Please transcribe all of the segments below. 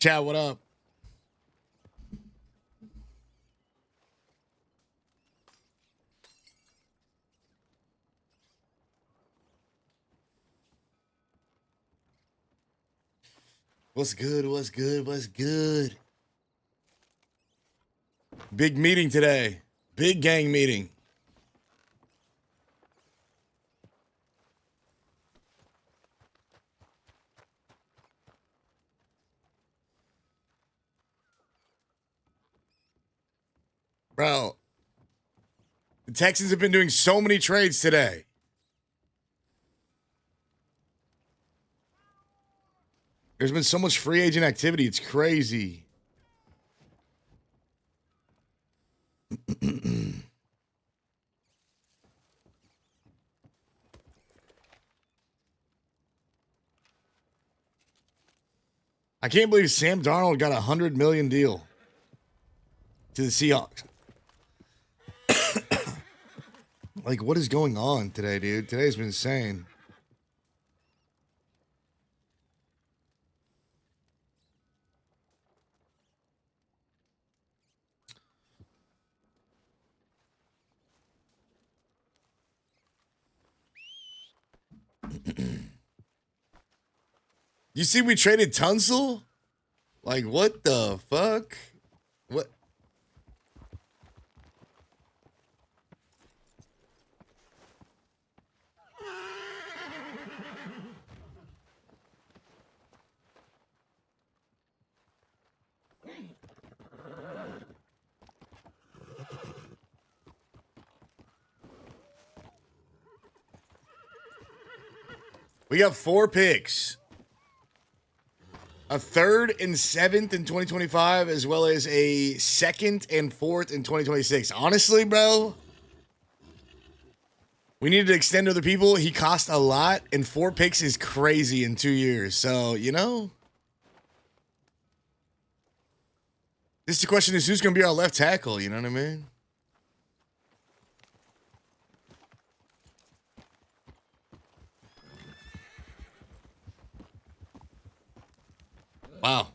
Chad, what up? What's good? What's good? What's good? Big meeting today. Big gang meeting. Bro, the Texans have been doing so many trades today. There's been so much free agent activity. It's crazy. I can't believe Sam Darnold got a $100 million deal to the Seahawks. Like, what is going on today, dude? Today's been insane. You see, we traded Tunsil? Like, what the fuck? What? We got 4 picks. A 3rd and 7th in 2025, as well as a 2nd and 4th in 2026. Honestly, bro, we needed to extend to other people. He cost a lot, and 4 picks is crazy in 2 years. So, you know, this is the question is who's going to be our left tackle? You know what I mean? Wow.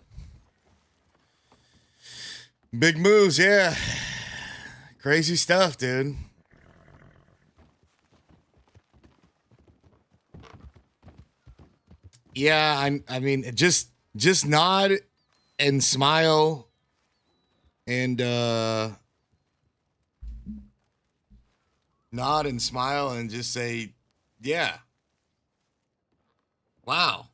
Big moves, yeah. Crazy stuff, dude. Yeah, I mean, just nod and smile and nod and smile and just say, yeah. Wow.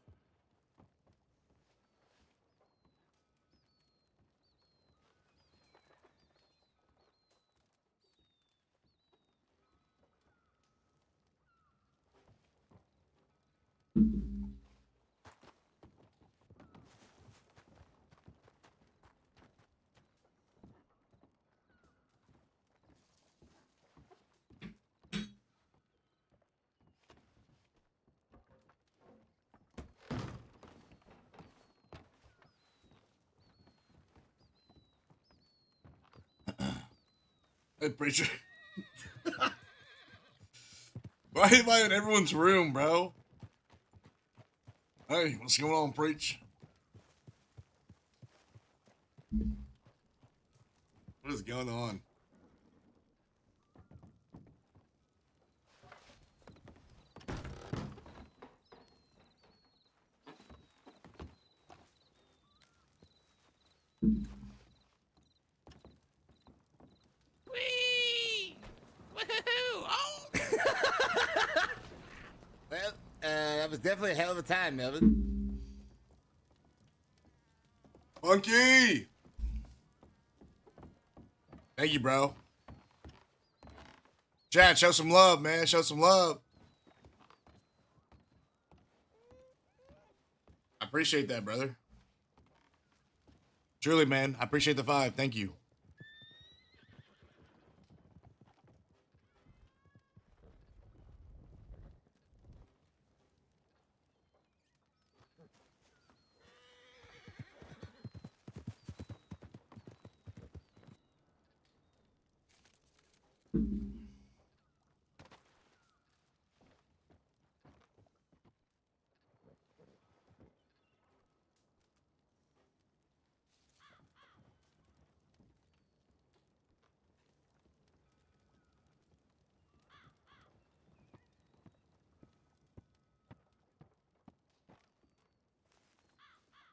Hey, preacher. Why am I in everyone's room, bro? Hey, what's going on, preach? What is going on? Whee! Woohoo! Oh! Well, that was definitely a hell of a time, Melvin. Monkey! Thank you, bro. Chad, show some love, man. Show some love. I appreciate that, brother. Truly, man. I appreciate the 5. Thank you.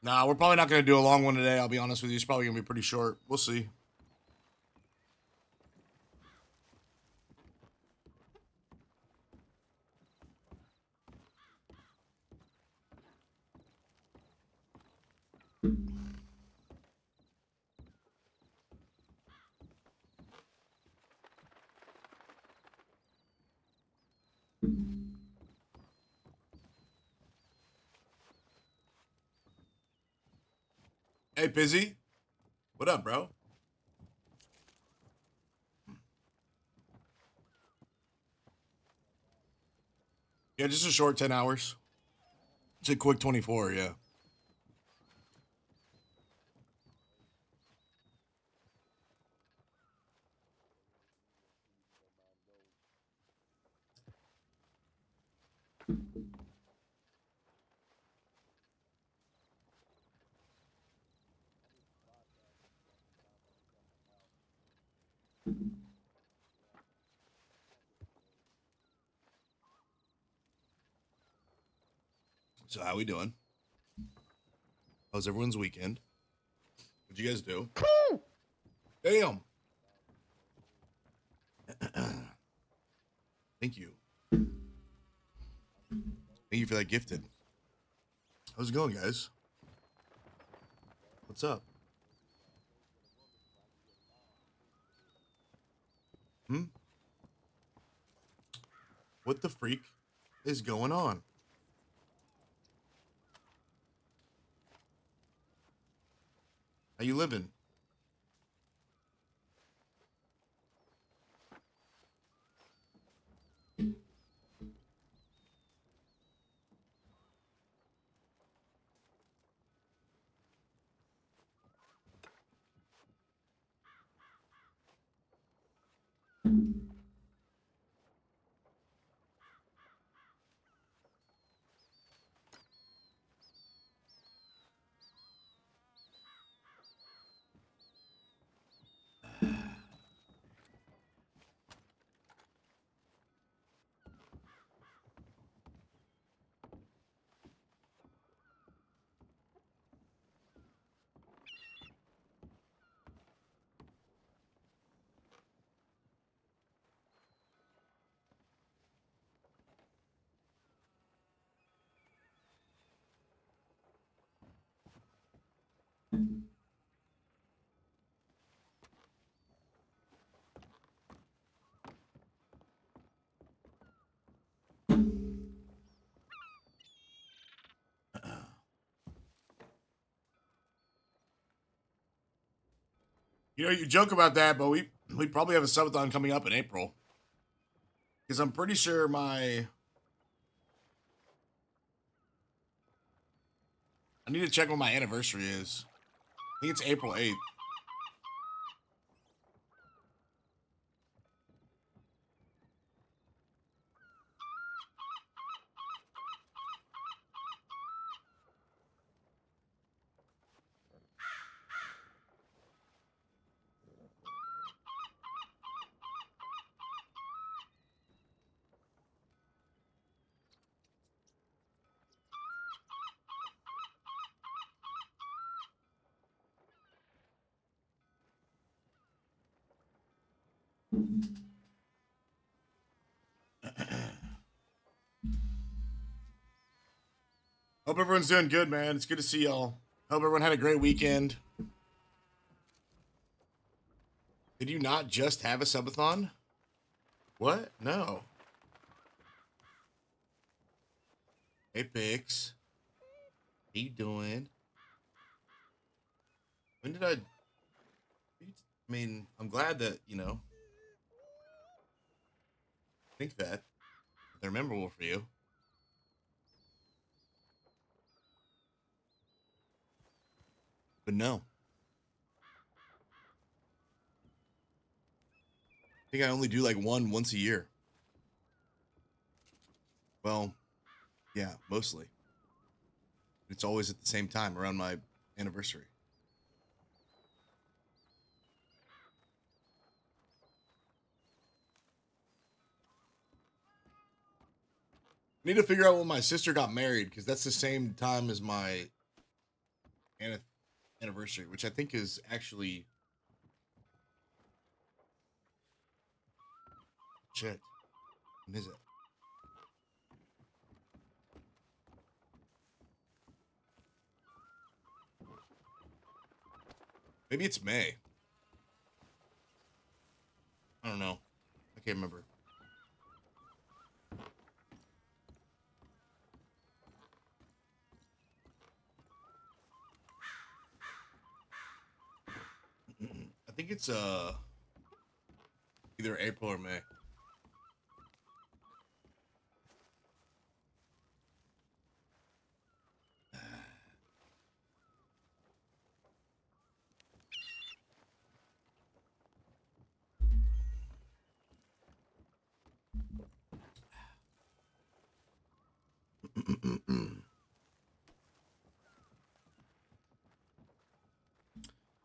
Nah, we're probably not going to do a long one today. I'll be honest with you. It's probably going to be pretty short. We'll see. Hey, Pizzy. What up, bro? Yeah, just a short 10 hours. It's a quick 24, yeah. So how we doing? How's everyone's weekend? What'd you guys do? Damn. Thank you. Thank you for that gifted. How's it going, guys? What's up? Hmm? What the freak is going on? How you living? You know, you joke about that, but we probably have a subathon coming up in April. Because I'm pretty sure I need to check when my anniversary is. I think it's April 8th. Hope everyone's doing good, man. It's good to see y'all. Hope everyone had a great weekend. Did you not just have a subathon? What? No. Hey, Pix. How you doing? When did I mean, I'm glad that, think that they're memorable for you. But no. I think I only do like one once a year. Well, yeah, mostly. It's always at the same time around my anniversary. I need to figure out when my sister got married because that's the same time as my anniversary, which I think is actually checked. When is it? Maybe it's May. I don't know. I can't remember. I think it's either April or May.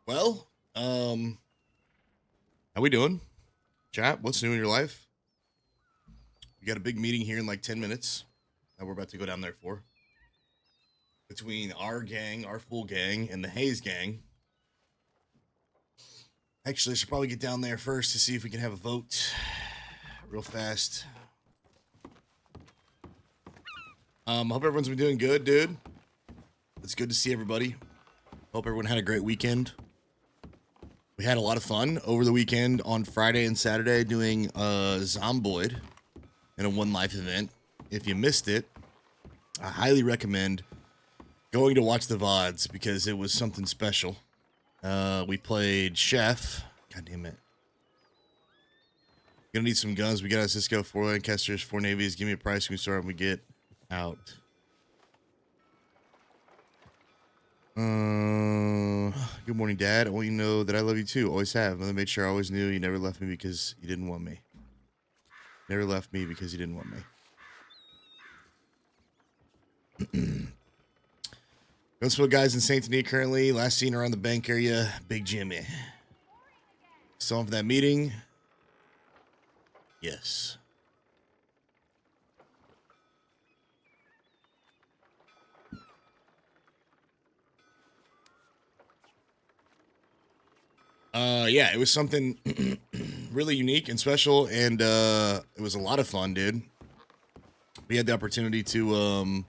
Well, how we doing? Chat, what's new in your life? We got a big meeting here in like 10 minutes that we're about to go down there for. Between our gang, our full gang, and the Hayes gang. Actually, I should probably get down there first to see if we can have a vote real fast. Hope everyone's been doing good, dude. It's good to see everybody. Hope everyone had a great weekend. We had a lot of fun over the weekend on Friday and Saturday doing Zomboid in a One Life event. If you missed it, I highly recommend going to watch the VODs because it was something special. We played Chef. God damn it. Gonna need some guns. We got a Cisco, 4 Lancasters, 4 Navies. Give me a price when we start and we get out. Good morning, Dad. I want you to know that I love you too. Always have. Mother made sure I always knew you never left me because you didn't want me. Never left me because you didn't want me. Gunsville guys in Saint Denis currently. Last seen around the bank area. Big Jimmy. Saw him for that meeting. Yes. Yeah, it was something really unique and special, and it was a lot of fun, dude. We had the opportunity to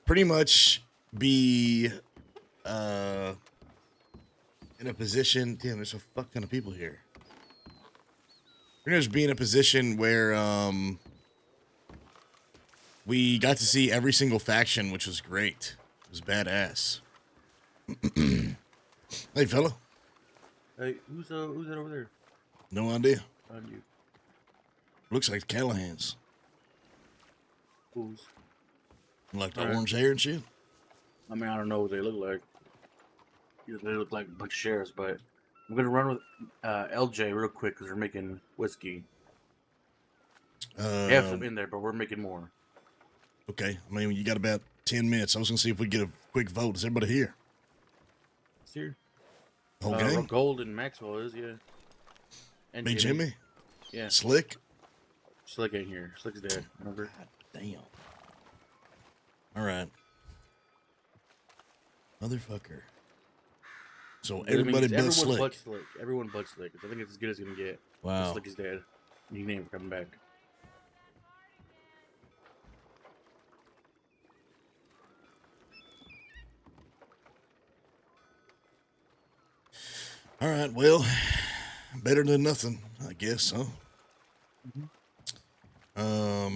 pretty much be in a position. Damn, there's a fuck ton of people here. Pretty much be in a position where we got to see every single faction, which was great. It was badass. Hey, fella. Hey, who's that over there? No idea. On you. Looks like Callahan's. Who's? Like the orange hair and shit. I mean, I don't know what they look like. They look like a bunch of sheriffs, but I'm gonna run with LJ real quick because we're making whiskey. They have some in there, but we're making more. Okay. I mean, you got about 10 minutes. I was gonna see if we get a quick vote. Is everybody here? It's here. Okay. Gold and Maxwell is, yeah. And Big Jimmy? Yeah. Slick? Slick ain't here. Slick's dead. Remember? God damn. All right. Motherfucker. So everybody but Slick. But Slick. Everyone but Slick. I think it's as good as it's gonna get. Wow. Slick is dead. You name it coming back. All right. Well, better than nothing, I guess, huh? I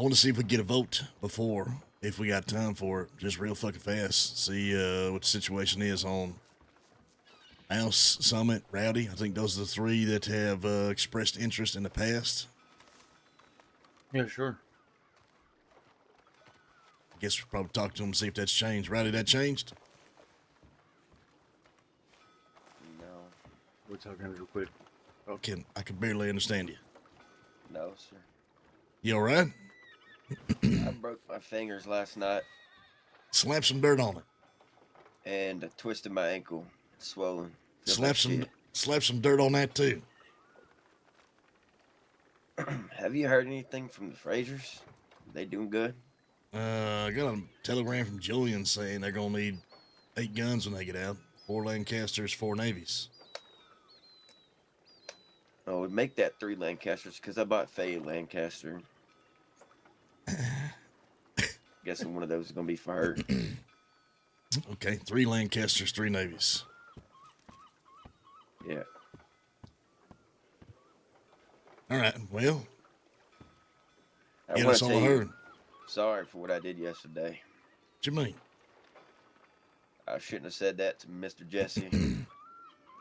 want to see if we get a vote before, if we got time for it, just real fucking fast. See what the situation is on House, Summit, Rowdy. I think those are the three that have expressed interest in the past. Yeah, sure. I guess we'll probably talk to them and see if that's changed. Rowdy, that changed? No, We're talking real quick. I can barely understand you. no, sir. You all right? I broke my fingers last night Slap some dirt on it. and I twisted my ankle. It's swollen. Feels like shit. Slap some dirt on that too. Have you heard anything from the Frasers? They doing good? I got a telegram from Julian saying they're gonna need 8 guns when they get out. 4 Lancasters, 4 Navies. Oh, we make that 3 Lancasters because I bought Faye a Lancaster. Guessing one of those is gonna be for her. Okay, 3 Lancasters, 3 Navies. Yeah. All right, well, I yeah, want that's to all tell I you, heard. sorry for what I did yesterday. What you mean? I shouldn't have said that to Mr. Jesse.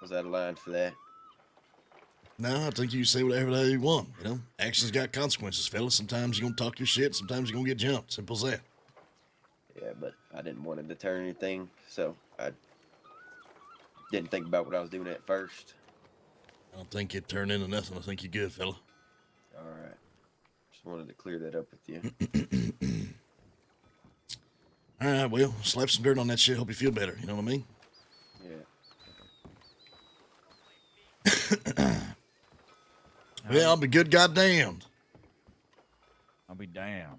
Was out of line for that. No, I think you say whatever the hell you want. You know, actions got consequences, fellas. Sometimes you're gonna talk your shit. Sometimes you're gonna get jumped. Simple as that. Yeah, but I didn't want to deter anything, so I didn't think about what I was doing at first. I don't think it turned into nothing. I think you're good, fella. All right. Just wanted to clear that up with you. All right, well, slap some dirt on that shit. Hope you feel better. You know what I mean? Yeah. Well, I'll be good goddamned. I'll be damned.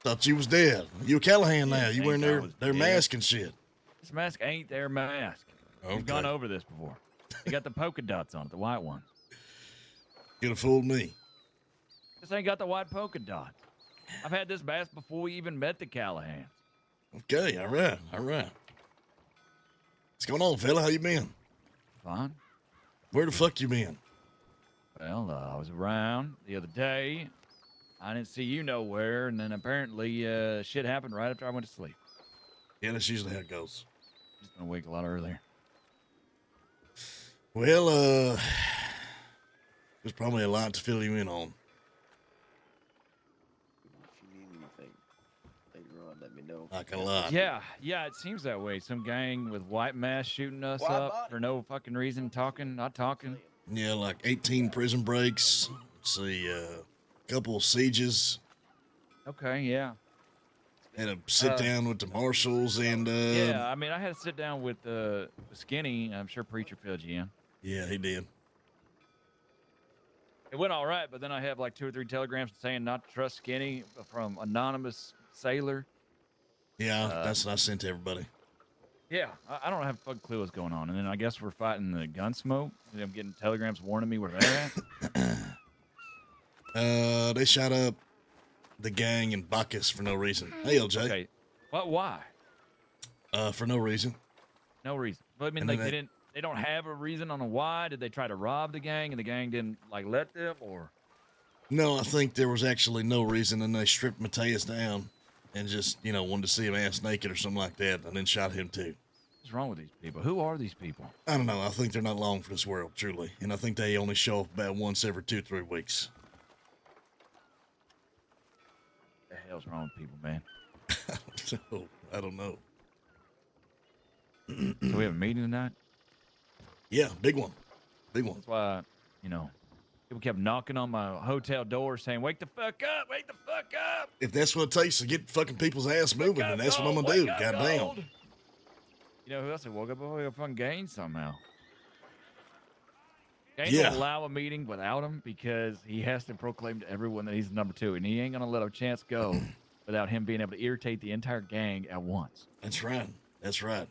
Thought you was dead. You a Callahan now. You think wearing I their, was their dead. mask and shit. This mask ain't their mask. Okay. We've gone over this before. They got the polka dots on it, the white one. Could have fooled me. This ain't got the white polka dots. I've had this mask before we even met the Callahans. Okay, all right, all right. What's going on, fella? How you been? Fine. Where the fuck you been? Well, I was around the other day. I didn't see you nowhere, and then apparently shit happened right after I went to sleep. Yeah, that's usually how it goes. Just been awake a lot earlier. Well, there's probably a lot to fill you in on. If you need anything later on, let me know. Like a lot. Yeah, it seems that way. Some gang with white masks shooting us up for no fucking reason, not talking. Yeah, like 18 prison breaks. Let's see, couple of sieges. Okay, yeah. Had a sit down with the marshals and Yeah, I mean, I had to sit down with Skinny. I'm sure Preacher filled you in. yeah, he did. It went all right, but then I have like 2 or 3 telegrams saying not to trust Skinny from anonymous sailor. Yeah, that's what I sent to everybody. Yeah, I don't have a fucking clue what's going on. And then I guess we're fighting the gun smoke. And I'm getting telegrams warning me where they're at. They shot up the gang in Bacchus for no reason. Hey, LJ. Okay, why? For no reason. No reason. But I mean, And like then they don't have a reason on a why. Did they try to rob the gang and the gang didn't like let them, or? No, I think there was actually no reason, and they stripped Mateus down and just, wanted to see him ass naked or something like that, and then shot him too. What's wrong with these people? Who are these people? I don't know. I think they're not long for this world, truly. And I think they only show up about once every 2-3 weeks. What the hell's wrong with people, man? I don't know. So we have a meeting tonight? Yeah, big one. Big one. That's why, people kept knocking on my hotel door saying, wake the fuck up, wake the fuck up. If that's what it takes to get fucking people's ass moving, then that's what I'm going to do. Goddamn. You know who else? I woke up, we got fucking Gaines somehow. Gaines Yeah. won't allow a meeting without him because he has to proclaim to everyone that he's number 2, and he ain't going to let a chance go without him being able to irritate the entire gang at once. That's right. That's right.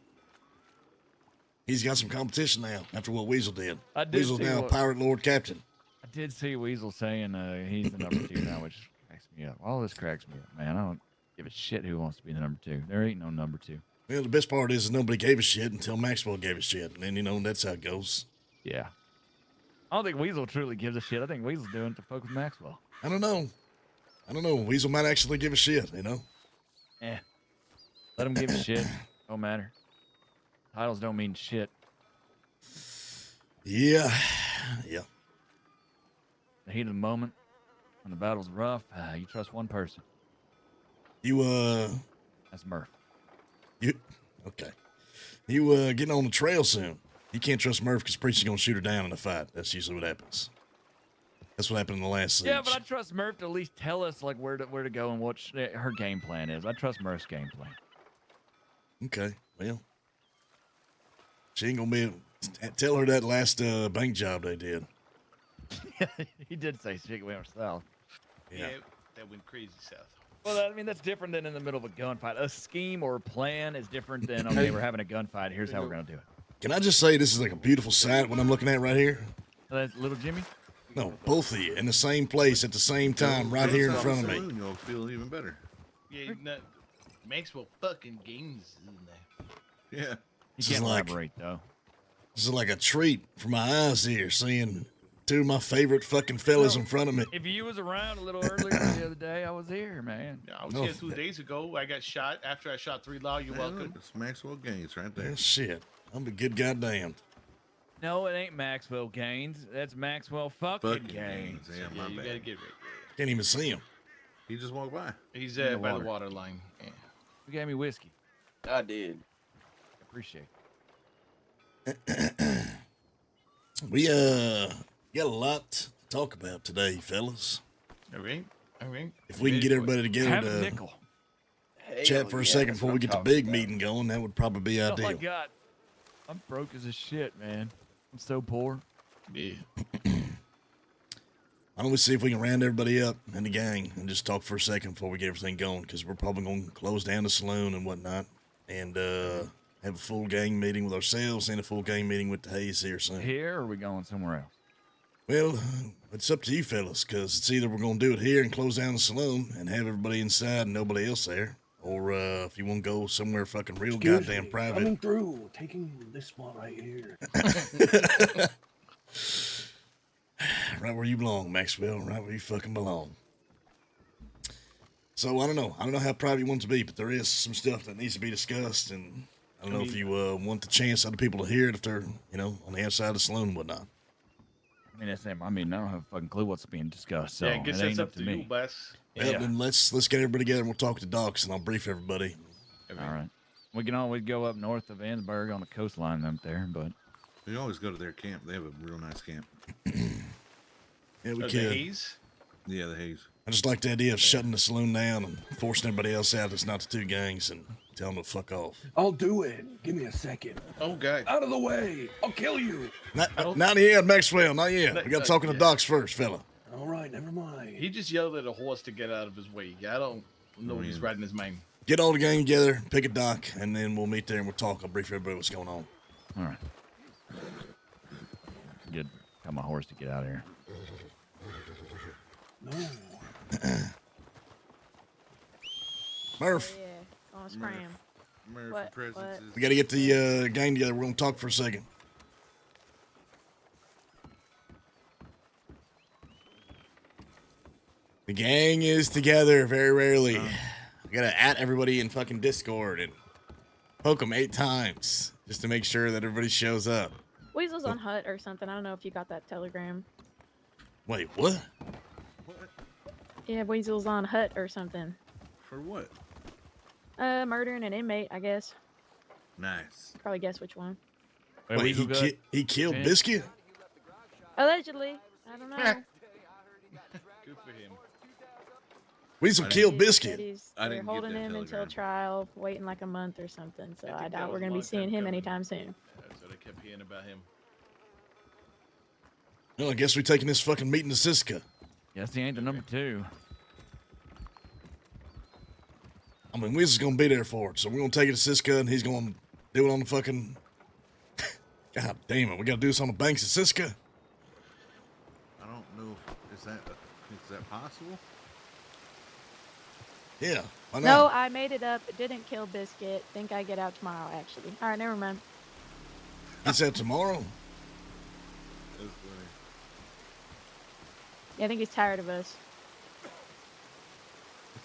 He's got some competition now after what Weasel did. I did Weasel's see now what- Pirate Lord Captain. I did see Weasel saying he's the number 2 now, which cracks me up. All this cracks me up, man. I don't give a shit who wants to be the number 2. There ain't no number 2. Well, the best part is nobody gave a shit until Maxwell gave a shit. And then, that's how it goes. Yeah. I don't think Weasel truly gives a shit. I think Weasel's doing it to fuck with Maxwell. I don't know. Weasel might actually give a shit, Let him give a shit. Don't matter. Titles don't mean shit. Yeah. Yeah. The heat of the moment, when the battle's rough, you trust one person. You, That's Murph. okay. You, getting on the trail soon. You can't trust Murph because Preacher's going to shoot her down in a fight. That's usually what happens. That's what happened in the last siege. Yeah, but I trust Murph to at least tell us like where to go and what her game plan is. I trust Murph's game plan. Okay, well. She ain't going to be... Tell her that last bank job they did. He did say she went south. Yeah. That went crazy south. Well, I mean, that's different than in the middle of a gunfight. A scheme or a plan is different than, okay, we're having a gunfight. Here's how we're going to do it. Can I just say this is like a beautiful sight what I'm looking at right here? That's little Jimmy? No, both of you in the same place at the same time, right here in front of me. You'll feel even better. Yeah, Maxwell fucking games in there. Yeah. You This can't is like- elaborate, though. This is like a treat for my eyes here, seeing two of my favorite fucking fellas in front of me. If you was around a little earlier the other day, I was here, man. Yeah, I was No. here 2 days ago. I got shot after I shot 3 law. You're welcome. It's Maxwell Gaines right there. Yeah, shit. I'm a good goddamn. No, it ain't Maxwell Gaines. That's Maxwell fucking Gaines. Yeah, Yeah, my you bad. gotta get right. Can't even see him. He just walked by. He's In the by the water. water line. Yeah. You gave me whiskey. I did. Appreciate it. We got a lot to talk about today, fellas. All right. All right. If we can get everybody together Have a to nickel. chat for a second before we get the big meeting going, that would probably be Oh my ideal. God. I'm broke as a shit, man. I'm so poor. Yeah. Why don't we see if we can round everybody up in the gang and just talk for a second before we get everything going, because we're probably going to close down the saloon and whatnot, and have a full gang meeting with ourselves and a full gang meeting with the Hayes here soon. Here, or are we going somewhere else? Well, it's up to you fellas, because it's either we're going to do it here and close down the saloon and have everybody inside and nobody else there, or if you want to go somewhere fucking real Excuse goddamn me, private. Coming through, taking this spot right here. Right where you belong, Maxwell. Right where you fucking belong. So I don't know. I don't know how private you want it to be, but there is some stuff that needs to be discussed, and I don't know if you want the chance other people to hear it if they're, on the outside of the saloon and whatnot. I mean, I don't have a fucking clue what's being discussed. So Yeah, I guess it that's ain't up to me. you, boss. Well, Yeah. then let's get everybody together and we'll talk to Docs and I'll brief everybody. All right. We can always go up north of Ansburg on the coastline up there, but We always go to their camp. They have a real nice camp. Yeah, we The could. Hayes? Yeah, the Hayes. I just like the idea of shutting the saloon down and forcing everybody else out that's not the two gangs and telling them to fuck off. I'll do it. Give me a second. Oh, God. Out of the way. I'll kill you. Not yet, Maxwell, not yet. We got to talk to the Yeah. Docs first, fella. All right, never mind. He just yelled at a horse to get out of his way. I don't know what he's riding his mind. Get all the gang together, pick a dock, and then we'll meet there and we'll talk. I'll brief everybody what's going on. all right. Good. Tell my horse to get out of here. No. Murph, Yeah, on scram. Murphy What? presence What? is we got to get the gang together. We're going to talk for a second. The gang is together very rarely. We got to at everybody in fucking Discord and poke them 8 times just to make sure that everybody shows up. Weasel's on Hut or something. I don't know if you got that telegram. Wait, what? Yeah, Weasel's on Hut or something. for what? Murdering an inmate, I guess. Nice. Probably guess which one. Wait, Wait, Weasel got- he killed Yeah. Biscuit? Allegedly. I don't know. Good for him. Weasel I killed He said Biscuit. I they're didn't get holding that him until telegram. trial, waiting like a month or something. So I I think that doubt was we're a gonna long be seeing time him coming. anytime soon. That's what I kept hearing about him. Well, I guess we're taking this fucking meeting to Siska. Yes, he ain't the number 2. I mean, Weasel's gonna be there for it, so we're gonna take it to Siska, and he's gonna do it on the fucking. God damn it, we gotta do this on the banks of Siska. I don't know. Is that possible? Yeah, why No, not? I made it up. It didn't kill Biscuit. Think I get out tomorrow, actually. All right, never mind. It's out tomorrow. That's funny. Yeah, I think he's tired of us.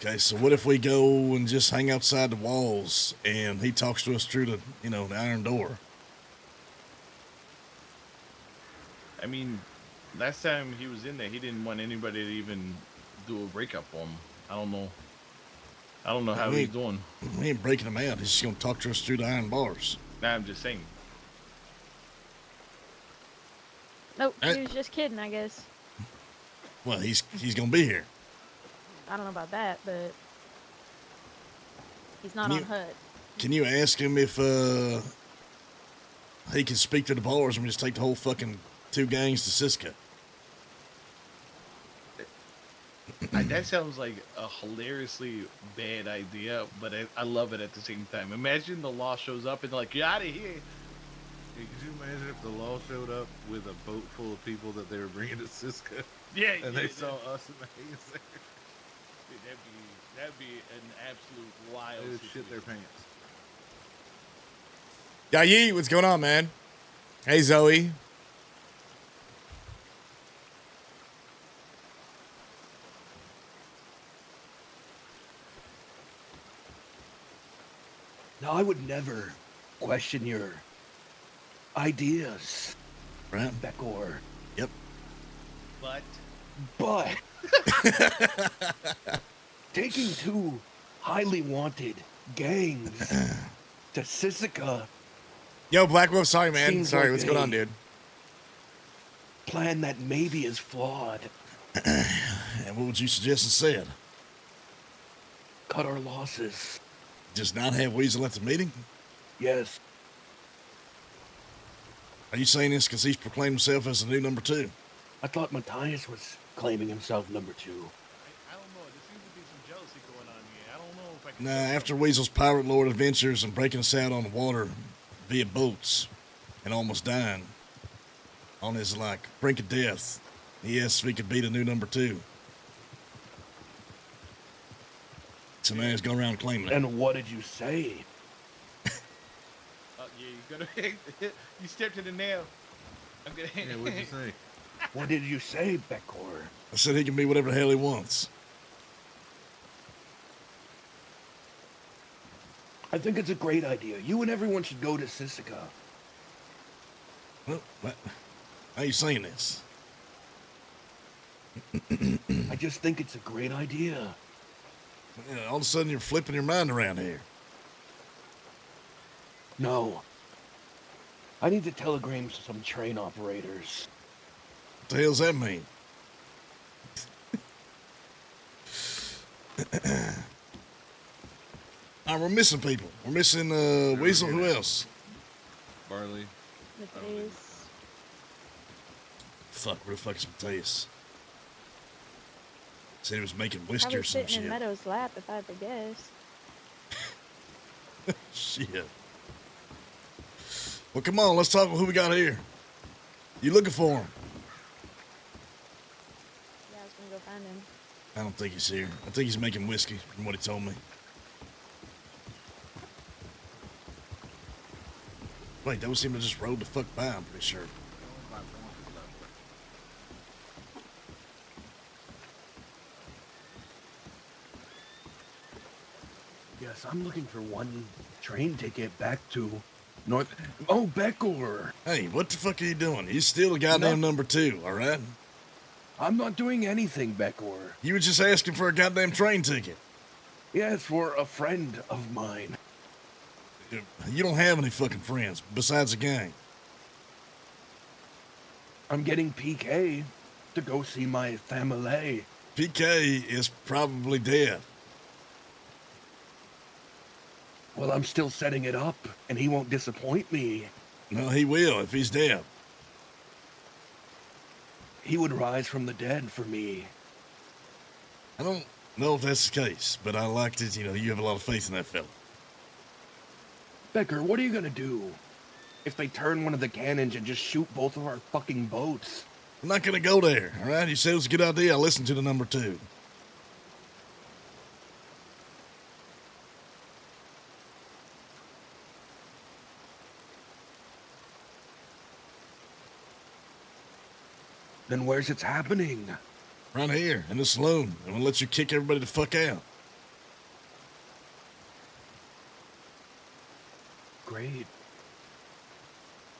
Okay, so what if we go and just hang outside the walls, and he talks to us through the, the iron door? I mean, last time he was in there, he didn't want anybody to even do a breakup for him. I don't know. I don't know how he's doing. We ain't breaking him out. He's just gonna talk to us through the iron bars. Nah, I'm just saying. Nope, Eh. he was just kidding, I guess. Well, he's gonna be here. I don't know about that, but he's not Can on you- HUD. Can you ask him if he can speak to the bars and we just take the whole fucking 2 gangs to Siska? That sounds like a hilariously bad idea, but I love it at the same time. Imagine the law shows up and they're like, "You're out of here." Hey, could you imagine if the law showed up with a boat full of people that they were bringing to Cisco, Yeah, and yeah, they saw us and the Hayes there? Dude, that'd be an absolute wild. They would shit their situation. pants. Yayi, what's going on, man? Hey, Zoe. Now, I would never question your ideas, Right? Becker. Yep. But taking two highly wanted gangs to Sisika, Yo, Black Wolf, sorry, man. Seems Sorry, like what's going on, a- dude? plan that maybe is flawed. And what would you suggest instead? Cut our losses. Just not have Weasel at the meeting? Yes, Are you saying this because he's proclaimed himself as the new number 2? I thought Matthias was claiming himself number 2. I don't know. There seems to be some jealousy going on here. I don't know if I can. Nah, after Weasel's Pirate Lord adventures and breaking us out on the water via boats and almost dying on his, brink of death, he asked if he could be the new number 2. So now he's going around claiming it. And what did you say? Yeah, you gotta. You stepped to the nail. I'm gonna. Yeah, what'd you say? What did you say, Becker? I said he can be whatever the hell he wants. I think it's a great idea. You and everyone should go to Sisika. Well, how are you saying this? I just think it's a great idea. Yeah, all of a sudden you're flipping your mind around here. No. I need to telegram some train operators. What the hell's that mean? We're missing people. We're missing Weasel. Who else? Barley. Matthias. Fuck, where the fuck is Matthias? Said he was making whiskey Probably or some sitting in shit. Meadows' lap, if I had to guess. Shit. Well, come on, let's talk about who we got here. You looking for him? Yeah, I was gonna go find him. I don't think he's here. I think he's making whiskey, from what he told me. Wait, that was him that just rode the fuck by, I'm pretty sure. Yes, I'm looking for one train ticket back to North. Oh, Becker! Hey, what the fuck are you doing? He's still a goddamn number 2, all right? I'm not doing anything, Becker. You were just asking for a goddamn train ticket. Yes, for a friend of mine. You don't have any fucking friends besides a gang. I'm getting PK to go see my family. PK is probably dead. Well, I'm still setting it up, and he won't disappoint me. No, he will if he's dead. He would rise from the dead for me. I don't know if that's the case, but I like that, you have a lot of faith in that fella. Becker, what are you gonna do if they turn one of the cannons and just shoot both of our fucking boats? I'm not gonna go there, all right? You said it was a good idea. I listened to the number 2. Then where's it's happening? Right here in the saloon. I'm gonna let you kick everybody the fuck out. Great.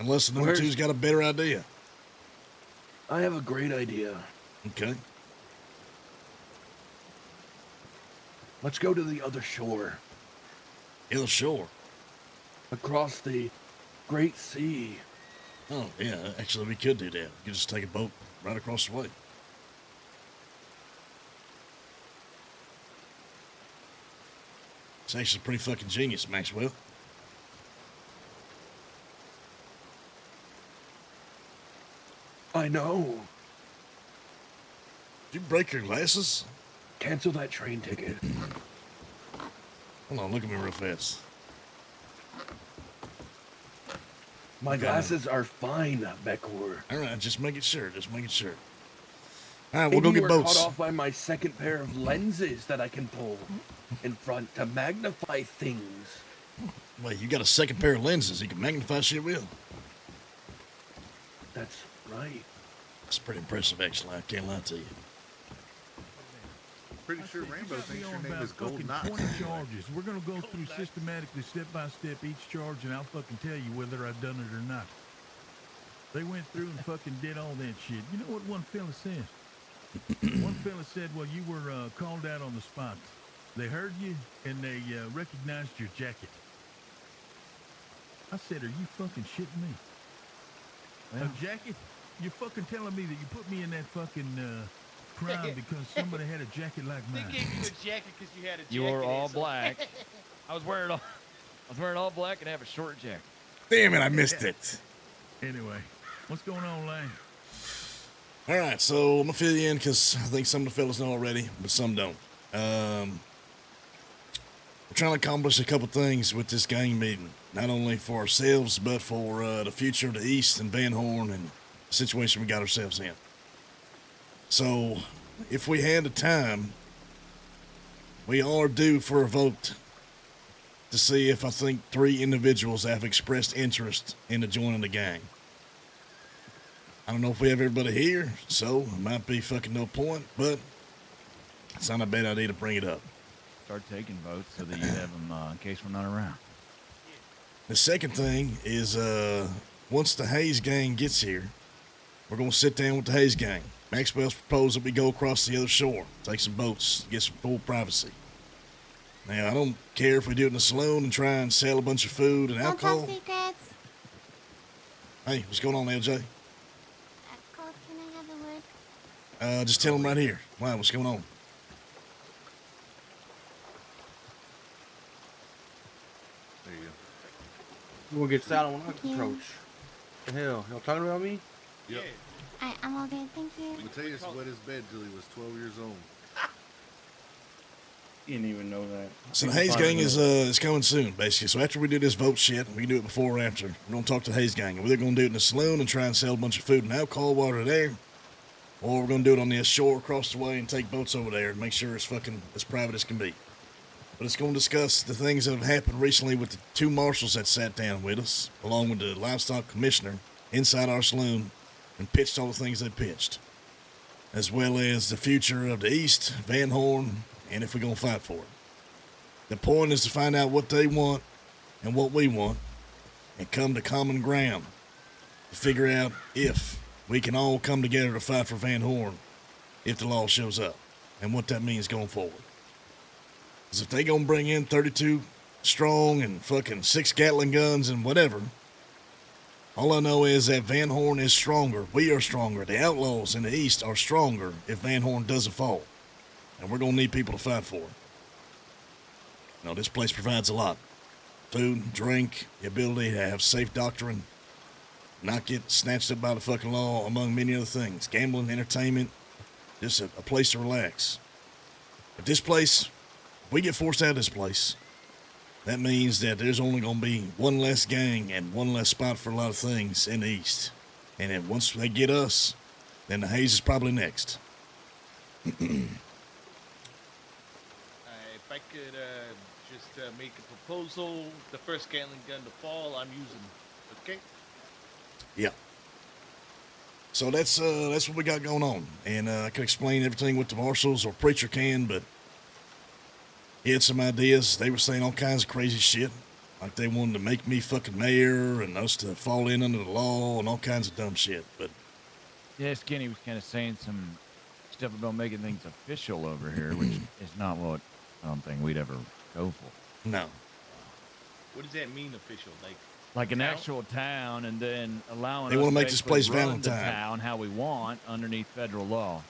Unless the number Where's- 2's got a better idea. I have a great idea. Okay. Let's go to the other shore. Hill Shore. Across the Great Sea. Oh, yeah. Actually, we could do that. We could just take a boat right across the way. It's actually pretty fucking genius, Maxwell. I know. Did you break your glasses? cancel that train ticket. Hold on, look at me real fast. My glasses are fine, Becker. All right, just making sure. Just making sure. All right, we'll Maybe go you get were boats. caught off by my second pair of lenses that I can pull in front to magnify things. Wait, you got a second pair of lenses you can magnify shit with? That's right. That's pretty impressive, actually. I can't lie to you. Pretty sure Rambo thinks your name is Gold 20 Knox. charges. We're gonna go through systematically, step by step, each charge, and I'll fucking tell you whether I've done it or not. They went through and fucking did all that shit. You know what one fella said? One fella said, well, you were called out on the spot. They heard you, and they recognized your jacket. I said, are you fucking shitting me? A jacket? You're fucking telling me that you put me in that fucking crime because somebody had a jacket like mine. They gave you a jacket because you had a jacket. You were all asshole. black. I was wearing all black and have a short jacket. Damn it, I missed it. Anyway, what's going on, Lane? All right, so I'm going to fill you in because I think some of the fellas know already, but some don't. We're trying to accomplish a couple things with this gang meeting, not only for ourselves, but for the future of the East and Van Horn and the situation we got ourselves in. So, if we had the time, we are due for a vote to see if I think 3 individuals have expressed interest in joining the gang. I don't know if we have everybody here, so it might be fucking no point, but it's not a bad idea to bring it up. Start taking votes so that you have them in case we're not around. The second thing is, once the Hayes gang gets here, we're going to sit down with the Hayes gang. Maxwell's proposed that we go across the other shore, take some boats, get some full privacy. Now, I don't care if we do it in a saloon and try and sell a bunch of food and alcohol. Don't tell secrets. Hey, what's going on, LJ? Colt, can I have a word? Just tell them right here. Wow, what's going on? There you go. You want to get silent when I approach? The hell? Y'all talking about me? Yep. I'm all good, thank you. Mateus wet his bed till he was 12 years old. You didn't even know that. So the Hayes gang is coming soon, basically. So after we do this vote shit, we can do it before or after. We're going to talk to the Hayes gang. We're either going to do it in the saloon and try and sell a bunch of food and alcohol while we're there, or we're going to do it on the shore across the way and take boats over there and make sure it's fucking as private as can be. But it's going to discuss the things that have happened recently with the 2 marshals that sat down with us, along with the livestock commissioner, inside our saloon, and pitched all the things they pitched, as well as the future of the East, Van Horn, and if we're going to fight for it. The point is to find out what they want and what we want and come to common ground to figure out if we can all come together to fight for Van Horn if the law shows up and what that means going forward. Because if they going to bring in 32 strong and fucking 6 Gatling guns and whatever, all I know is that Van Horn is stronger. We are stronger. The outlaws in the East are stronger if Van Horn doesn't fall. And we're going to need people to fight for it. You know, this place provides a lot. Food, drink, the ability to have safe doctrine, not get snatched up by the fucking law, among many other things. Gambling, entertainment, just a place to relax. If this place, if we get forced out of this place, that means that there's only going to be one less gang and one less spot for a lot of things in the East. And then once they get us, then the Hayes is probably next. If I could just make a proposal, the first Gatling gun to fall, I'm using. Okay? Yeah. So that's what we got going on. And I can explain everything with the marshals, or Preacher can, but he had some ideas. They were saying all kinds of crazy shit. Like they wanted to make me fucking mayor and us to fall in under the law and all kinds of dumb shit. But yeah, Skinny was kind of saying some stuff about making things official over here, which is not what I don't think we'd ever go for. No. What does that mean, official? Like an actual town, and then allowing They us wanna to make this place basically run the Valentine. town how we want underneath federal law.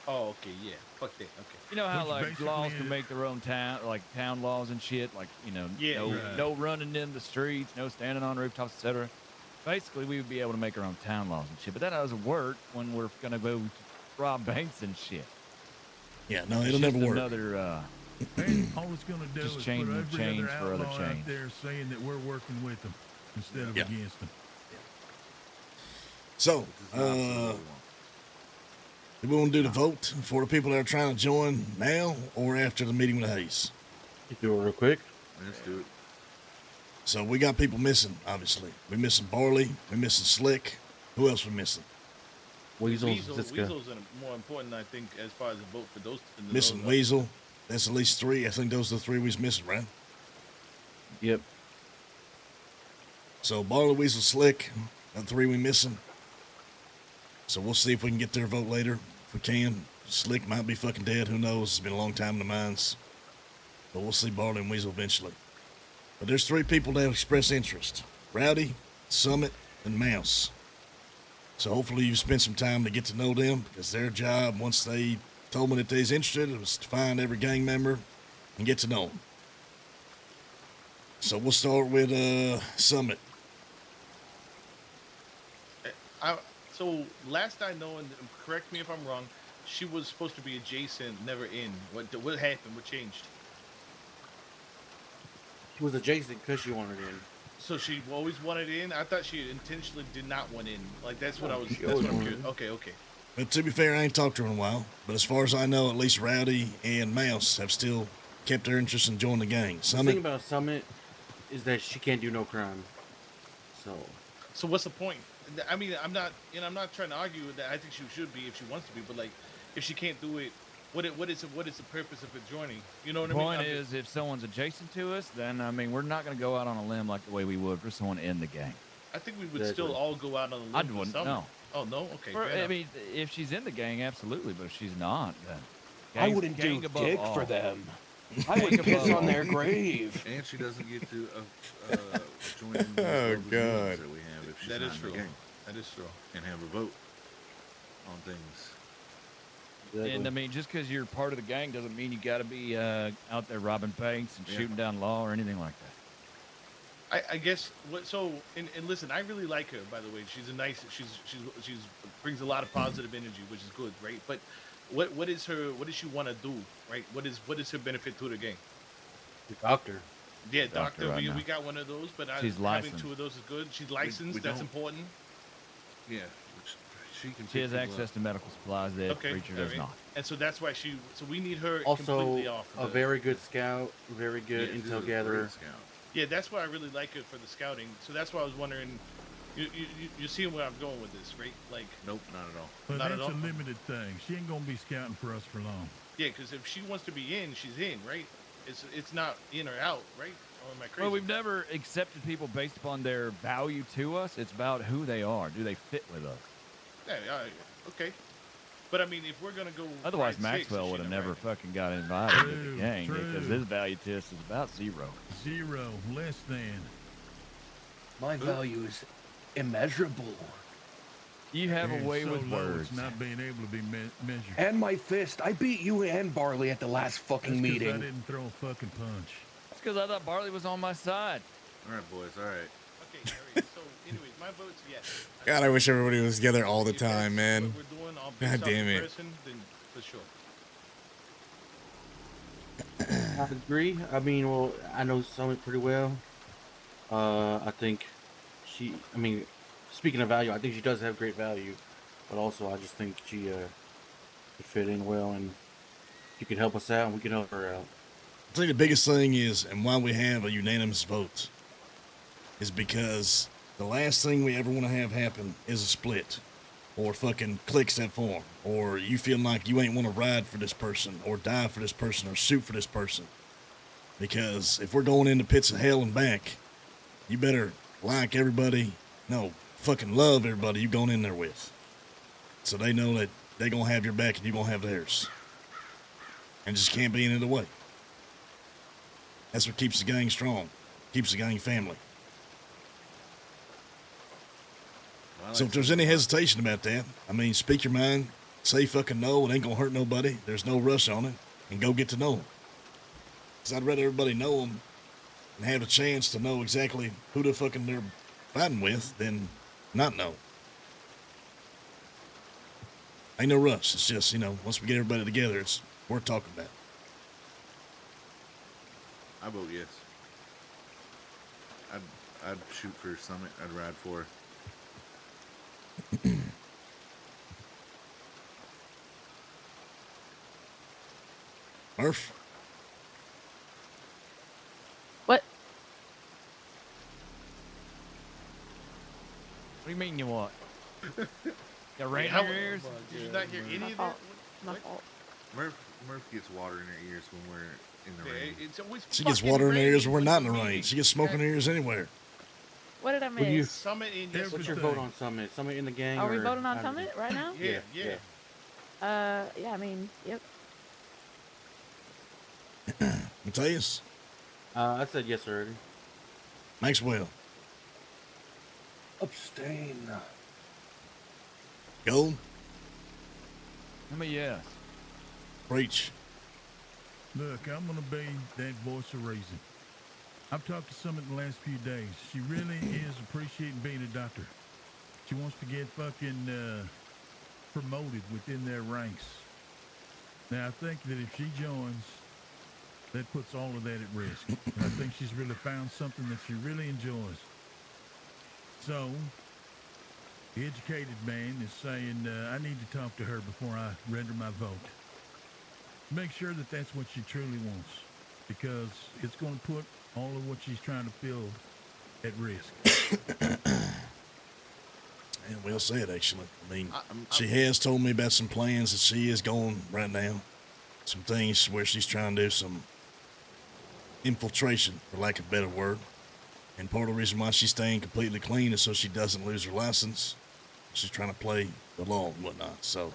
Oh, okay, yeah. Fuck that. Okay. You know how Which like basically laws can is- make their own town, like town laws and shit, like Yeah, no running in the streets, no standing on rooftops, etc. Basically, we would be able to make our own town laws and shit, but that doesn't work when we're gonna go rob banks and shit. Yeah, no, It's it'll never just work. Another And all it's going to do Just is change put the every chains other for other outlaw chains. out there saying that we're working with them instead of Yeah. against them. So, Which is not absolutely what we want. do we want to do the vote for the people that are trying to join now or after the meeting with Hayes? You do it real quick. Let's do it. So we got people missing, obviously. We're missing Barley. We're missing Slick. Who else we missing? Weasel's Weasel's more important, I think, as far as the vote for those. Missing Weasel. That's at least 3. I think those are the 3 we was missing, right? Yep. So Barley, Weasel, Slick, the 3 we missing. So we'll see if we can get their vote later. If we can. Slick might be fucking dead. Who knows? It's been a long time in the mines. But we'll see Barley and Weasel eventually. But there's 3 people that express interest. Rowdy, Summit, and Mouse. So hopefully you've spent some time to get to know them, because their job, once they told me that they was interested, it was to find every gang member and get to know them. So we'll start with Summit. So last I know, and correct me if I'm wrong, she was supposed to be adjacent, never in. What happened? What changed? She was adjacent because she wanted in. So she always wanted in. I thought she intentionally did not want in. Like that's what I was. She That's what always I'm wanted curious. Okay. But to be fair, I ain't talked to her in a while. But as far as I know, at least Rowdy and Mouse have still kept their interest in joining the gang. The Summit, thing about Summit is that she can't do no crime. So what's the point? I mean, I'm not trying to argue that. I think she should be if she wants to be. But like, if she can't do it, what is the purpose of it joining? You know what The I mean? point is, if someone's adjacent to us, then I mean, we're not going to go out on a limb like the way we would for someone in the gang. I think we would still all go out on a limb. I for wouldn't. some. No. Oh no. Okay. For, fair I enough. mean, if she's in the gang, absolutely. But if she's not, then I wouldn't do above dick all. for them. I would piss on their grave. And she doesn't get to join in the Oh, meetings God. that we have if she's That not is in true. the gang That is true. and have a vote on things. And I mean, just because you're part of the gang doesn't mean you got to be out there robbing banks and Yeah. shooting down law or anything like that. I guess what so and listen, I really like her, by the way. She's a nice she's brings a lot of positive energy, which is good, right? But what does she want to do, right? What is her benefit to the gang? The doctor. Yeah, Doctor doctor. right We now. got one of those, but She's having licensed. 2 of those is good. She's licensed. we That's don't- important. Yeah, which she can. She has pick people access up. to medical supplies that Okay, Preacher does alright. not. And so that's why so we need her Also, completely off. a the- very good scout, very good Yeah, she's a intel great gatherer. scout. Yeah, that's why I really like her for the scouting. So that's why I was wondering. You see where I'm going with this, right? Like, Nope, not at all. But Not at that's a all. limited thing. She ain't going to be scouting for us for long. yeah, because if she wants to be in, she's in, right? It's not in or out, right? Or am I crazy? Well, we've never accepted people based upon their value to us. It's about who they are. Do they fit with us? Yeah, okay. But I mean, if we're gonna go, Otherwise, ride six, Maxwell is would she have gonna never ride? fucking got invited to True, the gang because true. his value to us is about 0. 0, less than. My value is immeasurable. You have a And way so with low, words. it's not being able to be measured. And my fist. I beat you and Barley at the last fucking That's 'cause I meeting. didn't throw a fucking punch. That's because I thought Barley was on my side. All right, boys. All right. Okay, all right. So, anyways, my vote's yes. God, I wish everybody was together all the If that's time, man. What we're doing on God damn it. Person, then for sure. I agree. I mean, well, I know Summit pretty well. I think speaking of value, I think she does have great value, but also I just think she could fit in well, and she could help us out, and we could help her out. I think the biggest thing is, and why we have a unanimous vote, is because the last thing we ever want to have happen is a split, or fucking clicks that form, or you feel like you ain't want to ride for this person, or die for this person, or shoot for this person. Because if we're going into pits of hell and back, you better like everybody, no, fucking love everybody you going in there with. So they know that they gonna have your back and you gonna have theirs. And just can't be in the way. That's what keeps the gang strong, keeps the gang family. Well, I So like if there's any hesitation about that, I mean, speak your mind, say fucking no, it ain't gonna hurt nobody. There's no rush on it, and go get to know them. Because I'd rather everybody know them and have a chance to know exactly who the fucking they're fighting with than not know. Ain't no rush. It's just, once we get everybody together, it's We're talking about. I vote yes. I'd shoot for Summit. I'd ride for her. Murph? What? What do you mean you what? Got rain in How- your ears? Did you not hear any My of that? fault. My fault. Murph gets water in her ears when we're in the Yeah, rain. it's always She gets fucking water in her ears when we're raining not in the we're rain. meeting. She gets smoke in her ears anywhere. What did I Would you- miss? Summit in yes. What's your vote on Summit? Summit in the gang? Are we or voting on out of the Summit right now? Yeah, yeah. Yeah, I mean, yep. Matthias? I said yes already. Maxwell? Abstain. Gold? Let me yes. Preach. Look, I'm gonna be that voice of reason. I've talked to Summit in the last few days. She really is appreciating being a doctor. She wants to get fucking promoted within their ranks. Now, I think that if she joins, that puts all of that at risk. And I think she's really found something that she really enjoys. So, the educated man is saying, I need to talk to her before I render my vote. Make sure that that's what she truly wants, because it's going to put all of what she's trying to build at risk. And we'll say it, actually. I mean, she has told me about some plans that she is going right now. Some things where she's trying to do some infiltration, for lack of a better word. And part of the reason why she's staying completely clean is so she doesn't lose her license. She's trying to play the law and whatnot, so.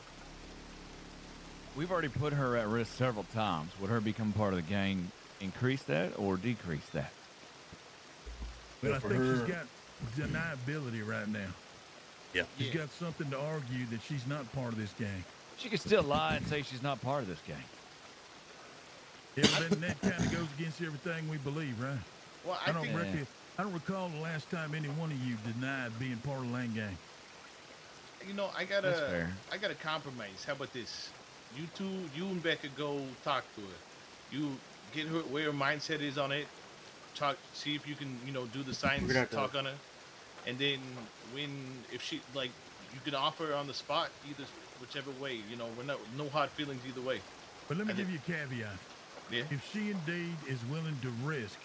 We've already put her at risk several times. Would her become part of the gang increase that or decrease that? Well, I for think her- she's got deniability right now. Yeah. She's got something to argue that she's not part of this gang. She could still lie and say she's not part of this gang. Yeah, but then that kind of goes against everything we believe, right? Well, I don't think- I don't recall the last time any one of you denied being part of the Lane gang. You know, I That's fair. gotta compromise. How about this? You two, you and Becker go talk to her. You get her where her mindset is on it. Talk, see if you can, do the signs, gonna have to- talk on her, and then if she you can offer her on the spot either whichever way. We're no hard feelings either way. But let me I give you a caveat. Yeah. If she indeed is willing to risk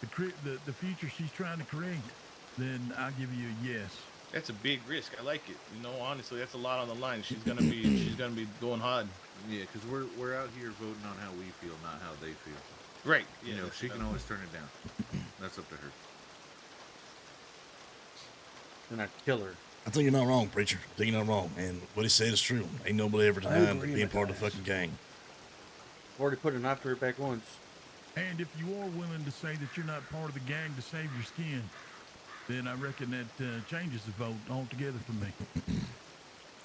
the future she's trying to create, then I'll give you a yes. That's a big risk. I like it. Honestly, that's a lot on the line. She's gonna be going hard. Yeah, because we're out here voting on how we feel, not how they feel. Right. Yeah. She can always turn it down. That's up to her. And I'd kill her. I think you're not wrong, preacher. I think you're not wrong. And what he said is true. Ain't nobody ever denied agree, being part of the Matthias. fucking gang. I've already put a knife to her back once. And if you are willing to say that you're not part of the gang to save your skin, then I reckon that changes the vote altogether for me.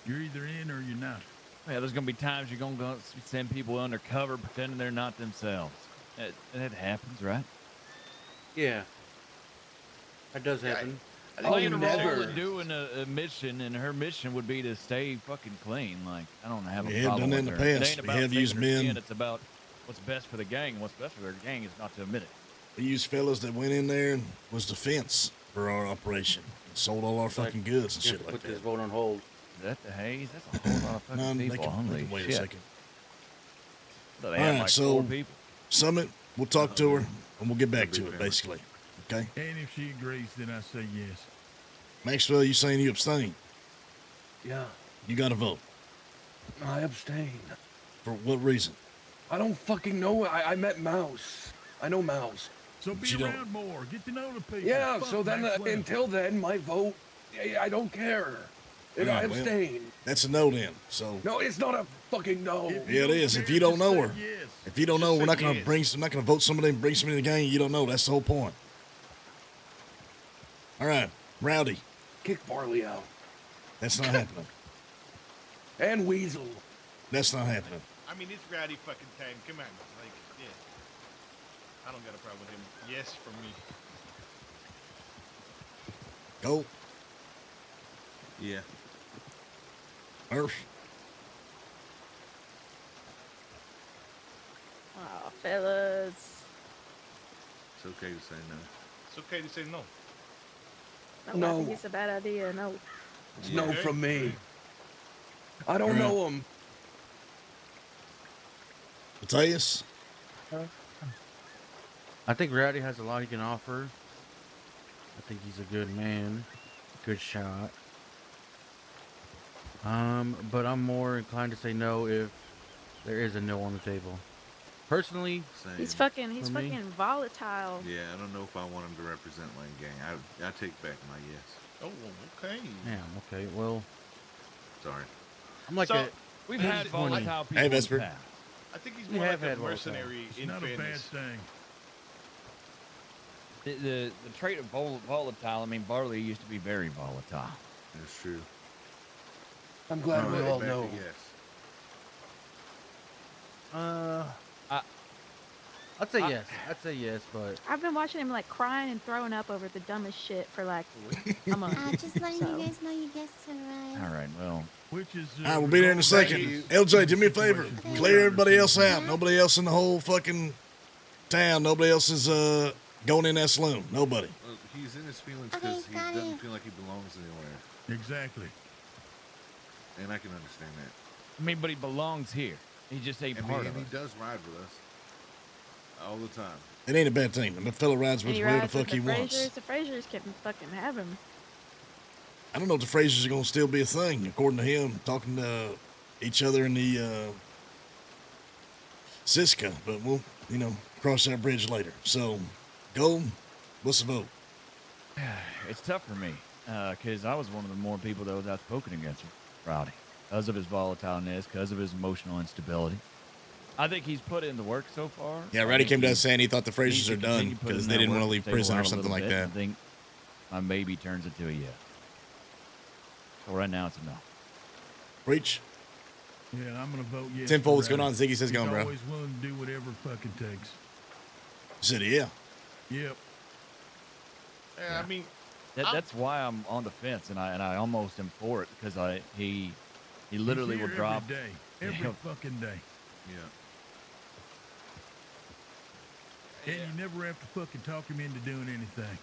You're either in or you're not. Yeah, there's gonna be times you're gonna go send people undercover pretending they're not themselves. That happens, right? Yeah. That does Yeah, happen. Playing a role never. and doing a mission, and her mission would be to stay fucking clean. Like, I don't have a We have problem done that with in the her. It past. ain't We about have saving used her men. skin, it's about what's best for the gang, and what's best for their gang is not to admit it. We used fellas that went in there and was defense for our operation. Sold all our fucking goods and You shit have to like put this that. vote on hold. Is that the haze? That's a whole lot of fucking No, they people. can Holy wait shit. a second. So they All had right, like so- 4 people. Summit, we'll talk to her and we'll get back to it, basically. Okay? And if she agrees, then I say yes. Maxwell, you saying you abstain? Yeah, You got to vote. I abstain. For what reason? I don't fucking know. I met Mouse. I know Mouse. So be you don't- around more. Get to know the people. Yeah, Fuck so then Maxwell. until then, my vote, I don't care. And I Yeah, well- abstain. That's a no then. So No, it's not a fucking no. If yeah, it don't is. If care, you don't just know say her. yes. if you don't know, Just we're not say gonna yes. I'm not gonna vote somebody and bring somebody in the gang you don't know. That's the whole point. All right, Rowdy. Kick Barley out. That's not happening. And Weasel. That's not happening. I mean, it's rowdy fucking time. Come on, yeah. I don't got a problem with him. Yes, for me. Go, Yeah. Murph. Fellas. It's okay to say no. It's okay to say no. No, I think No. it's a bad idea. No. It's no Okay, from me. okay. I don't know him. Matthias? I think Rowdy has a lot he can offer. I think he's a good man, good shot. But I'm more inclined to say no if there is a no on the table. Personally, Same. He's for fucking me? volatile. Yeah, I don't know if I want him to represent Lane Gang. I take back my yes. Oh, okay. Yeah, okay, well, Sorry. I'm like So, We've had 20. volatile people Hey, in the Vesper. past. I think he's We more have like a had volatile. mercenary It's in not a bad fairness. thing. The trait of volatile, I mean, Barley used to be very volatile. That's true. I'm glad we Take all back know. the yes. I'd say yes. I'd say yes, but I've been watching him like crying and throwing up over the dumbest shit for like a month. Just letting So- you guys know you guests arrived. All right, well, Which is. All right, we'll be there in a second. LJ, do me a favor. Clear everybody else out. Nobody else in the whole fucking town. Nobody else is going in that saloon. Nobody. Well, he's in his feelings Okay, because he got doesn't it. feel like he belongs anywhere. Exactly. And I can understand that. I mean, but he belongs here. He just ain't And, part he, of and it. he does ride with us all the time. It ain't a bad thing. The fellow rides And with he whoever the rides fuck with he the wants. Frasers. The Frasers can fucking have him. I don't know if the Frasers are going to still be a thing, according to him, talking to each other in the Siska, but we'll, cross that bridge later. So, go. What's the vote? It's tough for me because I was one of the more people that was outspoken against him, Rowdy, because of his volatileness, because of his emotional instability. I think he's put in the work so far. Yeah, I Roddy think came to he us saying he thought the needs Frasers to are done continue putting because in they that didn't work want to leave stay prison or around a something little like bit. that. I think my maybe turns into a yes. So right now it's a no. Preach. Yeah, I'm gonna vote yes. Tenfold, for what's going on? Rowdy. Ziggy says, He's going, bro. always willing to do whatever fucking takes. Said, yeah. Yep. Yeah, I mean, That's why I'm on the fence, and I almost am for it because he literally He's will here drop. every day. Every He'll- fucking day. Yeah. And you never have to fucking talk him into doing anything.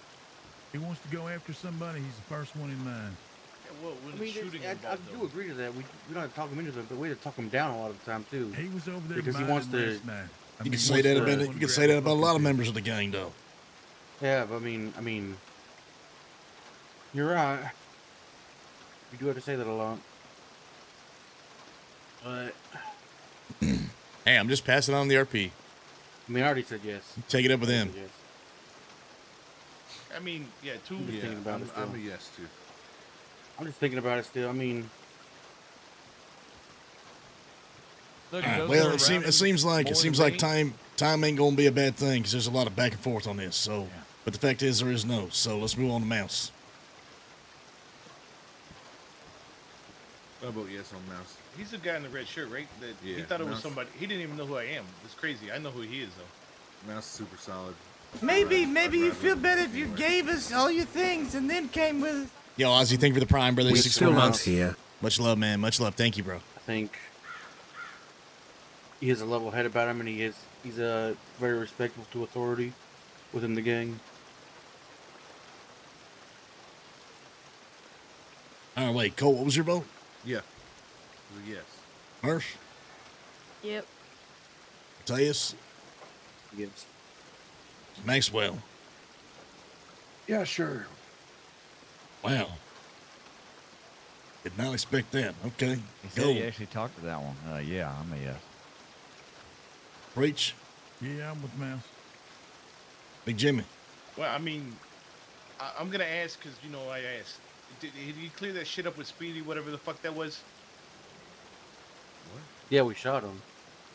He wants to go after somebody, he's the first one in line. yeah, well, when I mean, it's shooting I involved, do though. agree to that. We don't have to talk him into it, but we have to talk him down a lot of the time too. He was over there Because he wants minding to- last night. I You mean, can he say wants that to about go you and can say grab that about a lot of fucking members of the gang, though. Yeah, but I mean, you're right. You do have to say that a lot. But Hey, I'm just passing on the RP. I mean, I already said yes. Take it up with I him. said yes. I mean, yeah, two. Just Yeah, thinking about I'm, it still. I'm a yes too. I'm just thinking about it still. I mean, Look, All right, those well, are it seems around it more seems than like me. time ain't gonna be a bad thing because there's a lot of back and forth on this. So, Yeah. but the fact is there is no. So let's move on to Mouse. I vote yes on Mouse. He's the guy in the red shirt, right? That he Yeah, thought it was Mouse. somebody. He didn't even know who I am. It's crazy. I know who he is though. Mouse is super solid. Maybe I'd you ride feel with him better if you anywhere. gave us all your things and then came with. Yo, Ozzy, thank you for the Prime, brother. We 6 still months. here. Much love, man. Much love. Thank you, bro. I think he has a level head about him, and he's very respectful to authority within the gang. All right, wait, Cole, what was your vote? Yeah. It was a yes. Murph? Yep. Matthias? Yes. Maxwell? Yeah, sure. Wow. Did not expect that. Okay. He said Go. he actually talked to that one. Yeah, I'm a yes. Preach. Yeah, I'm with Mouse. Big Jimmy. Well, I mean, I'm gonna ask because I asked. Did he clear that shit up with Speedy, whatever the fuck that was? Yeah, we shot him.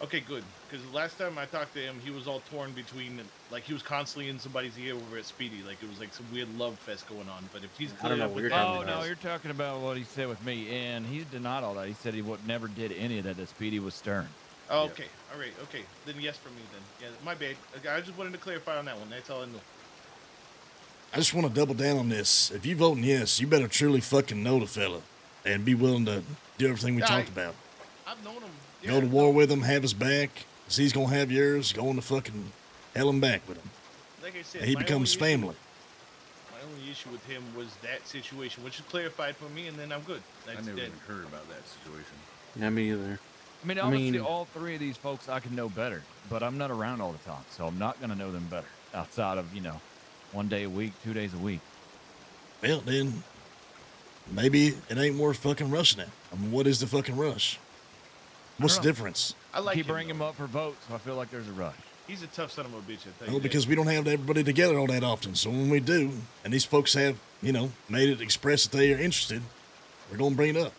Okay, good. Because the last time I talked to him, he was all torn between, like, he was constantly in somebody's ear over at Speedy. Like, it was like some weird love fest going on. But if he's I don't cleared know up what with you're that, talking Oh no, you're talking about what he said with me, and he denied all that. He said he never did any of that. That Speedy was stern. Oh, okay, all right, okay. Then yes for me. Then yeah, my bad. Okay, I just wanted to clarify on that one. That's all I knew. I just want to double down on this. If you voting yes, you better truly fucking know the fella and be willing to do everything we Yeah, talked about. I've known him. Go to war with him, have his back. 'Cause he's gonna have yours going to fucking hell and back with him. Like I said, And he my becomes only issue- family. My only issue with him was that situation, which is clarified for me, and then I'm good. I That's never dead. even heard about that situation. Yeah, me either. I mean, honestly, all three of these folks I can know better, but I'm not around all the time, so I'm not going to know them better outside of, 1 day a week, 2 days a week. Well, then maybe it ain't worth fucking rushing it. I mean, what is the fucking rush? What's the difference? I like Keep him, bringing him up for votes, so I feel like there's a rush. He's a tough son of a bitch. I tell you Well, that. because we don't have everybody together all that often. So when we do, and these folks have, made it express that they are interested, we're going to bring it up.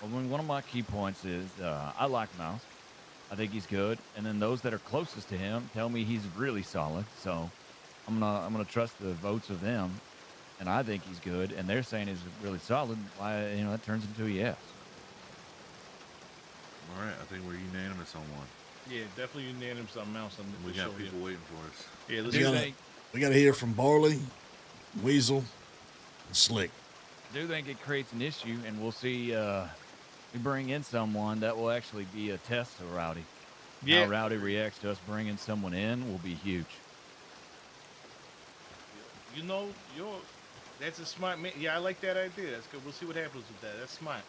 Well, one of my key points is I like Mouse. I think he's good. And then those that are closest to him tell me he's really solid. So I'm gonna trust the votes of them. And I think he's good. And they're saying he's really solid. Why, that turns into a yes. All right, I think we're unanimous on one. Yeah, definitely unanimous on Mouse. We got people waiting for us. Yeah, let's We got to hear from Barley, Weasel, and Slick. I do think it creates an issue, and we'll see. We bring in someone that will actually be a test to Rowdy. Yeah. How Rowdy reacts to us bringing someone in will be huge. That's a smart man. Yeah, I like that idea. That's good. We'll see what happens with that. That's smart.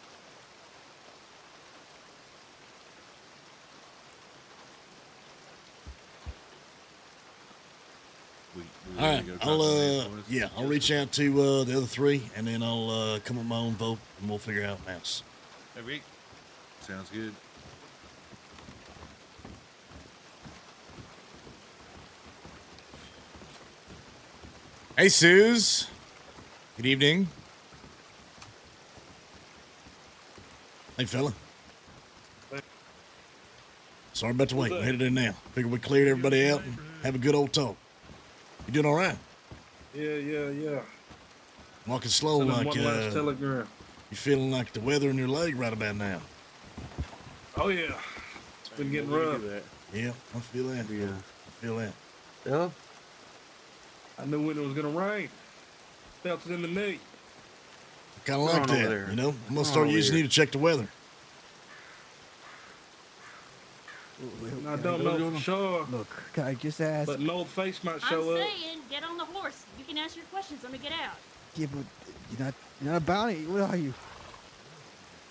All right, I'll reach out to the other three, and then I'll come with my own vote, and we'll figure out Mouse. Rick? Sounds good. Hey, Suze. Good evening. Hey, fella. Sorry about the wait. We're headed in now. Figured we cleared everybody out and have a good old talk. You doing all right? Yeah. Walking slow Send him like one last telegram. You feeling like the weather in your leg right about now? Oh yeah, it's been getting rough. Yeah, I feel that. Yeah. I feel that. Yeah. I knew when it was gonna rain. Felt it in the knee. Kind of like Come on that, over there. I'm gonna Come start on using over you to check the weather. I don't know for sure. Look, can I just ask? But an old face might I'm show up. saying, get on the horse. You can ask your questions. Let me get out. Yeah, but you're not a bounty. What are you?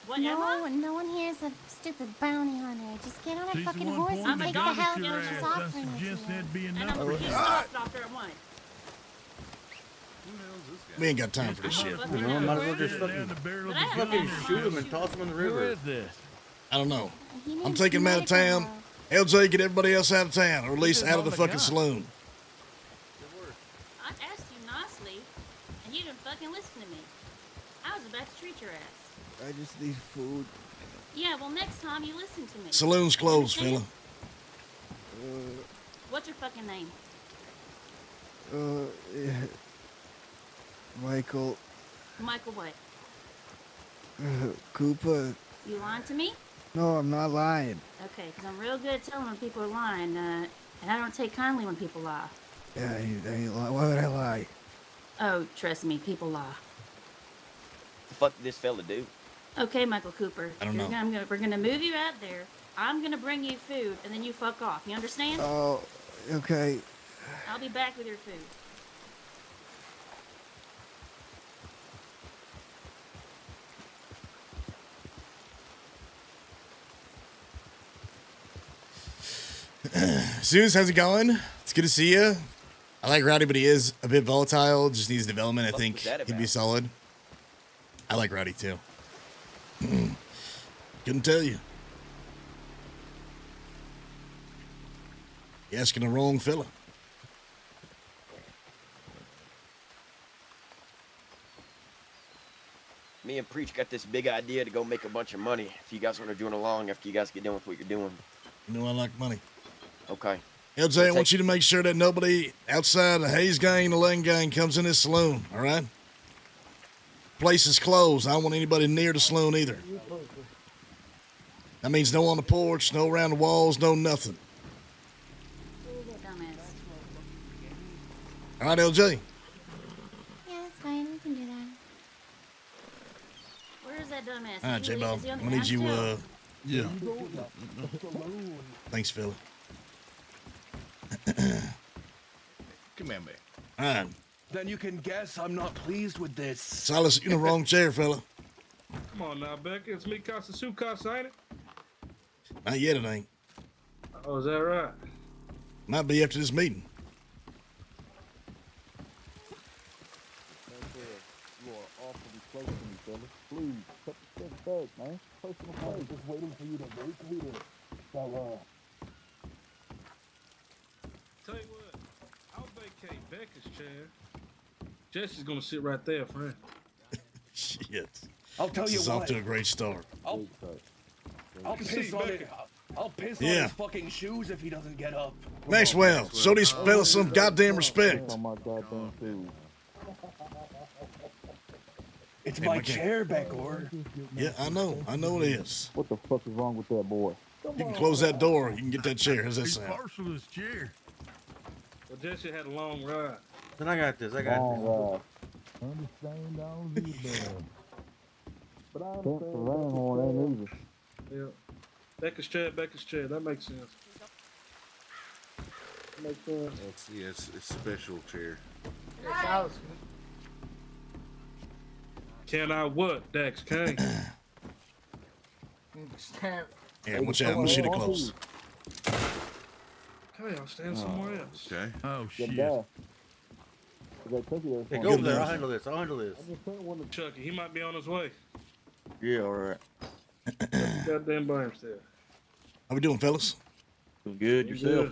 What, Emma? No one here is a stupid bounty hunter. Just get on a She's the fucking one horse and pointing take the the gun hell at your out she's ass. I offering it to suggest you. that'd be And enough. I'm going to get stopped after at one. We ain't got time for this shit. Might as well just fucking shoot him and toss him in the river. Who is this? I don't know. He I'm needs taking him out of town. LJ, get everybody else out of town, or at least out of the fucking saloon. I asked you nicely, and you didn't fucking listen to me. I was about to treat your ass. I just need food. Yeah, well, next time you listen to me. Saloon's closed, fella. What's your fucking name? Yeah. Michael. Michael what? Cooper. You lying to me? No, I'm not lying. Okay, because I'm real good at telling when people are lying, and I don't take kindly when people lie. Yeah, I ain't lying. Why would I lie? Oh, trust me, people lie. The fuck did this fella do? Okay, Michael Cooper. I don't know. We're gonna move you out there. I'm gonna bring you food, and then you fuck off. You understand? Oh, okay. I'll be back with your food. Zeus, how's it going? It's good to see you. I like Rowdy, but he is a bit volatile. Just needs development. I think he'd be solid. I like Rowdy too. Couldn't tell you. You asking the wrong fella. Me and Preach got this big idea to go make a bunch of money. If you guys want to join along after you guys get done with what you're doing. You know I like money. Okay. LJ, I want you to make sure that nobody outside the Hayes gang, the Lane gang, comes in this saloon, all right? Place is closed. I don't want anybody near the saloon either. That means no on the porch, no around the walls, no nothing. All right, LJ. Yeah, that's fine. We can do that. Where's that dumbass? All right, Is he J-Ball. on the I'm gonna need you, couch Yeah. Thanks, fella. Come here, man. All right. Then you can guess I'm not pleased with this. Silas, you in the wrong chair, fella. Come on now, Becker. It's me, Casa Su Casa, ain't it? Not yet, it ain't. Oh, is that right? Might be after this meeting. You are awfully close to me, fella. Please, cut the step back, man. Personal place. Just waiting for you to vacate it. So, Tell you what, I'll vacate Becker's chair. Jesse's gonna sit right there, friend. Shit. I'll tell This you is what. off to a great start. I'll piss on it. I'll piss on Yeah. his fucking shoes if he doesn't get up. Maxwell, show these fellas some goddamn respect. on my goddamn shoes. It's Hey, my my king. chair, Becker. Yeah, I know. I know it is. What the fuck is wrong with that boy? You can close that door. You can get that chair. How's that He's sound? partial to his chair. Well, Jesse had a long ride. Then I got this. I got Long this. ride. Understand all these bad. But I understand the rain horn ain't easy. Yeah. Becker's chair. That makes sense. That makes sense. Yes, it's special chair. Can I what, Dax Kane? Yeah, watch out. I'm gonna shoot it close. Okay, I'll stand somewhere else. Okay. Oh, Good shit. guy. I got cookie there. Hey, for go you. over there. I'll handle this. I'll handle this. I just sent one to Chucky, he might be on his way. Yeah, all right. Goddamn by himself. How we doing, fellas? Doing good yourself.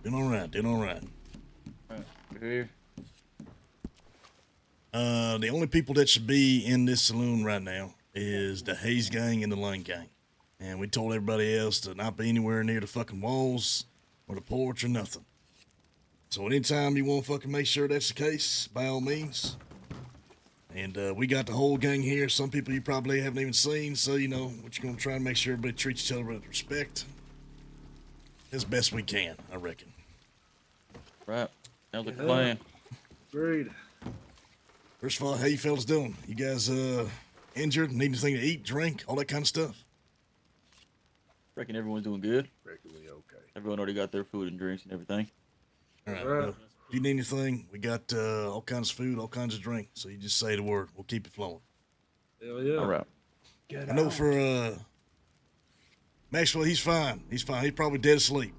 Doing all right. Doing all right. Here. The only people that should be in this saloon right now is the Hayes gang and the Lane gang. And we told everybody else to not be anywhere near the fucking walls or the porch or nothing. So anytime you want to fucking make sure that's the case, by all means. And we got the whole gang here. Some people you probably haven't even seen, so you know what you're gonna try and make sure everybody treats each other with respect as best we can, I reckon. Right. Sounds like a Yeah. plan. Agreed. First of all, how you fellas doing? You guys injured? Need anything to eat, drink, all that kind of stuff? Reckon everyone's doing good. Reckon we okay. Everyone already got their food and drinks and everything. All right. Well, if you need anything, we got all kinds of food, all kinds of drink. So you just say the word. We'll keep it flowing. Hell yeah. All right. Get I know out. for Maxwell, he's fine. He's fine. He's probably dead asleep.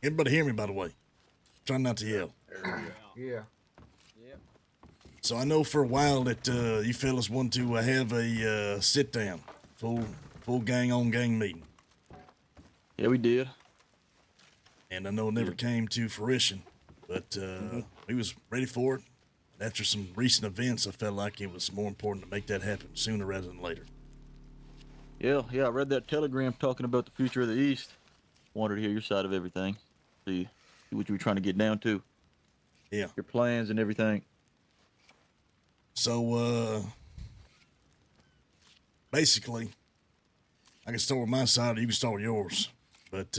Everybody hear me, by the way. Trying not to yell. Yeah. So I know for a while that you fellas want to have a sit down, full gang on gang meeting. Yeah, we did. And I know it never came to fruition, but we was ready for it. After some recent events, I felt like it was more important to make that happen sooner rather than later. Yeah, I read that telegram talking about the future of the East. Wanted to hear your side of everything. See what you were trying to get down to. Yeah. Your plans and everything. So, basically, I can start with my side or you can start with yours. But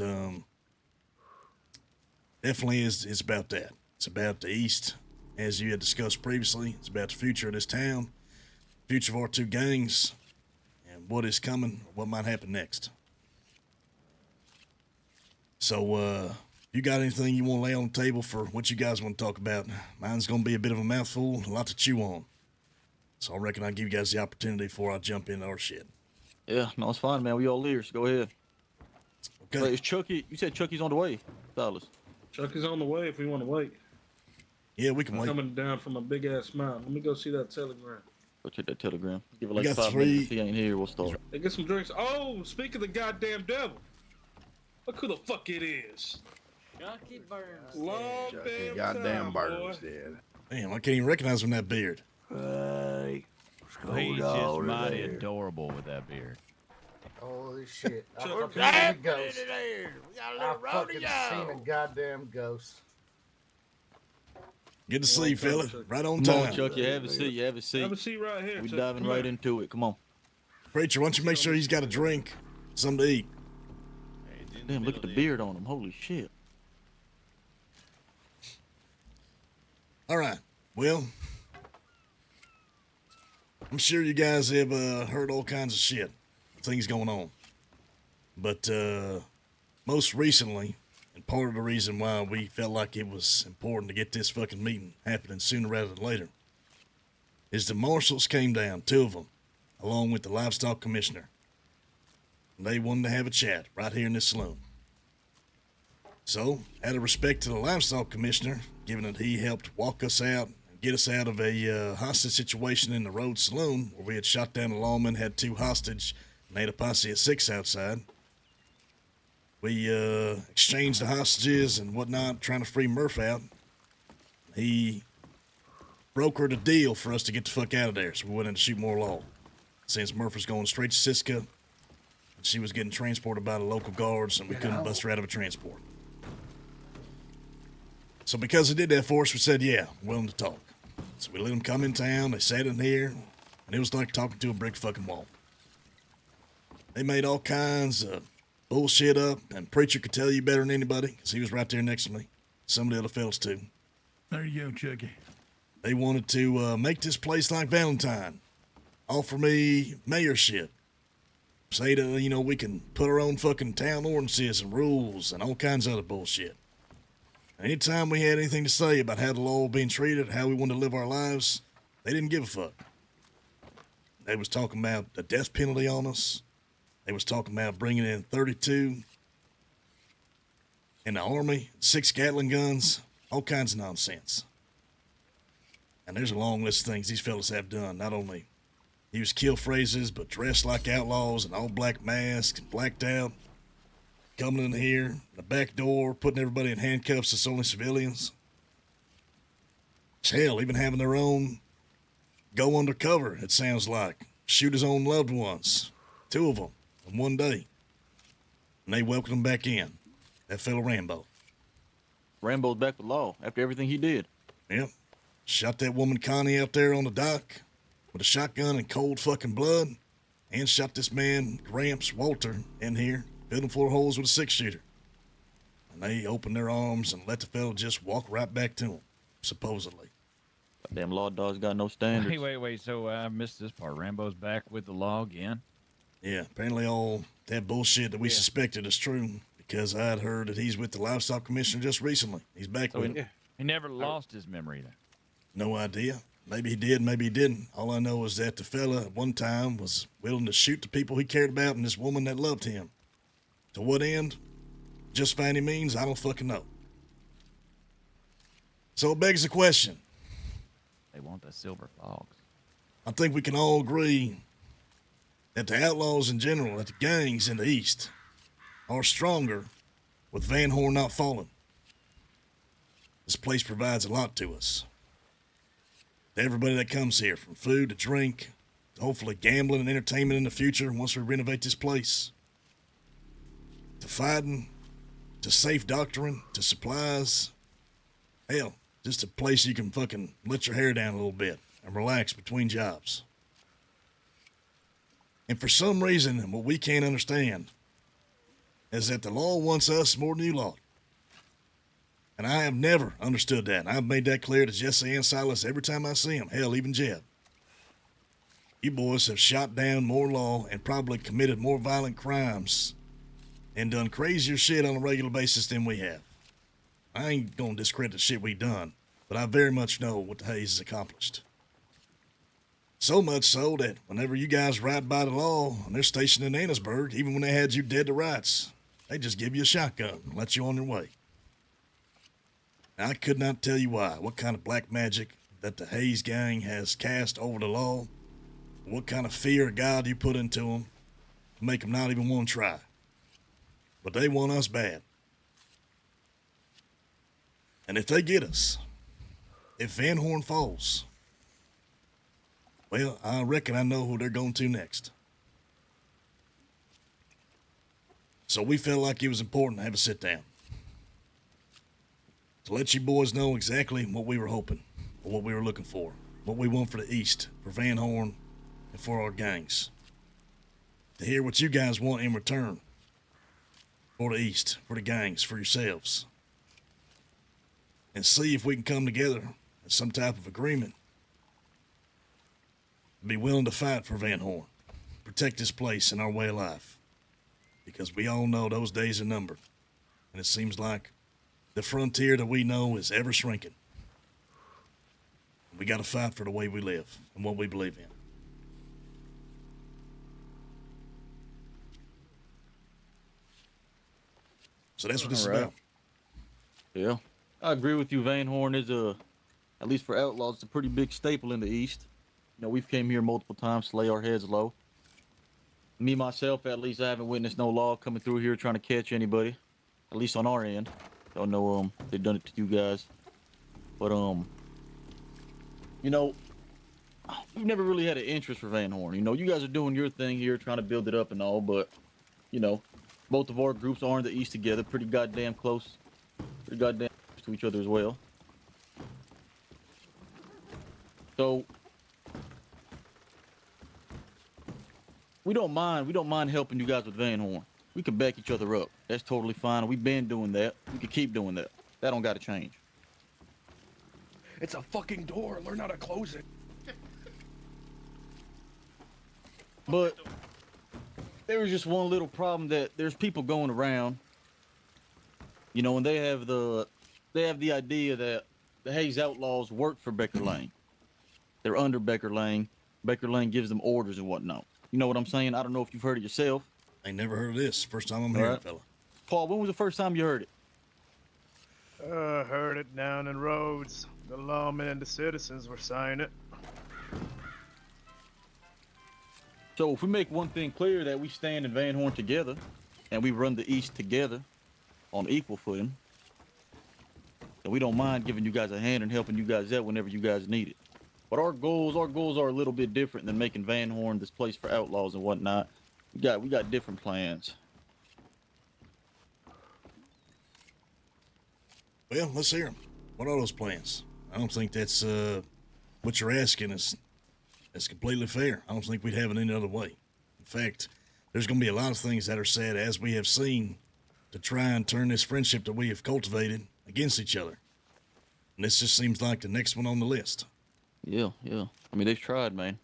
definitely it's about that. It's about the East, as you had discussed previously. It's about the future of this town, future of our two gangs, and what is coming, what might happen next. So, you got anything you want to lay on the table for what you guys want to talk about? Mine's going to be a bit of a mouthful, a lot to chew on. So I reckon I'll give you guys the opportunity before I jump into our shit. Yeah, no, it's fine, man. We all ears. Go ahead. Okay. Wait, is Chucky? You said Chucky's on the way, Silas. Chucky's on the way if we want to wait. Yeah, we can I'm wait. coming down from a big ass mountain. Let me go see that telegram. Go check that telegram. Give it We like got 5 three- minutes. If he ain't here, we'll start. Hey, get some drinks. Oh, speak of the goddamn devil. Look who the fuck it is. Chucky Burns. Long damn Goddamn time, Burns boy. dead. Damn, I can't even recognize him in that beard. Hey, He's just mighty adorable with that beard. Holy shit. Chuck, I fucking seen a ghost. I fucking seen a goddamn ghost. Good to see you, fella. Right on Come on, time. Chucky. Have a seat. Have a seat. Have a seat right here. We Chuck. diving Come right here. into it. Come on. Preacher, why don't you make sure he's got a drink, something to eat? Damn, look at the beard on him. Holy shit. All right. Well, I'm sure you guys have heard all kinds of shit, things going on. But most recently, and part of the reason why we felt like it was important to get this fucking meeting happening sooner rather than later, is the marshals came down, 2 of them, along with the livestock commissioner. And they wanted to have a chat right here in this saloon. So, out of respect to the livestock commissioner, given that he helped walk us out and get us out of a hostage situation in the road saloon where we had shot down a lawman, had 2 hostage, and had a posse of 6 outside, we exchanged the hostages and whatnot, trying to free Murph out. He brokered a deal for us to get the fuck out of there, so we went in to shoot more law. Since Murph was going straight to Siska, and she was getting transported by the local guards, and we couldn't bust her out of a transport. So because they did that for us, we said, yeah, willing to talk. So we let them come in town, they sat in here, and it was like talking to a brick fucking wall. They made all kinds of bullshit up, and Preacher could tell you better than anybody, because he was right there next to me. Some of the other fellas, too. There you go, Chucky. They wanted to make this place like Valentine. Offer me mayorship. Say that, you know, we can put our own fucking town ordinances and rules and all kinds of other bullshit. Anytime we had anything to say about how the law was being treated, how we wanted to live our lives, they didn't give a fuck. They was talking about the death penalty on us. They was talking about bringing in 32 in the army, 6 Gatling guns, all kinds of nonsense. And there's a long list of things these fellas have done. Not only use kill phrases, but dressed like outlaws in all black masks and blacked out. Coming in here, the back door, putting everybody in handcuffs that's only civilians. Hell, even having their own go undercover, it sounds like. Shoot his own loved ones. 2 of them in one day. And they welcomed him back in. That fellow Rambo. Rambo's back with law after everything he did. Yep. Shot that woman Connie out there on the dock with a shotgun in cold fucking blood. And shot this man, Gramps Walter, in here. Filled him full of holes with a 6-shooter. And they opened their arms and let the fella just walk right back to him, supposedly. Damn law dogs got no standards. Wait. So I missed this part. Rambo's back with the law again? Yeah, apparently all that bullshit that we suspected is true, because I had heard that he's with the livestock commissioner just recently. He's back with him. He never lost his memory then? No idea. Maybe he did, maybe he didn't. All I know is that the fella at one time was willing to shoot the people he cared about and this woman that loved him. To what end? Just by any means, I don't fucking know. So it begs the question. They want the silver fox. I think we can all agree that the outlaws in general, that the gangs in the East, are stronger with Van Horn not falling. This place provides a lot to us. To everybody that comes here, from food to drink, to hopefully gambling and entertainment in the future once we renovate this place. To fighting, to safe doctoring, to supplies. Hell, just a place you can fucking let your hair down a little bit and relax between jobs. And for some reason, what we can't understand is that the law wants us more than you lot. And I have never understood that. And I've made that clear to Jesse and Silas every time I see them. Hell, even Jeb. You boys have shot down more law and probably committed more violent crimes and done crazier shit on a regular basis than we have. I ain't gonna discredit the shit we done, but I very much know what the Hayes has accomplished. So much so that whenever you guys ride by the law and they're stationed in Annisburg, even when they had you dead to rights, they just give you a shotgun and let you on your way. Now, I could not tell you why, what kind of black magic that the Hayes gang has cast over the law, what kind of fear of God you put into them to make them not even want to try. But they want us bad. And if they get us, if Van Horn falls, well, I reckon I know who they're going to next. So we felt like it was important to have a sit down. To let you boys know exactly what we were hoping, or what we were looking for, what we want for the East, for Van Horn, and for our gangs. To hear what you guys want in return. For the East, for the gangs, for yourselves. And see if we can come together in some type of agreement be willing to fight for Van Horn, protect this place and our way of life. Because we all know those days are numbered. And it seems like the frontier that we know is ever shrinking. We got to fight for the way we live and what we believe in. So that's what this is about. Yeah, I agree with you. Van Horn is at least for outlaws, it's a pretty big staple in the East. You know, we've came here multiple times to lay our heads low. Me, myself, at least I haven't witnessed no law coming through here trying to catch anybody, at least on our end. Don't know, they've done it to you guys. But, you know, we've never really had an interest for Van Horn. You know, you guys are doing your thing here, trying to build it up and all, but, you know, both of our groups are in the East together, pretty goddamn close to each other as well. So we don't mind helping you guys with Van Horn. We can back each other up. That's totally fine. We've been doing that. We can keep doing that. That don't gotta change. It's a fucking door. Learn how to close it. But there was just one little problem that there's people going around, you know, and they have the idea that the Hayes Outlaws work for Becker Lane. They're under Becker Lane. Becker Lane gives them orders and whatnot. You know what I'm saying? I don't know if you've heard it yourself. I never heard of this. First time I'm hearing it, fella. Paul, when was the first time you heard it? Heard it down in Rhodes. The lawmen and the citizens were saying it. So if we make one thing clear, that we stand in Van Horn together, and we run the East together on equal footing, and we don't mind giving you guys a hand and helping you guys out whenever you guys need it. But our goals are a little bit different than making Van Horn this place for outlaws and whatnot. We got different plans. Well, let's hear them. What are those plans? I don't think that's what you're asking is completely fair. I don't think we'd have it any other way. In fact, there's going to be a lot of things that are said, as we have seen, to try and turn this friendship that we have cultivated against each other. And this just seems like the next one on the list. Yeah. I mean, they've tried, man.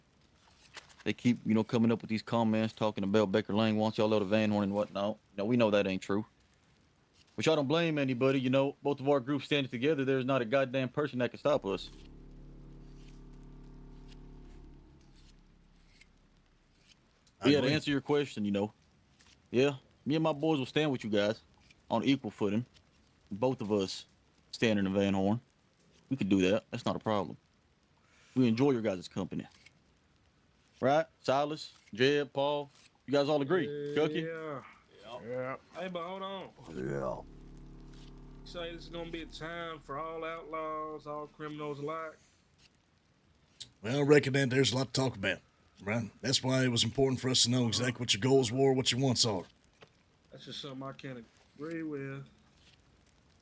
They keep, you know, coming up with these comments talking about Becker Lane wants y'all out of Van Horn and whatnot. You know, we know that ain't true. Which I don't blame anybody, you know. Both of our groups standing together, there's not a goddamn person that can stop us. Yeah, to answer your question, you know. Yeah, me and my boys will stand with you guys on equal footing. Both of us standing in Van Horn. We could do that. That's not a problem. We enjoy your guys' company. Right? Silas, Jeb, Paul, you guys all agree? Chucky? Yeah. Hey, but hold on. Yeah. Say this is gonna be a time for all outlaws, all criminals alike. Well, I reckon that there's a lot to talk about, right? That's why it was important for us to know exactly what your goals were, what your wants are. That's just something I can't agree with.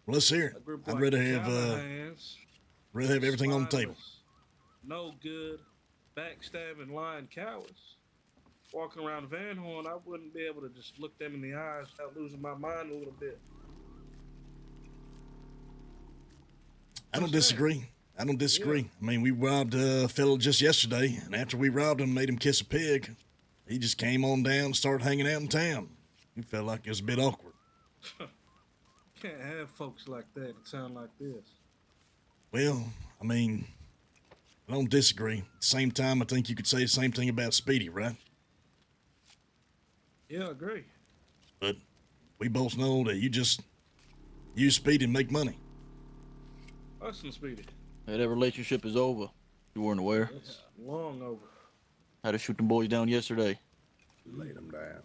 Well, let's hear it. I'd rather have everything on the table. No good, backstabbing, lying cowards. Walking around Van Horn, I wouldn't be able to just look them in the eyes without losing my mind a little bit. I don't disagree. I mean, we robbed a fellow just yesterday, and after we robbed him, made him kiss a pig, he just came on down and started hanging out in town. He felt like it was a bit awkward. Can't have folks like that at a time like this. Well, I mean, I don't disagree. At the same time, I think you could say the same thing about Speedy, right? Yeah, I agree. But we both know that you just use Speedy and make money. Us and Speedy. Hey, that relationship is over. You weren't aware. It's long over. Had to shoot them boys down yesterday. Laid them down.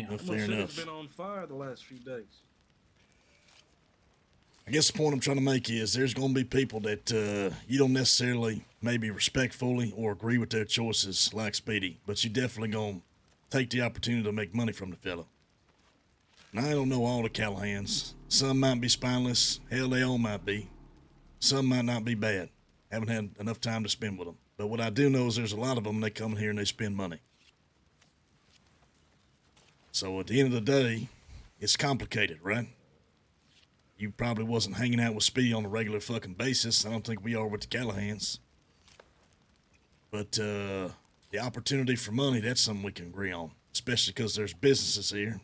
Well, fair enough. It's been on fire the last few days. I guess the point I'm trying to make is there's going to be people that you don't necessarily maybe respect fully or agree with their choices like Speedy, but you definitely going to take the opportunity to make money from the fella. Now, I don't know all the Callahans. Some might be spineless. Hell, they all might be. Some might not be bad. Haven't had enough time to spend with them. But what I do know is there's a lot of them, they come in here and they spend money. So at the end of the day, it's complicated, right? You probably wasn't hanging out with Speedy on a regular fucking basis. I don't think we are with the Callahans. But the opportunity for money, that's something we can agree on, especially because there's businesses here.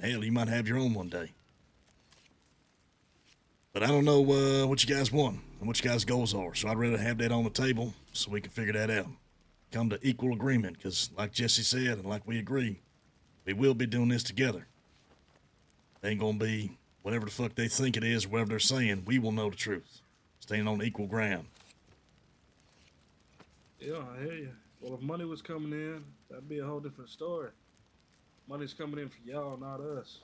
Hell, you might have your own one day. But I don't know what you guys want and what you guys' goals are, so I'd rather have that on the table so we can figure that out. Come to equal agreement, because like Jesse said and like we agree, we will be doing this together. It ain't gonna be whatever the fuck they think it is, whatever they're saying. We will know the truth. Staying on equal ground. Yeah, I hear you. Well, if money was coming in, that'd be a whole different story. Money's coming in for y'all, not us.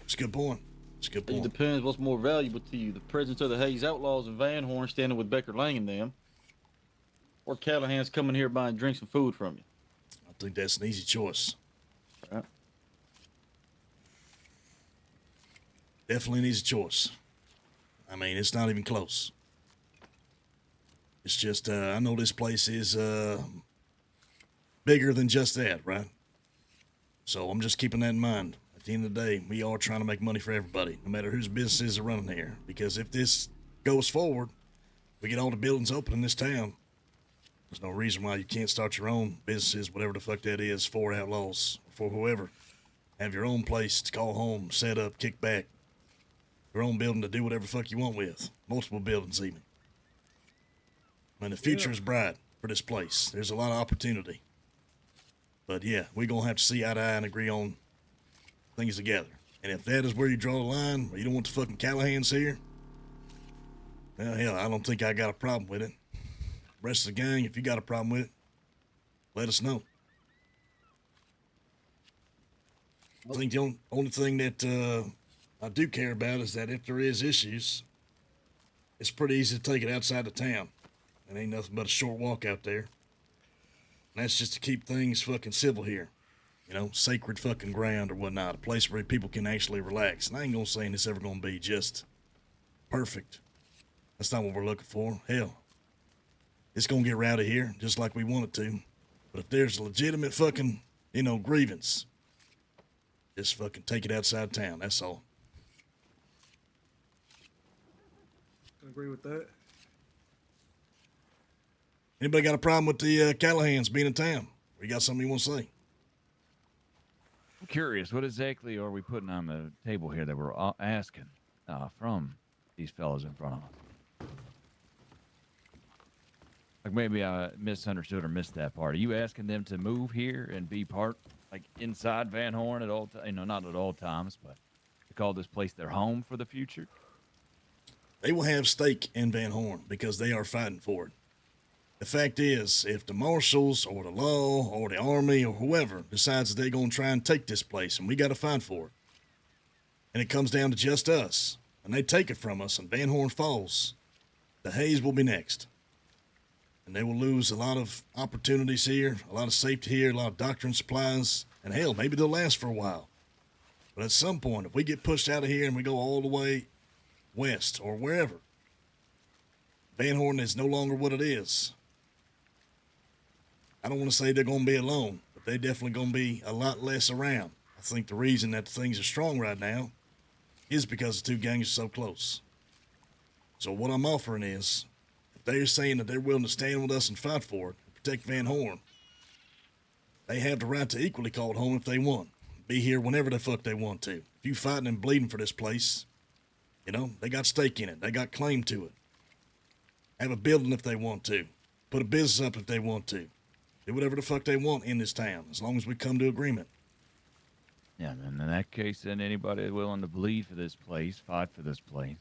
It's a good point. It's a good point. It depends what's more valuable to you, the presence of the Hayes Outlaws and Van Horn standing with Becker Lang and them, or Callahan's coming here buying drinks and food from you. I think that's an easy choice. Right. Definitely an easy choice. I mean, it's not even close. It's just, I know this place is bigger than just that, right? So I'm just keeping that in mind. At the end of the day, we are trying to make money for everybody, no matter whose businesses are running here. Because if this goes forward, we get all the buildings open in this town, there's no reason why you can't start your own businesses, whatever the fuck that is, for Outlaws, for whoever. Have your own place to call home, set up, kick back. Your own building to do whatever the fuck you want with. Multiple buildings even. I mean, the future is bright for this place. There's a lot of opportunity. But yeah, we're going to have to see eye to eye and agree on things together. And if that is where you draw the line, where you don't want the fucking Callahans here, well, hell, I don't think I got a problem with it. Rest of the gang, if you got a problem with it, let us know. I think the only thing that I do care about is that if there is issues, it's pretty easy to take it outside the town. It ain't nothing but a short walk out there. And that's just to keep things fucking civil here. You know, sacred fucking ground or whatnot. A place where people can actually relax. And I ain't gonna say it's ever gonna be just perfect. That's not what we're looking for. Hell, it's gonna get rowdy here, just like we want it to. But if there's a legitimate fucking, grievance, just fucking take it outside town. That's all. Can agree with that. Anybody got a problem with the Callahans being in town? Or you got something you want to say? I'm curious, what exactly are we putting on the table here that we're asking from these fellas in front of us? Like maybe I misunderstood or missed that part. Are you asking them to move here and be part, like inside Van Horn at all times? Not at all times, but to call this place their home for the future? They will have stake in Van Horn because they are fighting for it. The fact is, if the marshals or the law or the army or whoever decides that they're going to try and take this place and we got to fight for it, and it comes down to just us, and they take it from us and Van Horn falls, the Hayes will be next. And they will lose a lot of opportunities here, a lot of safety here, a lot of doctrine supplies, and hell, maybe they'll last for a while. But at some point, if we get pushed out of here and we go all the way west or wherever, Van Horn is no longer what it is. I don't want to say they're going to be alone, but they're definitely going to be a lot less around. I think the reason that things are strong right now is because the two gangs are so close. So what I'm offering is, if they're saying that they're willing to stand with us and fight for it, and protect Van Horn, they have the right to equally call it home if they want. Be here whenever the fuck they want to. If you fighting and bleeding for this place, they got stake in it. They got claim to it. Have a building if they want to. Put a business up if they want to. Do whatever the fuck they want in this town, as long as we come to agreement. Yeah, then in that case, then anybody willing to bleed for this place, fight for this place,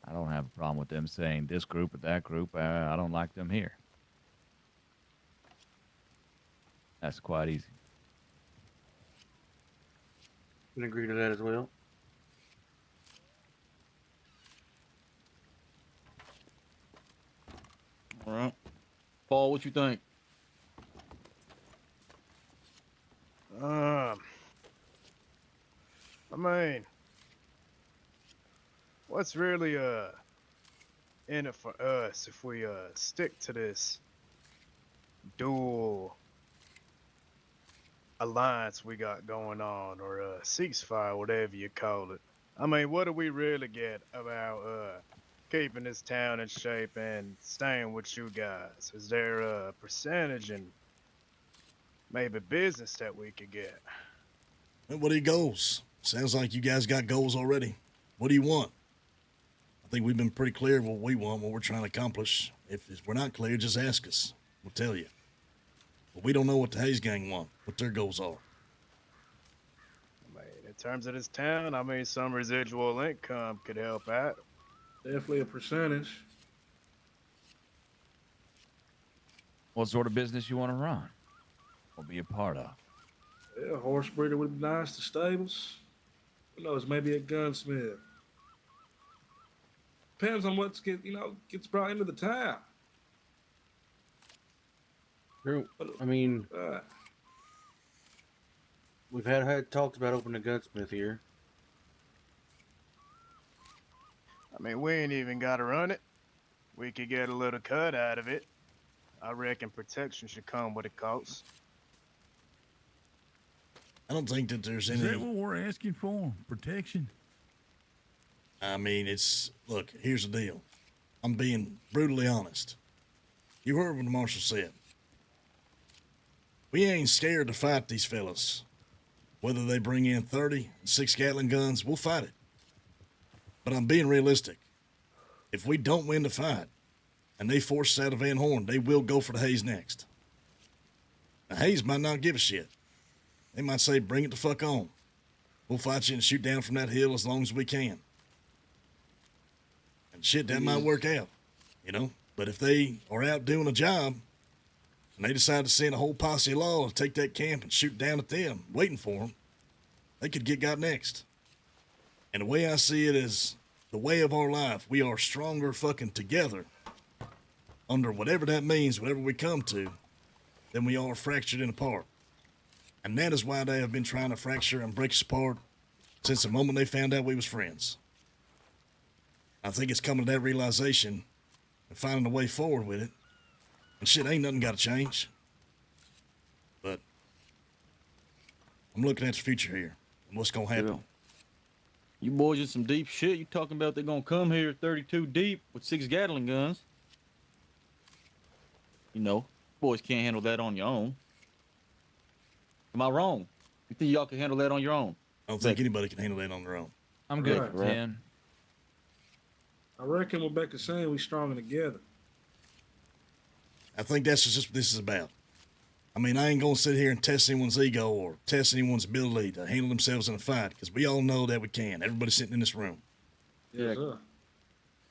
I don't have a problem with them saying this group or that group, I don't like them here. That's quite easy. Can agree to that as well. All right. Paul, what you think? I mean, what's really in it for us if we stick to this dual alliance we got going on, or ceasefire, whatever you call it? I mean, what do we really get about keeping this town in shape and staying with you guys? Is there a percentage and maybe business that we could get? What are your goals? Sounds like you guys got goals already. What do you want? I think we've been pretty clear what we want, what we're trying to accomplish. If we're not clear, just ask us. We'll tell you. But we don't know what the Hayes gang want, what their goals are. I mean, in terms of this town, I mean, some residual income could help out. Definitely a percentage. What sort of business you want to run or be a part of? Yeah, a horse breeder would be nice. The stables. Who knows? Maybe a gunsmith. Depends on gets brought into the town. True. I mean, we've had talks about opening a gunsmith here. I mean, we ain't even got to run it. We could get a little cut out of it. I reckon protection should come with a cost. I don't think that there's Is any... that what we're asking for? Protection? I mean, look, here's the deal. I'm being brutally honest. You heard what the marshal said. We ain't scared to fight these fellas. Whether they bring in 30 and 6 Gatling guns, we'll fight it. But I'm being realistic. If we don't win the fight, and they force us out of Van Horn, they will go for the Hayes next. Now, Hayes might not give a shit. They might say, bring it the fuck on. We'll fight you and shoot down from that hill as long as we can. And shit, that might work out, you know? But if they are out doing a job, and they decide to send a whole posse of law to take that camp and shoot down at them, waiting for them, they could get got next. And the way I see it is the way of our life. We are stronger fucking together under whatever that means, whatever we come to, than we are fractured and apart. And that is why they have been trying to fracture and break us apart since the moment they found out we was friends. I think it's coming to that realization and finding a way forward with it. And shit, ain't nothing got to change. But I'm looking at the future here and what's going to happen. Yeah. You boys in some deep shit. You talking about they're going to come here 32 deep with 6 Gatling guns. You know, boys can't handle that on your own. Am I wrong? You think y'all can handle that on your own? I don't think anybody can handle that on their own. I'm good for 10. I reckon what Becker's saying, we stronger together. I think that's just what this is about. I mean, I ain't going to sit here and test anyone's ego or test anyone's ability to handle themselves in a fight, because we all know that we can. Everybody sitting in this room. Yes, sir.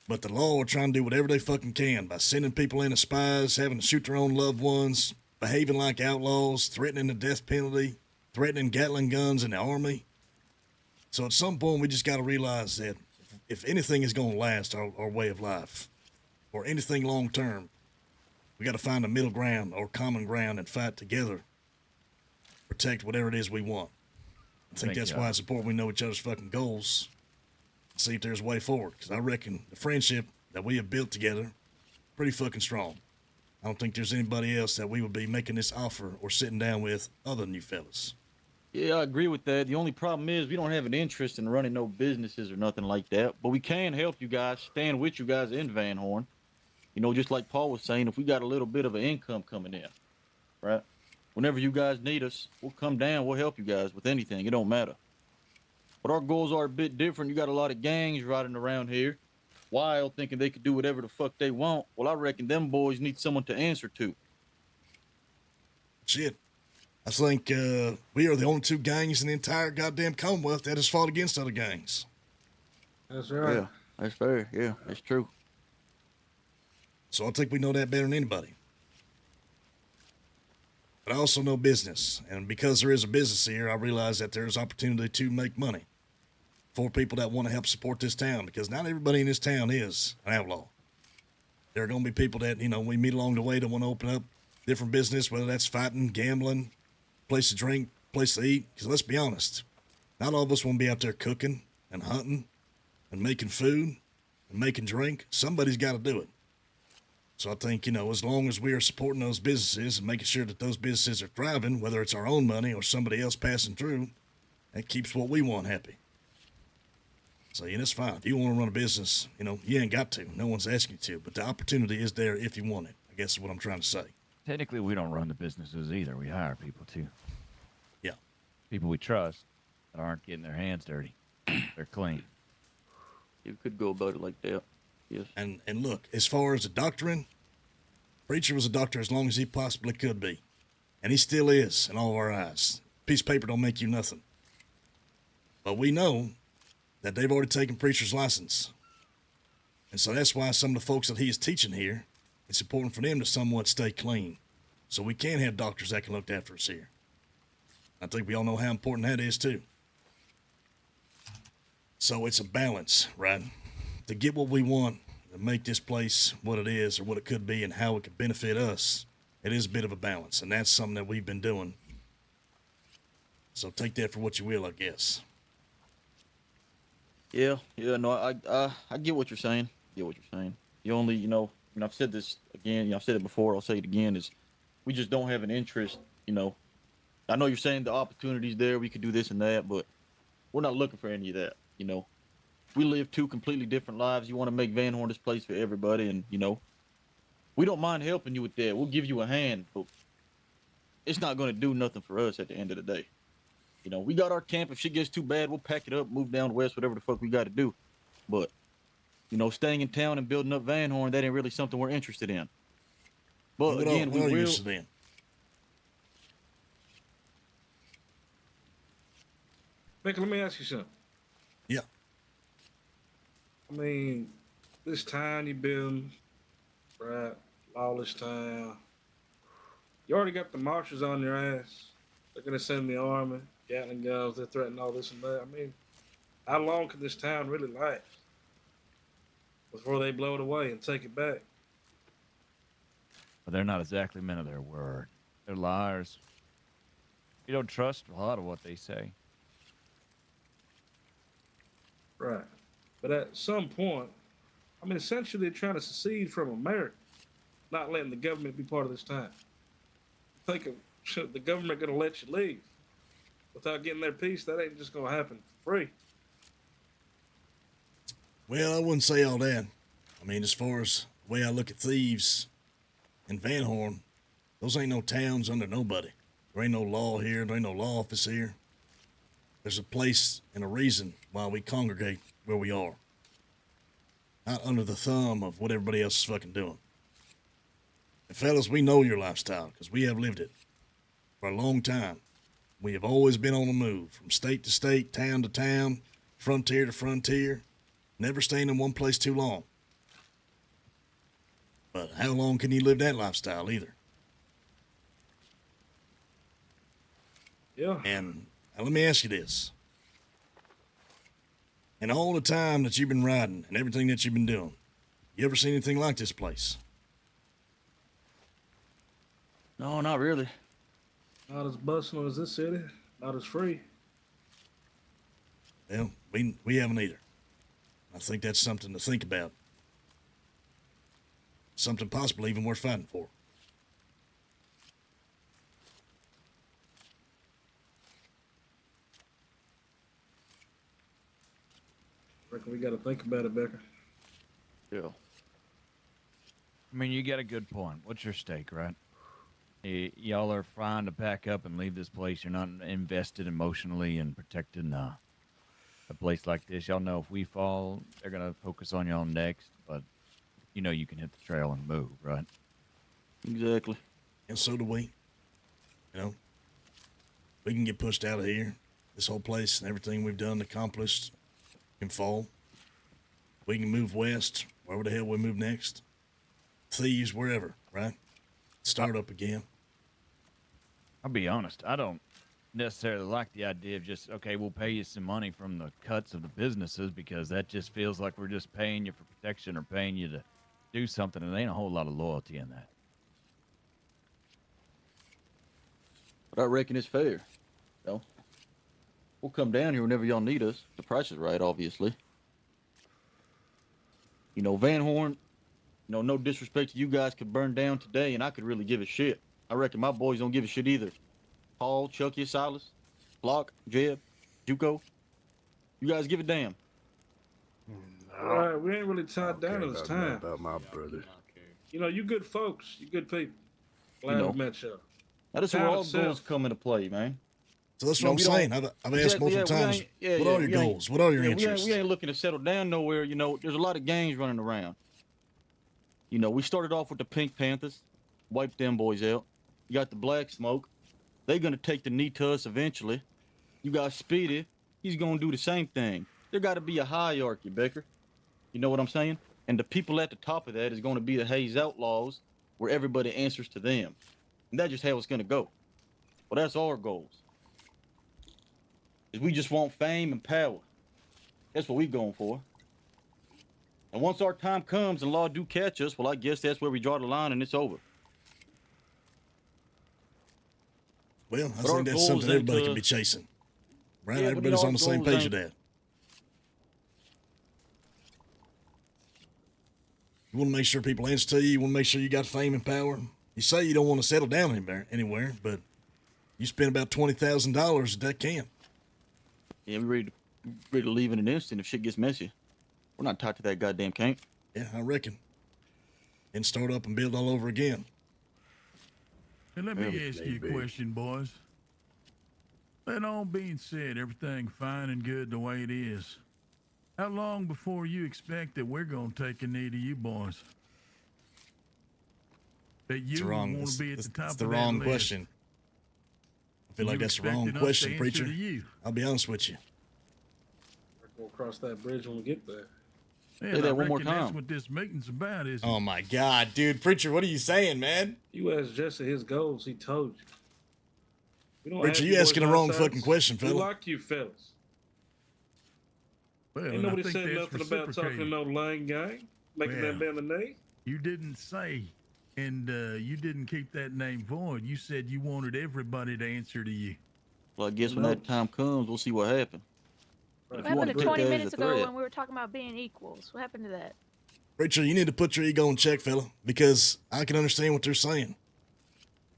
But the law are trying to do whatever they fucking can by sending people in as spies, having to shoot their own loved ones, behaving like outlaws, threatening the death penalty, threatening Gatling guns in the army. So at some point, we just got to realize that if anything is going to last our way of life, or anything long term, we got to find a middle ground or common ground and fight together, protect whatever it is we want. I think that's why it's important we know each other's fucking goals, see if there's a way forward. Because I reckon the friendship that we have built together, pretty fucking strong. I don't think there's anybody else that we would be making this offer or sitting down with other than you fellas. Yeah, I agree with that. The only problem is we don't have an interest in running no businesses or nothing like that. But we can help you guys, stand with you guys in Van Horn. You know, just like Paul was saying, if we got a little bit of an income coming in, right? Whenever you guys need us, we'll come down. We'll help you guys with anything. It don't matter. But our goals are a bit different. You got a lot of gangs riding around here, wild, thinking they could do whatever the fuck they want. Well, I reckon them boys need someone to answer to. Shit. I think we are the only 2 gangs in the entire goddamn Commonwealth that has fought against other gangs. That's right. Yeah, that's fair. Yeah, that's true. So I think we know that better than anybody. But I also know business. And because there is a business here, I realize that there's opportunity to make money for people that want to help support this town. Because not everybody in this town is an outlaw. There are going to be people that, you know, we meet along the way that want to open up different business, whether that's fighting, gambling, place to drink, place to eat. Because let's be honest, not all of us want to be out there cooking and hunting and making food and making drink. Somebody's got to do it. So I think, you know, as long as we are supporting those businesses and making sure that those businesses are thriving, whether it's our own money or somebody else passing through, that keeps what we want happy. So, yeah, that's fine. If you want to run a business, you ain't got to. No one's asking you to. But the opportunity is there if you want it, I guess is what I'm trying to say. Technically, we don't run the businesses either. We hire people, too. Yeah. People we trust that aren't getting their hands dirty. They're clean. You could go about it like that. Yes. And look, as far as the doctoring, Preacher was a doctor as long as he possibly could be. And he still is in all of our eyes. Piece of paper don't make you nothing. But we know that they've already taken Preacher's license. And so that's why some of the folks that he is teaching here, it's important for them to somewhat stay clean. So we can have doctors that can look after us here. I think we all know how important that is too. So it's a balance, right? To get what we want, to make this place what it is or what it could be and how it could benefit us, it is a bit of a balance. And that's something that we've been doing. So take that for what you will, I guess. Yeah, no, I get what you're saying. You only, I've said this again, I've said it before, I'll say it again, is we just don't have an interest, I know you're saying the opportunity's there, we could do this and that, but we're not looking for any of that, We live two completely different lives. You want to make Van Horn this place for everybody, and, we don't mind helping you with that. We'll give you a hand, but it's not going to do nothing for us at the end of the day. We got our camp. If shit gets too bad, we'll pack it up, move down west, whatever the fuck we got to do. But, staying in town and building up Van Horn, that ain't really something we're interested in. But what again, we are you will. interested in? Becker, let me ask you something. Yeah. I mean, this town you building, right? Lawless town. You already got the marshals on your ass. They're gonna send the army, Gatling guns. They're threatening all this and that. I mean, how long can this town really last before they blow it away and take it back? But they're not exactly men of their word. They're liars. You don't trust a lot of what they say. Right. But at some point, I mean, essentially they're trying to secede from America, not letting the government be part of this town. Think of the government going to let you leave without getting their piece? That ain't just going to happen for free. Well, I wouldn't say all that. I mean, as far as the way I look at thieves in Van Horn, those ain't no towns under nobody. There ain't no law here. There ain't no law office here. There's a place and a reason why we congregate where we are. Not under the thumb of what everybody else is fucking doing. And fellas, we know your lifestyle because we have lived it for a long time. We have always been on the move from state to state, town to town, frontier to frontier, never staying in one place too long. But how long can you live that lifestyle either? Yeah. And let me ask you this. In all the time that you've been riding and everything that you've been doing, you ever seen anything like this place? No, not really. Not as bustling as this city. Not as free. Well, we haven't either. I think that's something to think about. Something possibly even worth fighting for. Reckon we got to think about it, Becker. Yeah. I mean, you got a good point. What's your stake, right? Y'all are fine to pack up and leave this place. You're not invested emotionally in protecting a place like this. Y'all know if we fall, they're going to focus on y'all next, but you know you can hit the trail and move, right? Exactly. And so do we. We can get pushed out of here. This whole place and everything we've done, accomplished, can fall. We can move west, wherever the hell we move next. Thieves, wherever, right? Start up again. I'll be honest, I don't necessarily like the idea of just, okay, we'll pay you some money from the cuts of the businesses because that just feels like we're just paying you for protection or paying you to do something, and there ain't a whole lot of loyalty in that. But I reckon it's fair. We'll come down here whenever y'all need us. The price is right, obviously. Van Horn, no disrespect to you guys, could burn down today, and I could really give a shit. I reckon my boys don't give a shit either. Paul, Chucky, Silas, Block, Jeb, Juco. You guys give a damn. All right, we ain't really tied down care to this about nothing time. about my brother. You know, you good folks. You good people. Glad know. we met y'all. Now, this is where Town all itself- goals come into play, man. So that's You what know, I'm we don't- saying. I've asked Exactly, multiple we times, ain't- yeah, what yeah, are your we ain't- goals? What are your yeah, interests? We ain't looking to settle down nowhere. You know, there's a lot of gangs running around. You know, we started off with the Pink Panthers, wiped them boys out. You got the Black Smoke. They're gonna take the knee to us eventually. You got Speedy. He's gonna do the same thing. There got to be a hierarchy, Becker. You know what I'm saying? And the people at the top of that is going to be the Hayes Outlaws, where everybody answers to them. And that's just how it's going to go. Well, that's our goals. Is we just want fame and power. That's what we going for. And once our time comes and law do catch us, well, I guess that's where we draw the line and it's over. Well, I But our think that's goals something everybody ain't, can be chasing. Right? yeah, but Everybody's our on the same goals page ain't- with that. You want to make sure people answer to you. You want to make sure you got fame and power. You say you don't want to settle down anywhere, but you spend about $20,000 at that camp. Yeah, we're ready to leave in an instant if shit gets messy. We're not tied to that goddamn camp. Yeah, I reckon. And start up and build all over again. And let me ask you a question, boys. That all being said, everything fine and good the way it is. How long before you expect that we're going to take a knee to you boys? That you want to be at the top It's of the that wrong list? question. I feel like You that's the wrong expecting us to question, answer preacher. to you? I'll be honest with you. We'll cross that bridge when we get there. Yeah, Say that I one more reckon that's time. what this meeting's about, isn't Oh my God, dude, preacher, what are you saying, man? You asked Jesse his goals, he told you. We don't Preacher, have you boys asking the wrong outside. fucking question, We fella. like you fellas. Well, Ain't and I nobody think said that's nothing about talking to reciprocated. no lane gang, making Well, that bend the knee. You didn't say, and you didn't keep that name void. You said you wanted everybody to answer to you. Well, I guess when that time comes, we'll see what happens. What If you want happened to to take 20 that as a minutes ago threat, when we were talking about being equals? What happened to that? Preacher, you need to put your ego in check, fella, because I can understand what they're saying.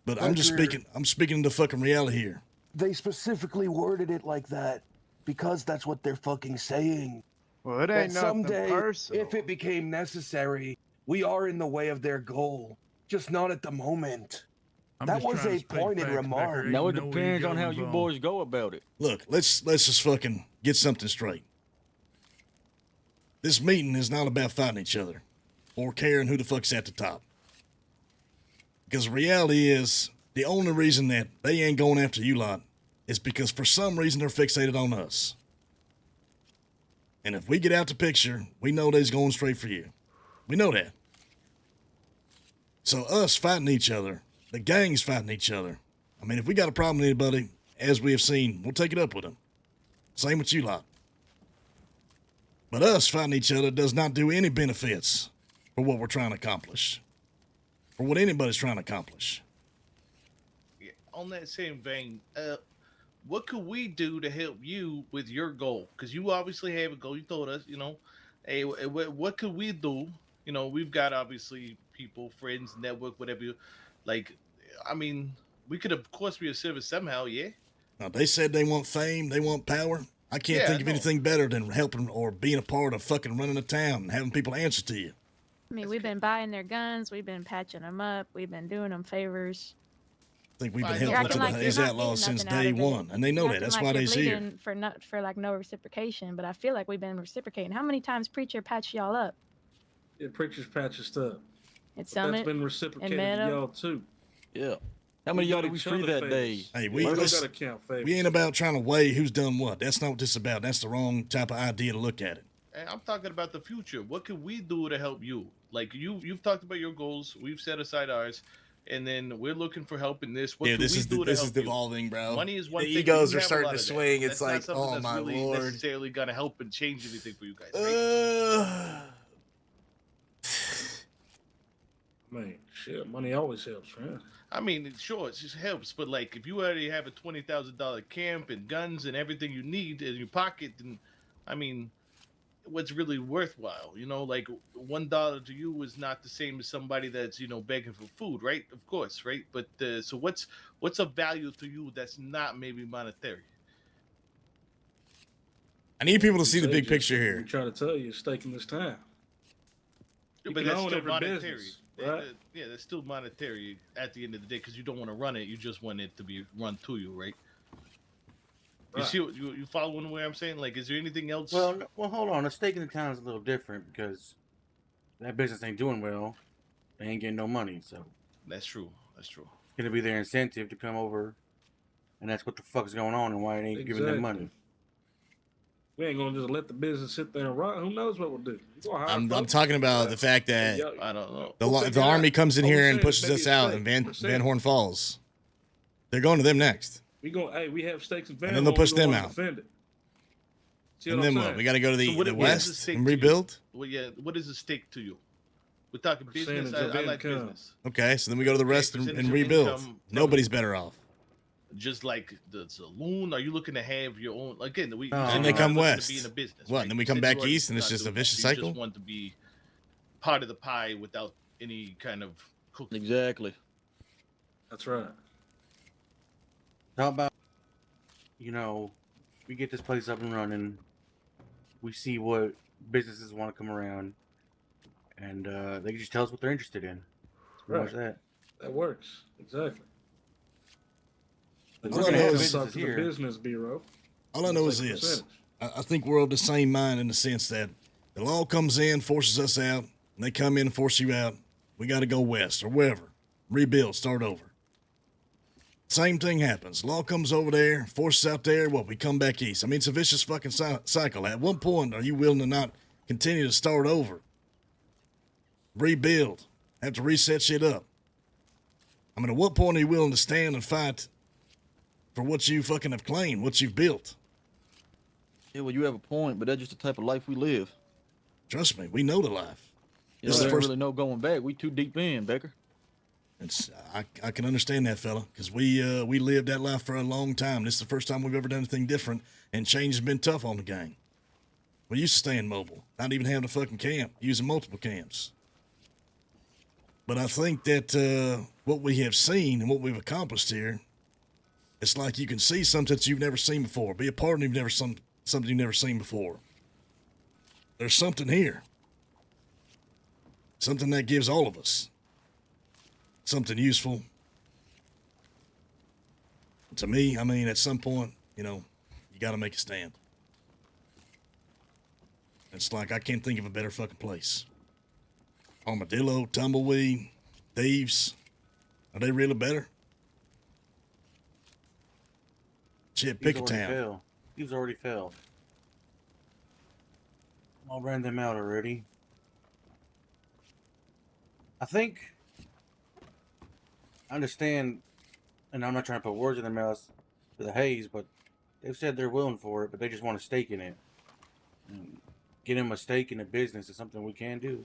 But I'm just Becker- speaking. I'm speaking into fucking reality here. They specifically worded it like that because that's what they're fucking saying. Well, it That ain't nothing someday, personal. if it became necessary, we are in the way of their goal, just not at the moment. I'm that just was trying to a speak pointed facts, remark. Becker. now Ain't it no depends on ego how you involved. boys go about it. Look, let's just fucking get something straight. This meeting is not about fighting each other or caring who the fuck's at the top. Because the reality is, the only reason that they ain't going after you lot is because for some reason they're fixated on us. And if we get out the picture, we know they's going straight for you. We know that. So us fighting each other, the gangs fighting each other. I mean, if we got a problem with anybody, as we have seen, we'll take it up with them. Same with you lot. But us fighting each other does not do any benefits for what we're trying to accomplish. For what anybody's trying to accomplish. On that same vein, what could we do to help you with your goal? Because you obviously have a goal. You told us, hey, what could we do? We've got obviously people, friends, network, whatever. I mean, we could of course be of service somehow. Yeah. Now, they said they want fame, they want power. I can't Yeah, think I of know. anything better than helping or being a part of fucking running a town and having people answer to you. I mean, we've been buying their guns, we've been patching them up, we've been doing them favors. I think we've been You're helping acting to the like you're Hayes not Outlaws getting since nothing out day of it. one, and they know You're that. acting That's like why you're they's here. bleeding for like no reciprocation, but I feel like we've been reciprocating. How many times Preacher patched y'all up? Yeah, preachers patch your stuff. At Summit, That's been in reciprocated to Meadow. y'all too. Yeah. How many of y'all did we free that day? Hey, we let's- gotta count favors. we ain't about trying to weigh who's done what. That's not what this is about. That's the wrong type of idea to look at it. And I'm talking about the future. What can we do to help you? Like you've talked about your goals. We've set aside ours, and then we're looking for help in this. What Yeah, can this we is do to this help is you? devolving, bro. Money is one The thing. but egos you are have a starting lot to of that. swing. It's That's not like, something oh that's my really lord. necessarily gonna help and change anything for you guys. Right? Man, shit, money always helps, right? I mean, sure, it just helps, but like if you already have a $20,000 camp and guns and everything you need in your pocket, then I mean, what's really worthwhile? Like $1 to you is not the same as somebody that's begging for food, right? Of course, right? But so what's of value to you that's not maybe monetary? I need people to We see the say big just- picture We here. try to tell you, it's taking this time. You But can that's own still every monetary. business, right? Yeah, that's still monetary at the end of the day because you don't want to run it. You just want it to be run to you, right? You Right. see what you following where I'm saying? Like, is there anything else? Well, well, hold on. A stake in the town is a little different because that business ain't doing well. They ain't getting no money, so That's true. That's true. it's gonna be their incentive to come over, and that's what the fuck's going on and why it ain't giving them money. We ain't gonna just let the business sit there and rot. Who knows what we'll do? We gonna hire I'm folks. talking about the fact that I don't know. the army comes in All we here and saying is pushes maybe us a out, stake, and Van percentage. Horn falls. They're going to them next, We gonna we have stakes in Van and then they'll Horn, we push gonna them wanna out. defend it. See And what then I'm what? saying? We got to go to So the what is the west stake and to you? rebuild. Well, yeah. What is the stake to you? We're talking business. Percentage I of like income. business. Okay, so then we go to the rest and percentage of rebuild. income from- Nobody's better off. Just like the saloon, are you looking to have your own? Again, we No. said And they you're come not looking west. To be in a business, What, right? and then we You come said back you already east and it's not just a doing that. vicious You cycle? just want to be part of the pie without any kind of cooking. Exactly. That's right. How about, we get this place up and running. We see what businesses want to come around, and they can just tell us what they're interested in. Pretty much that. That works exactly. All I know is talk to the business bureau. All I know is Take a this. percentage. I think we're of the same mind in the sense that the law comes in, forces us out, and they come in and force you out. We got to go west or wherever. Rebuild, start over. Same thing happens. Law comes over there, forces out there, we come back east. I mean, it's a vicious fucking cycle. At what point are you willing to not continue to start over? Rebuild. Have to reset shit up. I mean, at what point are you willing to stand and fight for what you fucking have claimed, what you've built? Yeah, well, you have a point, but that's just the type of life we live. Trust me, we know the life. You know, there ain't really no going back. We too deep in, Becker. I can understand that, fella, because we lived that life for a long time. This is the first time we've ever done anything different, and change has been tough on the gang. We used to staying mobile, not even having a fucking camp, using multiple camps. But I think that what we have seen and what we've accomplished here, it's like you can see something that you've never seen before, be a part of something you've never seen before. There's something here, something that gives all of us something useful. To me, I mean, at some point, you got to make a stand. It's like I can't think of a better fucking place. Armadillo, tumbleweed, thieves. Are they really better? Shit, pick a town. Thieves already fell. I'll ran them out already. I think I understand, and I'm not trying to put words in their mouths for the Hayes, but they've said they're willing for it, but they just want a stake in it. And getting them a stake in a business is something we can do.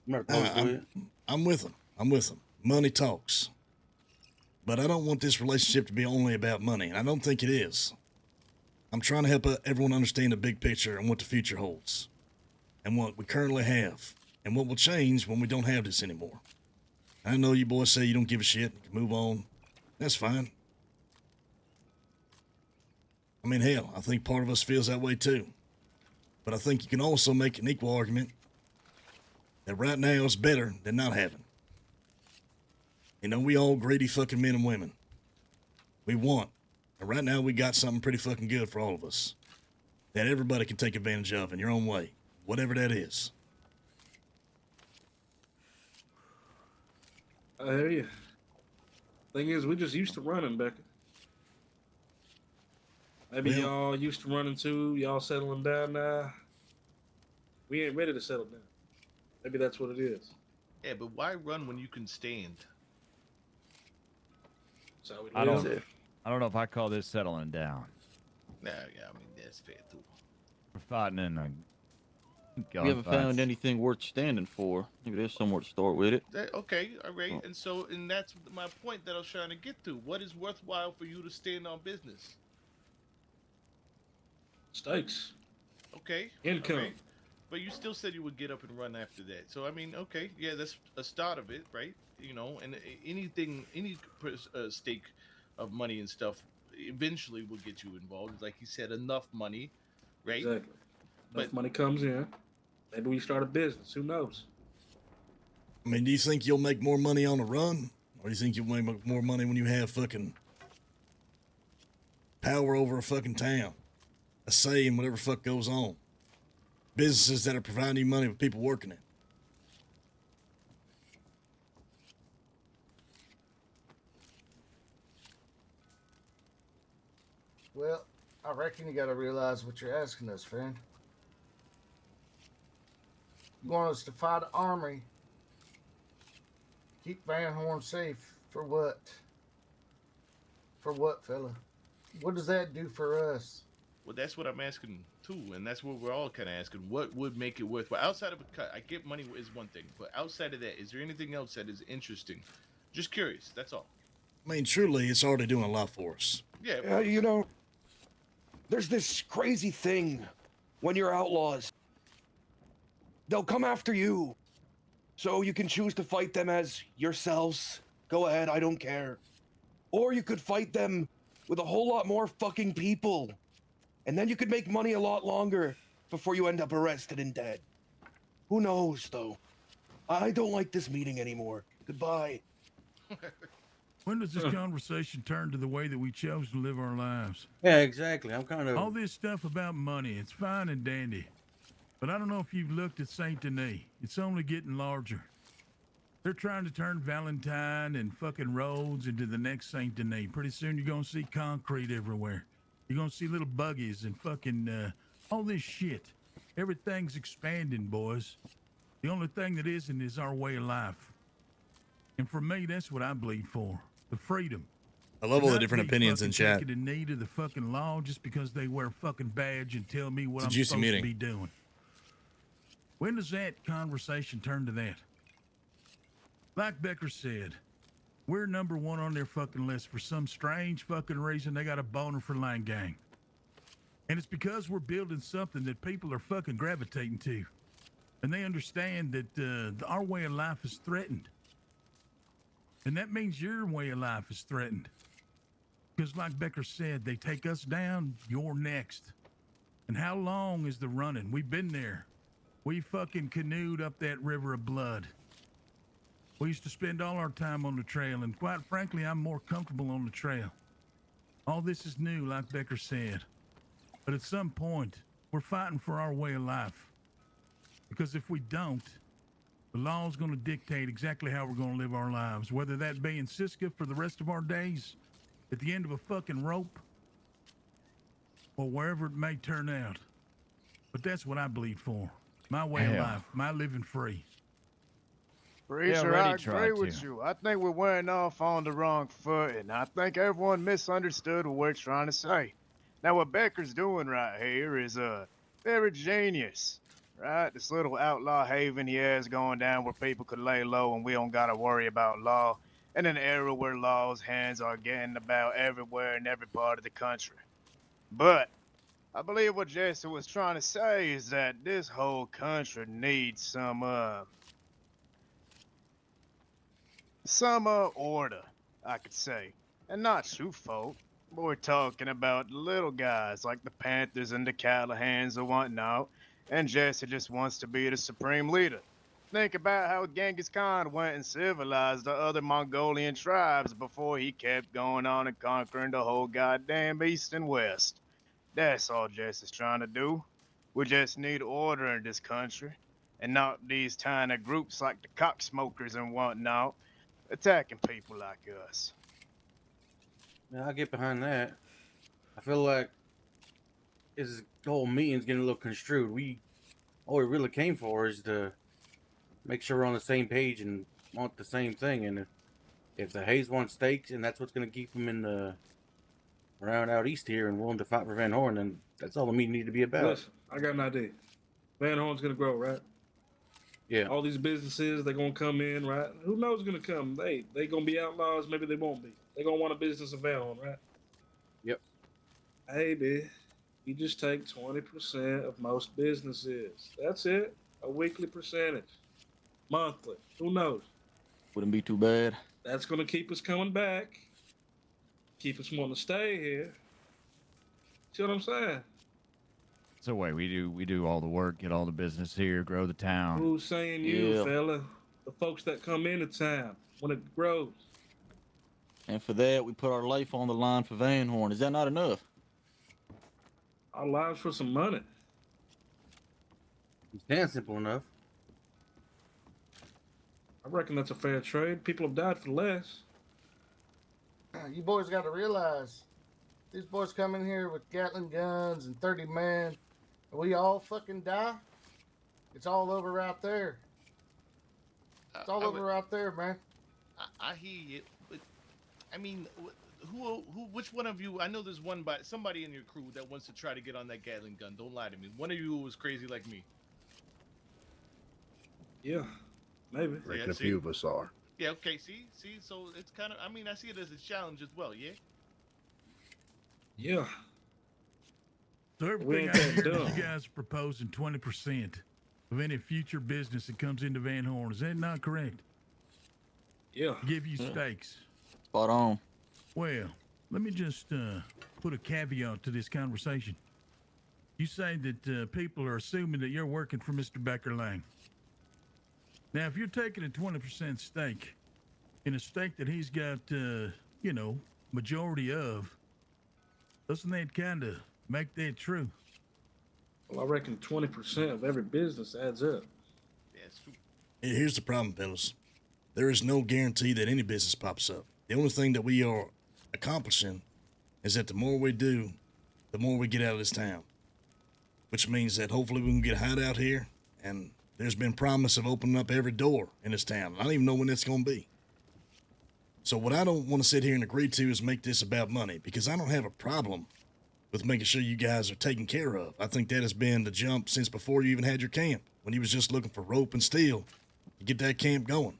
I'm not opposed to it. I'm with them. I'm with them. Money talks. But I don't want this relationship to be only about money, and I don't think it is. I'm trying to help everyone understand the big picture and what the future holds, and what we currently have, and what will change when we don't have this anymore. I know you boys say you don't give a shit, you can move on. That's fine. I mean, hell, I think part of us feels that way too. But I think you can also make an equal argument that right now it's better than not having. We all greedy fucking men and women. We want. And right now we got something pretty fucking good for all of us that everybody can take advantage of in your own way, whatever that is. I hear you. Thing is, we just used to running, Becker. Maybe Well- y'all used to running too. Y'all settling down now. We ain't ready to settle down. Maybe that's what it is. Yeah, but why run when you can stand? So we I live. don't know if I call this settling down. Nah, yeah, I mean that's fair too. We're fighting in a We haven't found anything worth standing for. Maybe there's somewhere to start with it. Okay, all right, Oh. and that's my point that I was trying to get to. What is worthwhile for you to stand on business? Stakes. Okay, Income. all right. But you still said you would get up and run after that. So I mean, okay, yeah, that's a start of it, right? And anything, any stake of money and stuff eventually will get you involved. Like he said, enough money, right? Exactly. Enough But money comes in. Maybe we start a business. Who knows? I mean, do you think you'll make more money on the run? Or do you think you'll make more money when you have fucking power over a fucking town? A say in whatever fuck goes on. Businesses that are providing you money with people working it. Well, I reckon you gotta realize what you're asking us, friend. You want us to fight an army, keep Van Horn safe, for what? For what, fella? What does that do for us? well, that's what I'm asking too, and that's what we're all kind of asking. What would make it worthwhile? Outside of a cut, I get money is one thing, but outside of that, is there anything else that is interesting? Just curious. That's all. I mean, truly, it's already doing a lot for us. Yeah. You know, there's this crazy thing when you're outlaws. They'll come after you. So you can choose to fight them as yourselves. Go ahead, I don't care. Or you could fight them with a whole lot more fucking people. And then you could make money a lot longer before you end up arrested and dead. Who knows, though? I don't like this meeting anymore. Goodbye. When does this conversation turn to the way that we chose to live our lives? Yeah, exactly. I'm kind of... All this stuff about money, it's fine and dandy. But I don't know if you've looked at Saint Denis. It's only getting larger. They're trying to turn Valentine and fucking roads into the next Saint Denis. Pretty soon you're going to see concrete everywhere. You're going to see little buggies and fucking all this shit. Everything's expanding, boys. The only thing that isn't is our way of life. And for me, that's what I bleed for. The freedom. I love all the different opinions in chat. Taking the knee to the fucking law just because they wear a fucking badge and tell me what It's a I'm juicy supposed meeting. to be doing. When does that conversation turn to that? Like Becker said, we're number one on their fucking list for some strange fucking reason. They got a boner for Line Gang. And it's because we're building something that people are fucking gravitating to. And they understand that our way of life is threatened. And that means your way of life is threatened. Because like Becker said, they take us down, you're next. And how long is the running? We've been there. We fucking canoed up that river of blood. We used to spend all our time on the trail, and quite frankly, I'm more comfortable on the trail. All this is new, like Becker said. But at some point, we're fighting for our way of life. Because if we don't, the law's going to dictate exactly how we're going to live our lives, whether that be in Siska for the rest of our days, at the end of a fucking rope, or wherever it may turn out. But that's what I bleed for. My way of life, my living free. Preacher, I agree with you. I think we're wearing off on the wrong foot, and I think everyone misunderstood what we're trying to say. Now, what Becker's doing right here is very genius, right? This little outlaw haven he has going down where people could lay low and we don't gotta worry about law, in an era where law's hands are getting about everywhere in every part of the country. But I believe what Jesse was trying to say is that this whole country needs some order, I could say. And not you folk. But we're talking about the little guys like the Panthers and the Callahans and whatnot. And Jesse just wants to be the supreme leader. Think about how Genghis Khan went and civilized the other Mongolian tribes before he kept going on and conquering the whole goddamn East and West. That's all Jesse's trying to do. We just need order in this country. And not these tiny groups like the cocksmokers and whatnot attacking people like us. Yeah, I'll get behind that. I feel like this whole meeting's getting a little construed. All we really came for is to make sure we're on the same page and want the same thing. And if the Hayes want stakes and that's what's going to keep them in the around out east here and willing to fight for Van Horn, then that's all the meeting need to be about. Listen, I got an idea. Van Horn's gonna grow, right? Yeah. All these businesses, they're gonna come in, right? Who knows gonna come? They gonna be outlaws, maybe they won't be. They gonna want a business of Van Horn, right? Yep. Hey, B, you just take 20% of most businesses. That's it. A weekly percentage. Monthly. Who knows? Wouldn't be too bad. That's gonna keep us coming back. keep us wanting to stay here. See what I'm saying? So wait, we do all the work, get all the business here, grow the town. Who's saying you, Yeah. fella? The folks that come into town when it grows. And for that, we put our life on the line for Van Horn. Is that not enough? Our lives for some money. It's damn simple enough. I reckon that's a fair trade. People have died for less. You boys got to realize, these boys come in here with Gatling guns and 30 men, and we all fucking die. It's all over right there. It's all over right there, man. I hear you, but I mean, which one of you? I know there's somebody in your crew that wants to try to get on that Gatling gun. Don't lie to me. One of you was crazy like me. Yeah, maybe. I reckon a few of us are. Yeah. Okay. See. So it's kind of. I mean, I see it as a challenge as well. Yeah. Yeah. So everything I hear is you guys are proposing 20% of any future business that comes into Van Horn. Is that not correct? Yeah. Give you stakes. Spot on. Well, let me just put a caveat to this conversation. You say that people are assuming that you're working for Mr. Becker Lang. Now, if you're taking a 20% stake in a stake that he's got, majority of, doesn't that kind of make that true? Well, I reckon 20% of every business adds up. Yeah, it's true. Here's the problem, fellas. There is no guarantee that any business pops up. The only thing that we are accomplishing is that the more we do, the more we get out of this town. Which means that hopefully we can get a hideout here, and there's been promise of opening up every door in this town. I don't even know when that's going to be. So what I don't want to sit here and agree to is make this about money, because I don't have a problem with making sure you guys are taken care of. I think that has been the jump since before you even had your camp, when you was just looking for rope and steel to get that camp going.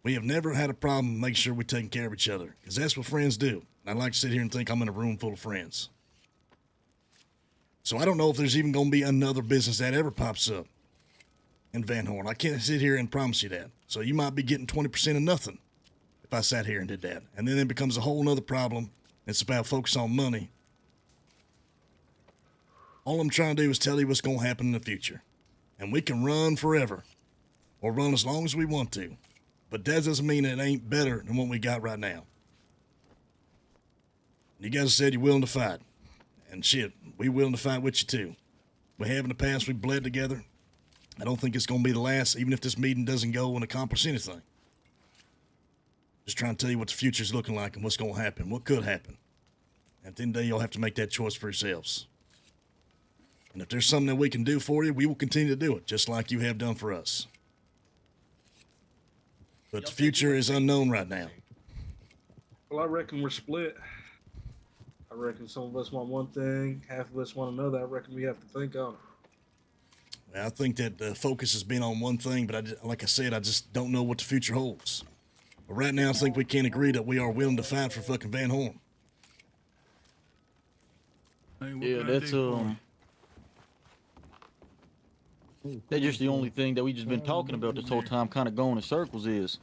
We have never had a problem making sure we're taking care of each other, because that's what friends do. And I like to sit here and think I'm in a room full of friends. So I don't know if there's even going to be another business that ever pops up in Van Horn. I can't sit here and promise you that. So you might be getting 20% of nothing if I sat here and did that. And then it becomes a whole nother problem. It's about focus on money. All I'm trying to do is tell you what's going to happen in the future. And we can run forever, or run as long as we want to. But that doesn't mean it ain't better than what we got right now. You guys said you're willing to fight. And shit, we willing to fight with you too. We have in the past, we bled together. I don't think it's going to be the last, even if this meeting doesn't go and accomplish anything. Just trying to tell you what the future's looking like and what's going to happen, what could happen. At the end of the day, you'll have to make that choice for yourselves. And if there's something that we can do for you, we will continue to do it, just like you have done for us. But the future is unknown right now. Well, I reckon we're split. I reckon some of us want one thing, half of us want another. I reckon we have to think on it. I think that the focus has been on one thing, but like I said, I just don't know what the future holds. But right now, I think we can agree that we are willing to fight for fucking Van Horn. Yeah, that's just the only thing that we just been talking about this whole time, kind of going in circles. Is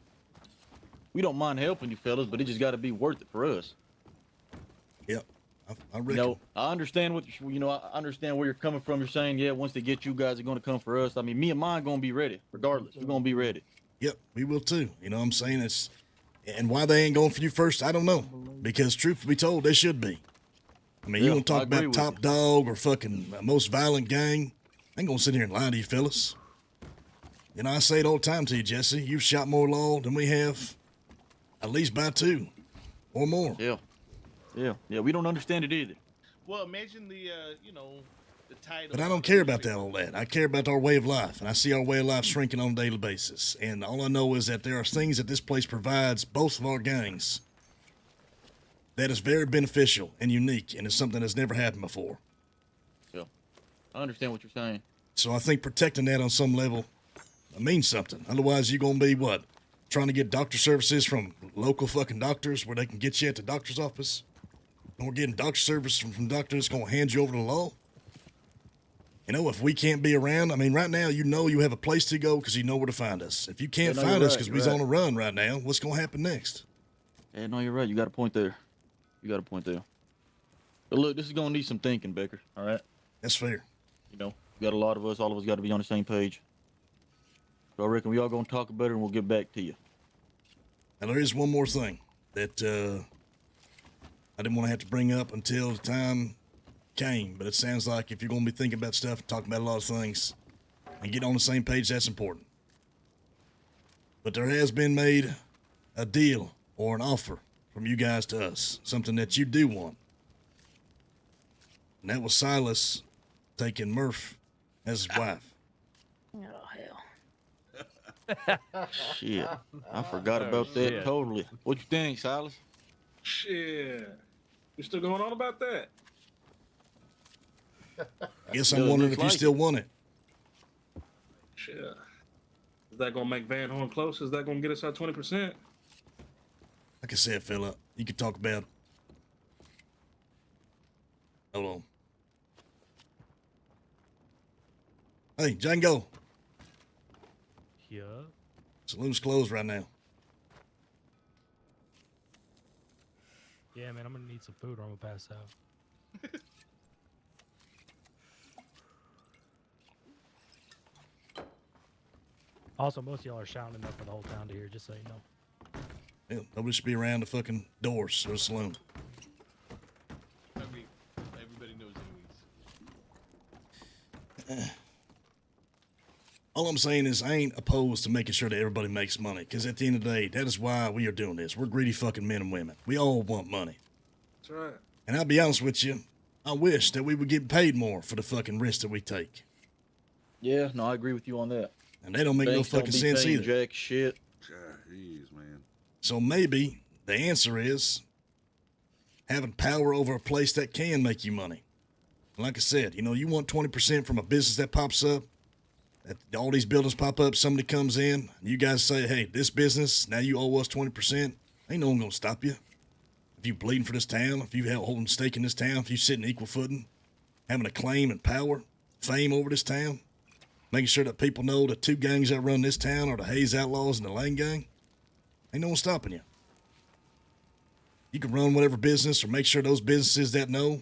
we don't mind helping you fellas, but it just got to be worth it for us. Yep, I reckon. You know, I understand I understand where you're coming from. You're saying, yeah, once they get you guys, are going to come for us. I mean, me and mine going to be ready, regardless. We're going to be ready. Yep, we will too. You know what I'm saying? And why they ain't going for you first, I don't know. Because truth be told, they should be. I mean, you want to talk about top dog or fucking most violent gang? I ain't going to sit here and lie to you fellas. You know, I say it all the time to you, Jesse. You've shot more law than we have, at least by 2 or more. Yeah, we don't understand it either. Well, imagine the title. But I don't care about all that. I care about our way of life, and I see our way of life shrinking on a daily basis. And all I know is that there are things that this place provides both of our gangs that is very beneficial and unique, and it's something that's never happened before. Yeah, I understand what you're saying. So I think protecting that on some level means something. Otherwise, you're going to be, what, trying to get doctor services from local fucking doctors where they can get you at the doctor's office? Or getting doctor service from doctors going to hand you over to the law? You know, if we can't be around, I mean, right now, you know you have a place to go because you know where to find us. If you can't find us because we're on a run right now, what's going to happen next? Yeah, no, you're right. You got a point there. You got a point there. But look, this is gonna need some thinking, Becker. All right. That's fair. You know, we got a lot of us. All of us got to be on the same page. So I reckon we all gonna talk about it, and we'll get back to you. Now, there is one more thing that I didn't want to have to bring up until the time came, but it sounds like if you're going to be thinking about stuff, talking about a lot of things, and get on the same page, that's important. But there has been made a deal or an offer from you guys to us, something that you do want. And that was Silas taking Murph as his wife. Oh, hell. Shit, I forgot about that shit. totally. What you think, Silas? Shit. You still going on about that? I guess Yeah, I'm it wondering looks if you like still it. want it. Shit. Is that gonna make Van Horn close? Is that gonna get us our 20%? Like I said, fella, you could talk about. Hold on. Hey, Django. Yeah. Saloon's closed right now. Yeah, man, I'm gonna need some food or I'm gonna pass out. Also, most of y'all are shouting enough for the whole town to hear, just so you know. Yeah, nobody should be around the fucking doors of the saloon. I mean, everybody knows anyways. All I'm saying is I ain't opposed to making sure that everybody makes money, because at the end of the day, that is why we are doing this. We're greedy fucking men and women. We all want money. That's right. And I'll be honest with you, I wish that we would get paid more for the fucking risk that we take. Yeah, no, I agree with you on that. And they don't make no Banks don't fucking be sense paying either. Jack shit. Jeez, man. So maybe the answer is having power over a place that can make you money. Like I said, you want 20% from a business that pops up. That all these buildings pop up, somebody comes in, and you guys say, hey, this business, now you owe us 20%. Ain't no one gonna stop you. If you bleeding for this town, if you holding stake in this town, if you sitting equal footing, having a claim and power, fame over this town, making sure that people know the two gangs that run this town are the Hayes Outlaws and the Lane Gang, ain't no one stopping you. You can run whatever business or make sure those businesses that know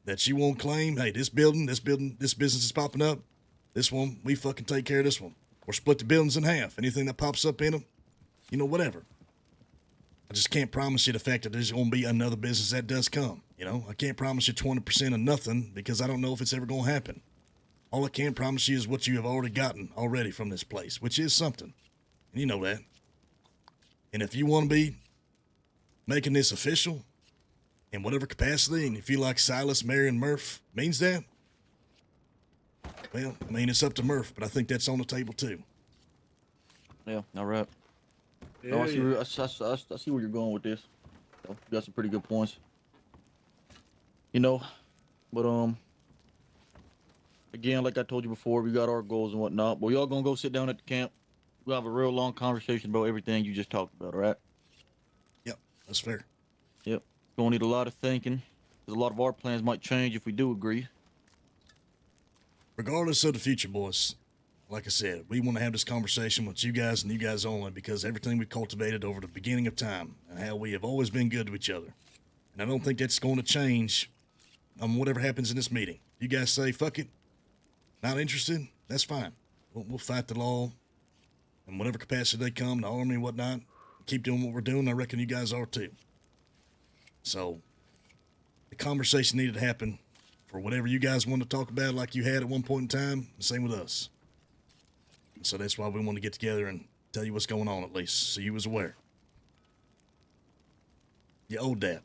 that you won't claim, hey, this business is popping up. This one, we fucking take care of this one. Or split the buildings in half. Anything that pops up in them, whatever. I just can't promise you the fact that there's going to be another business that does come. I can't promise you 20% of nothing because I don't know if it's ever going to happen. All I can promise you is what you have already gotten already from this place, which is something. And you know that. And if you want to be making this official in whatever capacity, and you feel like Silas, Mary, and Murph means that, well, it's up to Murph, but I think that's on the table too. Yeah, all right. Yeah, No, I see where you're going with this. You got some pretty good points. But again, like I told you before, we got our goals and whatnot. But we all gonna go sit down at the camp. We'll have a real long conversation about everything you just talked about. All right? Yep, that's fair. Yep. Gonna need a lot of thinking, because a lot of our plans might change if we do agree. Regardless of the future, boys, like I said, we want to have this conversation with you guys and you guys only because everything we cultivated over the beginning of time and how we have always been good to each other. And I don't think that's going to change on whatever happens in this meeting. You guys say, fuck it, not interested, that's fine. We'll fight the law in whatever capacity they come, the army and whatnot. Keep doing what we're doing. I reckon you guys are too. So the conversation needed to happen for whatever you guys want to talk about like you had at one point in time, the same with us. And so that's why we want to get together and tell you what's going on at least, so you was aware. You owed that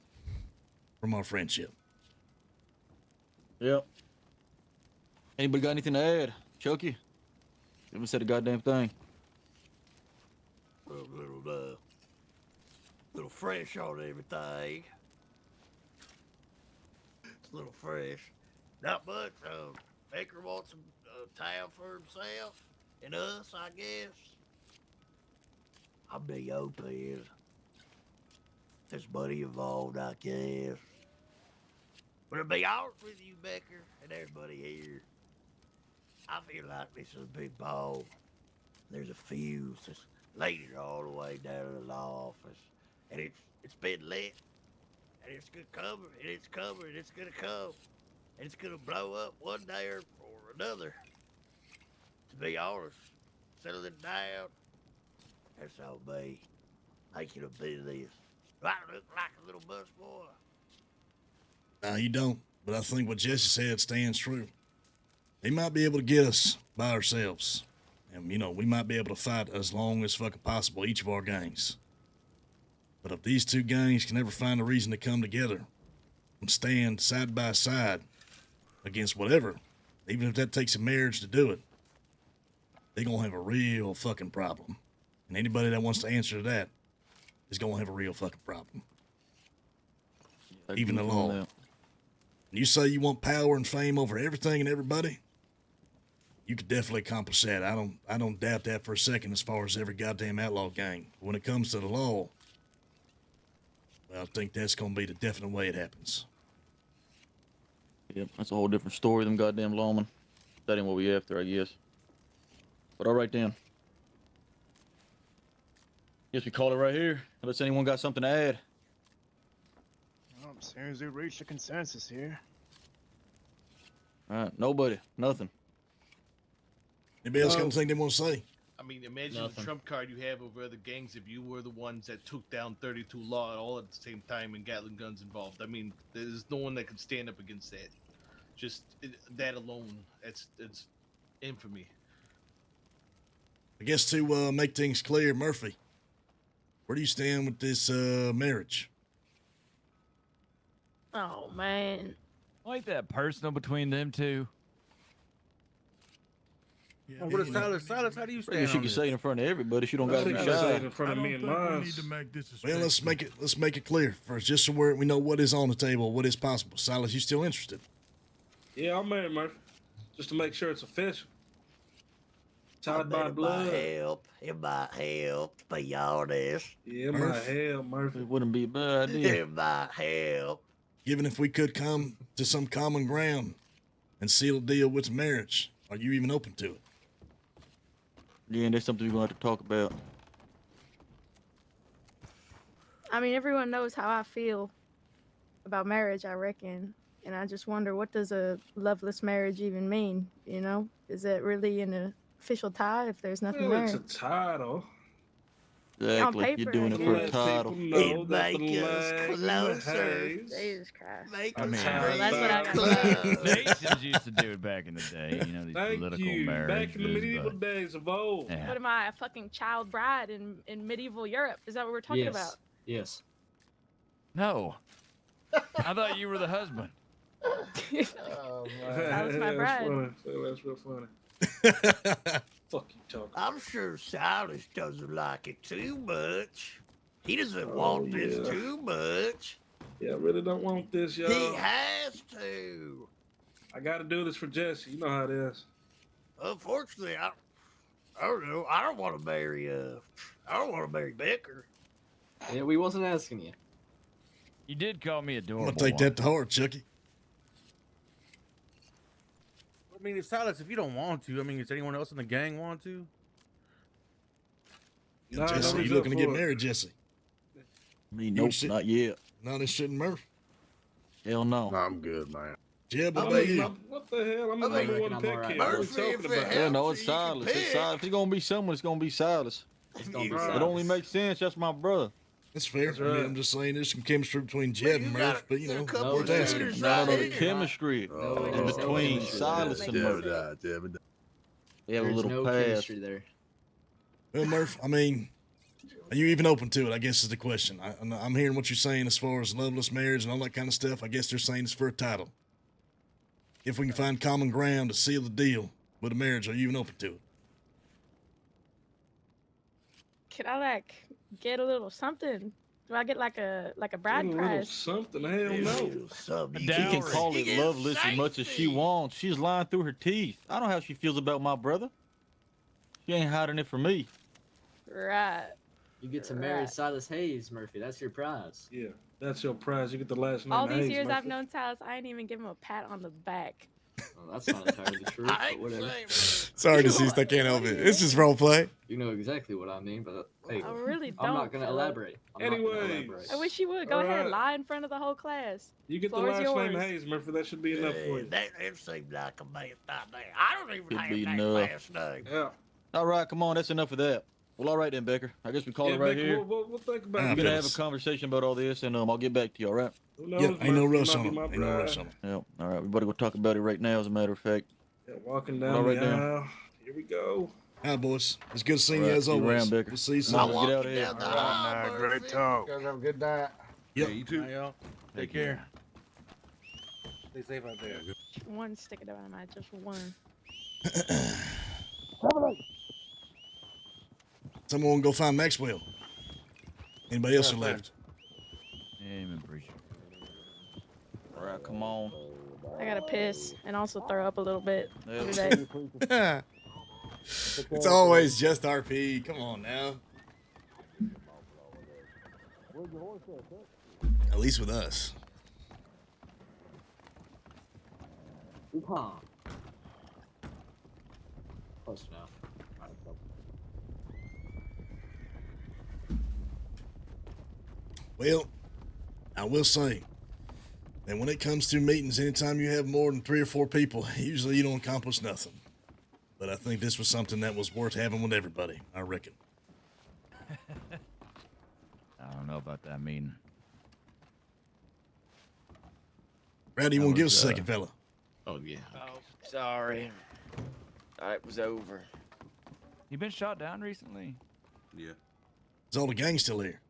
from our friendship. Yep. Anybody got anything to add? Chucky? You haven't said a goddamn thing. Little fresh on everything. It's a little fresh. Not much. Becker wants a town for himself and us, I guess. I'm the open. There's money involved, I guess. But to be honest with you, Becker, and everybody here, I feel like this is a big ball. There's a fuse that's laid all the way down to the law office, and it's been lit. And it's gonna come, and it's coming, and it's gonna come. And it's gonna blow up one day or another. To be honest, settling down, that's all me. Making a bit of this. Do I look like a little bus boy? No, you don't. But I think what Jesse said stands true. He might be able to get us by ourselves. And, you know, we might be able to fight as long as fucking possible each of our gangs. But if these two gangs can ever find a reason to come together and stand side by side against whatever, even if that takes a marriage to do it, they're going to have a real fucking problem. And anybody that wants to answer to that is going to have a real fucking problem. Even the law. You say you want power and fame over everything and everybody, you could definitely accomplish that. I don't doubt that for a second as far as every goddamn outlaw gang. When it comes to the law, well, I think that's going to be the definite way it happens. Yep, that's a whole different story, them goddamn lawmen. That ain't what we after, I guess. But all right, then. Guess we call it right here, unless anyone got something to add. Seems we reached a consensus here. All right, nobody, nothing. Anybody else got anything they want to say? I mean, imagine the trump card you have over other gangs if you were the ones that took down 32 Law all at the same time and Gatling guns involved. I mean, there's no one that can stand up against that. Just that alone, it's infamy. I guess to make things clear, Murphy, where do you stand with this marriage? Oh, man. Ain't that personal between them two? Oh, what is Silas? Silas, how do you stand She on can this? say it in front of everybody. She don't got to be shy. in front of me and mine. Well, let's make it clear first, just so we know what is on the table, what is possible. Silas, you still interested? Yeah, I'm married, Murphy. Just to make sure it's official. Tied by It blood. might help, to be honest. Yeah, it might help, Murphy. It wouldn't be a bad idea. It might help. Given if we could come to some common ground and seal a deal with the marriage, are you even open to it? Yeah, and that's something we're going to have to talk about. I mean, everyone knows how I feel about marriage, I reckon. And I just wonder, what does a loveless marriage even mean? You know, is it really an official tie if there's nothing Well, there? it's a title. Exactly. paper, You're doing it I for a guess. title. It make us closer. Jesus Christ. Make I us mean, real that's what I got. Nations used to do it back in the day. You know, these Thank political you. marriages. Back in the medieval but- days of old. Yeah. What am I, a fucking child bride in medieval Europe? Is that what we're talking about? Yes. No. I thought you were the husband. Oh, That was my bride. That's real funny. Fuck you talking. I'm sure Silas doesn't like it too much. He doesn't want this yeah. too much. Yeah, I really don't want this, y'all. He has to. I got to do this for Jesse. You know how it is. Unfortunately, I don't know. I don't want to marry Becker. Yeah, we wasn't asking you. You did call me I'm adorable. gonna take that to heart, Chucky. I mean, if Silas, if you don't want to, I mean, does anyone else in the gang want to? Nah, Jesse, nobody's you looking up to get for it. married, Jesse? Me, nope, not yet. Not interested in Murph? Hell no. I'm good, man. Jeb, I what about mean, you? What the hell? I'm the I mean, number one I'm pick alright. here. What are you Murphy, talking if it about? Yeah, no, helps it's you, you can Silas. It's pick. Silas. If it's gonna be someone, it's gonna be Silas. It's gonna be Right. It Silas. only makes sense. That's my brother. That's fair. That's I mean, right. I'm just saying there's some chemistry between Jeb and you Murph, got but you know, couple No, worth there's asking. shooters Not right on the here. chemistry No, in there's no between chemistry Silas there. and Damn Murphy. it, damn it. They have a There's little no past. chemistry there. Well, Murph, I mean, are you even open to it? I guess is the question. I'm hearing what you're saying as far as loveless marriage and all that kind of stuff. I guess they're saying it's for a title. If we can find common ground to seal the deal with a marriage, are you even open to it? Could I get a little something? Do I get like a bride A little prize? something. Hell no. She can call it loveless as much as she wants. She's lying through her teeth. I know how she feels about my brother. She ain't hiding it from me. Right. You get to marry Right. Silas Hayes, Murphy. That's your prize. Yeah, that's your prize. You get the last name. All these Hayes, years Murphy. I've known Silas, I ain't even give him a pat on the back. Well, that's not entirely true, but whatever. Sorry, deceased. I can't help it. It's just role play. You know exactly what I mean, but hey, I really I'm not don't, gonna Philip. elaborate. I'm not gonna elaborate. I wish you would. Go ahead, lie in front of the whole class. You get the Floor is last name yours. Hayes, Murphy. That should be enough for you. That seems like a bad idea. I don't even Should have be that enough. last name. Yeah. All right, come on. That's enough of that. Well, all right then, Becker. I guess we call Yeah, it right Becker, here. we'll think about We're it. gonna have a conversation about all this, and I'll get back to you. All right? Who knows, Yep, ain't no Murphy, rush might on be it. my Ain't no bride. rush on it. Yep. All right. We better go talk about it right now. As a matter of fact. Yeah, walking Well, down all right the then. aisle. Here we go. All right, boys. It's good seeing All you right, as see you always. around, Becker. We'll see you Come on, soon. let's get out of here. Down the All aisle, right, great Murphy. talk. You guys have a good night. Yep. Yeah, you too. Hey, y'all. Take Take care. Stay safe out there. One stick of dynamite, just one. Someone want to go find Maxwell. Anybody else Yeah, who fine. left? Amen, preacher. All right, come on. I gotta piss and also throw up a little bit Yeah. today. It's always just RP. Come on now. At least with us. Huh. Close enough. Well, I will say that when it comes to meetings, anytime you have more than 3 or 4 people, usually you don't accomplish nothing. But I think this was something that was worth having with everybody, I reckon. I don't know about that meeting. Rowdy, you That want to give us was, a second, fella? Oh yeah. Oh, sorry. It was over. You been shot down recently? Yeah. Is all the gang still here?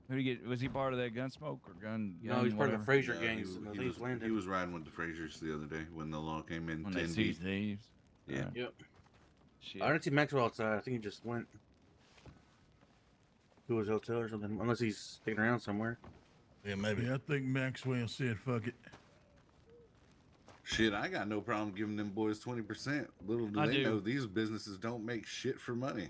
Who did he get? Was he part of that gun smoke or gun? No, he's part of the whatever? Fraser No, gangs. in the Lee's Landing. he was riding with the Frasers the other day when the law came in. When they 10 seized deep. thieves. Yeah. Yep. Shit. I didn't see Maxwell outside. I think he just went to his hotel or something. Unless he's sticking around somewhere. Yeah, maybe. Yeah, I think Maxwell said, fuck it. Shit, I got no problem giving them boys 20%. Little do I they do. know these businesses don't make shit for money.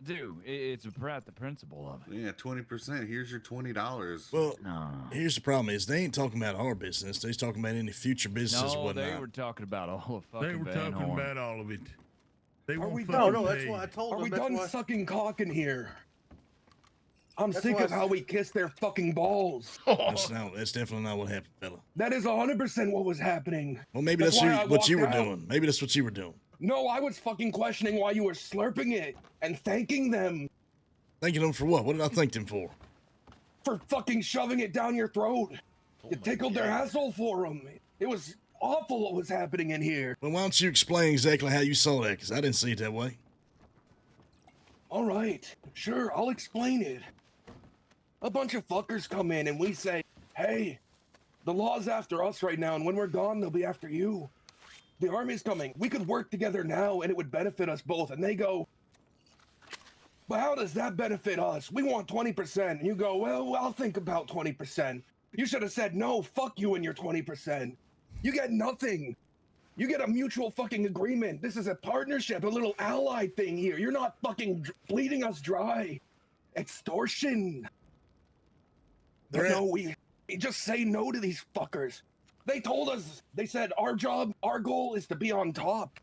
Dude, it's about the principle of it. Yeah, 20%. Here's your $20. Well, No. here's the problem is they ain't talking about our business. They're talking about any future businesses No, and they whatnot. were talking about all of fucking They were Van talking Horn. about all of it. They Are won't we fucking done? No, that's pay. what I told Are him. we That's done why. sucking cock in here? I'm That's sick why of I how s- we kiss their fucking balls. That's definitely not what happened, fella. That is 100% what was happening. Well, maybe That's that's why I what you were walked out. doing. Maybe that's what you were doing. No, I was fucking questioning why you were slurping it and thanking them Thanking them for what? What did I thank them for? for fucking shoving it down your throat. You tickled their asshole for them. It was awful what was happening in here. Well, why don't you explain exactly how you saw that? Because I didn't see it that way. All right, sure, I'll explain it. A bunch of fuckers come in and we say, hey, the law's after us right now, and when we're gone, they'll be after you. The army's coming. We could work together now, and it would benefit us both. And they go, but how does that benefit us? We want 20%. And you go, well, I'll think about 20%. You should have said, no, fuck you and your 20%. You get nothing. You get a mutual fucking agreement. This is a partnership, a little ally thing here. You're not fucking bleeding us dry. Extortion. But no, we just say no to these fuckers. They told us, they said our job, our goal is to be on top.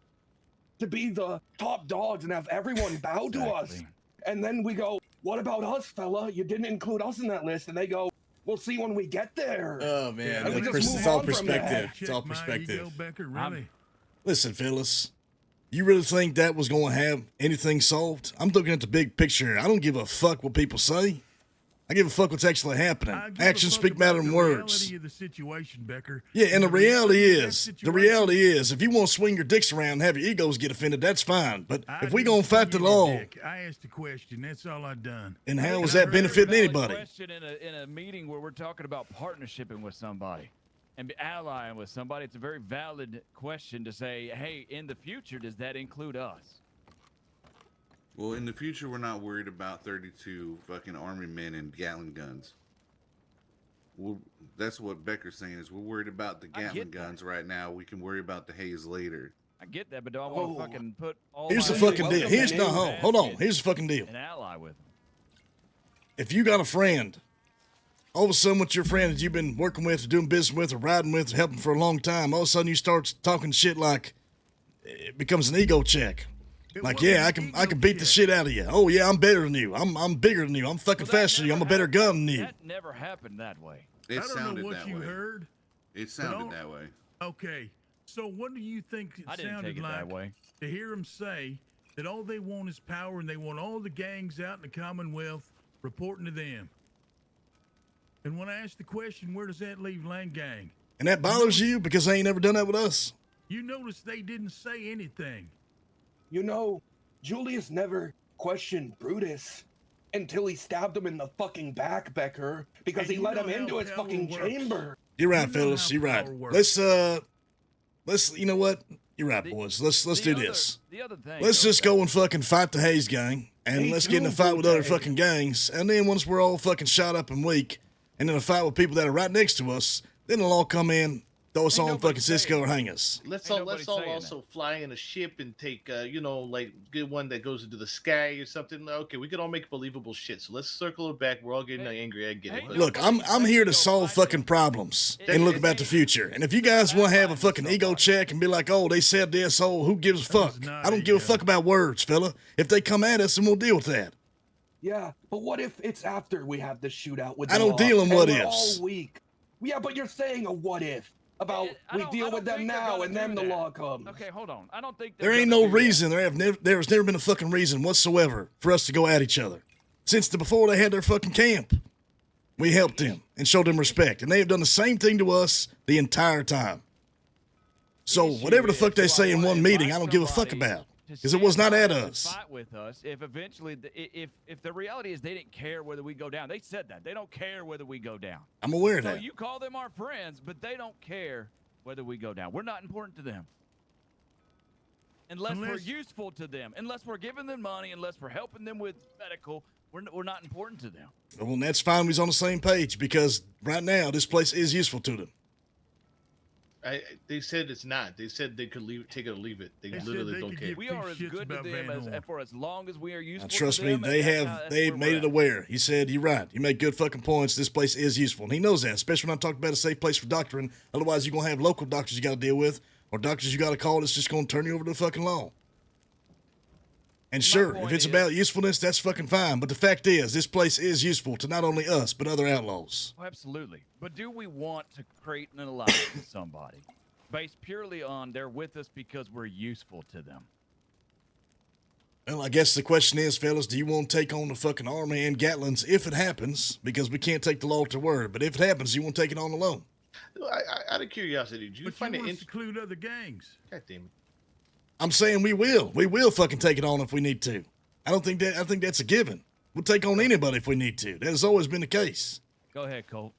To be the top dogs and have everyone bow to us. And then we go, what about us, fella? You didn't include us in that list. And they go, we'll see when we get there. Oh, man. And we just It's move all on from perspective. that. It's all Check my perspective. ego, Becker, really? Listen, fellas. You really think that was going to have anything solved? I'm looking at the big picture. I don't give a fuck what people say. I give a fuck what's actually happening. I give a Actions fuck speak about better than the words. reality of the situation, Becker. Yeah, and the reality of that is, if you want to swing your dicks around and have your egos get offended, that's fine. But I if we didn't gonna fight the swing any law, dick. I asked a question. That's all I done. and how It's is a that very benefiting valid anybody? Question in a meeting where we're talking about partnershiping with somebody and allying with somebody, it's a very valid question to say, hey, in the future, does that include us? Well, in the future, we're not worried about 32 fucking army men and Gatling guns. That's what Becker's saying is we're worried about the I get Gatling that. guns right now. We can worry about the haze later. I get that, but do I want to fucking put all Here's my the fucking deal. eggs in the Hold on. basket Here's the fucking deal. and ally with them? If you got a friend all of a sudden with your friend that you've been working with or doing business with or riding with or helping for a long time, all of a sudden you start talking shit like it becomes an ego check. Like, yeah, I can beat the shit out of you. Oh yeah, I'm better than you. I'm bigger than you. I'm fucking faster than you. I'm a better gun than you. That never happened that way. I don't know what you heard. It sounded that way. Okay, so what do you think it I didn't sounded take it like that way. to hear him say that all they want is power and they want all the gangs out in the Commonwealth reporting to them? And when I ask the question, where does that leave Lang Gang? And that bothers you because they ain't never done that with us. You notice they didn't say anything. You know, Julius never questioned Brutus until he stabbed him in the fucking back, Becker, because And he you let know him how into his power fucking works. chamber. You're right, You know fellas. how You're right. power works. Let's. You know what? You're right, boys. Let's do this. The other thing. Let's though, just go and fucking fight the Hayes gang, and Me let's get in a too, fight with other Goochy. fucking gangs. And then once we're all fucking shot up and weak, and in a fight with people that are right next to us, then they'll all come in, throw us on fucking Cisco or hang us. Let's Ain't all nobody saying also fly in a ship and take like get one that goes into the sky or something. Okay, we could all make believable shit. So let's circle it back. We're all getting angry. I get it. But Look, I'm here to solve fucking problems and look about the future. And if you guys want to have a fucking ego check and be like, oh, they said this, oh, who gives a fuck? I don't give a fuck about words, fella. If they come at us, then we'll deal with that. Yeah, but what if it's after we have the shootout with I the don't law, deal in and what we're ifs. all weak? Yeah, but you're saying a what if about I we don't- deal I with don't them think they're now gonna and then do the that. law comes. Okay, hold on. I don't think There ain't no reason. There's never been a fucking reason whatsoever for us to go at each other. Since before they had their fucking camp, we helped them and showed them respect, and they have done the same thing to us the entire time. So whatever the fuck they say in one meeting, I don't give a fuck about, because it was not at us. Fight with us if eventually if the reality is they didn't care whether we go down. They said that they don't care whether we go down. I'm aware of So that. you call them our friends, but they don't care whether we go down. We're not important to them. Unless we're useful to them, unless we're giving them money, unless we're helping them with medical, we're not important to them. Well, that's fine. We're on the same page because right now this place is useful to them. They said it's not. They said they could take it or leave it. They literally don't care. We are as good to them as for as long as we are useful. Trust to me, them, they and that's have how- that's they've where made we're it at. aware. He said, "You're right. You make good fucking points. This place is useful," and he knows that. Especially when I talk about a safe place for doctoring. Otherwise, you're gonna have local doctors you got to deal with, or doctors you got to call that's just gonna turn you over to the fucking law. And sure, if it's about usefulness, that's fucking fine. But the fact is, this place is useful to not only us but other outlaws. Oh, absolutely. But do we want to create an alliance with somebody based purely on they're with us because we're useful to them? Well, I guess the question is, fellas, do you want to take on the fucking army and Gatlins if it happens? Because we can't take the law to word. But if it happens, you want to take it on alone. Out of curiosity, do you find it to include other gangs? God damn it. I'm saying we will. We will fucking take it on if we need to. I think that's a given. We'll take on anybody if we need to. That has always been the case. Go ahead, Colt.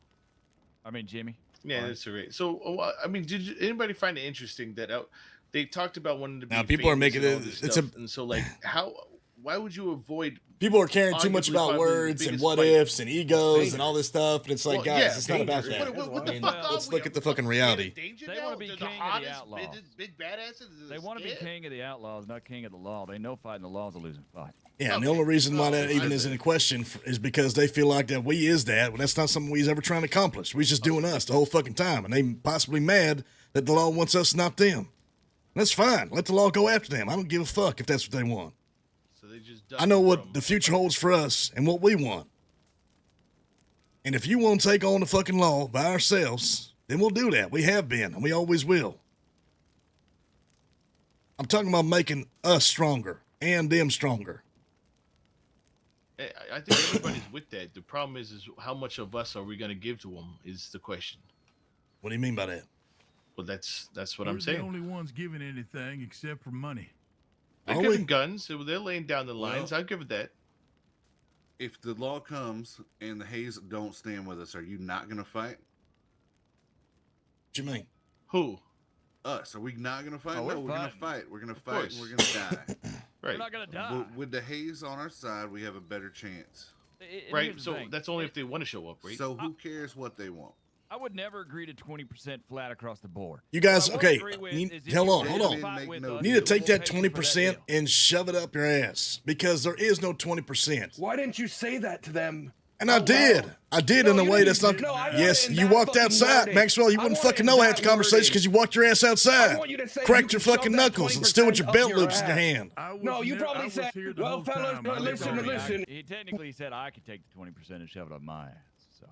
I mean, Jimmy. Yeah, that's right. So, I mean, did anybody find it interesting that they talked about wanting to be Now, people are famous making and all it- this it's stuff, and so like why would you avoid? People are caring too much arguably about probably the words and biggest what fight? ifs and egos and all this stuff. And it's like, Well, guys, yeah, it's not about dangerous. that. What the I mean, fuck are let's we? look at the fucking reality. They want to be king of the outlaws. Big badasses. They want to be king of the outlaws, not king of the law. They know fighting the law is a losing fight. Yeah, and the only reason why that even is in question is because they feel like that we is that. Well, that's not something we's ever trying to accomplish. We's just doing us the whole fucking time. And they possibly mad that the law wants us, not them. That's fine. Let the law go after them. I don't give a fuck if that's what they want. So they just I know what the future holds for us and what we want. And if you want to take on the fucking law by ourselves, then we'll do that. We have been, and we always will. I'm talking about making us stronger and them stronger. I think everybody's with that. The problem is how much of us are we going to give to them is the question. What do you mean by that? Well, that's what We're I'm the saying. only ones giving anything except for money. They're Are giving we? guns. They're laying down the lines. Well- I'll give it that. If the law comes and the Hayes don't stand with us, are you not going to fight? What you mean? Who? Us. Are we not going to fight? Oh, No, we're we're going to fighting. fight. We're going to Of fight. course. And we're going to die. We're not gonna die. But with the Hayes on our side, we have a better chance. And Right. here's the So thing. that's only if they want to show up, right? So who cares what they want? I would never agree to 20% flat across the board. You guys, What I okay, won't agree with you- is if hold you on, want hold to on. fight with us, You need to take we'll that pay you for 20% deal. and shove it up your ass because there is no 20%. Why didn't you say that to them And I did. I did in a way that's not. No, I want Yes, it in you that walked fucking outside, wording. Maxwell. You I wouldn't want it fucking in know that half the conversation wording. because you walked your ass I outside. want you to say Cracked you your can shove fucking that knuckles and still with 20% your up belt your loops in your ass. hand. No, you I probably was said, here the well, whole fellas, time. I listen, didn't know listen. He technically said I could take the 20% and shove it up my ass. So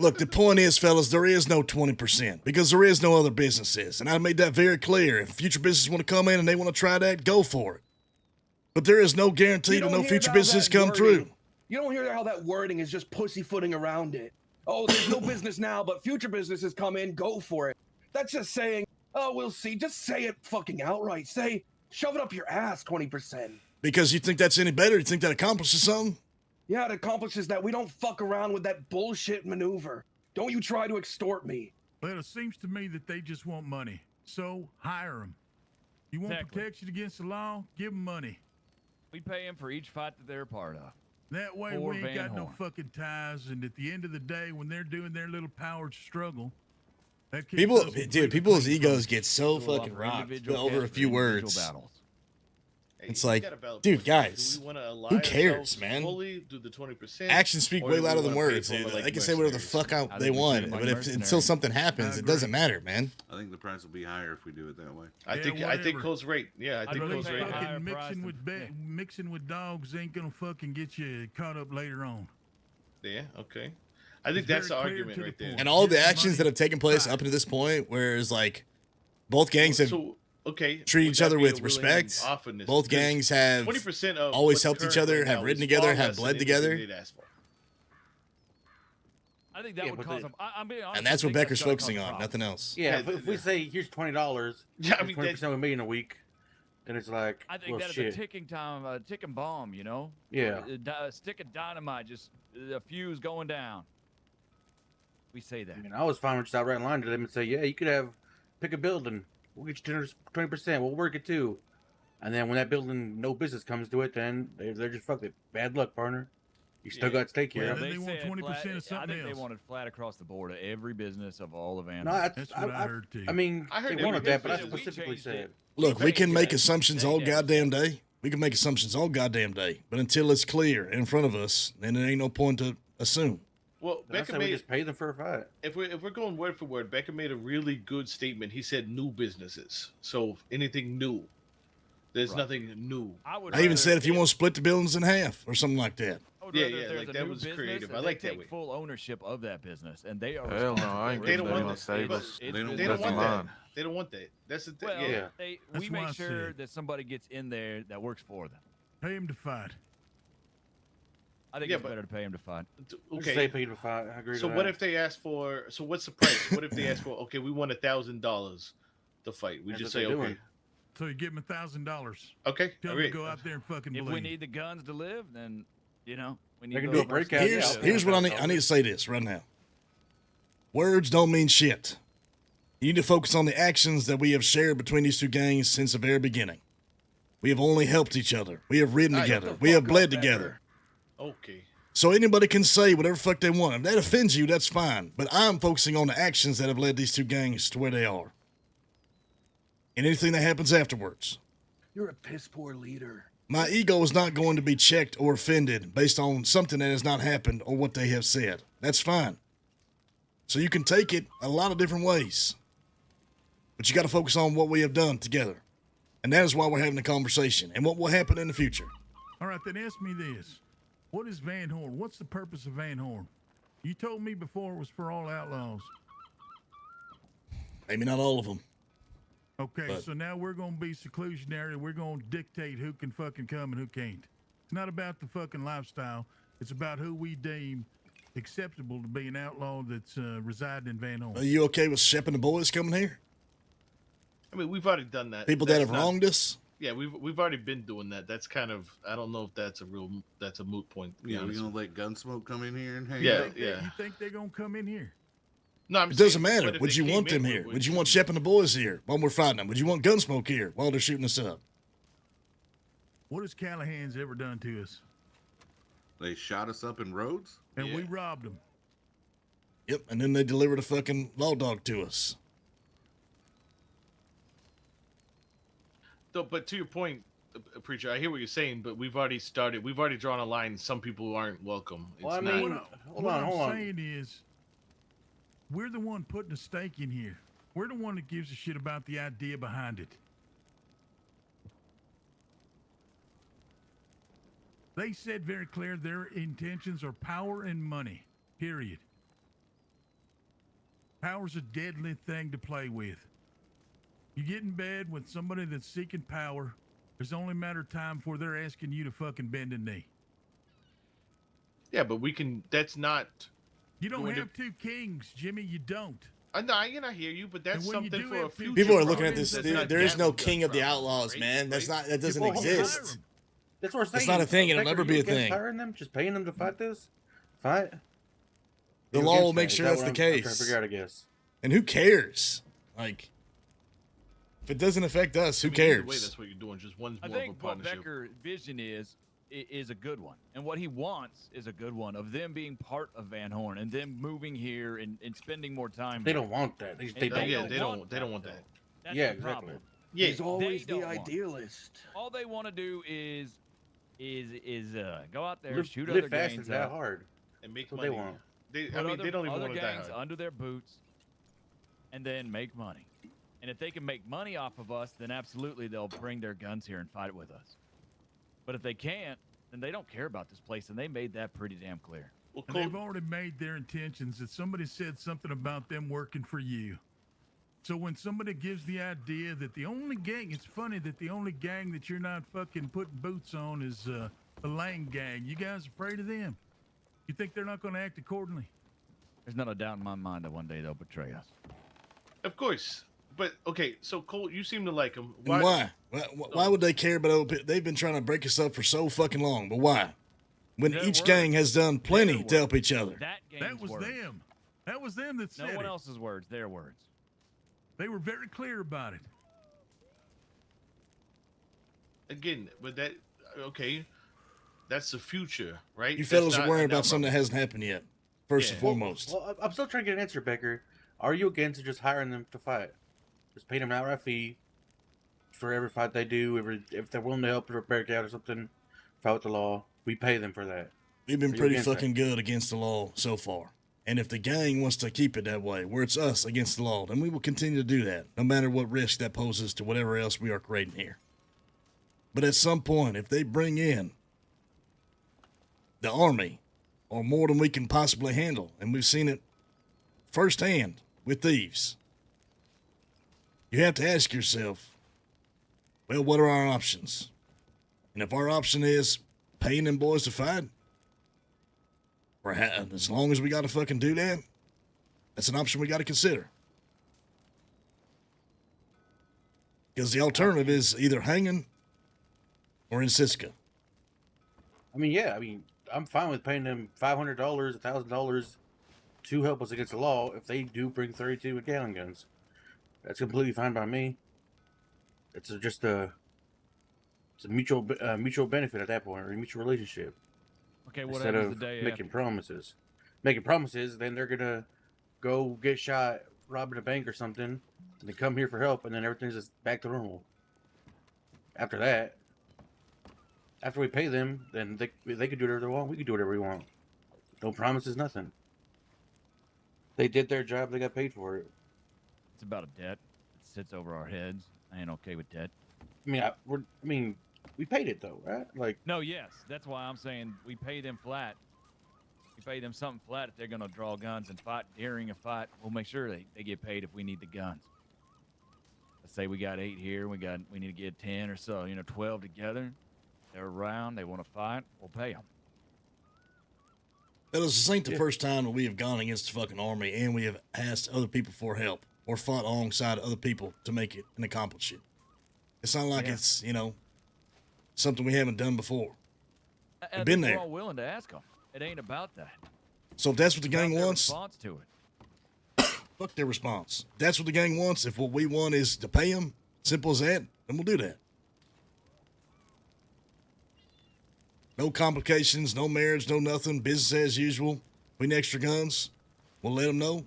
Look, the point is, fellas, there is no 20% because there is no other businesses. And I made that very clear. If future businesses want to come in and they want to try that, go for it. But there is no guarantee You that don't no hear future how businesses that come wording- through. You don't hear how that wording is just pussyfooting around it. Oh, there's no business now, but future businesses come in, go for it. That's just saying, oh, we'll see. Just say it fucking outright. Say, shove it up your ass, 20%. Because you think that's any better? You think that accomplishes something? Yeah, it accomplishes that we don't fuck around with that bullshit maneuver. Don't you try to extort me. Well, it seems to me that they just want money. So hire them. You want protection against the law? Give them money. We pay them for each fight that they're a part of. That way For we ain't Van got no Horn. fucking ties, and at the end of the day, when they're doing their little powered struggle, that keeps People, us completely dude, people's clean egos from it. get so People fucking offer rocked individual over a cash for few individual words. battles. It's you like, got a valid dude, point. guys, Do we wanna ally who cares, ourselves man? Fully do the 20%? Actions speak or way do we louder than wanna pay words, for dude. them like They can say whatever the fuck mercenaries? they want, but if until something happens, it doesn't matter, man. I think the price will be higher if we do it that way. I think Cole's right. Yeah, I think Cole's right. Fucking mixing with dogs ain't gonna fucking get you caught up later on. Yeah, okay. I think It's that's the very clear argument to the right there. And all the actions that have taken place up to this point, whereas like both gangs have treat each other with respect. Both gangs have 20% of always what's helped each current other, right have now ridden is together, far have less than bled anything together. they'd ask for. I think that Yeah, would but cause the- them. I'm being honest. And that's I what think Becker's gonna cause focusing a on, problem. nothing else. Yeah, if we say here's $20, Yeah, I mean, 20% of me in a week, then it's like, I think well, that is shit. a ticking bomb. You know. Yeah. A stick of dynamite, just a fuse going down. We say that. I mean, I was fine with just outright lying to them and say, yeah, you could pick a building. We'll get you 20%. We'll work it too. And then when that building, no business comes to it, then they're just fuck it. Bad luck, partner. You still got stake here. Well, They want said 20% flat- of something I think else. they wanted flat across the board of every business of all of No, Anaheim. That's what I heard too. I mean, I heard they wanted that, but I business. We specifically changed said. it. Look, we can make assumptions all Yeah. goddamn day. We can make assumptions all goddamn day. But until it's clear in front of us, then there ain't no point to assume. Well, Then I Becker said we made just pay them for a fight. if we're going word for word, Becker made a really good statement. He said new businesses. So anything new. There's nothing new. I even said if you want to split the buildings in half or something like that. Yeah, Rather yeah, there's like a that new was business creative. and I they like that take way. full ownership of that business, and they are. Hell no, I ain't responsible. They don't giving them want no that. stables. They They don't that's want mine. that. They don't want that. That's the thing. Well, Yeah. we That's why I make sure said- that somebody gets in there that works for them. Pay him to fight. I think Yeah, it's but- better to pay him to fight. Okay. Say pay to fight. I agree So with what that. if they ask for? So what's the price? What if they ask for? Okay, we want $1,000 to fight. We That's just what say they're okay. doing. So you give him $1,000. Okay, Tell him great. to go out there and fucking If bleed. we need the guns to live, then we need. They can those do a breakout. mercenaries. Here's what I need to say this right now. Words don't mean shit. You need to focus on the actions that we have shared between these two gangs since the very beginning. We have only helped each other. We have ridden together. We have bled together. Okay. So anybody can say whatever the fuck they want. If that offends you, that's fine. But I'm focusing on the actions that have led these two gangs to where they are. And anything that happens afterwards. You're a piss poor leader. My ego is not going to be checked or offended based on something that has not happened or what they have said. That's fine. So you can take it a lot of different ways. But you got to focus on what we have done together. And that is why we're having the conversation and what will happen in the future. All right, then ask me this. What is Van Horn? What's the purpose of Van Horn? You told me before it was for all outlaws. Maybe not all of them. Okay, But- so now we're going to be seclusionary. We're going to dictate who can fucking come and who can't. It's not about the fucking lifestyle. It's about who we deem acceptable to be an outlaw that's residing in Van Horn. Are you okay with Shep and the boys coming here? I mean, we've already done that. People that That's have not- wronged us? Yeah, we've already been doing that. That's kind of I don't know if that's a moot point. To be Yeah, we're honest. gonna let Gunsmoke come in here and hang Yeah, out. yeah. You think they're going to come in here? No, I'm It doesn't saying, what matter. if Would they you came want in them with- here? with- Would you want Shep and the boys here while we're fighting them? Would you want Gunsmoke here while they're shooting us up? What has Callahan's ever done to us? They shot us up in roads. And we robbed them. Yep, and then they delivered a fucking law dog to us. So, but to your point, preacher, I hear what you're saying, but we've already started. We've already drawn a line. Some people aren't welcome. It's Well, I not. mean, What I'm saying is, we're the one putting a stake in here. We're the one that gives a shit about the idea behind it. They said very clear their intentions are power and money, period. Power's a deadly thing to play with. You get in bed with somebody that's seeking power, there's only a matter of time before they're asking you to fucking bend a knee. Yeah, but we can. That's not. You don't going have two kings, Jimmy. You don't. No, I hear you, but that's And when you something do for a have future. People are bro. looking at this. That's There, not there is no Gatling king gun of the problem, outlaws, right? man. That doesn't Well, hire exist. 'em. That's what we're saying. It's not a thing, and it'll Becker, never be you a against thing. hiring them, just paying them to fight this fight. The You law against will make that? Is sure that that's what the I'm trying to case. figure out, I guess. And who cares? Like, if it doesn't affect us, who Either cares? way, that's what you're doing. Just one's I more of a think what partnership. Becker's vision is a good one, and what he wants is a good one of them being part of Van Horn and them moving here and spending more time. They here. don't want that. They And don't. Yeah, they don't want that. That's Yeah, the exactly. problem. Yeah, He's always They the don't want it. idealist. All they want to do is go out there, Live, shoot live other fast gangs and die up, hard. and make That's what money. they want. They don't even other want to die gangs hard. under their boots, and then make money. And if they can make money off of us, then absolutely they'll bring their guns here and fight with us. But if they can't, then they don't care about this place, and they made that pretty damn clear. Well, And they've already made their intentions that somebody said something about them working for you. So when somebody gives the idea that the only gang, it's funny that the only gang that you're not fucking putting boots on is the Lang gang. You guys afraid of them? You think they're not going to act accordingly? There's not a doubt in my mind that one day they'll betray us. Of course, but okay. So Cole, you seem to like them. And why? Why would they care about other people? They've been trying to break us up for so fucking long. But why? When each gang has done plenty to help each other. That was them. That was them that said No one it. else's words, their words. They were very clear about it. Again, but that okay. That's the future, right? You That's fellas are not worrying a about number. something that hasn't happened yet. First and foremost. Well, I'm still trying to get an answer, Becker. Are you against just hiring them to fight? Just paying them an outright fee for every fight they do. If they're willing to help or break out or something, fight with the law, we pay them for that. We've been Are you pretty against that? fucking good against the law so far. And if the gang wants to keep it that way, where it's us against the law, then we will continue to do that, no matter what risk that poses to whatever else we are creating here. But at some point, if they bring in the army, or more than we can possibly handle, and we've seen it firsthand with thieves, you have to ask yourself, well, what are our options? And if our option is paying them boys to fight, or as long as we got to fucking do that, that's an option we got to consider. Because the alternative is either hanging or in Sitka. I mean, yeah. I mean, I'm fine with paying them $500, $1,000 to help us against the law if they do bring 32 Gatling guns. That's completely fine by me. It's a mutual benefit at that point, or a mutual relationship. Okay, what Instead happens of the day making after? promises. Making promises, then they're gonna go get shot, robbing a bank or something, and then come here for help, and then everything's just back to normal. After that, after we pay them, then they could do whatever they want. We could do whatever we want. No promises, nothing. They did their job. They got paid for it. It's about a debt that sits over our heads. I ain't okay with debt. I mean, we paid it though, right? Like, No, yes. That's why I'm saying we pay them flat. We pay them something flat if they're going to draw guns and fight during a fight. We'll make sure they get paid if we need the guns. Let's say we got 8 here. We need to get 10 or so, 12 together. They're around. They want to fight. We'll pay them. Fellas, this ain't the first time that we have gone against the fucking army and we have asked other people for help or fought alongside other people to make it and accomplish it. It's not like it's, something we haven't done before. I We've been think there. We're all willing to ask them. It ain't about that. So if that's what the gang Their wants, response to it. fuck their response. If that's what the gang wants. If what we want is to pay them, simple as that, then we'll do that. No complications, no marriage, no nothing. Business as usual. We need extra guns. We'll let them know.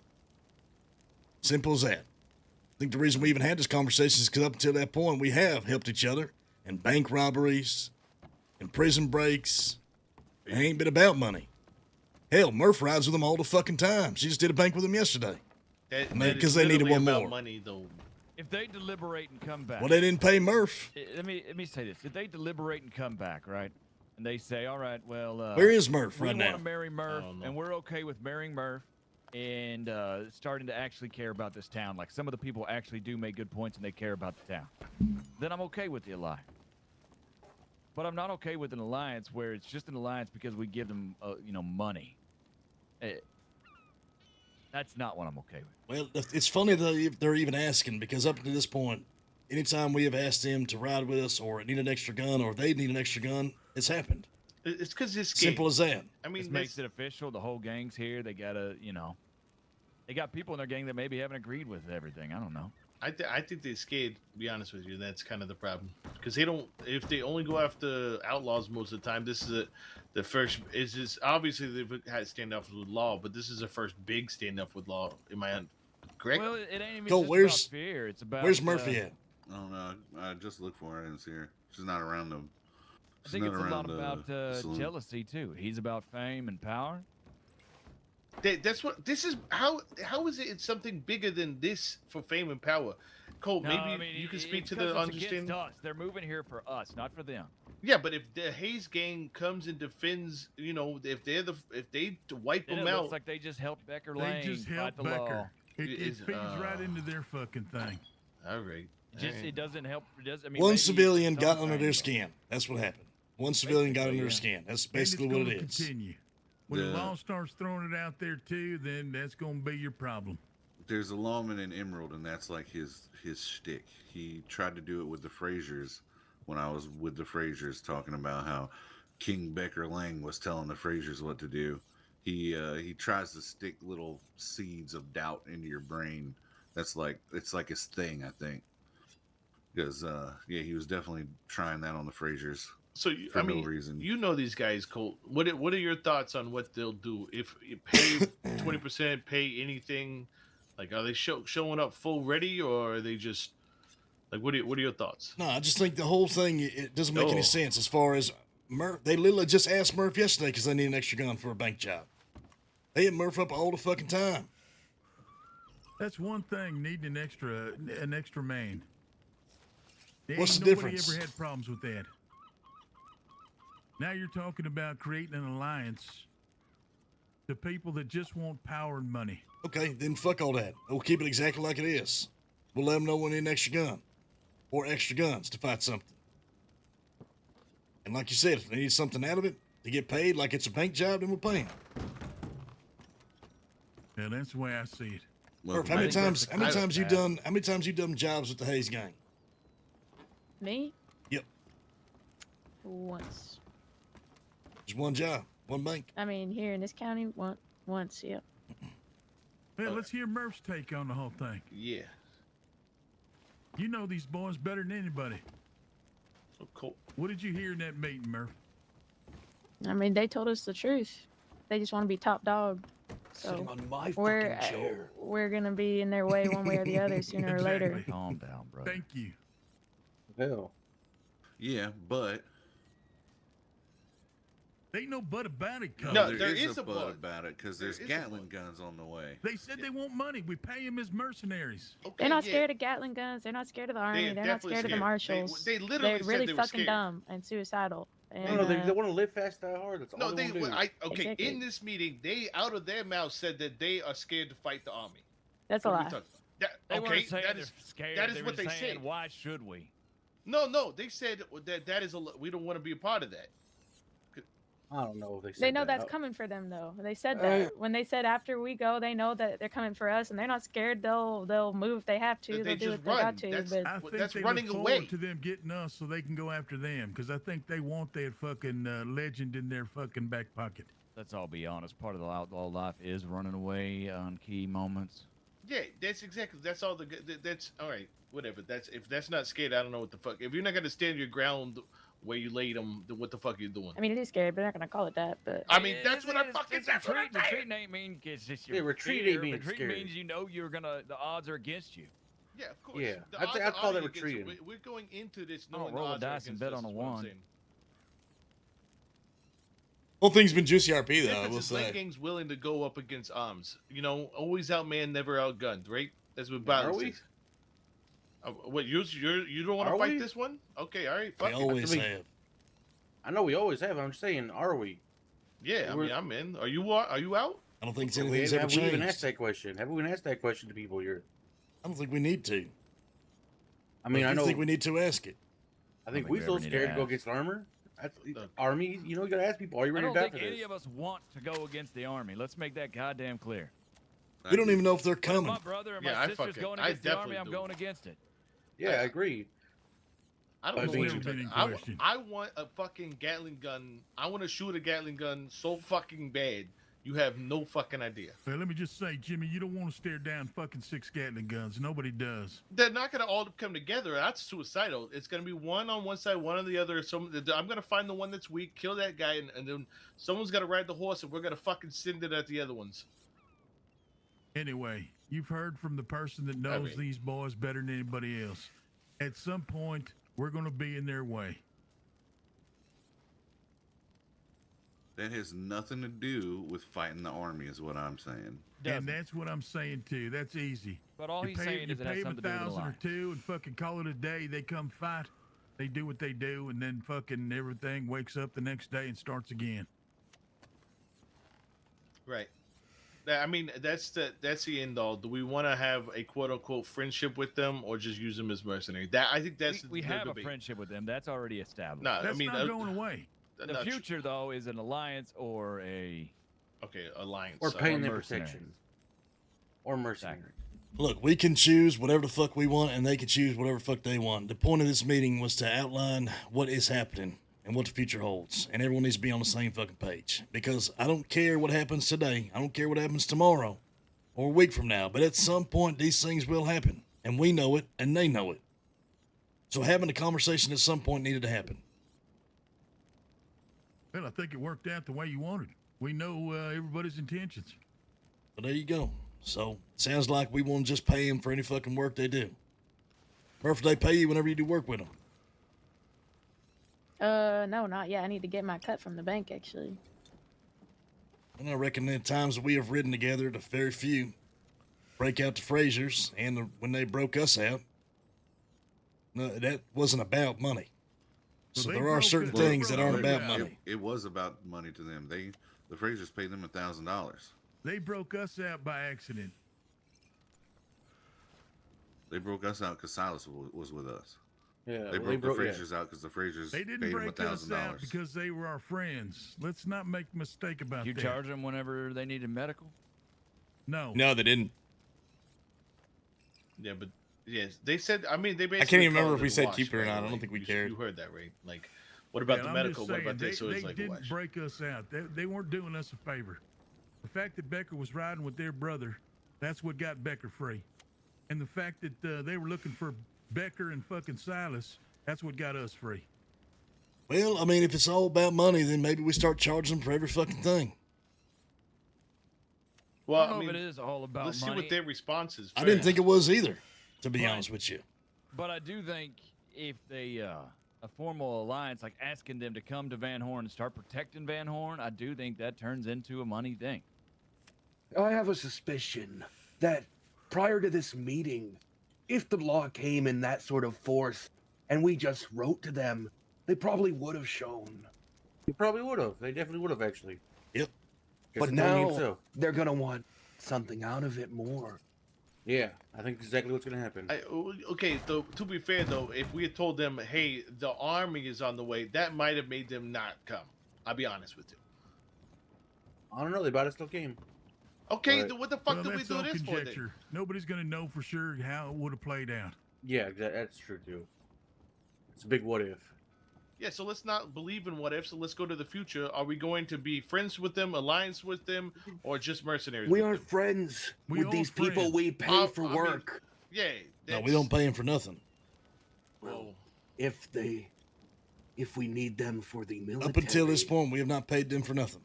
Simple as that. I think the reason we even had this conversation is because up until that point, we have helped each other. and bank robberies and prison breaks. It ain't been about money. Hell, Murph rides with them all the fucking time. She just did a bank with him yesterday. Because they needed one more. Money, though. If they deliberate and come back. Well, they didn't pay Murph. Let me say this. If they deliberate and come back, right? And they say, all right, well, where is Murph right now? We want to marry Murph, and we're okay with marrying Murph and starting to actually care about this town. Like some of the people actually do make good points and they care about the town. Then I'm okay with the alliance. But I'm not okay with an alliance where it's just an alliance because we give them, money. That's not what I'm okay with. Well, it's funny that they're even asking, because up to this point, anytime we have asked them to ride with us or need an extra gun or they need an extra gun, it's happened. It's because it's simple as that. I mean, this makes it official. The whole gang's here. They gotta, they got people in their gang that maybe haven't agreed with everything. I don't know. I think they're scared, to be honest with you. That's kind of the problem. Because they don't, if they only go after outlaws most of the time, this is the first, is just, obviously they've had standoffs with law, but this is the first big standoff with law, in my correct? Well, it ain't even Go, just about fear. It's about, where's Murphy at? I don't know. I just looked for her. I didn't see her. She's not around them. I think it's a lot about jealousy, too. He's about fame and power. That's what this is. How is it something bigger than this for fame and power? Cole, maybe you can speak to the understanding. Us. They're moving here for us, not for them. Yeah, but if the Hayes gang comes and defends, if they wipe them out, looks like they just helped Becker They Lane just fight helped the Becker. law. It feeds right into their fucking thing. All right. It doesn't help. One civilian got under their skin. That's what happened. One civilian got under their skin. That's And basically it's what gonna it is. Continue. When the law starts throwing it out there too, then that's gonna be your problem. There's a lawman in Emerald, and that's like his shtick. He tried to do it with the Frasers when I was with the Frasers, talking about how King Becker Lang was telling the Frasers what to do. He tries to stick little seeds of doubt into your brain. It's like his thing, I think. Because he was definitely trying that on the Frasers. So for no reason. You know these guys, Colt. What are your thoughts on what they'll do if you pay 20%, pay anything? Like, are they showing up full ready, or are they just like what are your thoughts? No, I just think the whole thing, it doesn't make any sense as far as Murph. They literally just asked Murph yesterday because they need an extra gun for a bank job. They hit Murph up all the fucking time. That's one thing, needing an extra man. What's the Nobody difference? ever had problems with that. Now you're talking about creating an alliance to people that just want power and money. Okay, then fuck all that. We'll keep it exactly like it is. We'll let them know we need an extra gun. Or extra guns to fight something. And like you said, if they need something out of it to get paid like it's a bank job, then we'll pay them. Yeah, that's the way I see it. Murph, how many times you done jobs with the Hayes gang? Me? Yep. Once. Just one job, one bank. I mean, here in this county, once, yep. Well, let's hear Murph's take on the whole thing. Yeah. You know these boys better than anybody. Oh, cool. What did you hear in that meeting, Murph? I mean, they told us the truth. They just want to be top dog. So Sitting on my fucking chair. we're gonna be in their way one way or the other sooner or later. Calm down, bro. Thank you. Hell. Yeah, but Ain't no but about it, cuz. no, there is a but about it because there's Gatling guns on the way. They said they want money. We pay them as mercenaries. They're not scared of Gatling guns. They're not scared of the army. They're not scared of the marshals. They literally They're said really they were fucking scared. dumb and suicidal. And, No, they want to live fast, die hard. That's all No, they want to do. okay. Exactly. In this meeting, they out of their mouth said that they are scared to fight the army. That's a What are we lie. talking about? They Okay, weren't saying that they're is scared. that is They what were they saying, said. why should we? No, they said that is we don't want to be a part of that. I don't know if they said They know that. that's coming for them, though. They said that when they said after we go, they know that they're coming for us, and they're not scared. They'll move if they have to. They They'll do just what they got run. to. That's- But I think that's they running look away. forward to them getting us so they can go after them because I think they want that fucking legend in their fucking back pocket. Let's all be honest. Part of the outlaw life is running away on key moments. Yeah, that's all that's all right. Whatever. If that's not scared, I don't know what the fuck. If you're not gonna stand your ground where you laid them, then what the fuck are you doing? I mean, it is scary, but they're not gonna call it that. But I mean, that's what I'm fucking. It's That's what I'm retreat. saying. Retreat ain't mean it's just Yeah, your retreat fear. ain't being Retreat scary. means you know the odds are against you. Yeah, of course. Yeah, The I'd odds say are I'd call that against it. retreating. We're going into this I knowing don't roll the a odds are dice and against bet us, on a is what I'm one. saying. Whole thing's been juicy RP The though. I difference will is Lane say. Gang's willing to go up against arms. You know, always outmanned, never outgunned, right? That's what Are balance we? is. What you don't want to Are fight we? this one? Okay, all right, We fuck it. always have. I know we always have. I'm just saying, are we? Yeah, I We're- mean, I'm in. Are you out? I don't think Have we, anything's ever have we even changed. asked that question? Have we even asked that question to people here? I don't think we need to. I mean, But I if know. you think we need to ask it. I think think we we feel ever need to scared to go ask. against armor. That's, army, you know, you gotta ask people, are you I ready don't to die think for any this? of us want to go against the army. Let's make that goddamn clear. We don't even know if they're If coming. my brother and Yeah, my I sister's fucking- going I against the army, definitely I'm do. going against it. Yeah, I agree. I don't But know I what mean- you're Never been talking. in question. I want a fucking Gatling gun. I want to shoot a Gatling gun so fucking bad. You have no fucking idea. Well, let me just say, Jimmy, you don't want to stare down fucking 6 Gatling guns. Nobody does. They're not gonna all come together. That's suicidal. It's gonna be one on one side, one on the other. I'm gonna find the one that's weak, kill that guy, and then someone's gotta ride the horse, and we're gonna fucking send it at the other ones. Anyway, you've heard from the person that knows these boys better than anybody else. At some point, we're going to be in their way. That has nothing to do with fighting the army, is what I'm saying. And that's what I'm saying too. That's easy. But all you he's pay, saying you is it has pay them something to do with the 1,000 or line. 2 and fucking call it a day. They come fight. They do what they do, and then fucking everything wakes up the next day and starts again. Right. I mean, that's the end all. Do we want to have a quote unquote friendship with them, or just use them as mercenaries? That I think that's We the have a debate. friendship with them. That's already established. No, That's I mean not going away. The not tr- future, though, is an alliance or a Okay, alliance. Or paying or their mercenaries. protection. Or mercenary. Look, we can choose whatever the fuck we want, and they can choose whatever the fuck they want. The point of this meeting was to outline what is happening and what the future holds, and everyone needs to be on the same fucking page. Because I don't care what happens today, I don't care what happens tomorrow or a week from now, but at some point these things will happen, and we know it, and they know it. So having a conversation at some point needed to happen. Well, I think it worked out the way you wanted. We know everybody's intentions. But there you go. So sounds like we won't just pay them for any fucking work they do. Murph, they pay you whenever you do work with them. No, not yet. I need to get my cut from the bank, actually. And I reckon the times that we have ridden together, the very few break out to Frazier's, and when they broke us out, no, that wasn't about money. Well, So they there are broke certain us- they things that broke aren't us about out. money. It was about money to them. The Frasers paid them $1,000. They broke us out by accident. They broke us out because Silas was with us. Yeah, They well, broke the Frasers out because the Frasers They paid didn't them break us out $1,000. because they were our friends. Let's not make a mistake about You that. charge them whenever they needed medical? No. No, they didn't. Yeah, but yes, they said. I mean, they basically. I can't even remember called if it we a said wash, keep it or by the not. I way. don't think we You- cared. You heard that, right? Like, what about And the I'm medical? just What about saying, this? So it's they like a didn't wash. break us out. They weren't doing us a favor. The fact that Becker was riding with their brother, that's what got Becker free. And the fact that they were looking for Becker and fucking Silas, that's what got us free. Well, I mean, if it's all about money, then maybe we start charging them for every fucking thing. Well, I don't I know mean, if it is all about let's see money. what their response is. I didn't first. think it was either, to be Right. honest with you. But I do think if they a formal alliance, like asking them to come to Van Horn and start protecting Van Horn, I do think that turns into a money thing. I have a suspicion that prior to this meeting, if the law came in that sort of force and we just wrote to them, they probably would have shown. You probably would have. They definitely would have, actually. Yep. But Just telling you now so. they're gonna want something out of it more. Yeah, I think exactly what's going to happen. Okay, though, to be fair though, if we had told them, "Hey, the army is on the way," that might have made them not come. I'll be honest with you. I don't know. They about it still came. Okay, Right. then what the fuck Well, did we that's do all this for then? conjecture. Nobody's going to know for sure how it would have played out. Yeah, that's true, too. It's a big what if. Yeah, so let's not believe in what if. So let's go to the future. Are we going to be friends with them, alliance with them, or just mercenaries? We with are them? friends We with all these people friends. we pay for I mean, work. Yeah. No, we don't pay them for nothing. Well, If we need them for the military. Up until this point, we have not paid them for nothing.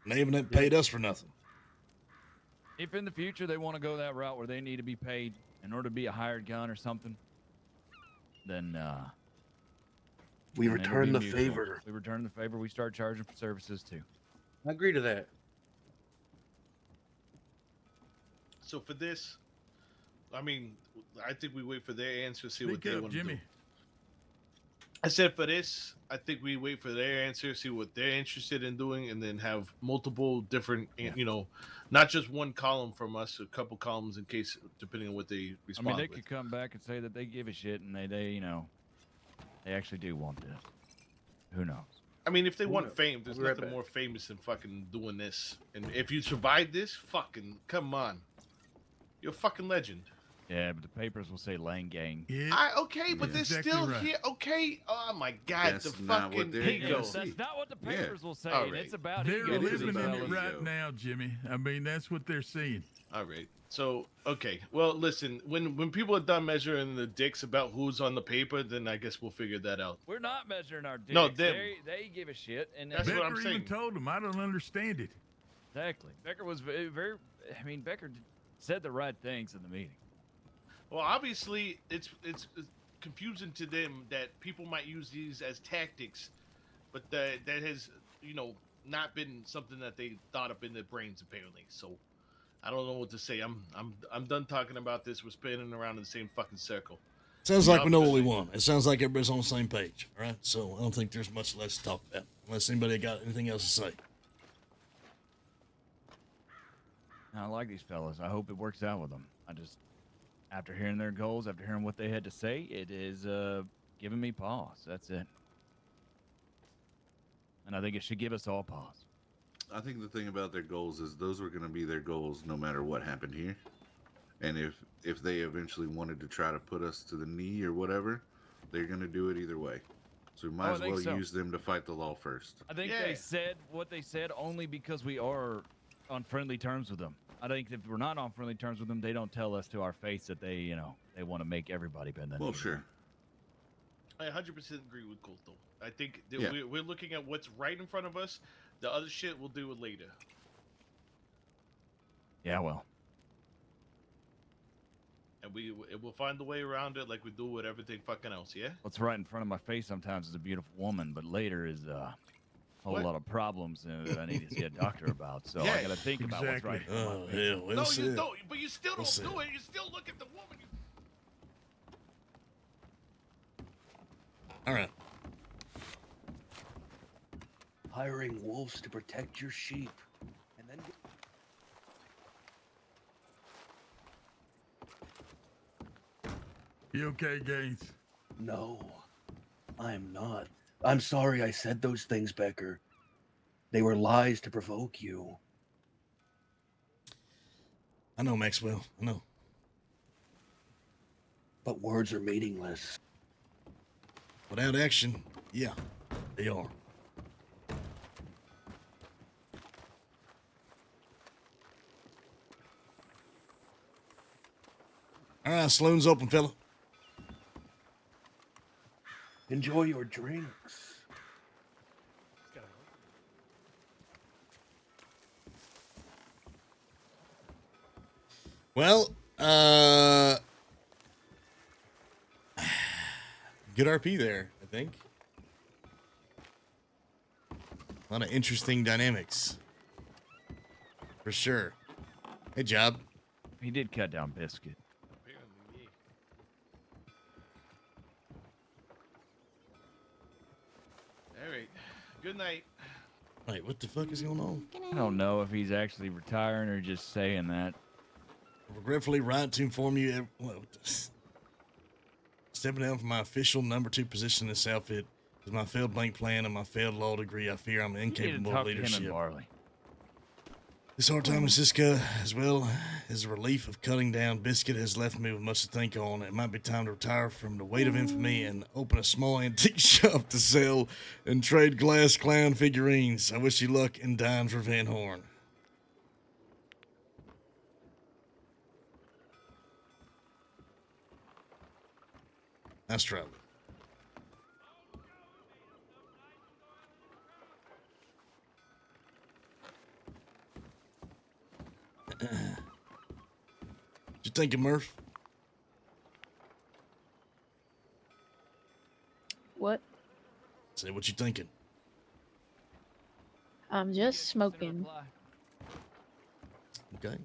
And they haven't paid us for nothing. If in the future they want to go that route where they need to be paid in order to be a hired gun or something, then We then it'll return be the mutual. favor. We return the favor. We start charging for services too. I agree to that. So for this, I mean, I think we wait for their answer, see what Speak they up, want to do. Jimmy. I said for this, I think we wait for their answer, see what they're interested in doing, and then have multiple different, you know, not just one column from us, a couple columns in case, depending on what they I respond mean, they with. could come back and say that they give a shit and they you know, they actually do want this. Who knows? I mean, if they Who want knows? fame, there's I'll be right nothing back. more famous than fucking doing this. And if you survive this, fucking come on, you're a fucking legend. Yeah, but the papers will say Lane Gang. Okay, but they're exactly still right. here. Okay. Oh my God, That's the not what fucking they're ego. gonna see. That's not what the papers will say, All and right. it's about They're ego. living in fellas. it right now, Jimmy. I mean, that's what they're seeing. All right. So okay. Well, listen. When people are done measuring the dicks about who's on the paper, then I guess we'll figure that out. We're not measuring our dicks. No, them. They give a shit, and That's what I'm Becker saying. even told him, I don't understand it. Exactly. Becker was very I mean, Becker said the right things in the meeting. Well, obviously, it's confusing to them that people might use these as tactics, but that has not been something that they thought up in their brains apparently. So I don't know what to say. I'm done talking about this. We're spinning around in the same fucking circle. Sounds like we know what we want. It sounds like everybody's on the same page. All right, so I don't think there's much less to talk about unless anybody got anything else to say. I like these fellas. I hope it works out with them. I just, after hearing their goals, after hearing what they had to say, it is giving me pause. That's it. And I think it should give us all pause. I think the thing about their goals is those were going to be their goals no matter what happened here. And if they eventually wanted to try to put us to the knee or whatever, they're going to do it either way. So we might as well use them to fight the law first. I think they said what they said only because we are on friendly terms with them. I think if we're not on friendly terms with them, they don't tell us to our face that they, they want to make everybody bend the knee. Well, sure. I 100% agree with Colt, though. I think that Yeah. we're looking at what's right in front of us. The other shit we'll do it later. Yeah, well. And we'll find a way around it like we do with everything fucking else, yeah? What's right in front of my face sometimes is a beautiful woman, but later is a whole lot of problems that I need to see a doctor about. So I got to think about what's right in front of my face. Yeah, well No, said. you don't. But you still don't Well do it. You still look at the woman. All right. Hiring wolves to protect your sheep, and then. You okay, Gaines? No, I'm not. I'm sorry I said those things, Becker. They were lies to provoke you. I know, Maxwell. I know. But words are meaningless. Without action, yeah, they are. All right, saloon's open, fella. Enjoy your drinks. Well, good RP there, I think. A lot of interesting dynamics. For sure. Good job. He did cut down Biscuit. All right. Good night. Wait, what the fuck is going on? I don't know if he's actually retiring or just saying that. Regretfully write to inform you stepping down from my official number 2 position in this outfit with my failed blank plan and my failed law degree. I fear I'm incapable of leadership. This hard time in Siska, as well as the relief of cutting down Biscuit, has left me with much to think on. It might be time to retire from the weight of infamy and open a small antique shop to sell and trade glass clown figurines. I wish you luck in dying for Van Horn. Nice try. thinking, Murph? What? Say what you thinking. I'm just smoking. Okay.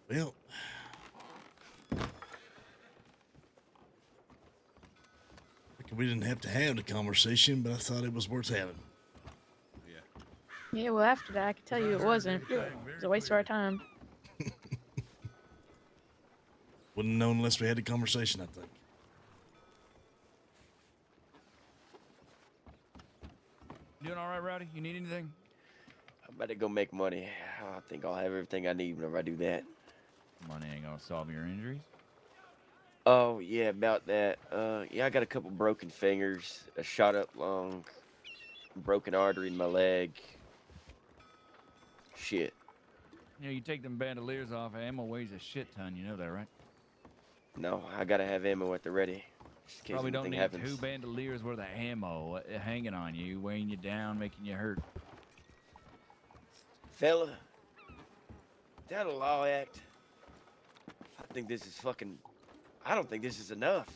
Well, we didn't have to have the conversation, but I thought it was worth having. Yeah, well, after that, I can tell you it wasn't. It was a waste of our time. Wouldn't have known unless we had the conversation, I think. Doing all right, Rowdy? You need anything? I'm about to go make money. I think I'll have everything I need whenever I do that. Money ain't gonna solve your injuries. Oh, yeah, about that. Yeah, I got a couple broken fingers, a shot up lung, broken artery in my leg. Shit. You know, you take them bandoliers off, ammo weighs a shit ton, you know that, right? No, I gotta have ammo at the ready. Just in case Probably don't anything need happens. 2 bandoliers worth of ammo hanging on you, weighing you down, making you hurt. Fella, that a law act? I think this is fucking... I don't think this is enough.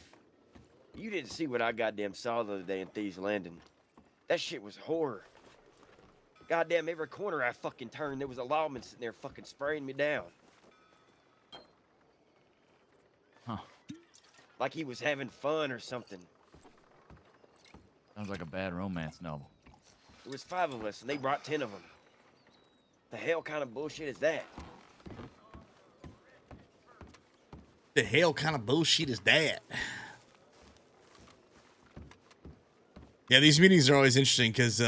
You didn't see what I goddamn saw the other day in Thieves Landing. That shit was horror. Goddamn, every corner I fucking turned, there was a lawman sitting there fucking spraying me down. Huh. Like he was having fun or something. Sounds like a bad romance novel. There was 5 of us, and they brought 10 of them. The hell kind of bullshit is that? The hell kind of bullshit is that? Yeah, these meetings are always interesting because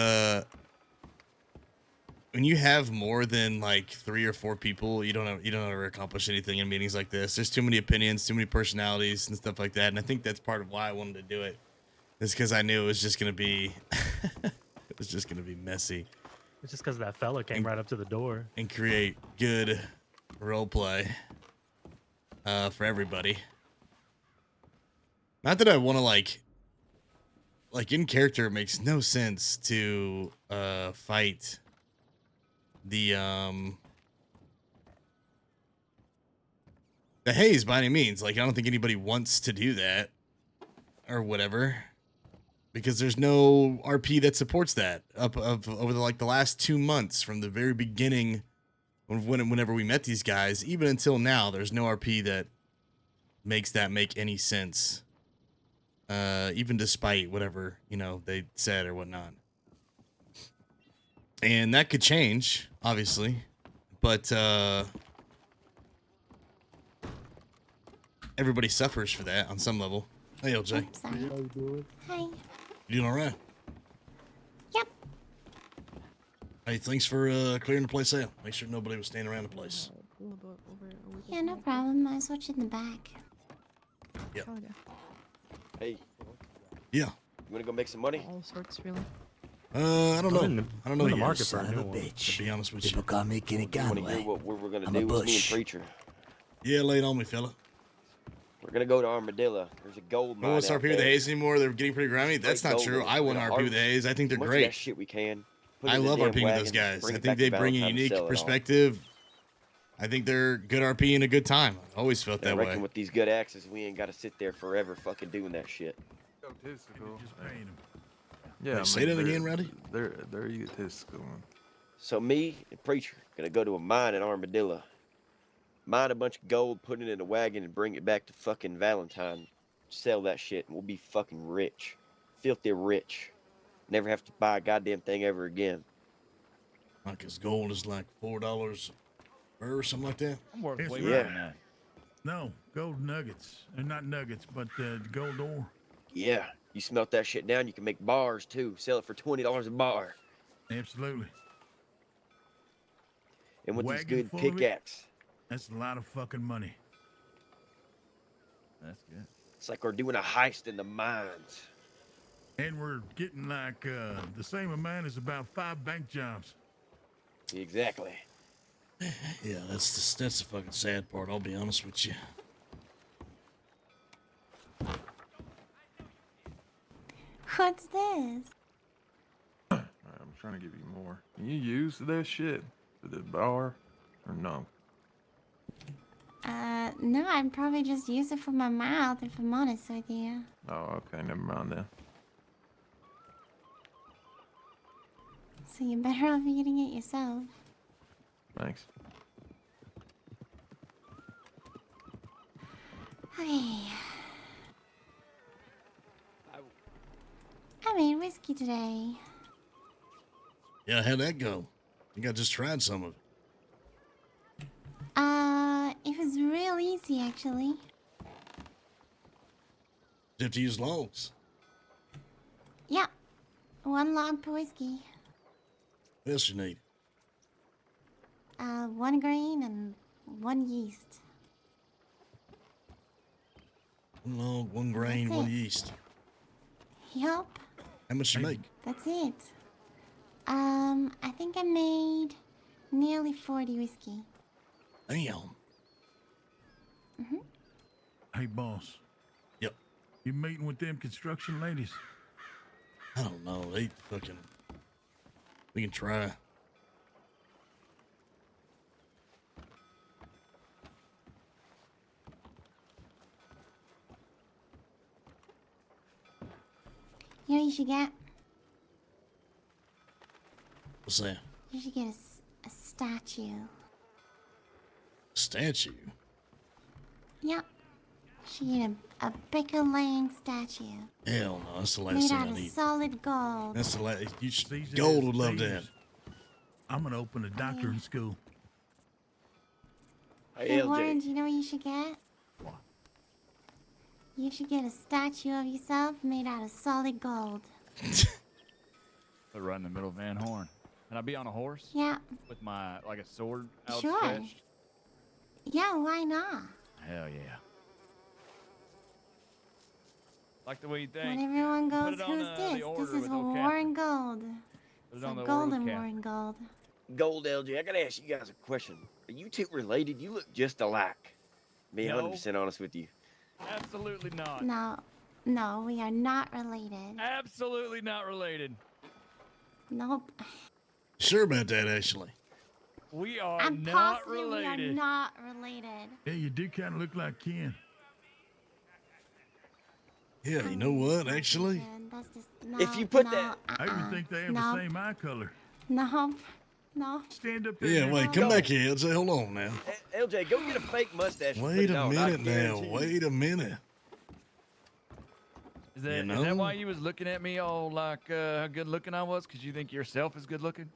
when you have more than like 3 or 4 people, you don't ever accomplish anything in meetings like this. There's too many opinions, too many personalities, and stuff like that. And I think that's part of why I wanted to do it. Is because I knew it was just gonna be, it was just gonna be messy. It's just because that fella came right up to the door and create good role play for everybody. Not that I want to like in character, it makes no sense to fight the haze by any means. Like, I don't think anybody wants to do that or whatever, because there's no RP that supports that over the last 2 months from the very beginning whenever we met these guys, even until now. There's no RP that makes that make any sense, even despite whatever they said or whatnot. And that could change, obviously, but everybody suffers for that on some level. Hey, LJ. Hi. You doing all right? Yep. Hey, thanks for clearing the place out. Make sure nobody was standing around the place. Yeah, no problem. I was watching the back. Yeah. Hey. Yeah. You wanna go make some money? All sorts, really. I don't know. I don't know in the yet, market for a son new of a one. bitch. To be honest with People you. call me Kenny You wanna hear Conway. what we're gonna I'm do? a It's me and bush. Preacher. Yeah, lay it on me, fella. We're gonna go to Armadillo. There's a gold mine No one's out RP with the there. haze anymore. They're getting pretty grimy. That's Straight not gold true. in it. I We're want gonna RP with the harvest haze. I think they're as much of great. that shit we can. Put it I in a love damn RPing with those wagon, guys. bring I it think back they to bring a Valentine and unique sell it all. perspective. I think they're good RP and a good time. I always felt I that reckon way. with these good axes, we ain't gotta sit there forever fucking doing that shit. Wait, say that again, Rowdy? They're egotistical. So me and Preacher gonna go to a mine in Armadillo, mine a bunch of gold, put it in a wagon, and bring it back to fucking Valentine. Sell that shit, and we'll be fucking rich, filthy rich. Never have to buy a goddamn thing ever again. Like, his gold is like $4 or something like that. I'm worth It's way right. more than that. No, gold nuggets. Not nuggets, but gold ore. Yeah, you smelt that shit down, you can make bars too. Sell it for $20 a bar. Absolutely. And with these Wagon good full of it? pickaxe, That's a lot of fucking money. That's good. it's like we're doing a heist in the mines. And we're getting like the same amount as about 5 bank jobs. Exactly. Yeah, that's the fucking sad part. I'll be honest with you. What's this? I'm trying to give you more. Can you use this shit for the bar or no? No, I'd probably just use it for my mouth if I'm honest with you. Oh, okay, never mind then. So you're better off eating it yourself. Thanks. Okay. I made whiskey today. Yeah, how'd that go? I think I just tried some of it. It was real easy actually. You have to use logs. Yeah. 1 log per whiskey. What else you need? 1 grain and 1 yeast. 1 log, 1 grain, That's 1 it. yeast. Yup. How much you make? That's it. I think I made nearly 40 whiskey. Damn. Hey, boss. Yep. You meeting with them construction ladies? I don't know. They fucking. We can try. You know what you should get? What's that? You should get a statue. Statue? Yep. You should get a Becker Lang statue. Hell no, that's the last Made thing out I of need. solid gold. That's the last. These Gold is would love that. thieves. I'm gonna open a doctoring school. Hey, Warren, do you know what you should get? What? You should get a statue of yourself made out of solid gold. Put right in the middle of Van Horn. Can I be on a horse? Yeah. With my, like a sword Sure. outstretched? Yeah, why not? Hell yeah. Like the way you think. When everyone Put goes, it on, who's the this? order This is with for old Warren Gold. Put It's it on a the order with golden Captain. Warren Gold. Gold LJ, I gotta ask you guys a question. Are you two related? You look just alike. Be No. 100% honest with you. Absolutely not. No, we are not related. Absolutely not related. Nope. Sure about that, actually. We are I'm not positive related. we are not related. Yeah, you do kind of look like Ken. Yeah, you know what, actually? That's just, no, If you put no, that- I even think they have Nope. the same eye color. No. No. Stand up there. Yeah, and- wait, come back here. LJ, hold on now. LJ, go get a fake mustache. and put Wait it a on. I minute now. guarantee you. Wait a minute. Is that, You is know? that why you was looking at me all like how good looking I was? Because you think yourself is good looking?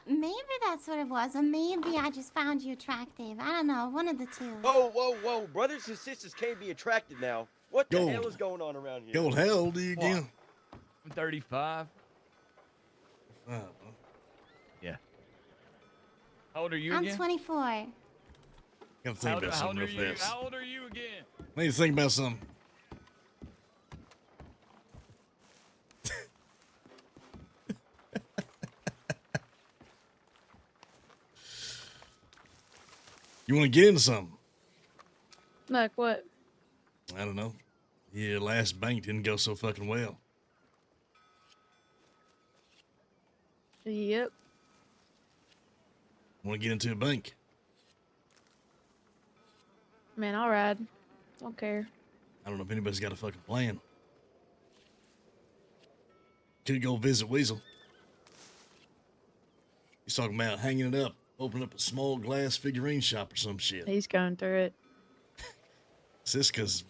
Maybe that's what it was, or maybe I just found you attractive. I don't know, one of the two. Whoa, whoa, whoa. Brothers and sisters can't be attracted now. What the Gold. hell is going on around here? Gold, how old are you again? I'm 35. Oh, Yeah. How old are you I'm again? 24. gotta think about something real fast. How old are you again? I need to think about something. You want to get into something? Like what? I don't know. Yeah, last bank didn't go so fucking well. Yep. Want to get into a bank? Man, I'll ride. Don't care. I don't know if anybody's got a fucking plan. Could go visit Weasel. He's talking about hanging it up, open up a small glass figurine shop or some shit. He's going through it. Siska's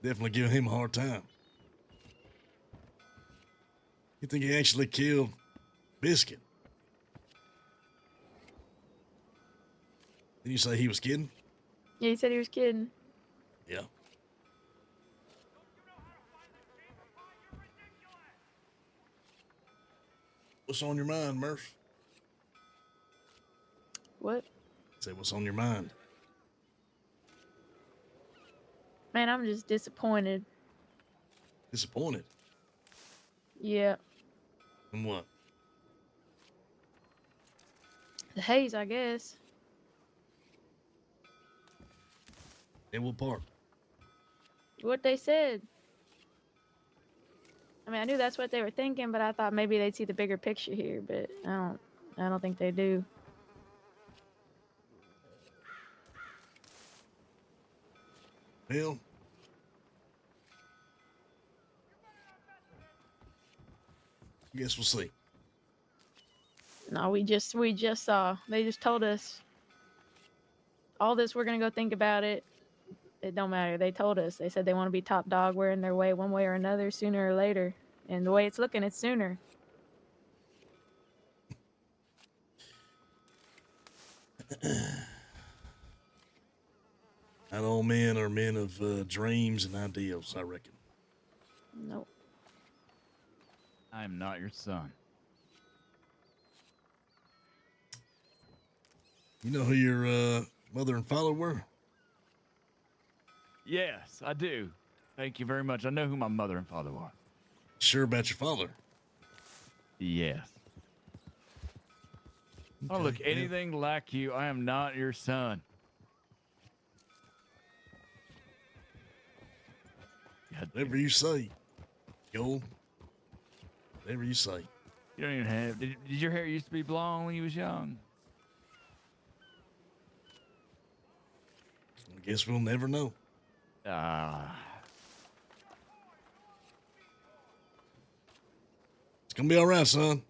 definitely giving him a hard time. You think he actually killed Biscuit? Did you say he was kidding? Yeah, he said he was kidding. Yeah. What's on your mind, Murph? What? Say what's on your mind. Man, I'm just disappointed. Disappointed? Yeah. In what? The haze, I guess. In what part? What they said. I mean, I knew that's what they were thinking, but I thought maybe they'd see the bigger picture here, but I don't think they do. Well, I guess we'll see. No, we just saw. They just told us all this. We're gonna go think about it. It don't matter. They told us. They said they want to be top dog. We're in their way one way or another, sooner or later. And the way it's looking, it's sooner. Not all men are men of dreams and ideals, I reckon. Nope. I am not your son. You know who your mother and father were? Yes, I do. Thank you very much. I know who my mother and father are. Sure about your father? Yes. I don't look anything like you. I am not your son. Whatever you say. Go. Whatever you say. You don't even have. Did your hair used to be blonde when you was young? I guess we'll never know. It's gonna be all right, son.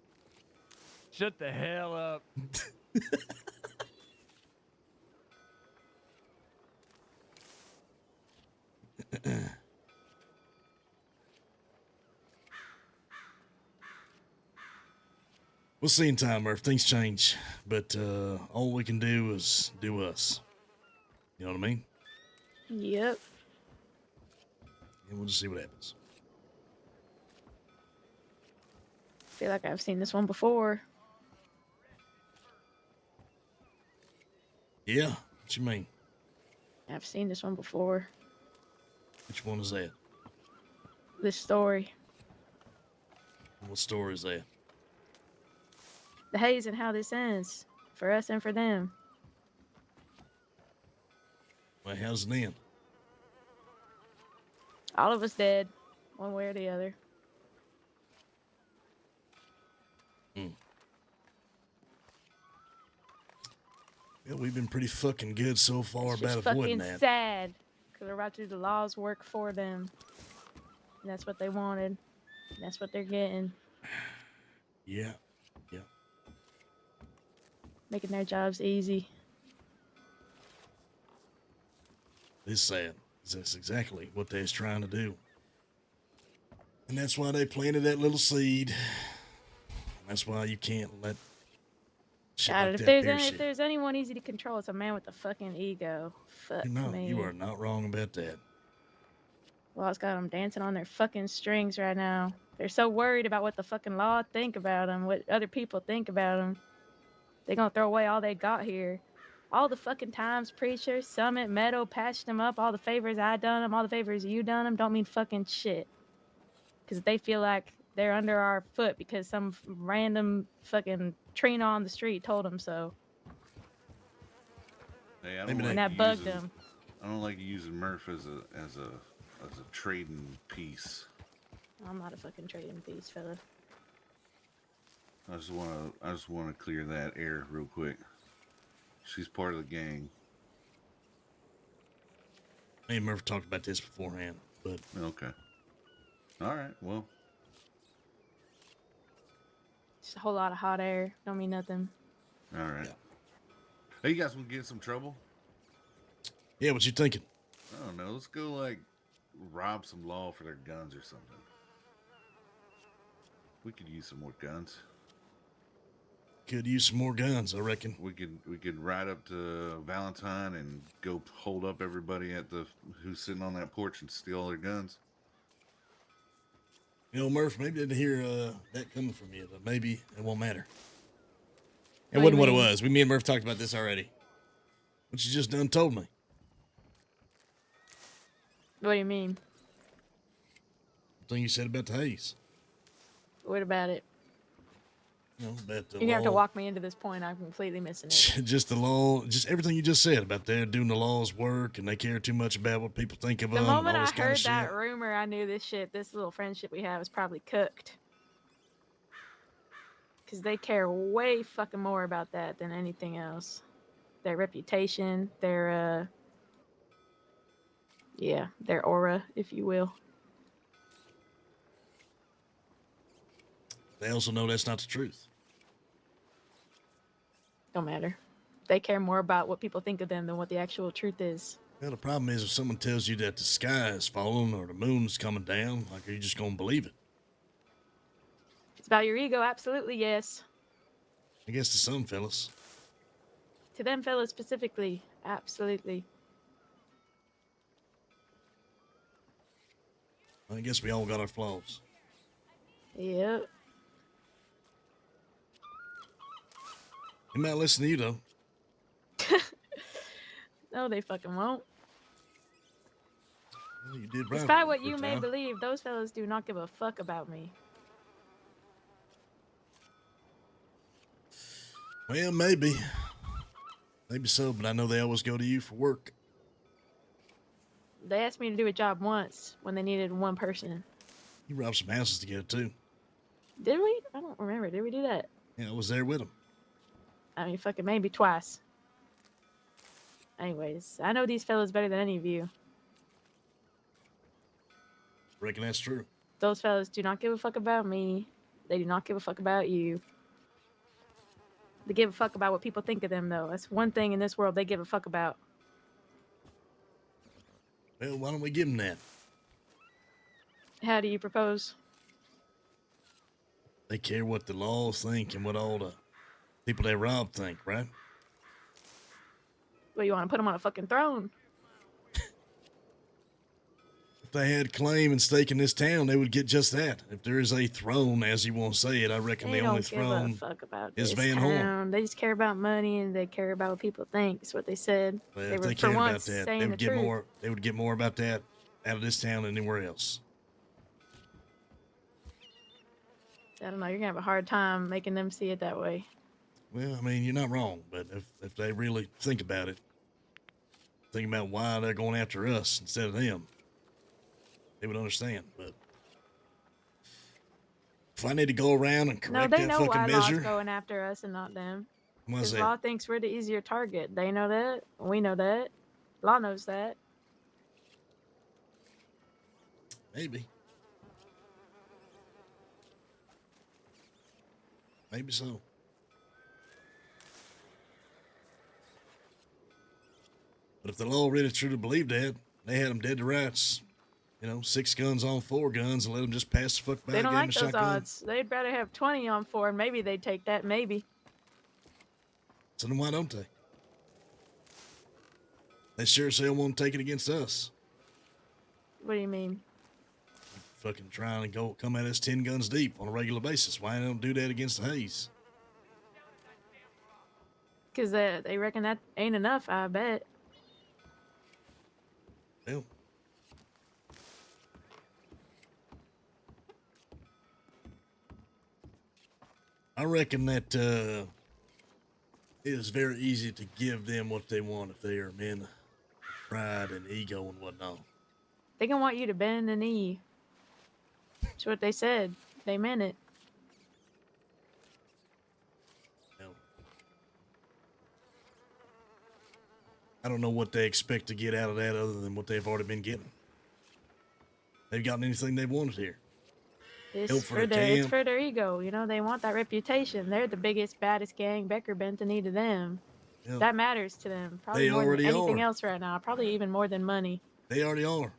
Shut the hell up. We'll see in time, Murph. Things change. But all we can do is do us. You know what I mean? Yep. And we'll just see what happens. Feel like I've seen this one before. Yeah? What you mean? I've seen this one before. Which one is that? This story. What story is that? The haze and how this ends. For us and for them. Well, how's it end? All of us dead. One way or the other. Yeah, we've been pretty fucking good so far It's about just avoiding fucking that. sad. Because we're about to do the law's work for them. And that's what they wanted. And that's what they're getting. Yeah. Yeah. Making their jobs easy. It's sad. That's exactly what they was trying to do. And that's why they planted that little seed. And that's why you can't let shit God, like if that there's pierce if you. there's anyone easy to control, it's a man with a fucking ego. Fuck No, me. you are not wrong about that. Law's got them dancing on their fucking strings right now. They're so worried about what the fucking law think about them, what other people think about them. They're gonna throw away all they got here. All the fucking times Preacher, Summit, Meadow patched them up, all the favors I done them, all the favors you done them, don't mean fucking shit. Because they feel like they're under our foot because some random fucking Trina on the street told them so. Hey, I Maybe don't And like that bugged using, them. I don't like using Murph as a trading piece. I'm not a fucking trading piece, fella. I just wanna clear that air real quick. She's part of the gang. Me and Murph talked about this beforehand, but okay. All right. Well, Just a whole lot of hot air. Don't mean nothing. all right. Hey, you guys want to get in some trouble? Yeah, what you thinking? I don't know. Let's go like rob some law for their guns or something. We could use some more guns. Could use some more guns, I reckon. We could ride up to Valentine and go hold up everybody at who's sitting on that porch and steal all their guns. You know, Murph, maybe I didn't hear that coming from you, but maybe it won't matter. It What do wasn't you what it mean? was. Me and Murph talked about this already. What you just done told me. What do you mean? The thing you said about the haze. What about it? You know, about the You're gonna have to law. walk me into this point. I'm completely missing it. Just the law, just everything you just said about they're doing the law's work and they care too much about what people think of The them and moment all I this kind of heard that shit. rumor, I knew this little friendship we have was probably cooked. Because they care way fucking more about that than anything else. Their reputation, their aura, if you will. They also know that's not the truth. Don't matter. They care more about what people think of them than what the actual truth is. Well, the problem is if someone tells you that the sky is falling or the moon's coming down, like, are you just gonna believe it? It's about your ego, absolutely, yes. I guess to some fellas. To them fellas specifically, absolutely. I guess we all got our flaws. Yep. They might listen to you, though. No, they fucking won't. Well, you did right. Despite what you may believe, those fellas do not give a fuck about me. Well, maybe. Maybe so, but I know they always go to you for work. They asked me to do a job once when they needed one person. You robbed some houses together, too. Did we? I don't remember. Did we do that? Yeah, I was there with them. I mean, fucking maybe twice. Anyways, I know these fellas better than any of you. Reckon that's true. Those fellas do not give a fuck about me. They do not give a fuck about you. They give a fuck about what people think of them, though. That's one thing in this world they give a fuck about. Well, why don't we give them that? How do you propose? They care what the laws think and what all the people they rob think, right? Well, you want to put them on a fucking throne? If they had claim and stake in this town, they would get just that. If there is a throne, as you want to say it, I reckon They the only don't give a throne fuck about is this Van Horn. town. They just care about money and they care about what people think. That's what they said. Well, They if were they for cared about once that, saying they the would get truth. more. They would get more about that out of this town than anywhere else. I don't know. You're gonna have a hard time making them see it that way. Well, I mean, you're not wrong, but if they really think about it, think about why they're going after us instead of them, they would understand. But if I need to go around and No, correct they that know fucking why law's measure, going after us and not them. why's Because that? law thinks we're the easier target. They know that. We know that. Law knows that. Maybe. Maybe so. But if the law really truly believed that, they had them dead to rights. You know, 6 guns on 4 guns and let them just pass the fuck by They and don't give them like a those shotgun. odds. They'd rather have 20 on 4, and maybe they'd take that. Maybe. So then why don't they? They sure as hell won't take it against us. What do you mean? Fucking trying to come at us 10 guns deep on a regular basis. Why don't do that against the Hayes? Because they reckon that ain't enough, I bet. Well, I reckon that it is very easy to give them what they want if they are men of pride and ego and whatnot. They gonna want you to bend the knee. That's what they said. They meant it. I don't know what they expect to get out of that other than what they've already been getting. They've gotten anything they wanted here. It's Help for their ego. You know, they want that reputation. They're the biggest, baddest gang. Becker bent the knee to them. Yeah. That matters to them. Probably They more than already anything are. else right now. Probably even more than money. They already are.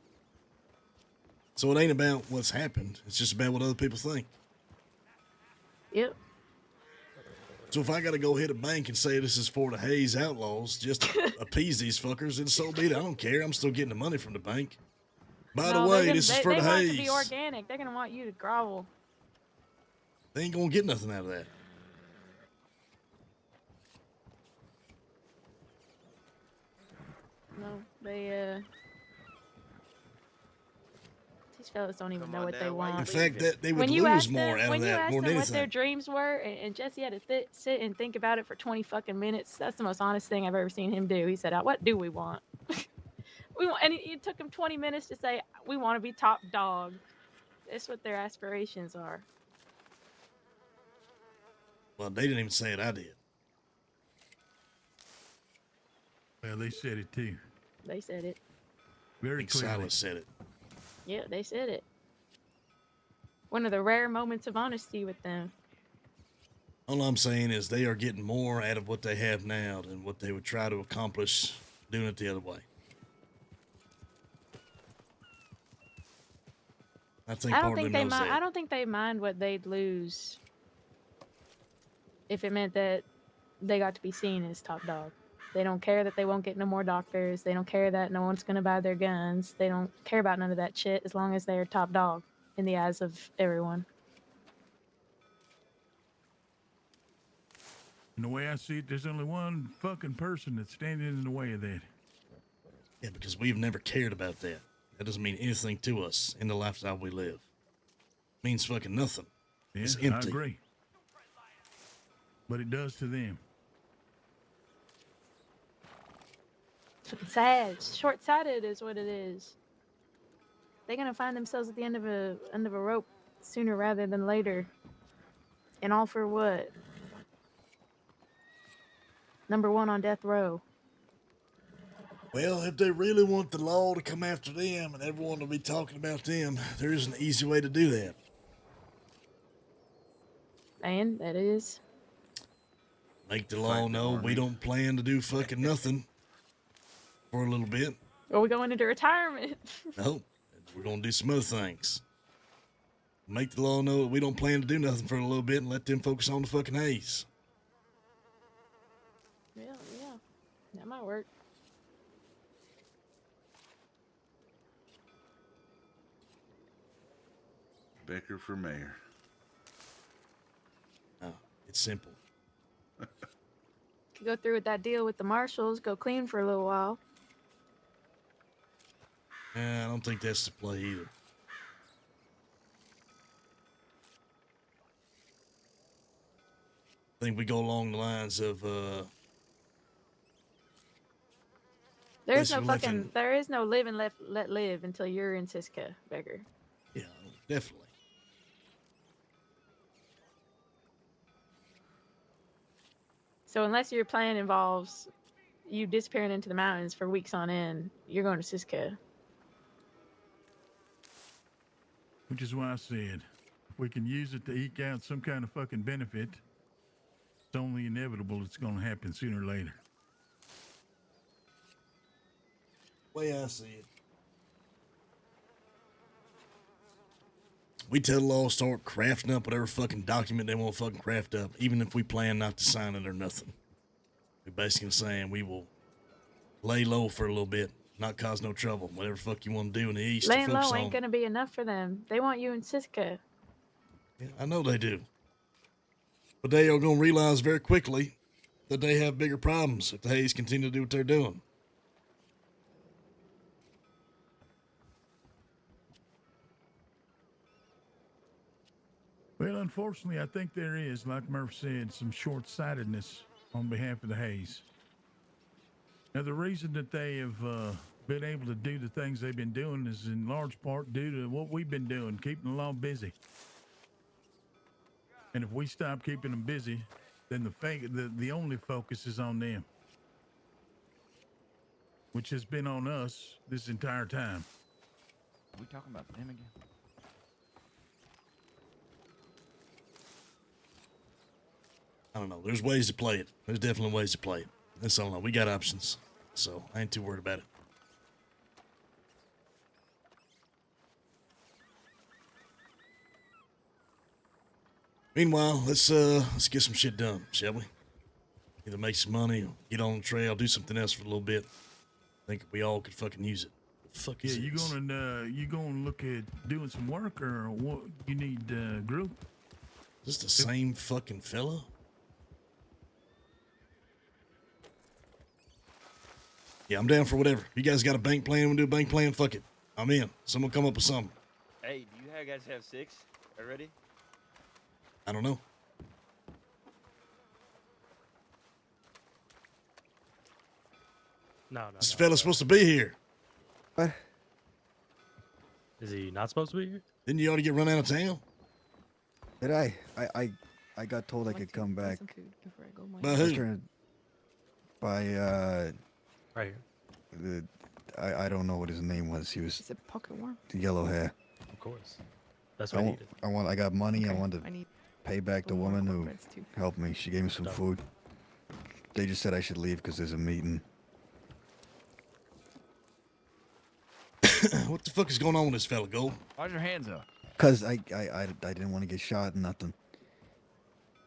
So it ain't about what's happened. It's just about what other people think. Yep. So if I got to go hit a bank and say this is for the Hayes Outlaws just to appease these fuckers, then so be it. I don't care. I'm still getting the money from the bank. By the way, this is for the They want it to be Hayes. organic. They're gonna want you to grovel. They ain't gonna get nothing out of that. No, they These fellas don't even Come know on what now, they why you want. In fact, that they would When you lose asked more them, out when of you that asked more them than what their anything. dreams were, and Jesse had to sit and think about it for 20 fucking minutes, that's the most honest thing I've ever seen him do. He said, "What do we want?" We want, and it took him 20 minutes to say, "We want to be top dog." That's what their aspirations are. Well, they didn't even say it. I did. Well, they said it too. They said it. Very Big clearly. Silas said it. Yeah, they said it. One of the rare moments of honesty with them. All I'm saying is they are getting more out of what they have now than what they would try to accomplish doing it the other way. I think I don't part of think them they knows mind. that. I don't think they mind what they'd lose if it meant that they got to be seen as top dog. They don't care that they won't get no more doctors. They don't care that no one's gonna buy their guns. They don't care about none of that shit as long as they're top dog in the eyes of everyone. And the way I see it, there's only one fucking person that's standing in the way of that. Yeah, because we've never cared about that. That doesn't mean anything to us in the lifestyle we live. It means fucking nothing. Yeah, It's I empty. agree. But it does to them. It's fucking sad. Short-sighted is what it is. They're gonna find themselves at the end of a rope sooner rather than later. And all for what? Number one on death row. Well, if they really want the law to come after them and everyone to be talking about them, there is an easy way to do that. And that is. Make the law know we don't plan to do fucking nothing for a little bit. Or we going into retirement. No, we're going to do some other things. Make the law know that we don't plan to do nothing for a little bit and let them focus on the fucking haze. Yeah, that might work. Becker for mayor. Oh, it's simple. Could go through with that deal with the marshals, go clean for a little while. I don't think that's the play either. I think we go along the lines of There is no live and let live until you're in Siska, Becker. Yeah, definitely. So unless your plan involves you disappearing into the mountains for weeks on end, you're going to Siska. Which is why I said, if we can use it to eke out some kind of fucking benefit, it's only inevitable it's going to happen sooner or later. Way I see it. We tell the law to start crafting up whatever fucking document they want to fucking craft up, even if we plan not to sign it or nothing. We're basically saying we will lay low for a little bit, not cause no trouble. Whatever the fuck you want to do in the East. Laying low ain't going to be enough for them. They want you in Siska. Yeah, I know they do. But they are going to realize very quickly that they have bigger problems if the Hayes continue to do what they're doing. Well, unfortunately, I think there is, like Murph said, some short-sightedness on behalf of the Hayes. Now, the reason that they have been able to do the things they've been doing is in large part due to what we've been doing, keeping the law busy. And if we stop keeping them busy, then the only focus is on them, which has been on us this entire time. Are we talking about them again? I don't know. There's ways to play it. There's definitely ways to play it. That's all I know. We got options. So I ain't too worried about it. Meanwhile, let's get some shit done, shall we? Either make some money or get on the trail, do something else for a little bit. I think we all could fucking use it. What the fuck is you this? you gonna look at doing some work, or what? You need a group? Is this the same fucking fella? Yeah, I'm down for whatever. You guys got a bank plan? We'll do a bank plan. Fuck it. I'm in. Someone come up with something. Hey, do you guys have 6 already? I don't know. No. This fella's supposed to be here. What? Is he not supposed to be here? Didn't you already get run out of town? Did I? I got told I could come back. By I was who? trying to, by Right here. I don't know what his name was. He was Is it pocket worm? the yellow hair. Of course. That's what I needed. I got money. I Okay, wanted I to need pay back the more woman who corporates too. helped me. She gave me some Done. food. They just said I should leave because there's a meeting. What the fuck is going on with this fella, Gold? Why's your hands up? Cause I didn't want to get shot and nothing.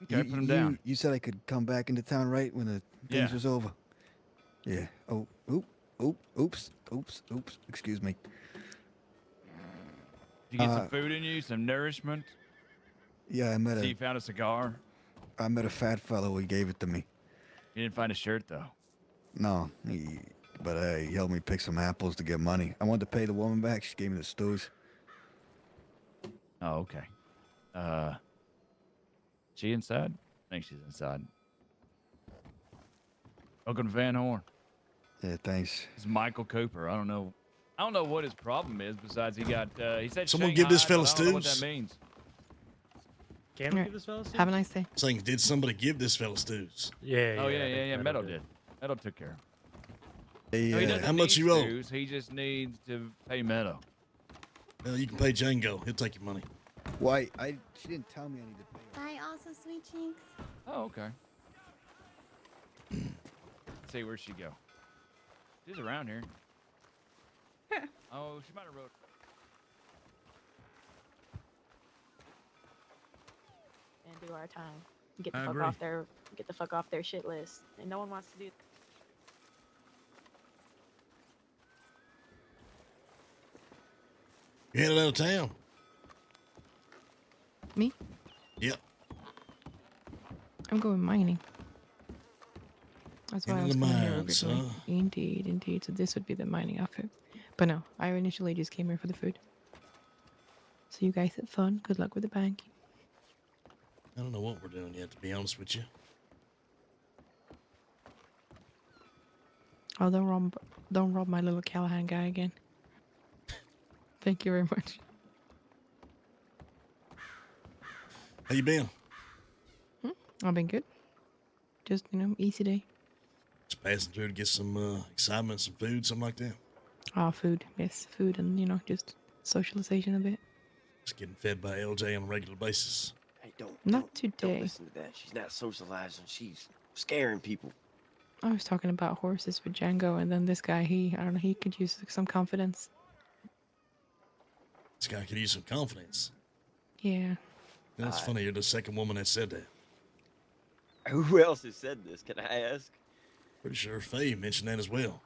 Okay, put him down. You said I could come back into town, right, when the things Yeah. was over. Yeah. Oh, oops. Excuse me. Did you get some food in you, some nourishment? Yeah, See, you found a cigar. I met a fat fellow. He gave it to me. You didn't find a shirt though. No, but he helped me pick some apples to get money. I wanted to pay the woman back. She gave me the stews. Oh, okay. She inside? I think she's inside. Welcome to Van Horn. Yeah, thanks. It's Michael Cooper. I don't know what his problem is. Besides, he said Someone give this Shanghai, fella but I don't know what stews. that means. Can we give this fella? Have a nice day. Saying, did somebody give this fella stews? Yeah. Oh yeah. Meadow did. Meadow took care of him. Hey, No, he doesn't how much need you owe? stews, he just needs to pay Meadow. Well, you can pay Django. He'll take your money. Why? She didn't tell me I needed to pay. Bye, also, sweet cheeks. Oh, okay. Let's see, where'd she go? She's around here. Oh, she might have wrote. And do our time. Get the I fuck agree. off their shit list. And no one wants to do. You headed out of town? Me? Yep. I'm going mining. That's why I Into was the coming here mines, originally. huh? Indeed. So this would be the mining outfit. But no, I initially just came here for the food. So you guys have fun. Good luck with the bank. I don't know what we're doing yet, to be honest with you. Oh, don't rob my little Callahan guy again. Thank you very much. How you been? I've been good. Just, easy day. Just passing through to get some excitement, some food, something like that. Oh, food. Yes, food and, just socialization a bit. Just getting fed by LJ on a regular basis. Hey, don't today. listen to that. She's not socializing. She's scaring people. I was talking about horses with Django, and then this guy, I don't know, he could use some confidence. This guy could use some confidence. Yeah. That's funny. You're the second woman that said that. Who else has said this? Can I ask? Pretty sure Faye mentioned that as well.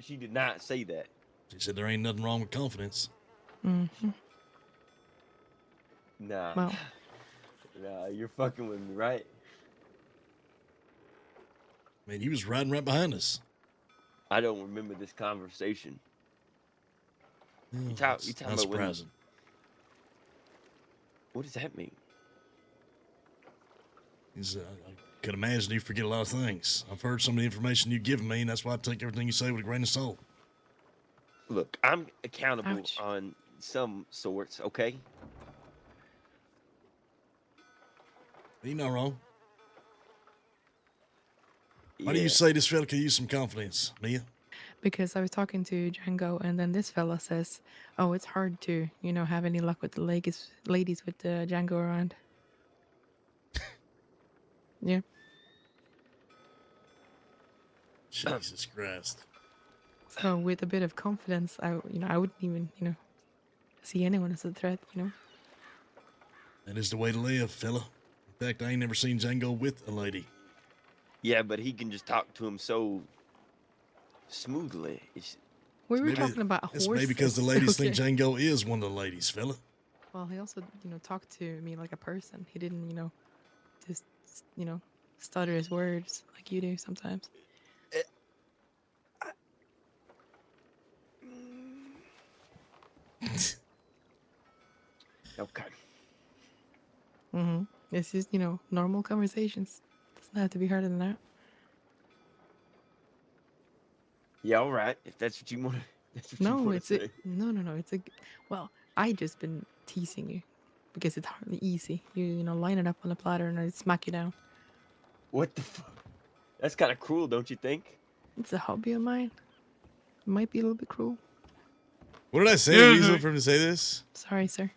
She did not say that. She said there ain't nothing wrong with confidence. Mm-hmm. Nah. Well. Nah, you're fucking with me, right? Man, you was riding right behind us. I don't remember this conversation. Oh, You that's talking not about when? surprising. What does that mean? I could imagine you forget a lot of things. I've heard some of the information you've given me, and that's why I take everything you say with a grain of salt. Look, I'm accountable Ouch. on some sorts, okay? You're not wrong. Why do Yeah. you say this fella could use some confidence, Mia? Because I was talking to Django, and then this fella says, "Oh, it's hard to, have any luck with the ladies with Django around." Yeah. Jesus Christ. So with a bit of confidence, I wouldn't even, see anyone as a threat. That is the way to live, fella. In fact, I ain't never seen Django with a lady. Yeah, but he can just talk to him so smoothly. We were Maybe- talking about It's horses. maybe because the ladies think okay? Django is one of the ladies, fella. Well, he also, talked to me like a person. He didn't, just, stutter his words like you do sometimes. Okay. Mm-hmm. It's just, normal conversations. Doesn't have to be harder than that. Yeah, all right. If that's what you want, that's what you No, want it's to a say. no. It's a well. I just been teasing you because it's hardly easy. You line it up on the platter and I smack you down. What the fuck? That's kind of cruel, don't you think? It's a hobby of mine. It might be a little bit cruel. What did I say, Weasel, for him to say this? Sorry, sir.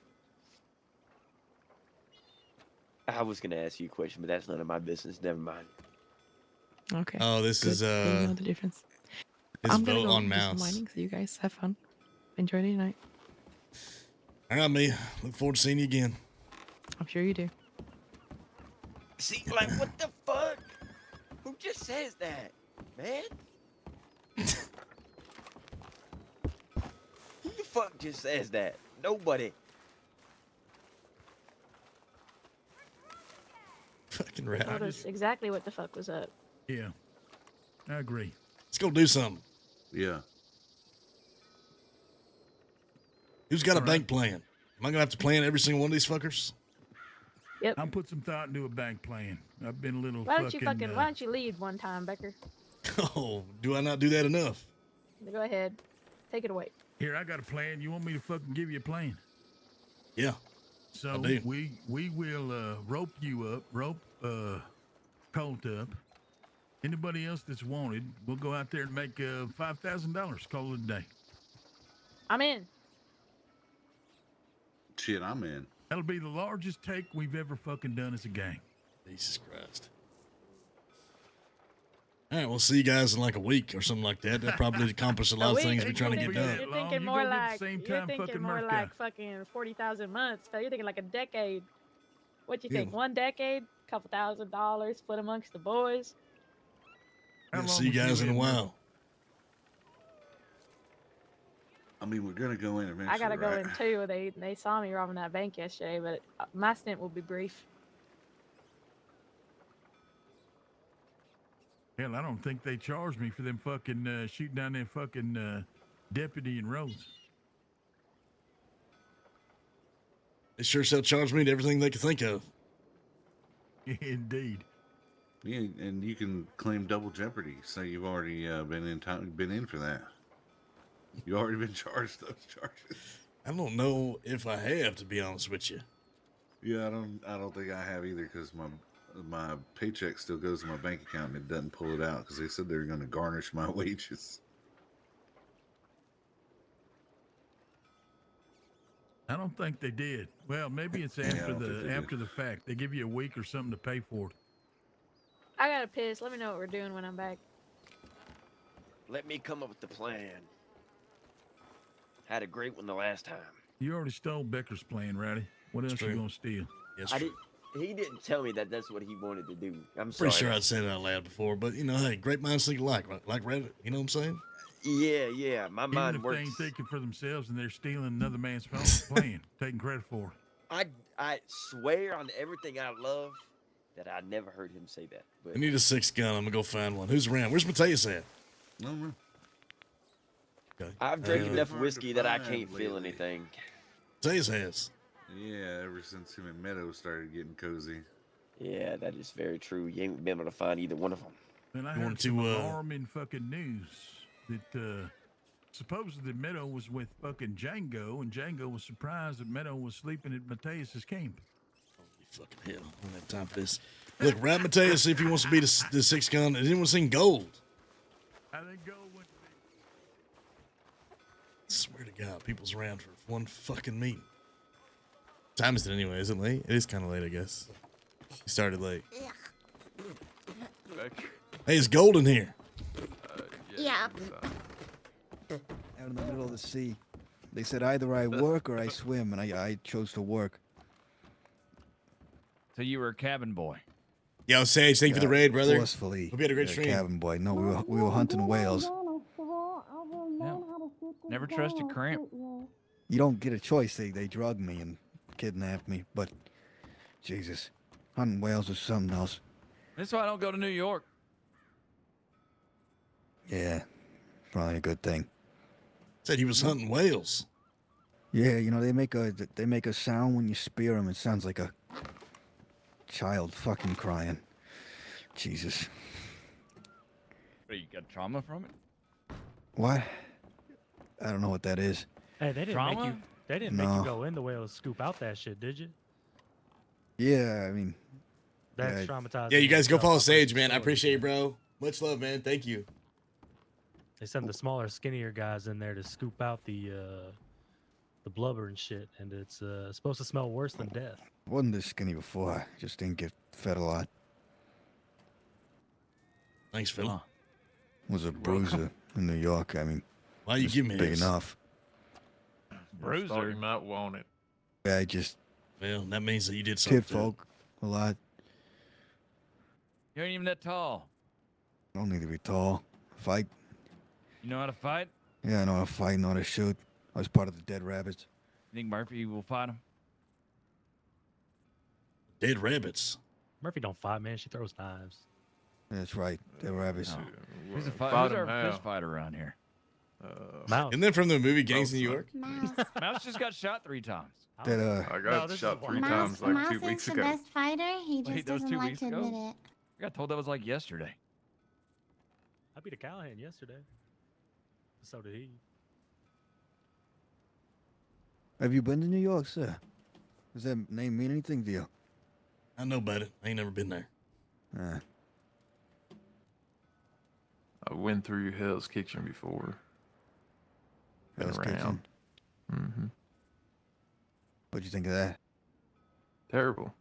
I was gonna ask you a question, but that's none of my business. Never mind. Okay. Oh, this Good. is You know the difference. his I'm gonna vote go on do some mouse. mining, so you guys have fun. Enjoy the night. All right, me. Look forward to seeing you again. I'm sure you do. See, like, what the fuck? Who just says that, man? Who the fuck just says that? Nobody. Fucking Told rat. us exactly what the fuck was up. Yeah, I agree. Let's go do something. Yeah. Who's got a bank plan? Am I gonna have to plan every single one of these fuckers? Yep. I'll put some thought into a bank plan. I've been a little Why don't you lead one time, Becker? Oh, do I not do that enough? Go ahead. Take it away. Here, I got a plan. You want me to fucking give you a plan? Yeah. So I do. we will rope you up, Colt up. Anybody else that's wanted, we'll go out there and make $5,000. Call it a day. I'm in. Shit, I'm in. That'll be the largest take we've ever fucking done as a gang. Jesus Christ. All right, we'll see you guys in like a week or something like that. That probably accomplished a lot of things we're trying to get done. You're thinking more like fucking 40,000 months. You're thinking like a decade. What you think? 1 decade? Couple $1,000 split amongst the boys. I'll see you guys in a while. I mean, we're gonna go in eventually. I gotta go right? in too. They saw me robbing that bank yesterday, but my stint will be brief. Hell, I don't think they charged me for them fucking shooting down that fucking deputy in Rhodes. They sure shall charge me to everything they can think of. Indeed. Yeah, and you can claim double jeopardy. So you've already been in for that. You already been charged those charges. I don't know if I have, to be honest with you. Yeah, I don't think I have either, because my paycheck still goes to my bank account and it doesn't pull it out because they said they were going to garnish my wages. I don't think they did. Well, maybe it's after the fact. They give you a week or something to pay for it. I gotta piss. Let me know what we're doing when I'm back. Let me come up with the plan. Had a great one the last time. You already stole Becker's plan, Rowdy. What else you gonna steal? Yes, He didn't tell me that that's what he wanted to do. I'm sorry. Pretty sure I'd said it out loud before, but hey, great minds think alike, like Reddit. You know what I'm saying? Yeah. My mind Even if works. they ain't thinking for themselves and they're stealing another man's plan, taking credit for it. I swear on everything I love that I never heard him say that. But I need a 6 gun. I'm gonna go find one. Who's around? Where's Mateus at? No. Okay. I've drank enough hard whiskey to that I find can't feel lately. anything. Mateus has. Yeah, ever since him and Meadow started getting cozy. Yeah, that is very true. You ain't been able to find either one of them. And I You heard want some to, alarming fucking news that supposedly Meadow was with fucking Django, and Django was surprised that Meadow was sleeping at Mateus's camp. Holy fucking hell! I don't have time for this. Look, rap Mateus, see if he wants to be the 6 gun. Has anyone seen Gold? I think Gold went. I swear to God, people's around for one fucking meeting. What time is it anyway? Is it late? It is kind of late, I guess. He started late. Hey, it's Golden here. Yeah. Out in the middle of the sea. They said either I work or I swim, and I chose to work. So you were a cabin boy. Yo, Sage, thank you for the raid, brother. Forcefully. Hope you had a great stream. Cabin boy. No, we were hunting whales. Never trusted Cramp. You don't get a choice. They drug me and kidnapped me. But, Jesus, hunting whales is something else. That's why I don't go to New York. Yeah, probably a good thing. Said he was hunting whales. Yeah, you know, they make a sound when you spear them. It sounds like a child fucking crying. Jesus. What, you got trauma from it? What? I don't know what that is. Hey, they didn't Trauma? make you. They didn't make No. you go in the whale to scoop out that shit, did you? Yeah, I mean, That's yeah, traumatizing. Yeah, you in guys go itself. follow I've heard Sage, some man. I stories. appreciate you, bro. Much love, man. Thank you. They send the smaller, skinnier guys in there to scoop out the blubber and shit, and it's supposed to smell worse than death. wasn't this skinny before. Just didn't get fed a lot. Thanks, Phil. Was a bruiser in New York. I mean, Why you just give me big this? enough. Bruiser. Thought you might want it. Yeah, I just Well, that means that you did something. tit folk a lot. You ain't even that tall. Don't need to be tall. Fight. You know how to fight? Yeah, I know how to fight, know how to shoot. I was part of the Dead Rabbits. You think Murphy will fight him? Dead rabbits. Murphy don't fight, man. She throws knives. That's right, Dead Rabbits. Who's Fought our him fist fighter around here? Mouse. And then from the movie Gangs in New York? Mouse just got shot 3 times. That I got shot 3 times like Mouse 2 is weeks the ago. best fighter. He just Wait, that was doesn't 2 like weeks to ago? admit it. I got told that was like yesterday. I beat a Callahan yesterday. So did he. Have you been to New York, sir? Does that name mean anything to you? I know about it. I ain't never been there. I went through Hell's Kitchen before. Been Hell's around. Kitchen. Mm-hmm. What'd you think of that? Terrible.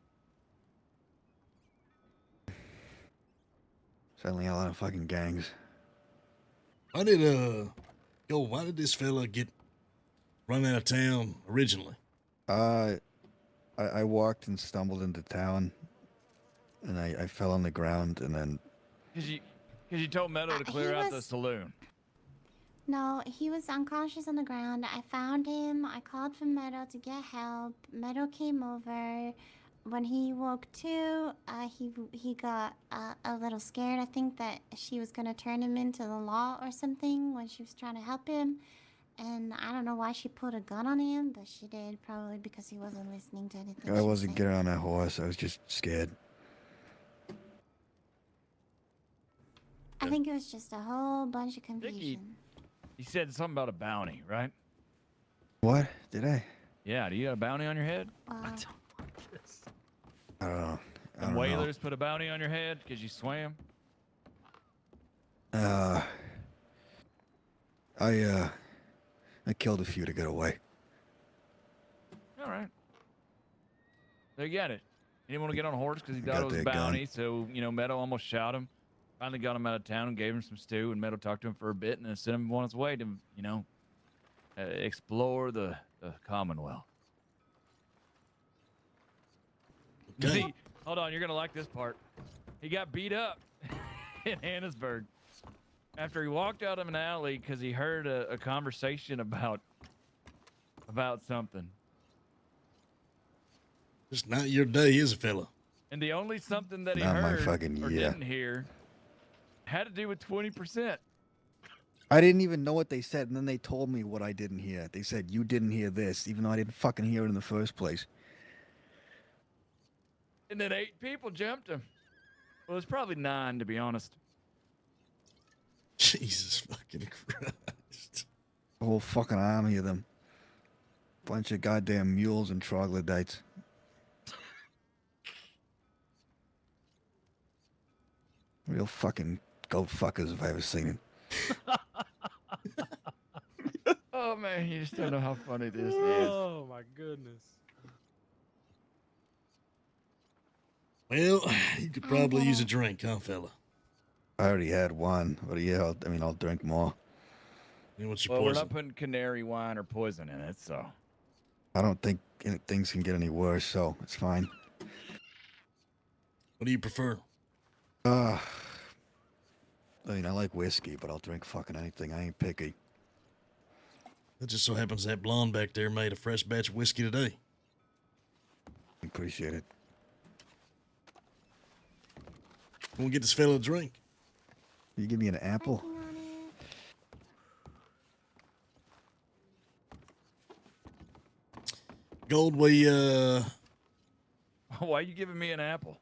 Certainly a lot of fucking gangs. Why did why did this fella get run out of town originally? I walked and stumbled into town, and I fell on the ground, and then Because you told Meadow to clear out the saloon. No, he was unconscious on the ground. I found him. I called for Meadow to get help. Meadow came over. When he woke to, he got a little scared. I think that she was gonna turn him into the law or something when she was trying to help him. And I don't know why she put a gun on him, but she did, probably because he wasn't listening to anything. I wasn't getting on that horse. I was just scared. I think it was just a whole bunch of confusion. You said something about a bounty, right? What? Did I? Yeah, do you got a bounty on your head? I don't know. I The don't know. whalers put a bounty on your head because you swam? I killed a few to get away. All right. There you got it. He didn't want to get on a horse because he I thought got it was a that gun. bounty. So, Meadow almost shot him. Finally got him out of town and gave him some stew. And Meadow talked to him for a bit and then sent him on his way to, explore the Commonwealth. Okay. See, hold on, you're going to like this part. He got beat up in Hannesburg after he walked out of an alley because he heard a conversation about something. Just not your day, is a fella. And the only something that he Not my heard fucking or year. didn't hear had to do with 20%. I didn't even know what they said, and then they told me what I didn't hear. They said, you didn't hear this, even though I didn't fucking hear it in the first place. And then 8 people jumped him. Well, it's probably 9, to be honest. Jesus fucking Christ. A whole fucking army of them. Bunch of goddamn mules and troglodytes. Real fucking goat fuckers if I ever seen it. Oh, man, you just don't know how funny this is. Oh my goodness. Well, you could probably use a drink, huh, fella? I already had one, but yeah, I'll drink more. What's your Well, we're poison? not putting canary wine or poison in it, so. I don't think things can get any worse, so it's fine. What do you prefer? I mean, I like whiskey, but I'll drink fucking anything. I ain't picky. It just so happens that blonde back there made a fresh batch of whiskey today. Appreciate it. We'll get this fella a drink. You give me an apple? gold we Why are you giving me an apple?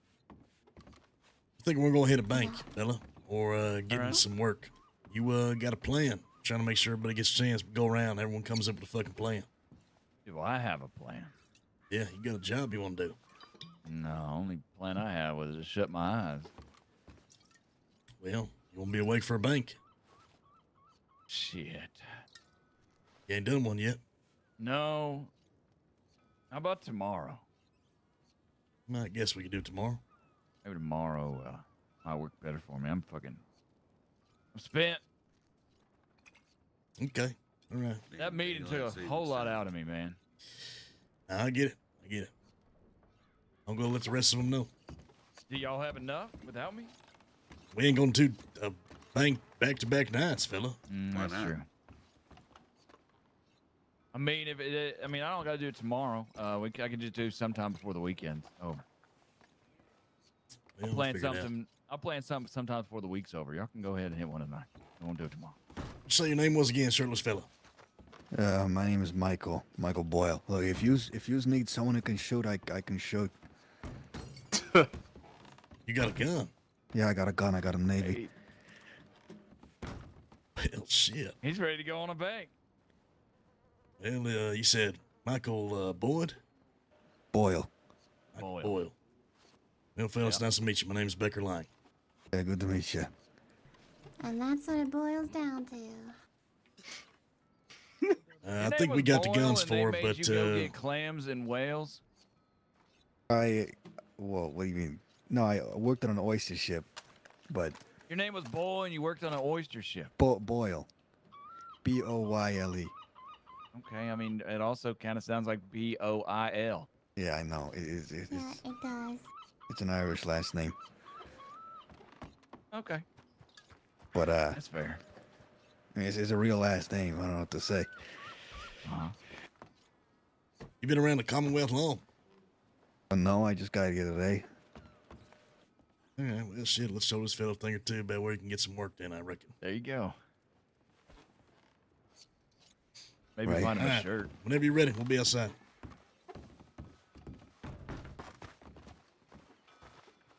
I think we're gonna hit a bank, fella, or get Alright. into some work. You got a plan? Trying to make sure everybody gets a chance to go around. Everyone comes up with a fucking plan. Do I have a plan? Yeah, you got a job you want to do. No, only plan I had was to shut my eyes. Well, you won't be awake for a bank. Shit. You ain't done one yet. No. How about tomorrow? I guess we could do tomorrow. Maybe tomorrow might work better for me. I'm spent. Okay. All right. That meeting took a whole lot out of me, man. I get it. I get it. I'm gonna let the rest of them know. Do y'all have enough without me? We ain't gonna do a bank back-to-back nights, fella. That's true. I mean, I don't gotta do it tomorrow. I can just do sometime before the weekend's over. Well, I'll plan figure it out. something. I'll plan something sometime before the week's over. Y'all can go ahead and hit one tonight. I won't do it tomorrow. Say your name was again, shirtless fella. My name is Michael Boyle. Look, if yous need someone who can shoot, I can shoot. You got a gun? Yeah, I got a gun. I got a Navy. Well, shit. He's ready to go on a bank. Well, you said Michael Boyd? Boyle. Boyle. Well, fellas, nice to meet you. My name's Becker Lang. Yeah, good to meet you. And that's what it boils down to. I think we got the guns for it, but you go get clams and whales. Well, what do you mean? No, I worked on an oyster ship, but Your name was Boyle and you worked on an oyster ship. Boyle. Boyle. Okay, I mean, it also kind of sounds like Boil. Yeah, I know. Yeah, it does. It's an Irish last name. Okay. But That's fair. I mean, it's a real last name. I don't know what to say. You been around the Commonwealth long? No, I just got here today. All right, well, shit, let's show this fella a thing or two about where he can get some work done, I reckon. There you go. Maybe Right. find him All a right, shirt. Whenever you're ready, we'll be outside.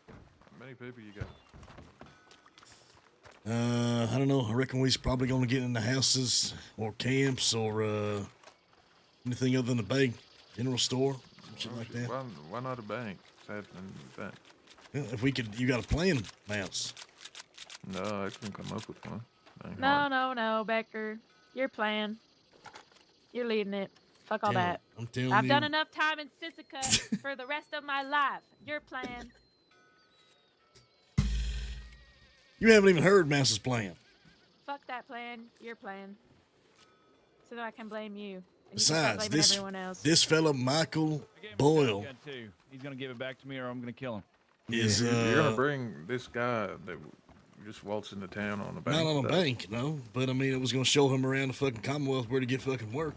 How many people you got? I don't know. I reckon we's probably gonna get in the houses or camps or anything other than the bank, general store, some shit like that. Why not a bank? What's happening with that? Well, if we could, you got a plan, Mouse. No, I couldn't come up with one. Ain't No, hard. no, Becker. Your plan. You're leading it. Fuck all that. I'm telling I've you. done enough time in Sisika for the rest of my life. Your plan. You haven't even heard Mouse's plan. Fuck that plan. Your plan. So that I can blame you. And you can Besides, start blaming this everyone else. this fella Michael I gave him a Boyle shotgun, too. He's gonna give it back to me, or I'm gonna kill him. is You're gonna bring this guy that just waltz into town on a bank. not on a stuff. bank, no. But I mean, it was gonna show him around the fucking Commonwealth where to get fucking work.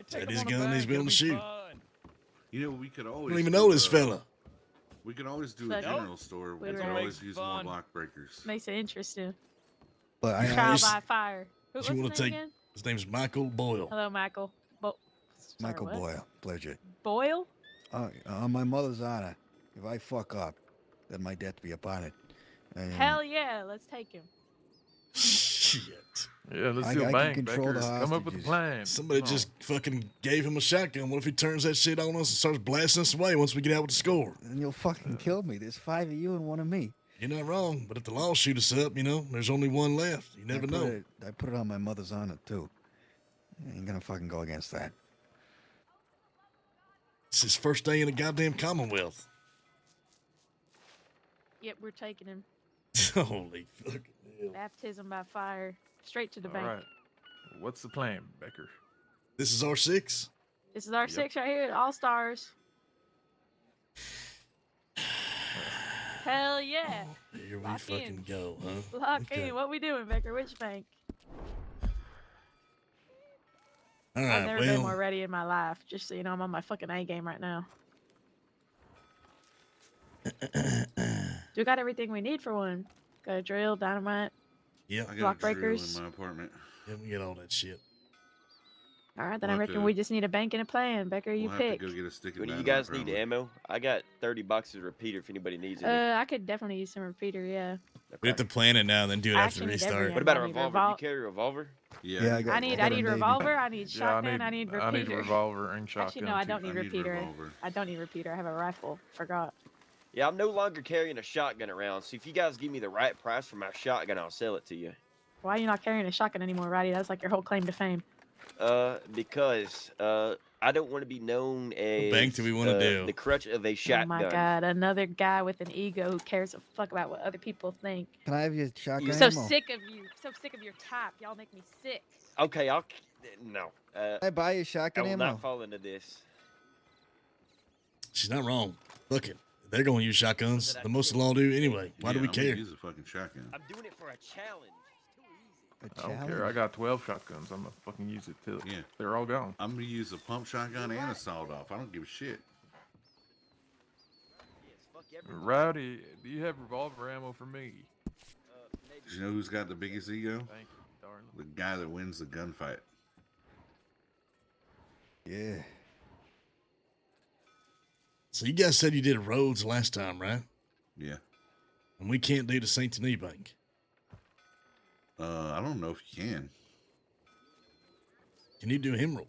Take Had him his on a gun, bank, he's it'll willing to be shoot. fun. You know, we could always. don't even do, know this fella. We could always do a But- general store. We We're could gonna always make use fun. more lock breakers. Makes it interesting. But I Trial just- by fire. What's you his want name to take? again? His name's Michael Boyle. Hello, Michael. Michael what? Boyle. Pleasure. Boyle? On my mother's honor, if I fuck up, then my death be upon it. And Hell yeah, let's take him. Shit. Yeah, let's I do a can bank. control the Becker. Come up with a hostages. plan. Somebody Come on. just fucking gave him a shotgun. What if he turns that shit on us and starts blasting us away once we get out with the score? Then you'll fucking kill me. There's 5 of you and 1 of me. You're not wrong, but if the law shoot us up, there's only one left. You never know. I put it on my mother's honor, too. I ain't gonna fucking go against that. It's his first day in the goddamn Commonwealth. Yep, we're taking him. Holy fucking hell. Baptism by fire. Straight to the All bank. right. What's the plan, Becker? This is R6? This is our 6 right here. All stars. Hell yeah. Here we Lock fucking in. go, huh? Lock Okay. in. What we doing, Becker? Which bank? All I've right, never been more well, ready in my life. Just so you know, I'm on my fucking A game right now. We got everything we need for one. Got a drill, dynamite. yeah, I Block got a drill breakers. in my apartment. yeah, we get all that shit. All right, then We'll I have reckon to- we just need a bank and a plan. Becker, you We'll have to pick. go get a stick What and do you dynamite, guys need probably. ammo? I got 30 boxes of repeater if anybody needs any. I could definitely use some repeater. Yeah. We have to plan it now and then do it I after actually need every restart. What about a I need revolver? Do you revol- carry a revolver? Yeah, I got. I need got a Navy. revolver. I need Yeah, shotgun. I need repeater. I need revolver and shotgun. Actually, no, I too. don't need I need repeater. revolver. I don't need repeater. I have a rifle. Forgot. Yeah, I'm no longer carrying a shotgun around, so if you guys give me the right price for my shotgun, I'll sell it to you. Why are you not carrying a shotgun anymore, Roddy? That's like your whole claim to fame. Because I don't want to be known as bank do we wanna do? the crutch of a Oh shotgun. my god, another guy with an ego who cares a fuck about what other people think. Can I have your shotgun So ammo? sick of you. So sick of your type. Y'all make me sick. Okay, no. Can I buy your I shotgun will ammo? not fall into this. She's not wrong. Look it. They're going to use shotguns. The most of the law do anyway. Why do we I'm gonna care? Use a fucking shotgun. I'm doing it for a challenge. It's too easy. A I don't care. challenge? I got 12 shotguns. I'm gonna fucking use it till Yeah. they're all gone. I'm gonna use a pump shotgun and a sawed off. I don't give a shit. Yes, fuck everybody. Rowdy, do you have revolver ammo for me? Maybe. Do you know who's got the biggest ego? Thank you, darling. The guy that wins the gunfight. Yeah. So you guys said you did roads last time, right? Yeah. And we can't do the Saint Denis Bank. I don't know if you can. Can you do Emerald?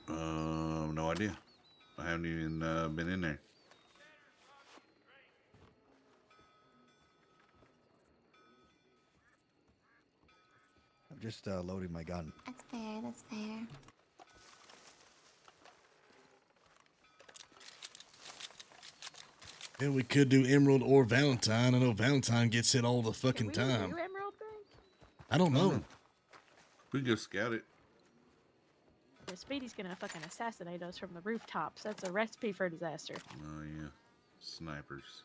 No idea. I haven't even been in there. I'm just loading my gun. That's fair. That's fair. Yeah, we could do Emerald or Valentine. I know Valentine gets hit all the fucking Can we time. do Emerald Bank? I don't know. We can go scout it. The Speedy's gonna fucking assassinate us from the rooftops. That's a recipe for disaster. Oh yeah. Snipers.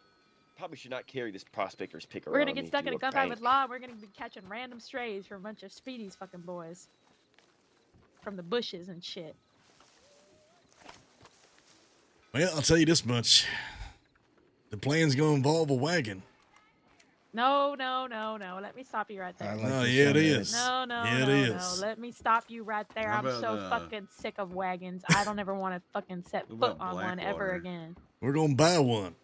Probably should not carry this prospector's pick around. We're gonna with get me stuck to in a gunfight bank. with law. And we're gonna be catching random strays from a bunch of Speedy's fucking boys. From the bushes and shit. Well, I'll tell you this much. The plan's going to involve a wagon. No, no, no, no. Let me stop you right there. I like Oh, this yeah, it one, is. No, no, Yeah, it no, is. no. Let me stop you right there. How I'm about, so fucking sick of wagons. I don't ever want to fucking set What foot about on one ever Blackwater? again. We're going to buy one.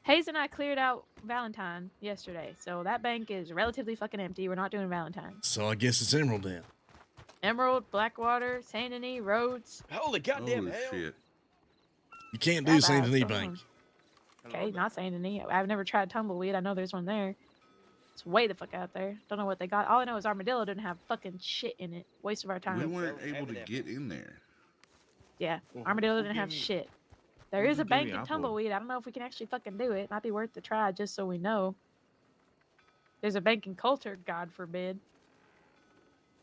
Hayes and I cleared out Valentine yesterday, so that bank is relatively fucking empty. We're not doing Valentine. So I guess it's Emerald then. Emerald, Blackwater, Saint Denis, Rhodes. Holy goddamn Holy hell! shit. You can't do Bye-bye, Saint it's Denis going Bank. on. Okay, not Saint Denis. I've never tried Tumbleweed. I know there's one there. It's way the fuck out there. Don't know what they got. All I know is Armadillo didn't have fucking shit in it. Waste of our time. We weren't able to get in there. Yeah, Well, Armadillo who didn't gave have me- shit. There who is a gave bank me in Apple? Tumbleweed. I don't know if we can actually fucking do it. Might be worth the try just so we know. There's a bank in Coulter, God forbid.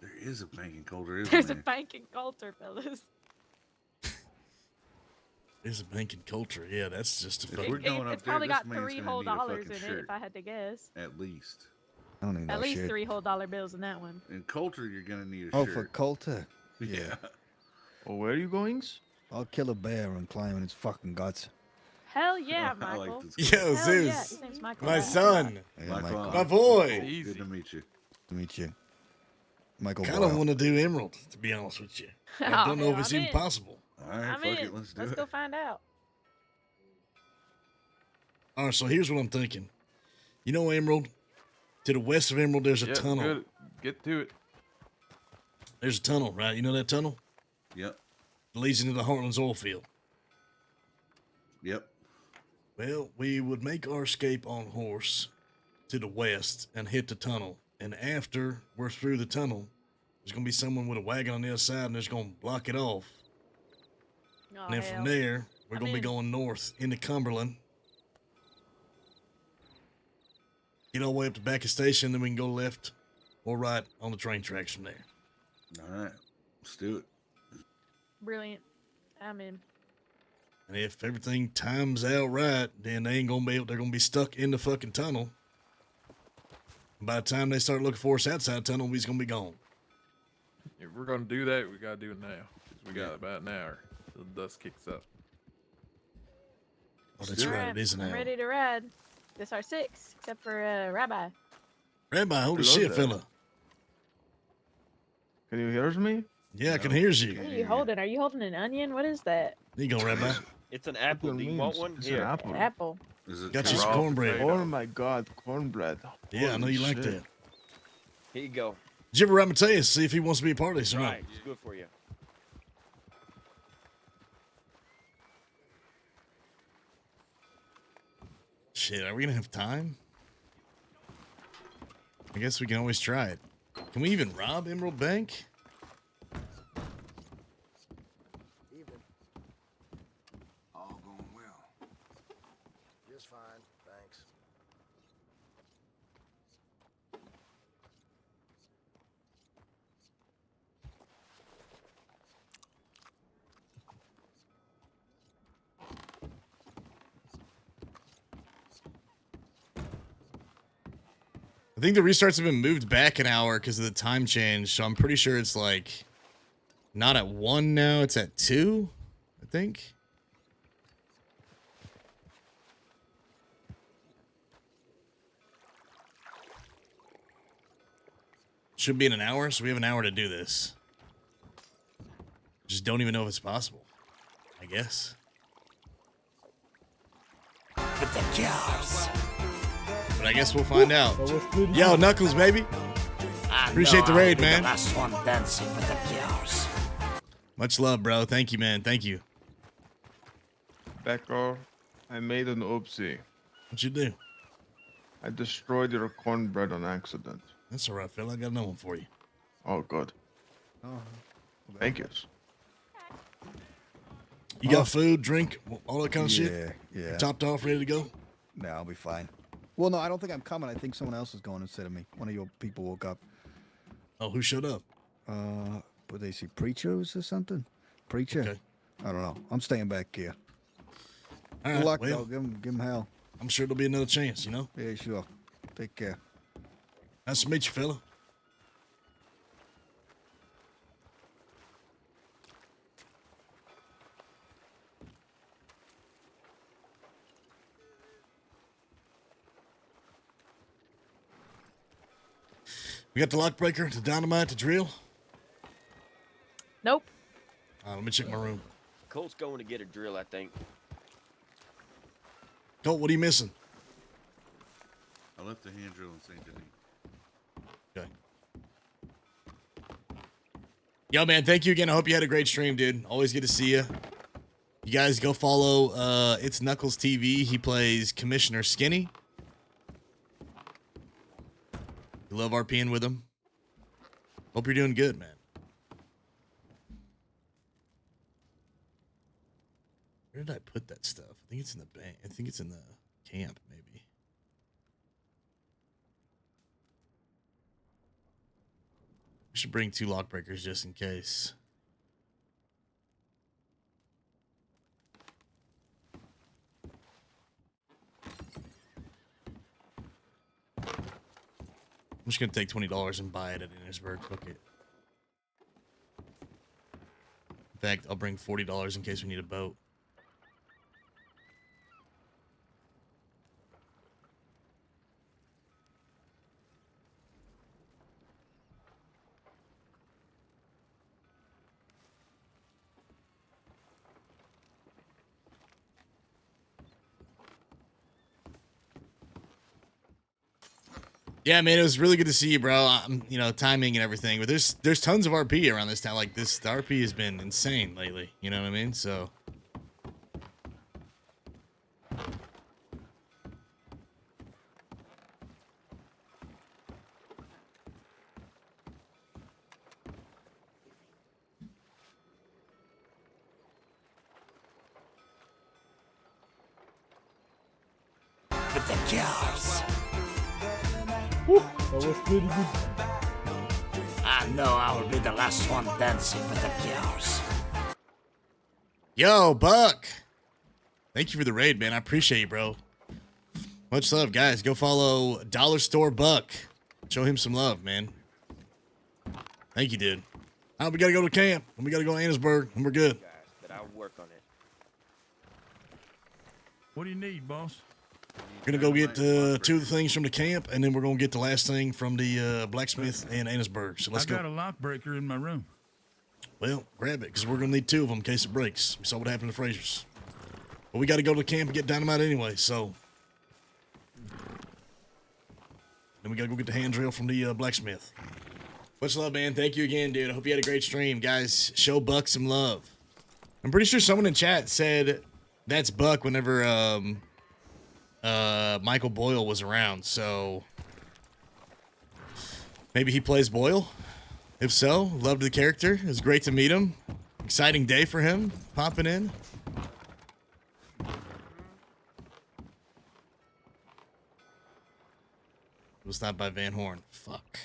There is a bank in Coulter, isn't There's there? a bank in Coulter, fellas. There's a bank in Coulter. Yeah, that's just a If fucking... we're going up It's there, probably this got man's 3 gonna whole need a dollars fucking in it, shirt. if I had to guess. At least. I don't need no At least shit. 3 whole dollar bills in that one. In Coulter, you're gonna need a Oh, shirt. for Coulter? Yeah. Oh, where are you going? I'll kill a bear and climb in its fucking guts. Hell yeah, I like Michael. this Yo, Hell yeah. Zeus. His name's Michael. My Right. son. Yeah, Michael. Michael. My boy. Easy. Good to meet you. To meet you. Michael Kind of Boyle. want to do Emerald, to be honest with you. I Oh, don't know hell, if it's I'm even in. possible. All right, I'm fuck in. it. Let's do Let's it. go find out. All right, so here's what I'm thinking. You know Emerald? To the west of Emerald, there's a Yeah, tunnel. good. Get to it. There's a tunnel, right? You know that tunnel? Yep. It leads into the Heartland's oil field. Yep. Well, we would make our escape on horse to the west and hit the tunnel. And after we're through the tunnel, there's going to be someone with a wagon on the other side and they're going to block it off. Oh, And then from hell. there, we're I'm going to be in. going north into Cumberland. Get all the way up to Becker Station, then we can go left or right on the train tracks from there. All right. Let's do it. Brilliant. I'm in. And if everything times out right, then they ain't going to be able, they're going to be stuck in the fucking tunnel. By the time they start looking for us outside the tunnel, we's going to be gone. If we're gonna do that, we gotta do it now. 'Cause we got about an hour till the dust kicks up. Oh, that's right. Alright, It is an I'm hour. ready to ride. This our 6, except for Rabbi. Rabbi, holy Love shit, that. fella. Can you hear me? Yeah, I can hear you. What are you holding? Are you holding an onion? What is that? There you go, Rabbi. It's an apple. Do you want one? It's Here. an apple. Apple. Is it Got you some raw cornbread. potato? Oh my god, cornbread. Yeah, I know you like Holy that. shit. Here you go. Did you ever write Mateus see if he wants to be a part of this or not? Right. It's good for you. Shit, are we gonna have time? I guess we can always try it. Can we even rob Emerald Bank? All going well. Just fine, thanks. I think the restarts have been moved back an hour because of the time change, so I'm pretty sure it's like not at 1 now, it's at 2, I think. Should be in an hour, so we have an hour to do this. Just don't even know if it's possible, I guess. With the girls. But I guess we'll find out. Yo, Knuckles, baby. Appreciate the raid, man. The last one dancing with the girls. Much love, bro. Thank you, man. Thank you. Becker, I made an oopsie. What'd you do? I destroyed your cornbread on accident. That's all right, Phil. I got another one for you. Oh, good. Thank you. You got food, drink, all that kind of shit? Yeah. You're topped off, ready to go? No, I'll be fine. Well, no, I don't think I'm coming. I think someone else is going instead of me. One of your people woke up. Oh, who showed up? What they see, preachers or something? Preacher? Okay. I don't know. I'm staying back here. All Good right, luck, well, though. Give him hell. I'm sure there'll be another chance, you know? Yeah, sure. Take care. Nice to meet you, fella. We got the lockbreaker, the dynamite, the drill. Nope. Let me check my room. Colt's going to get a drill, I think. Colt, what are you missing? I left the hand drill in St. Denis. Okay. Yo, man, thank you again. I hope you had a great stream, dude. Always good to see you. You guys go follow It's Knuckles TV. He plays Commissioner Skinny. You love RPing with him. Hope you're doing good, man. Where did I put that stuff? I think it's in the bank. I think it's in the camp, maybe. We should bring 2 lockbreakers just in case. I'm just gonna take $20 and buy it at Innisburg. Fuck it. In fact, I'll bring $40 in case we need a boat. Yeah, man, it was really good to see you, bro. You know, timing and everything, but there's tons of RP around this town. Like this, the RP has been insane lately. You know what I mean? So. With the girls. That was pretty good. I know I will be the last one dancing with the girls. Yo, Buck. Thank you for the raid, man. I appreciate you, bro. Much love, guys. Go follow Dollar Store Buck. Show him some love, man. Thank you, dude. We gotta go to camp, and we gotta go to Annisburg, and we're good. But I'll work on it. What do you need, boss? We're gonna go get 2 of the things from the camp, and then we're gonna get the last thing from the blacksmith in Annisburg. So let's I go. got a lockbreaker in my room. Well, grab it, because we're going to need 2 of them in case it breaks. We saw what happened to Fraser's. But we got to go to the camp and get dynamite anyway, so. Then we got to go get the hand drill from the blacksmith. Much love, man. Thank you again, dude. I hope you had a great stream. Guys, show Buck some love. I'm pretty sure someone in chat said that's Buck whenever Michael Boyle was around, so maybe he plays Boyle? If so, loved the character. It was great to meet him. Exciting day for him, popping in. It was not by Van Horn. Fuck.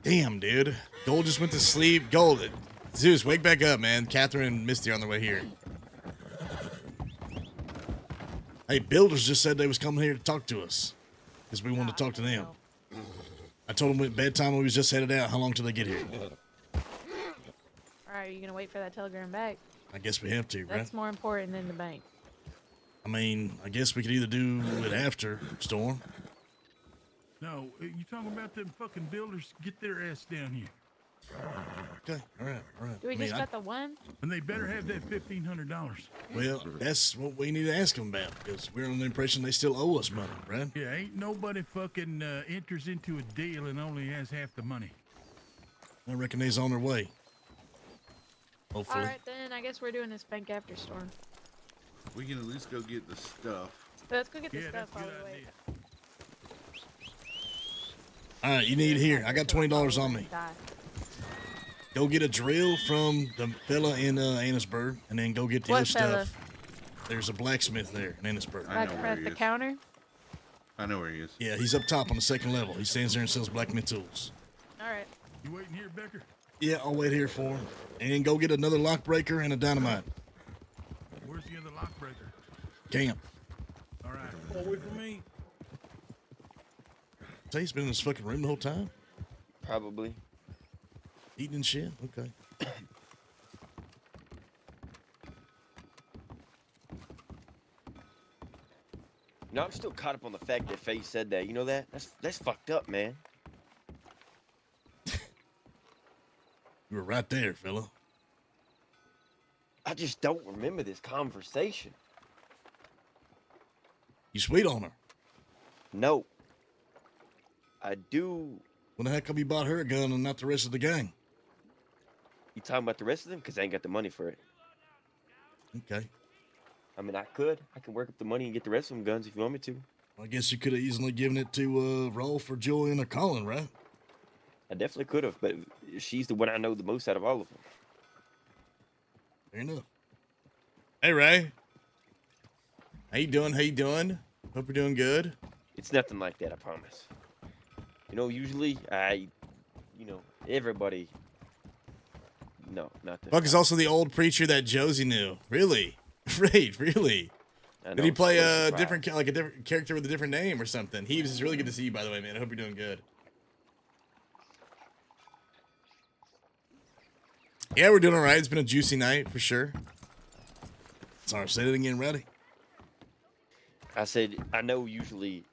Damn, dude. Gold just went to sleep. Gold. Zeus, wake back up, man. Catherine and Misty are on their way here. Hey, Builders just said they was coming here to talk to us. Because we wanted to talk to them. I told them at bedtime we was just headed out. How long till they get here? Alright, are you gonna wait for that telegram back? I guess we have to, right? That's more important than the bank. I mean, I guess we could either do it after Storm. No, you talking about them fucking builders? Get their ass down here. Okay, all right. Do we just got the one? And they better have that $1,500. Well, that's what we need to ask them about, because we're under the impression they still owe us money, right? Yeah, ain't nobody fucking enters into a deal and only has half the money. I reckon they's on their way. Hopefully. Alright, then I guess we're doing this bank after Storm. We can at least go get the stuff. Let's go get the stuff while we wait. All right, you need here. I got $20 on me. Go get a drill from the fella in Annisburg, and then go get the other stuff. There's a blacksmith there in Annisburg. Like at the counter? I know where he is. Yeah, he's up top on the 2nd level. He stands there and sells blacksmith tools. Alright. You waiting here, Becker? Yeah, I'll wait here for him. And go get another lock breaker and a dynamite. Where's the other lock breaker? Camp. All right. Wait for me. Say he's been in this fucking room the whole time? Probably. Eating and shit? Okay. You know, I'm still caught up on the fact that Faye said that. You know that? That's fucked up, man. You were right there, fella. I just don't remember this conversation. You sweet on her? No. I do. When the heck come you bought her a gun and not the rest of the gang? You talking about the rest of them? Because I ain't got the money for it. Okay. I mean, I can work up the money and get the rest of them guns if you want me to. I guess you could have easily given it to Rolf or Julian or Colin, right? I definitely could have, but she's the one I know the most out of all of them. Fair enough. Hey, Ray. How you doing? How you doing? Hope you're doing good. It's nothing like that, I promise. You know, usually everybody. No, not that. Buck is also the old preacher that Josie knew. Really? Right, really? Did he play a different character with a different name or something? Heaves, it's really good to see you, by the way, man. I hope you're doing good. Yeah, we're doing all right. It's been a juicy night for sure. Sorry, say it again, ready? I said, I know usually,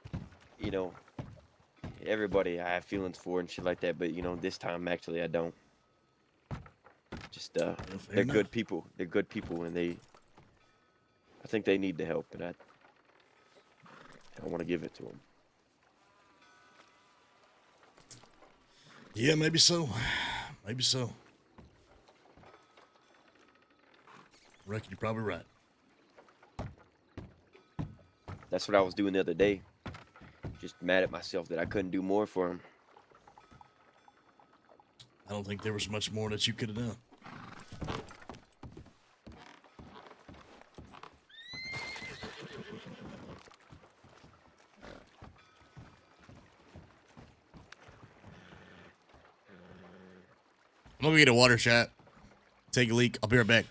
everybody I have feelings for and shit like that, but, this time actually I don't. Just, they're good people. They're good people, and I think they need the help, and I want to give it to them. Yeah, maybe so. Maybe so. I reckon you're probably right. That's what I was doing the other day. Just mad at myself that I couldn't do more for him. I don't think there was much more that you could have done. I'm gonna get a water shot. Take a leak. I'll be right back.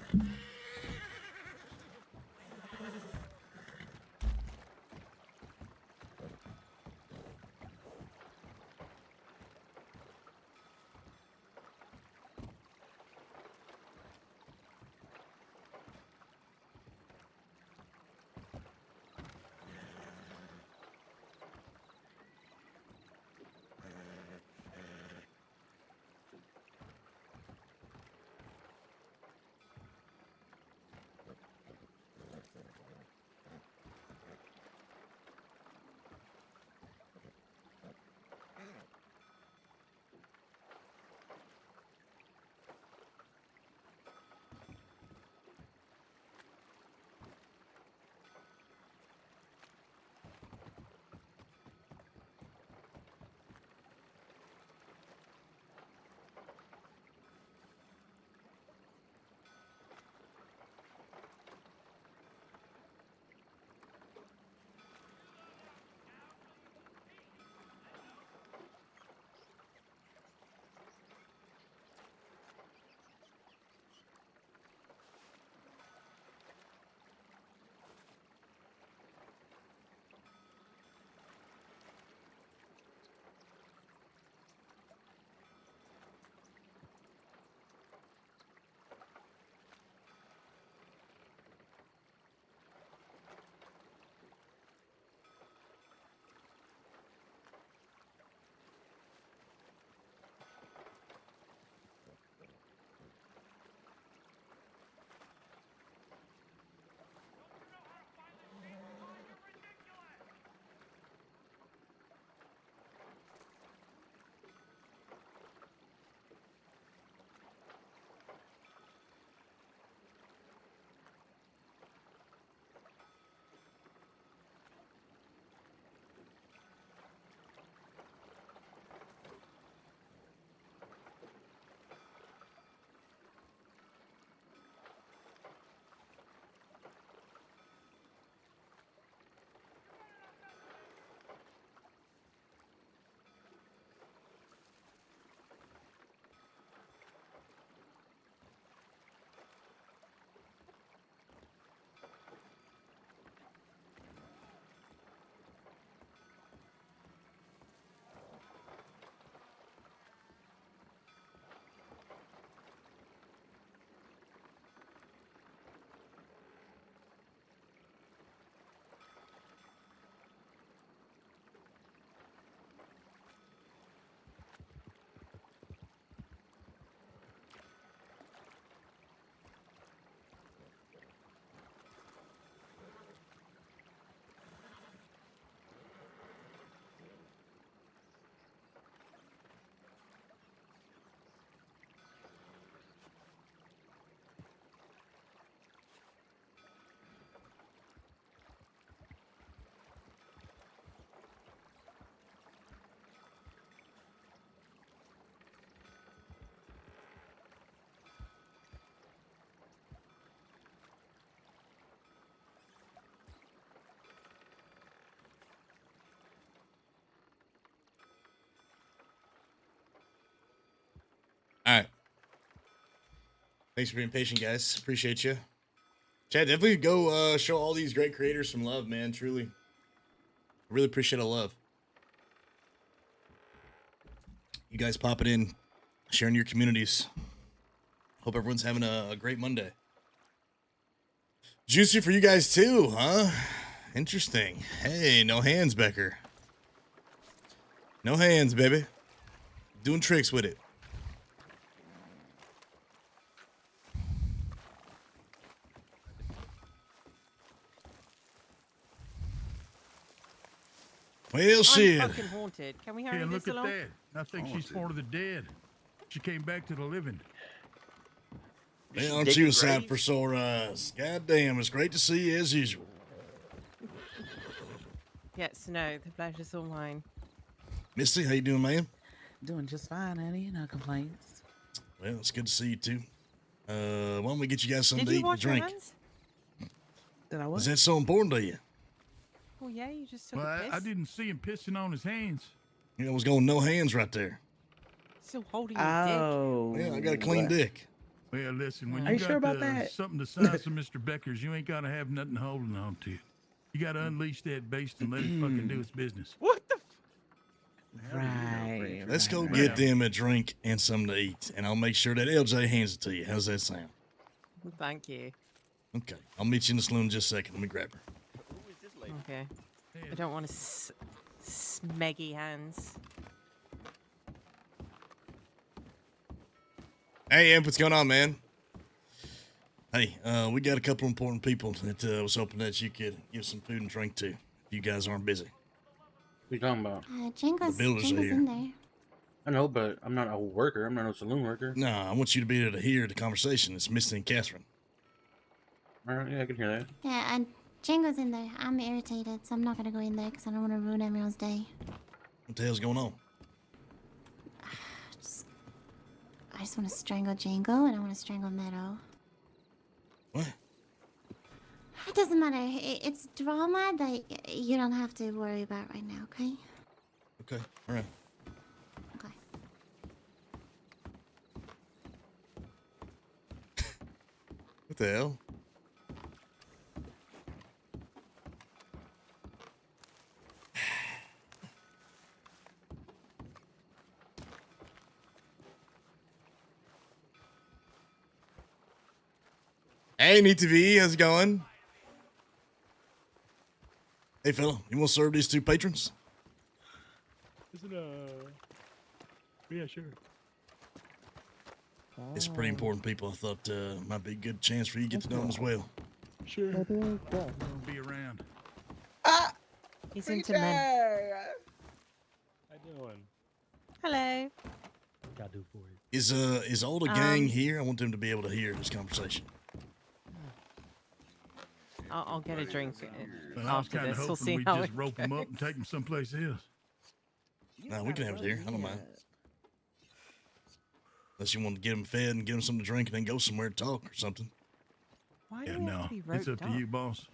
Thanks for being patient, guys. Appreciate you. Chad, definitely go show all these great creators some love, man. Truly. I really appreciate the love. You guys popping in, sharing your communities. Hope everyone's having a great Monday. Juicy for you guys too, huh? Interesting. Hey, no hands, Becker. No hands, baby. Doing tricks with it. Well, shit. I'm fucking haunted. Can we hurry Hey, this look at along? that. I think she's part of the dead. She came back to the living. Man, aren't you a sight for sore eyes? God damn, it's great to see you as usual. Yes, no, the pleasure's all mine. Misty, how you doing, man? Doing just fine, honey. No complaints. Well, it's good to see you too. Why don't we get you guys something Did to you eat and wash your drink? hands? Did I what? Is that so important to you? Oh yeah, you just took Well, a piss. I didn't see him pissing on his hands. You know, I was going no hands right there. Still holding your Oh. Yeah, I got a clean dick. Well, listen, when Are you you got sure about that? something the size of Mr. Becker's, you ain't got to have nothing holding on to. You got to unleash that beast and let it fucking do its business. What the? Right. Let's go right. get them a drink and something to eat, and I'll make sure that LJ hands it to you. How's that sound? Thank you. Okay, I'll meet you in the saloon in just a second. Let me grab her. Okay. I don't want to smeggy hands. Hey, Imp, what's going on, man? Hey, we got a couple important people that was hoping that you could give some food and drink to if you guys aren't busy. What are you talking about? Jenga's, The builders are Jenga's here. in there. I know, but I'm not a worker. I'm not a saloon worker. No, I want you to be able to hear the conversation. It's Misty and Catherine. All right, yeah, I can hear that. Yeah, and Jenga's in there. I'm irritated, so I'm not gonna go in there because I don't want to ruin everyone's day. What the hell's going on? I just want to strangle Django and I want to strangle Meadow. What? It doesn't matter. It's drama that you don't have to worry about right now, okay? Okay, all right. Okay. What the hell? Hey, NeatTV, how's it going? Hey, fella, you want to serve these two patrons? Is it yeah, sure. It's pretty important people. I thought might be a good chance for you to get to know them as well. Sure. Be around. He's into men. How you doing? Hello. What can I do for you? Is all the gang here? I want them to be able to hear this conversation. I'll get a drink Well, I was after kind of this. We'll hoping see we'd how just it rope them up goes. and take them someplace else. No, we can have it here. I don't mind. Unless you want to get them fed and get them something to drink and then go somewhere to talk or something. Why Yeah, do you have no, to be it's up roped to you, boss.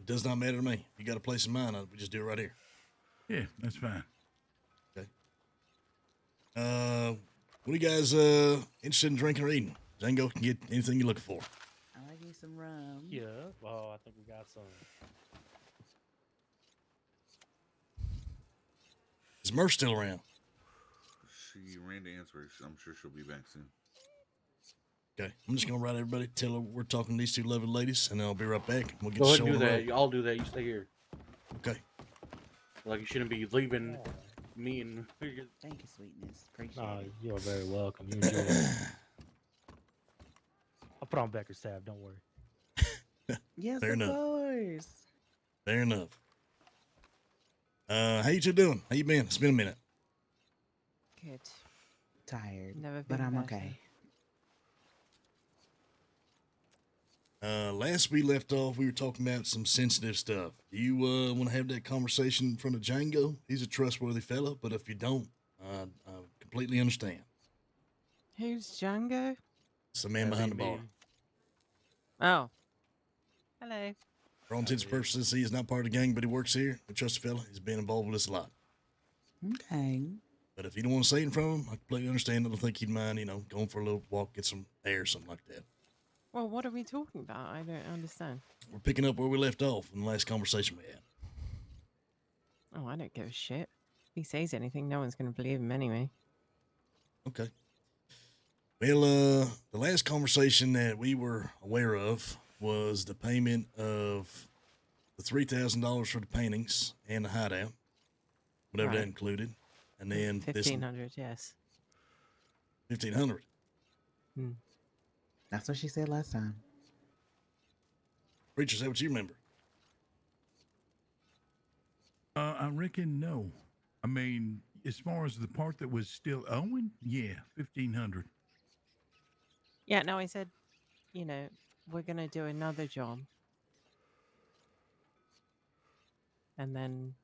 It does not matter to me. If you got a place in mind, we just do it right here. Yeah, that's fine. Okay. What are you guys interested in drinking or eating? Django can get anything you're looking for. I like me some rum. Yeah. Well, I think we got some. Is Murph still around? She ran to answer. I'm sure she'll be back soon. Okay, I'm just gonna write everybody, tell her we're talking to these two lovely ladies, and then I'll be right back. We'll get Go the ahead show and do on the that. road. I'll do that. You stay here. Okay. Like you shouldn't be leaving me and. Thank you, sweetness. Appreciate Oh, it. you're very welcome. You enjoy it. I'll put on Becker's tab. Don't worry. Yes, Fair of enough. course. Fair enough. How you two doing? How you been? It's been a minute. Good. Tired, Never but been I'm better. okay. Last we left off, we were talking about some sensitive stuff. Do you want to have that conversation in front of Django? He's a trustworthy fella, but if you don't, I completely understand. Who's Django? It's the man behind the bar. Oh. Hello. For all intents and purposes, he is not part of the gang, but he works here. We trust the fella. He's been involved with us a lot. Okay. But if you don't want to say it in front of him, I completely understand. I don't think he'd mind, going for a little walk, get some air, something like that. Well, what are we talking about? I don't understand. We're picking up where we left off in the last conversation we had. Oh, I don't give a shit. If he says anything, no one's going to believe him anyway. Okay. Well, the last conversation that we were aware of was the payment of the $3,000 for the paintings and the hideout, whatever that Right. included, and then this 1,500, yes. 1,500. That's what she said last time. Preacher, is that what you remember? I reckon no. I mean, as far as the part that was still owing, yeah, 1,500. Yeah, no, I said, we're going to do another job. And then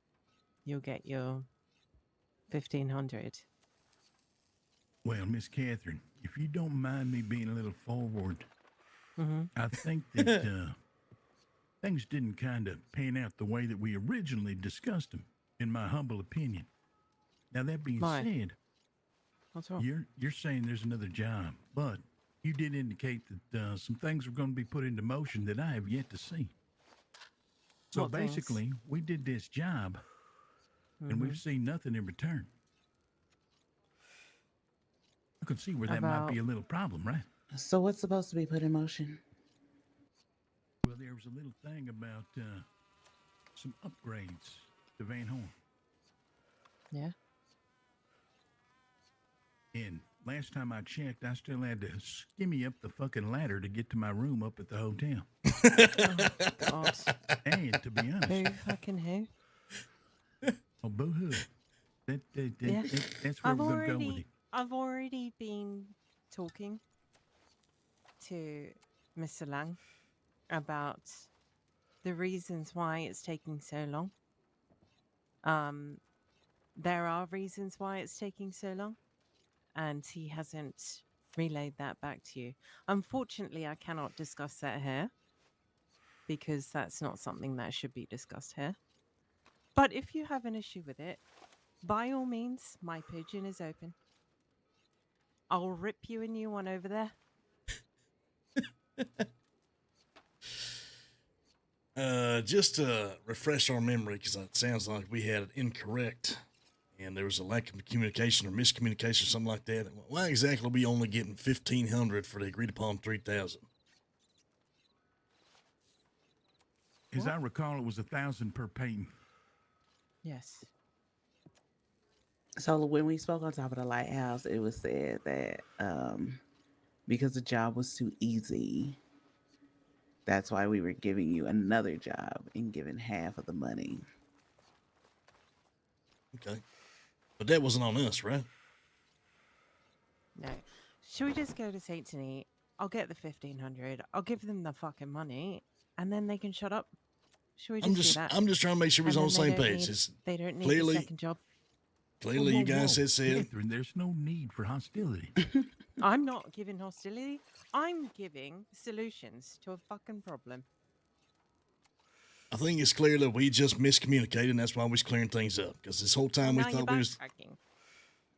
you'll get your 1,500. Well, Miss Catherine, if you don't mind me being a little forward, Mm-hmm. I think that things didn't kind of pan out the way that we originally discussed them, in my humble opinion. Now, that being Why? said, What's wrong? you're saying there's another job, but you did indicate that some things were going to be put into motion that I have yet to see. So What things? basically, we did this job, and we've seen nothing in return. I could see where that might be a little problem, right? So what's supposed to be put in motion? Well, there was a little thing about some upgrades to Van Horn. Yeah. And last time I checked, I still had to skimmy up the fucking ladder to get to my room up at the hotel. God. And to be honest, Who fucking who? oh, boo-hoo. Yeah. That's where we're going to go with it. I've already been talking to Mr. Lang about the reasons why it's taking so long. There are reasons why it's taking so long, and he hasn't relayed that back to you. Unfortunately, I cannot discuss that here because that's not something that should be discussed here. But if you have an issue with it, by all means, my pigeon is open. I'll rip you a new one over there. Just to refresh our memory, because it sounds like we had it incorrect and there was a lack of communication or miscommunication, something like that. Why exactly are we only getting 1,500 for the agreed upon 3,000? As I recall, it was 1,000 per painting. Yes. So when we spoke on top of the lighthouse, it was said that because the job was too easy, that's why we were giving you another job and giving half of the money. Okay. But that wasn't on us, right? No. Should we just go to St. Denis? I'll get the 1,500. I'll give them the fucking money, and then they can shut up. Should we just do that? I'm just trying to make sure we're on the same page. They don't need clearly, the second job. Clearly, you guys had said. Catherine, there's no need for hostility. I'm not giving hostility. I'm giving solutions to a fucking problem. I think it's clear that we just miscommunicated, and that's why we was clearing things up. Because this whole time we thought we was.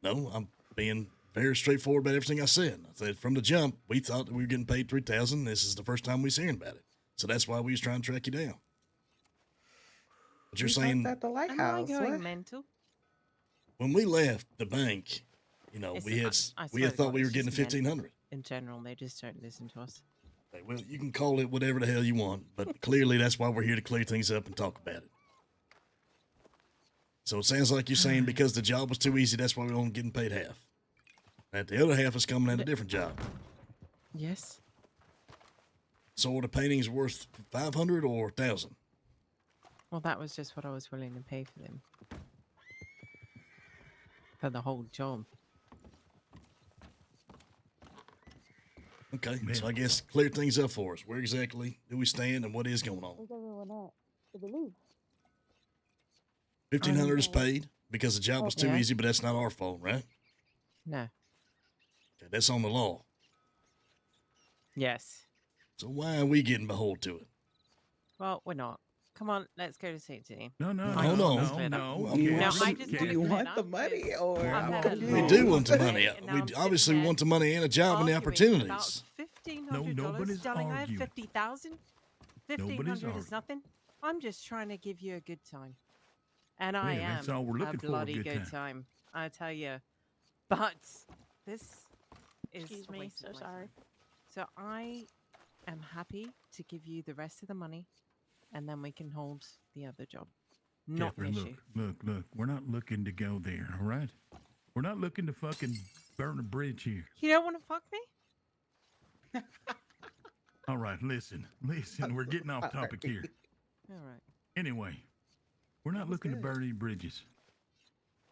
No, I'm being very straightforward about everything I said. I said from the jump, we thought that we were getting paid 3,000. This is the first time we was hearing about it, so that's why we was trying to track you down. But you're saying at the Am I lighthouse. going What? mental? when we left the bank, we had I we swear had to thought God, we were it's getting just men 1,500. In general, they just don't listen to us. Okay, well, you can call it whatever the hell you want, but clearly that's why we're here to clear things up and talk about it. So it sounds like you're saying because the job was too easy, that's why we're only getting paid half. That the other half is coming at a different job. Yes. So are the paintings worth 500 or 1,000? Well, that was just what I was willing to pay for them. For the whole job. Okay, so I guess clear things up for us. Where exactly do we stand and what is going on? Where's everyone at? Did they leave? 1,500 is paid because the job was too Yeah. easy, but that's not our fault, right? No. Okay, that's on the law. Yes. So why are we getting behold to it? Well, we're not. Come on, let's go to St. Denis. No, no, I no, know no, it's split up. no. Do you No, want I some- just do wanna you split want up the money 'cause or I've I'm had a confused? We long do want the day, money. and now We I'm sitting obviously here want the money and a job and the arguing about opportunities. $1,500 nobody's telling I have arguing. 50,000. Nobody's 1,500 is arguing. nothing. I'm just trying to give you a good time. And I Well, am that's all we're a looking for, a bloody good good time. time. I tell you. But this is Excuse a me, waste so of my sorry. time. So I am happy to give you the rest of the money, and then we can hold the other job. Not Catherine, an issue. look. We're not looking to go there, all right? We're not looking to fucking burn a bridge here. You don't want to fuck me? All right, listen. We're getting off topic here. All right. Anyway, we're not was looking to good. burn any bridges.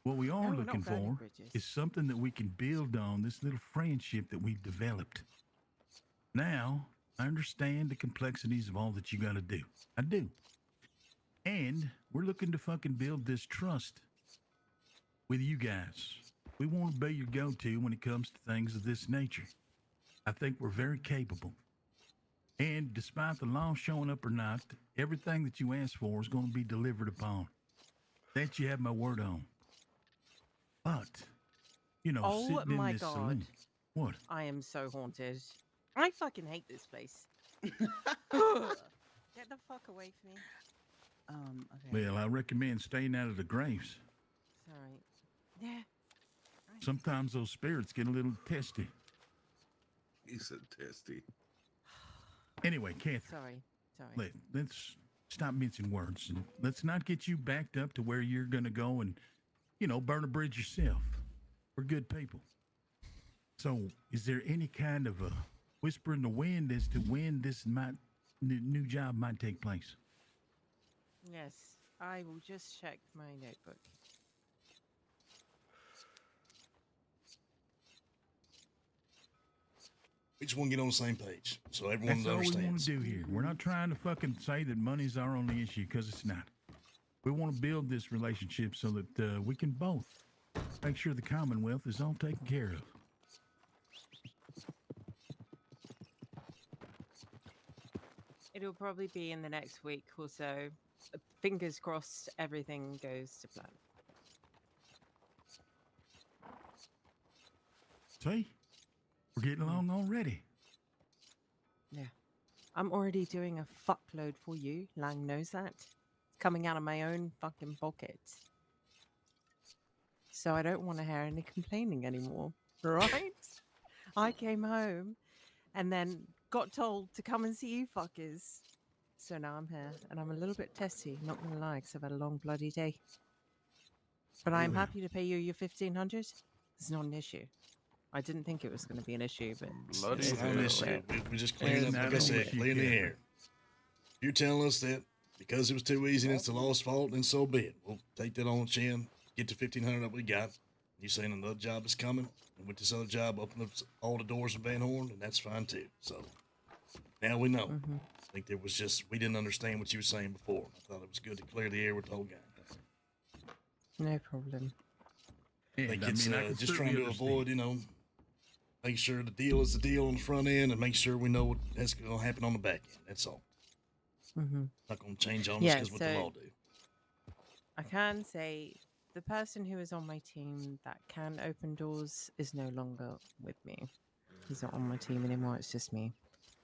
What we are No, we're not looking burning for bridges. is something that we can build on, this little friendship that we've developed. Now, I understand the complexities of all that you got to do. I do. And we're looking to fucking build this trust with you guys. We want to be your go-to when it comes to things of this nature. I think we're very capable. And despite the law showing up or not, everything that you ask for is going to be delivered upon. That you have my word on. But, Oh sitting in my this God. saloon. What? I am so haunted. I fucking hate this place. Ugh. Get the fuck away from me. Okay. Well, I recommend staying out of the graves. Sorry. Yeah. Sometimes those spirits get a little testy. He said testy. Anyway, Catherine. Sorry. Let's stop mincing words and let's not get you backed up to where you're going to go and, burn a bridge yourself. We're good people. So, is there any kind of a whisper in the wind as to when this new job might take place? Yes, I will just check my notebook. We just want to get on the same page so everyone That's all we want understands. to do here. We're not trying to fucking say that money's our only issue, because it's not. We want to build this relationship so that we can both make sure the Commonwealth is all taken care of. It'll probably be in the next week or so. Fingers crossed everything goes to plan. See? We're getting along already. Yeah. I'm already doing a fuckload for you. Lang knows that. It's coming out of my own fucking pocket. So I don't want to hear any complaining anymore. Right? I came home and then got told to come and see you fuckers. So now I'm here and I'm a little bit testy, not gonna lie, because I've had a long bloody day. But I'm Well. happy to pay you your 1,500. It's not an issue. I didn't think it was going to be an issue, but Bloody It's it's not an not. issue. We just cleaning up, And I like I don't said, wish you clearing the could. air. You're telling us that because it was too easy and it's the law's fault, and so be it. We'll take that on the chin, get the 1,500 that we got. You saying another job is coming, and with this other job, open up all the doors in Van Horn, and that's fine too. So now we know. I think there was just we didn't understand what you were saying before. I thought it was good to clear the air with the whole gang. No problem. I think And, it's I can just trying certainly to avoid, make sure the deal is the deal on the front end, and make sure we know what's going to happen on the back end. That's all. Not going to change on us Yeah, because what the law do. I can say the person who is on my team that can open doors is no longer with me. He's not on my team anymore. It's just me.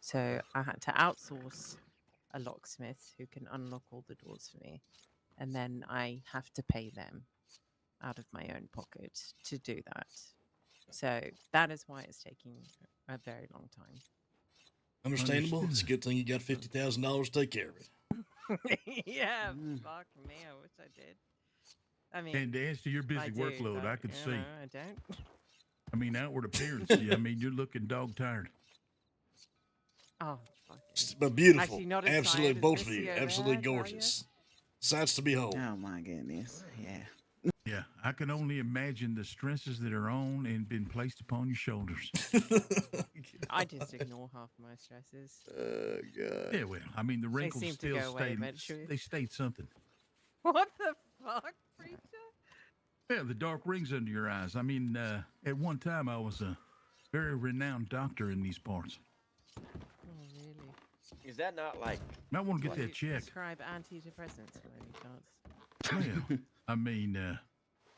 So I had to outsource a locksmith who can unlock all the doors for me. And then I have to pay them out of my own pocket to do that. So that is why it's taking a very long time. Understandable. Understood. It's a good thing you got $50,000 to take care of it. Yeah, fuck me. I wish I did. I mean, And to answer your busy I do, workload, but, I could you see. know, I don't. I mean, outward appearance, you're looking dog tired. Oh, fuck. But beautiful. Actually, not as Absolutely, tired as both of Missy you. over Absolutely there, I tell ya. gorgeous. Sights to behold. Oh my goodness. Yeah. Yeah, I can only imagine the stresses that are on and been placed upon your shoulders. I just ignore half of my stresses. God. Yeah, well, I mean, the They wrinkles seem to still go away stay. eventually. They state something. What the fuck, preacher? Yeah, the dark rings under your eyes. I mean, at one time I was a very renowned doctor in these parts. Oh, really? Is that not like? Might want to get Do that you checked. prescribe antidepressants by any chance? Well, I mean,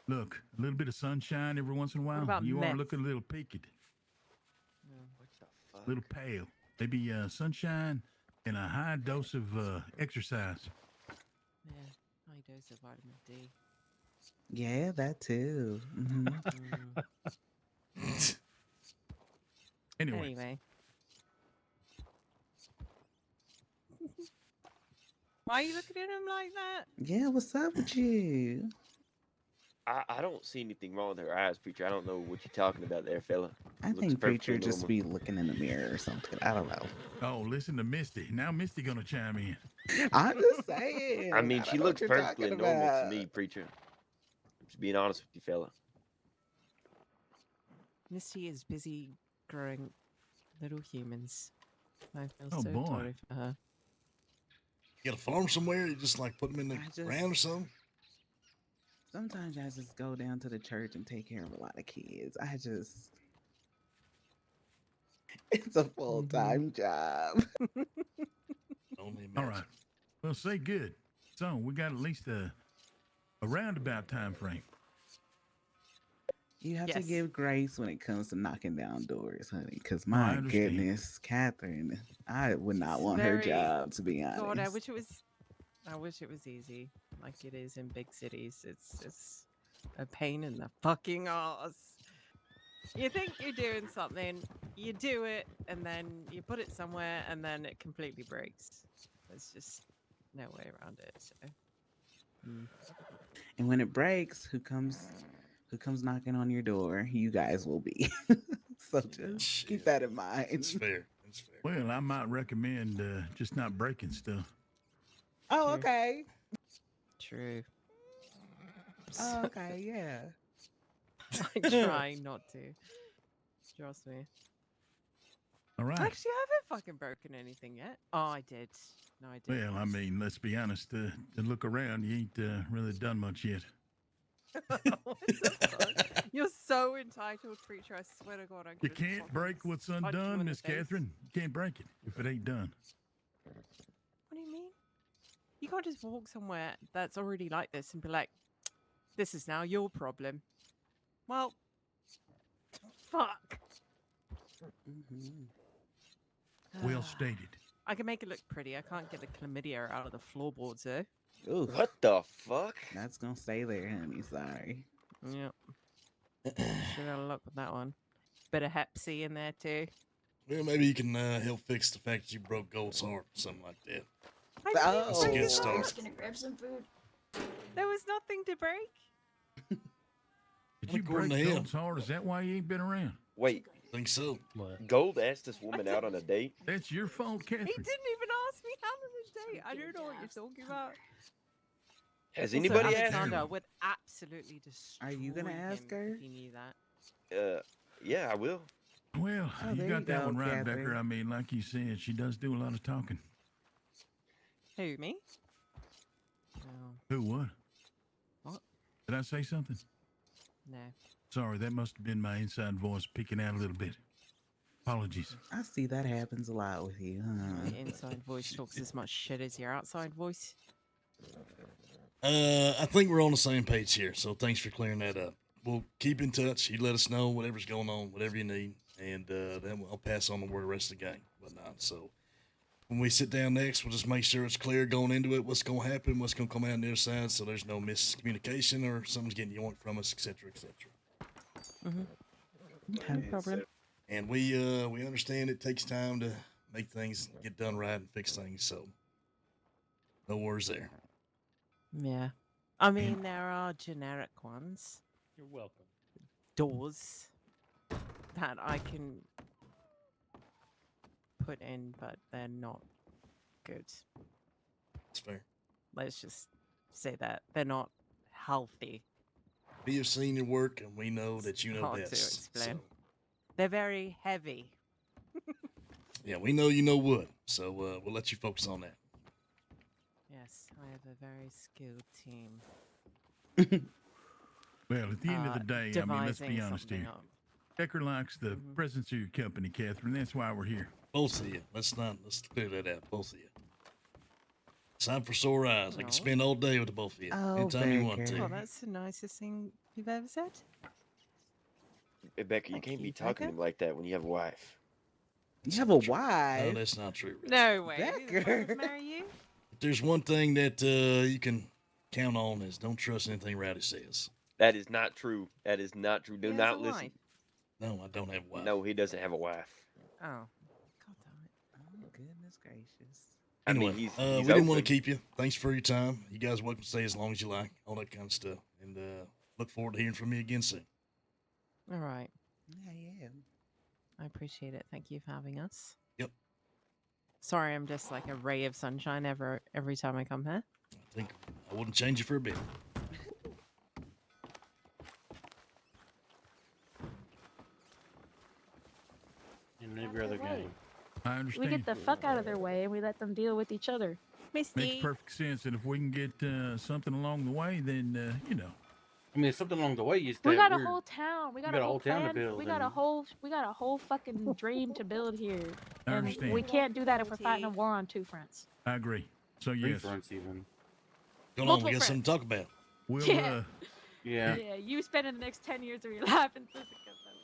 look, a little bit of sunshine every once in a while. about You are meth? looking a little peaked, What the fuck? a little pale. Maybe sunshine and a high dose of exercise. Yeah, high dose of vitamin D. Yeah, that too. Hmm. Anyway. Why are you looking at him like that? Yeah, what's up with you? I don't see anything wrong with her eyes, preacher. I don't know what you're talking about there, fella. I Looks think perfectly Preacher just normal. be looking in the mirror or something. I don't know. Oh, listen to Misty. Now Misty gonna chime in. I'm just saying. I mean, don't she know looks what you're perfectly talking normal to about. me, preacher. Just being honest with you, fella. Misty is busy growing little humans. I feel Oh, so boy. sorry for her. You got a farm somewhere? You just like put them in the ground or something? Sometimes I just go down to the church and take care of a lot of kids. It's a full-time job. All right. Well, say good. So we got at least a roundabout time frame. You have to Yes. give grace when it comes to knocking down doors, honey. Because I my understand. goodness, Catherine, I would not want her Very- job, to be honest. God, I wish it was easy, like it is in big cities. It's a pain in the fucking ass. You think you're doing something, you do it, and then you put it somewhere, and then it completely breaks. There's just no way around it. So. And when it breaks, who comes knocking on your door? You guys will be. So just keep that in mind. It's fair. It's fair. Well, I might recommend just not breaking stuff. Oh, okay. True. Oh, okay, yeah. I try not to. Trust me. All right. Actually, I haven't fucking broken anything yet. Oh, I did. No, I did. Well, I mean, let's be honest. To look around, you ain't really done much yet. You're so entitled, preacher. I swear to God, I You could can't break what's undone, Miss Catherine. You can't break it if it ain't done. What do you mean? You can't just walk somewhere that's already like this and be like, "This is now your problem." Well, fuck. Well stated. I can make it look pretty. I can't get the chlamydia out of the floorboards, though. Ooh, What the fuck? that's gonna stay there, honey. Sorry. Yep. Should have luck with that one. Bit of Hep C in there too. Well, maybe you can help fix the fact that you broke Gold's heart or something like that. That's a good start. I'm just gonna grab some food. There was nothing to break. Did you break According to him. Gold's heart? Is that why you ain't been around? Wait, I think so. Gold asked this woman out on a date? That's your fault, Catherine. He didn't even ask me out on a date. I don't know what you're talking about. Has Also, anybody asked Alexander her? would absolutely destroy Are you gonna ask him her? if he knew that. Yeah, I will. Well, Oh, you there got you that go, one right, Catherine. Becker. I mean, like you said, she does do a lot of talking. Who, me? No. Who, what? What? Did I say something? No. Sorry, that must have been my inside voice peeking out a little bit. Apologies. I see that happens a lot with you, huh? My inside voice talks as much shit as your outside voice. I think we're on the same page here, so thanks for clearing that up. We'll keep in touch. You let us know whatever's going on, whatever you need, and then I'll pass on the word the rest of the gang, whatnot. So when we sit down next, we'll just make sure it's clear going into it, what's going to happen, what's going to come out on the other side, so there's no miscommunication or something's getting yoinked from us, etc., etc. No problem. And we understand it takes time to make things get done right and fix things, so no worries there. Yeah. I mean, there are generic ones. You're welcome. Doors that I can put in, but they're not good. That's fair. Let's just say that. They're not healthy. We have seen your work, and we know that you know Hard best. to explain. So, They're very heavy. yeah, we know you know wood, so we'll let you focus on that. Yes, I have a very skilled team. Well, at the end of the day, I mean, let's be devising honest something here. up. Becker likes the presence of your company, Catherine. That's why we're here. Both of you. Let's clear that out. Both of you. It's time for sore eyes. I can spend all day with the both of you. Oh, Anytime you want Becker. to. Oh, that's the nicest thing you've ever said. Hey, Becker, you Thank can't be you, talking to him like that when you have a wife. You have a No, wife? that's not true. Rick. No way. Who the fuck Becker. would marry you? If there's one thing that you can count on is don't trust anything Rowdy says. That is not true. That is not true. Do He has not a listen. wife. No, I don't have a wife. No, he doesn't have a wife. Oh, God damn it. Oh, goodness gracious. Anyway, he's we didn't want open. to keep you. Thanks for your time. You guys are welcome to stay as long as you like, all that kind of stuff. And look forward to hearing from you again soon. All right. Yeah. I appreciate it. Thank you for having us. Yep. Sorry, I'm just like a ray of sunshine every time I come here. I think I wouldn't change you for a bit. In every other game. I understand. We get the fuck out of their way and we let them deal with each other. Makes perfect sense. And if we can get something along the way, then you know. I mean, something along the way is that We got a we're- whole town. We got, got a whole town to plan. build We got a and- whole fucking dream to build here. I And understand. we can't do that if we're fighting a war on two fronts. I agree. So Three yes, fronts even. Come on, Multiple we got something to talk about. we'll Yeah. Yeah. Yeah, you spending the next 10 years of your life in Sisika.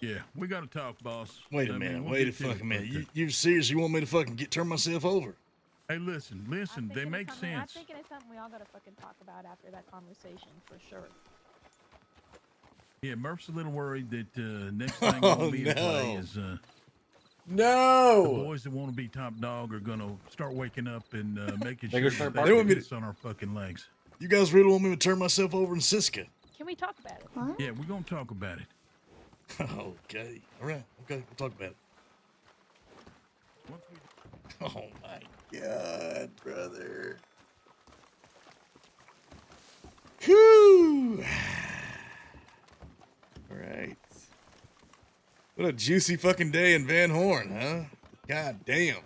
yeah, we got to talk, boss. Wait a I mean, minute. we'll Wait a get to it, fucking minute. but, You serious? You want me to fucking turn myself over? Hey, listen. They make I'm sense. thinking it's something we all gotta fucking talk about after that conversation, for sure. Yeah, Murph's a little worried that next thing will be in play no. is the No. boys that want to be top dog are gonna start waking up and making They're sure gonna start that They want they me piss on our fucking legs. You guys really want me to turn myself over in Siska? Can we talk about it? What? Yeah, we're gonna talk about it. Okay. All right. Okay. We'll talk about it. Once we Oh my God, brother. Whew. All right. What a juicy fucking day in Van Horn, huh? God damn.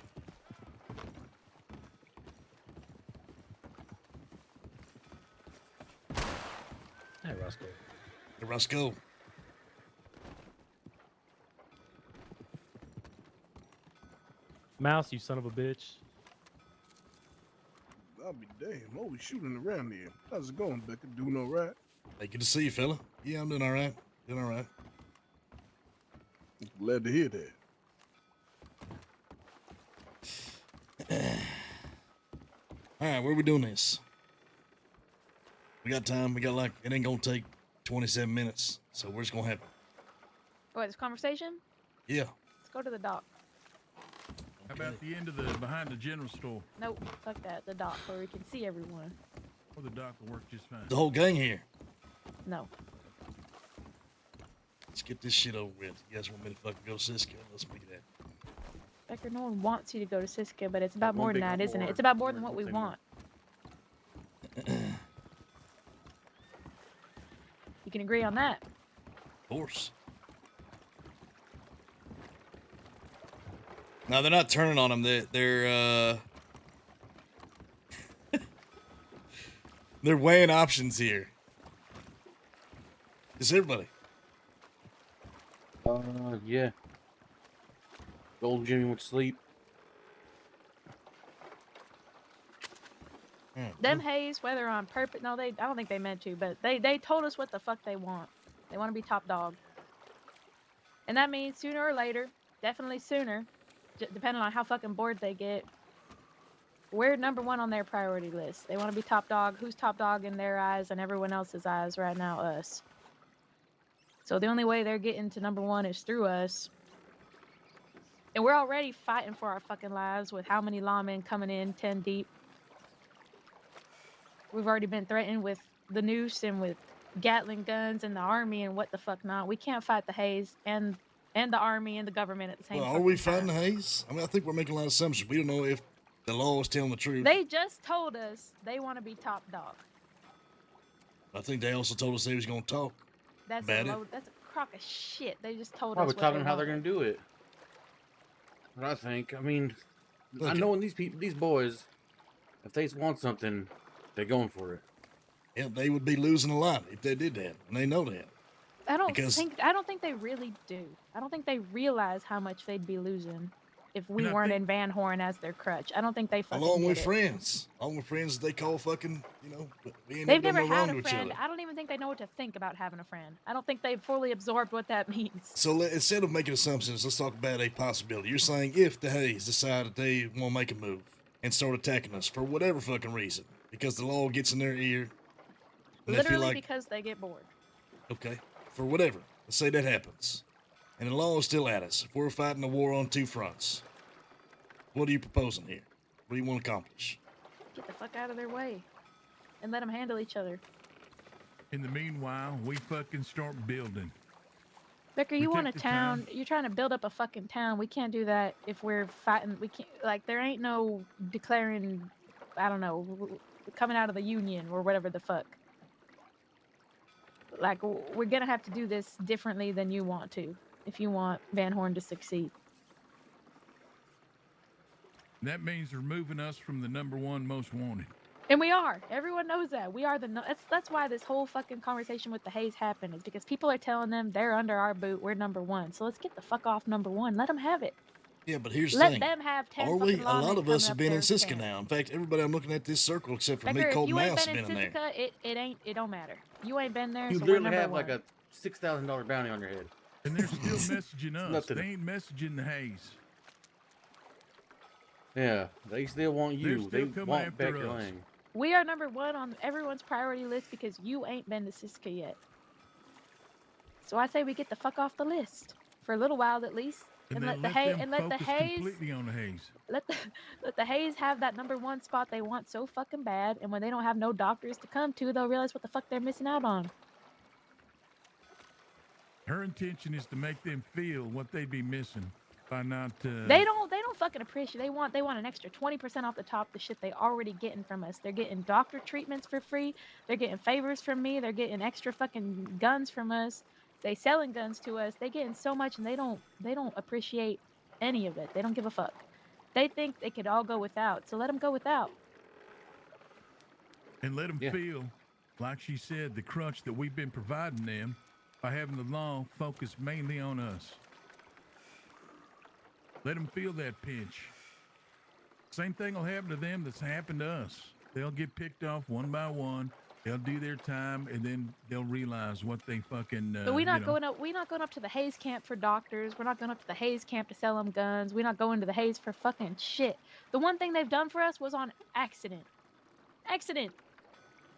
Hey, Roscoe. Hey, Roscoe. Mouse, you son of a bitch. I'll be damn. Always shooting around here. How's it going, Becker? Doing all right? Hey, good to see you, fella. Yeah, I'm doing all right. Doing all right. Glad to hear that. All right, where we doing this? We got time. We got it ain't gonna take 27 minutes. So where's it gonna happen? What, this conversation? Yeah. Let's go to the dock. How about the end of behind the general store? Nope, fuck that. The dock where we can see everyone. Oh, the dock will work just fine. The whole gang here. No. Let's get this shit over with. You guys want me to fucking go to Cisco? Let's make it happen. Becker, no one wants you to go to Siska, but it's about One more than big that, isn't it? reward. It's about more than More what we than want. You can agree on that. Of course. No, they're not turning on him. They're they're weighing options here. Is everybody? Yeah. Old Jimmy went to sleep. Them Hayes, whether on purpose, no, I don't think they meant to, but they told us what the fuck they want. They want to be top dog. And that means sooner or later, definitely sooner, depending on how fucking bored they get, we're number one on their priority list. They want to be top dog. Who's top dog in their eyes and everyone else's eyes right now? Us. So the only way they're getting to number one is through us. And we're already fighting for our fucking lives with how many lawmen coming in 10 deep. We've already been threatened with the noose and with Gatling guns and the army and what the fuck not. We can't fight the Hayes and the army and the government at the same Well, time. are we fighting the Hayes? I mean, I think we're making a lot of assumptions. We don't know if the law is telling the truth. They just told us they want to be top dog. I think they also told us they was going to talk. That's about that's a crock of shit. They just told Probably us what telling they them how they're want. gonna do it. What I think. I mean, I Look, know these people, these boys, if they want something, they're going for it. Yeah, they would be losing a lot if they did that, and they know that. I don't because- think they really do. I don't think they realize how much they'd be losing if we And I weren't think- in Van Horn as their crutch. I don't think they fucking Along get with it. friends. Along with friends that they call fucking, you know, we ain't They've never never done no had wrong a to each friend. other. I don't even think they know what to think about having a friend. I don't think they've fully absorbed what that means. So instead of making assumptions, let's talk about a possibility. You're saying if the Hayes decide that they want to make a move and start attacking us for whatever fucking reason, because the law gets in their ear, and they feel Literally like, because they get bored. okay, for whatever, let's say that happens, and the law is still at us. If we're fighting a war on two fronts, what are you proposing here? What do you want to accomplish? Get the fuck out of their way and let them handle each other. In the meanwhile, we fucking start building. Becker, We you want a take the town? time. You're trying to build up a fucking town. We can't do that if we're fighting. We can't. Like, there ain't no declaring. I don't know, coming out of the union or whatever the fuck. Like, we're gonna have to do this differently than you want to if you want Van Horn to succeed. That means removing us from the #1 most wanted. And we are. Everyone knows that. We are the. That's why this whole fucking conversation with the Hayes happened. Is because people are telling them they're under our boot. We're #1. So let's get the fuck off #1. Let them have it. Yeah, but here's the Let thing. them have 10 Are we? fucking A lot lawmen of us coming have up been in there Siska saying- now. In fact, everybody I'm looking at this circle except for Becker, me, if Cold you ain't Mouse, been in been in there. Siska, it don't matter. You ain't been there, You so we're literally number have one. like a $6,000 bounty on your head. And they're still messaging us. Nothing. They ain't messaging the Hayes. Yeah, they still want They're you. still They coming want after Becker us. Lang. We are #1 on everyone's priority list because you ain't been to Siska yet. So I say we get the fuck off the list for a little while at least, And let then the Hayes completely on the Hayes. let the Hayes have that #1 spot they want so fucking bad, and when they don't have no doctors to come to, they'll realize what the fuck they're missing out on. Her intention is to make them feel what they'd be missing by not. They don't fucking appreciate. They want an extra 20% off the top of the shit they already getting from us. They're getting doctor treatments for free. They're getting favors from me. They're getting extra fucking guns from us. They selling guns to us. They getting so much, and they don't appreciate any of it. They don't give a fuck. They think they could all go without. So let them go without. And let them feel, like she said, the crutch that we've been providing them by having the law focus mainly on us. Let them feel that pinch. Same thing will happen to them that's happened to us. They'll get picked off one by one. They'll do their time, and then they'll realize what they fucking. But we're not going up. We're not going up to the Hayes camp for doctors. We're not going up to the Hayes camp to sell them guns. We're not going to the Hayes for fucking shit. The one thing they've done for us was on accident. Accident.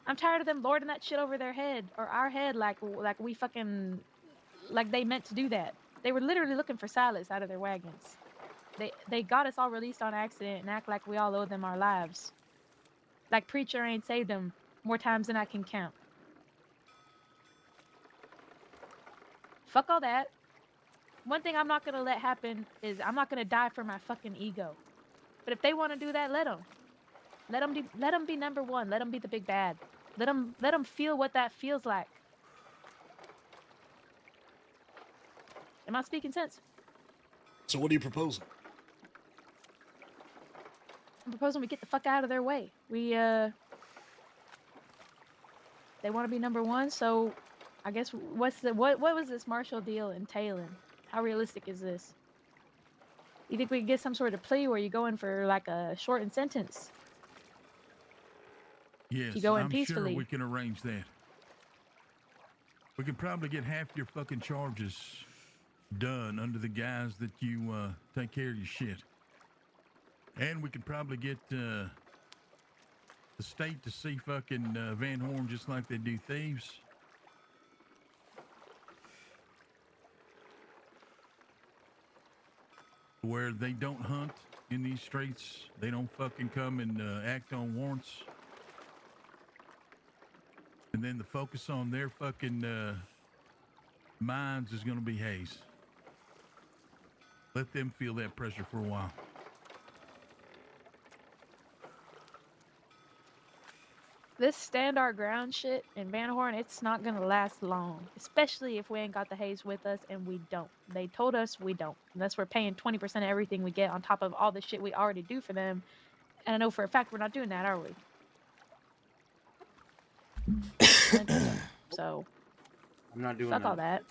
I'm tired of them lording that shit over their head or our head like we fucking like they meant to do that. They were literally looking for Silas out of their wagons. They got us all released on accident and act like we all owe them our lives. Like Preacher ain't saved them more times than I can count. Fuck all that. One thing I'm not gonna let happen is I'm not gonna die for my fucking ego. But if they want to do that, let them. Let them be #1. Let them be the big bad. Let them feel what that feels like. Am I speaking sense? So what are you proposing? I'm proposing we get the fuck out of their way. They want to be #1, so I guess what was this Marshall deal entailing? How realistic is this? You think we can get some sort of plea where you go in for like a shortened sentence? Yes, you go in I'm peacefully. sure we can arrange that. We can probably get half your fucking charges done under the guise that you take care of your shit. And we can probably get the state to see fucking Van Horn just like they do thieves. Where they don't hunt in these streets. They don't fucking come and act on warrants. And then the focus on their fucking minds is going to be Hayes. Let them feel that pressure for a while. This stand our ground shit in Van Horn, it's not gonna last long. Especially if we ain't got the Hayes with us, and we don't. They told us we don't. Unless we're paying 20% of everything we get on top of all the shit we already do for them. And I know for a fact we're not doing that, are we? So I'm not doing fuck that. all that.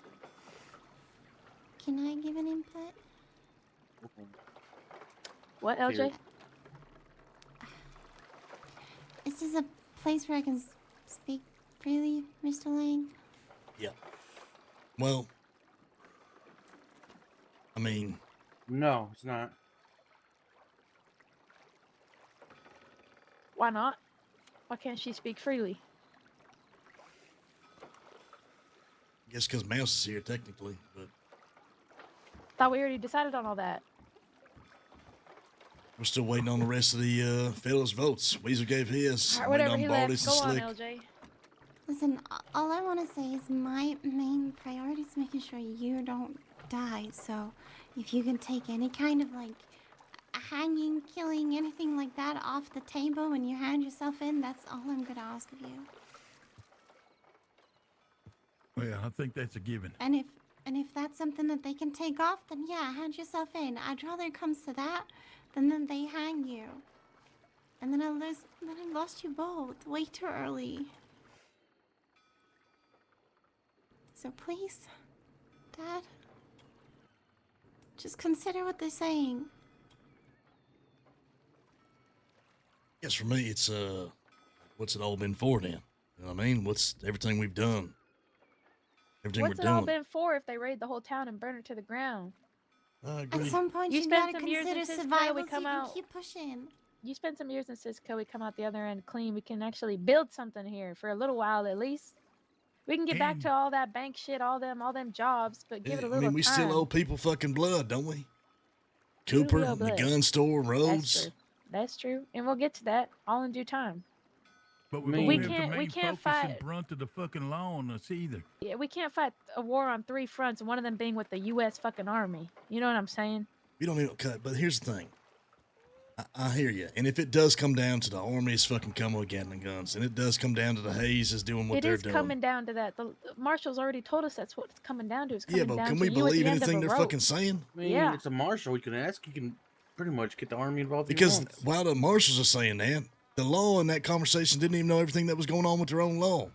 Can I give an input? What, LJ? Is this a place where I can speak freely, Mr. Lang? Yeah. Well, I mean, No, it's not. Why not? Why can't she speak freely? I guess because Mouse is here technically, but Thought we already decided on all that. we're still waiting on the rest of the fellas' votes. Weasel gave his. All right, I'm whatever. waiting He on Baldy's left. and Go on, Slick. LJ. Listen, all I want to say is my main priority is making sure you don't die. So, if you can take any kind of like hanging, killing, anything like that off the table when you hand yourself in, that's all I'm gonna ask of you. Well, I think that's a given. And if that's something that they can take off, then yeah, hand yourself in. I'd rather it comes to that than then they hang you. And then I lost you both way too early. So please, Dad, just consider what they're saying. Yes, for me, it's what's it all been for then? You know what I mean? What's everything we've done? Everything What's we're it all doing. been for if they raid the whole town and burn it to the ground? I agree. At some point, You you spend gotta some years in consider Cisco, survival we so come you can out. keep pushing. You spend some years in Cisco, we come out the other end clean. We can actually build something here for a little while at least. We can get back to all that bank shit, all them jobs, but give it a I little mean, we time. still owe people fucking blood, don't we? Who do Cooper, we owe the blood? gun store, That's Rhodes. true. That's true, and we'll get to that all in due time. But But we we don't have the can't. We main can't focus fight. and brunt of the fucking law on us either. Yeah, we can't fight a war on 3 fronts, and one of them being with the U.S. fucking army. You know what I'm saying? We don't even cut. But here's the thing. I hear you. And if it does come down to the army is fucking coming with Gatling guns, and it does come down to the Hayes is doing what It they're is doing. coming down to that. The marshals already told us that's what it's coming down to. It's Yeah, coming but down can to we you believe at the end of anything a they're rope. fucking saying? I mean, Yeah. it's a marshal. We can ask. You can pretty much get the army involved. Because while the marshals are saying that, the law in that conversation didn't even know everything that was going on with their own law.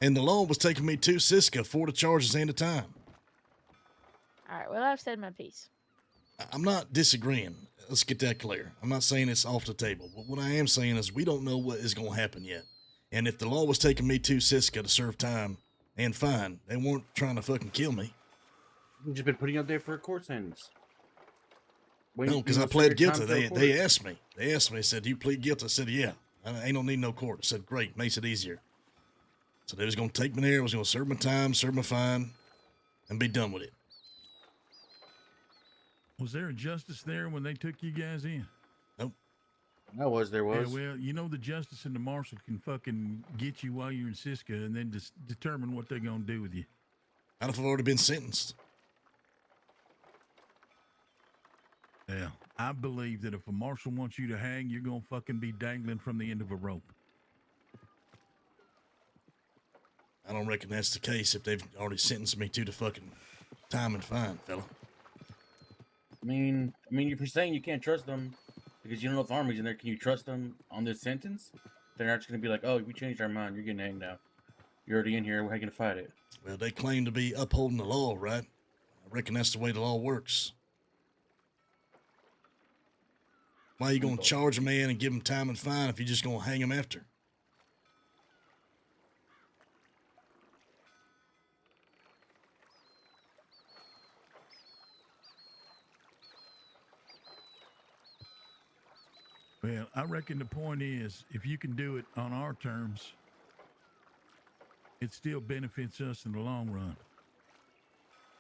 And the law was taking me to Cisco for the charges and the time. All right. Well, I've said my piece. I'm not disagreeing. Let's get that clear. I'm not saying it's off the table. But what I am saying is we don't know what is going to happen yet. And if the law was taking me to Cisco to serve time and fine, they weren't trying to fucking kill me. You've just been putting up there for a court sentence. No, because I pled guilty. They asked me. They said, "Do you plead guilty?" I said, "Yeah." I ain't don't need no court. I said, "Great, makes it easier." So they was gonna take me there. I was gonna serve my time, serve my fine, and be done with it. Was there a justice there when they took you guys in? Nope. There was. Yeah, well, you know the justice and the marshal can fucking get you while you're in Cisco and then just determine what they're gonna do with you. Not if I've already been sentenced. Yeah, I believe that if a marshal wants you to hang, you're gonna fucking be dangling from the end of a rope. I don't reckon that's the case if they've already sentenced me to the fucking time and fine, fella. I mean, if you're saying you can't trust them because you don't know if the army's in there, can you trust them on this sentence? They're not just gonna be like, "Oh, we changed our mind. You're getting hanged now. You're already in here. How are you gonna fight it?" Well, they claim to be upholding the law, right? I reckon that's the way the law works. Why are you going to charge a man and give him time and fine if you're just going to hang him after? Well, I reckon the point is, if you can do it on our terms, it still benefits us in the long run.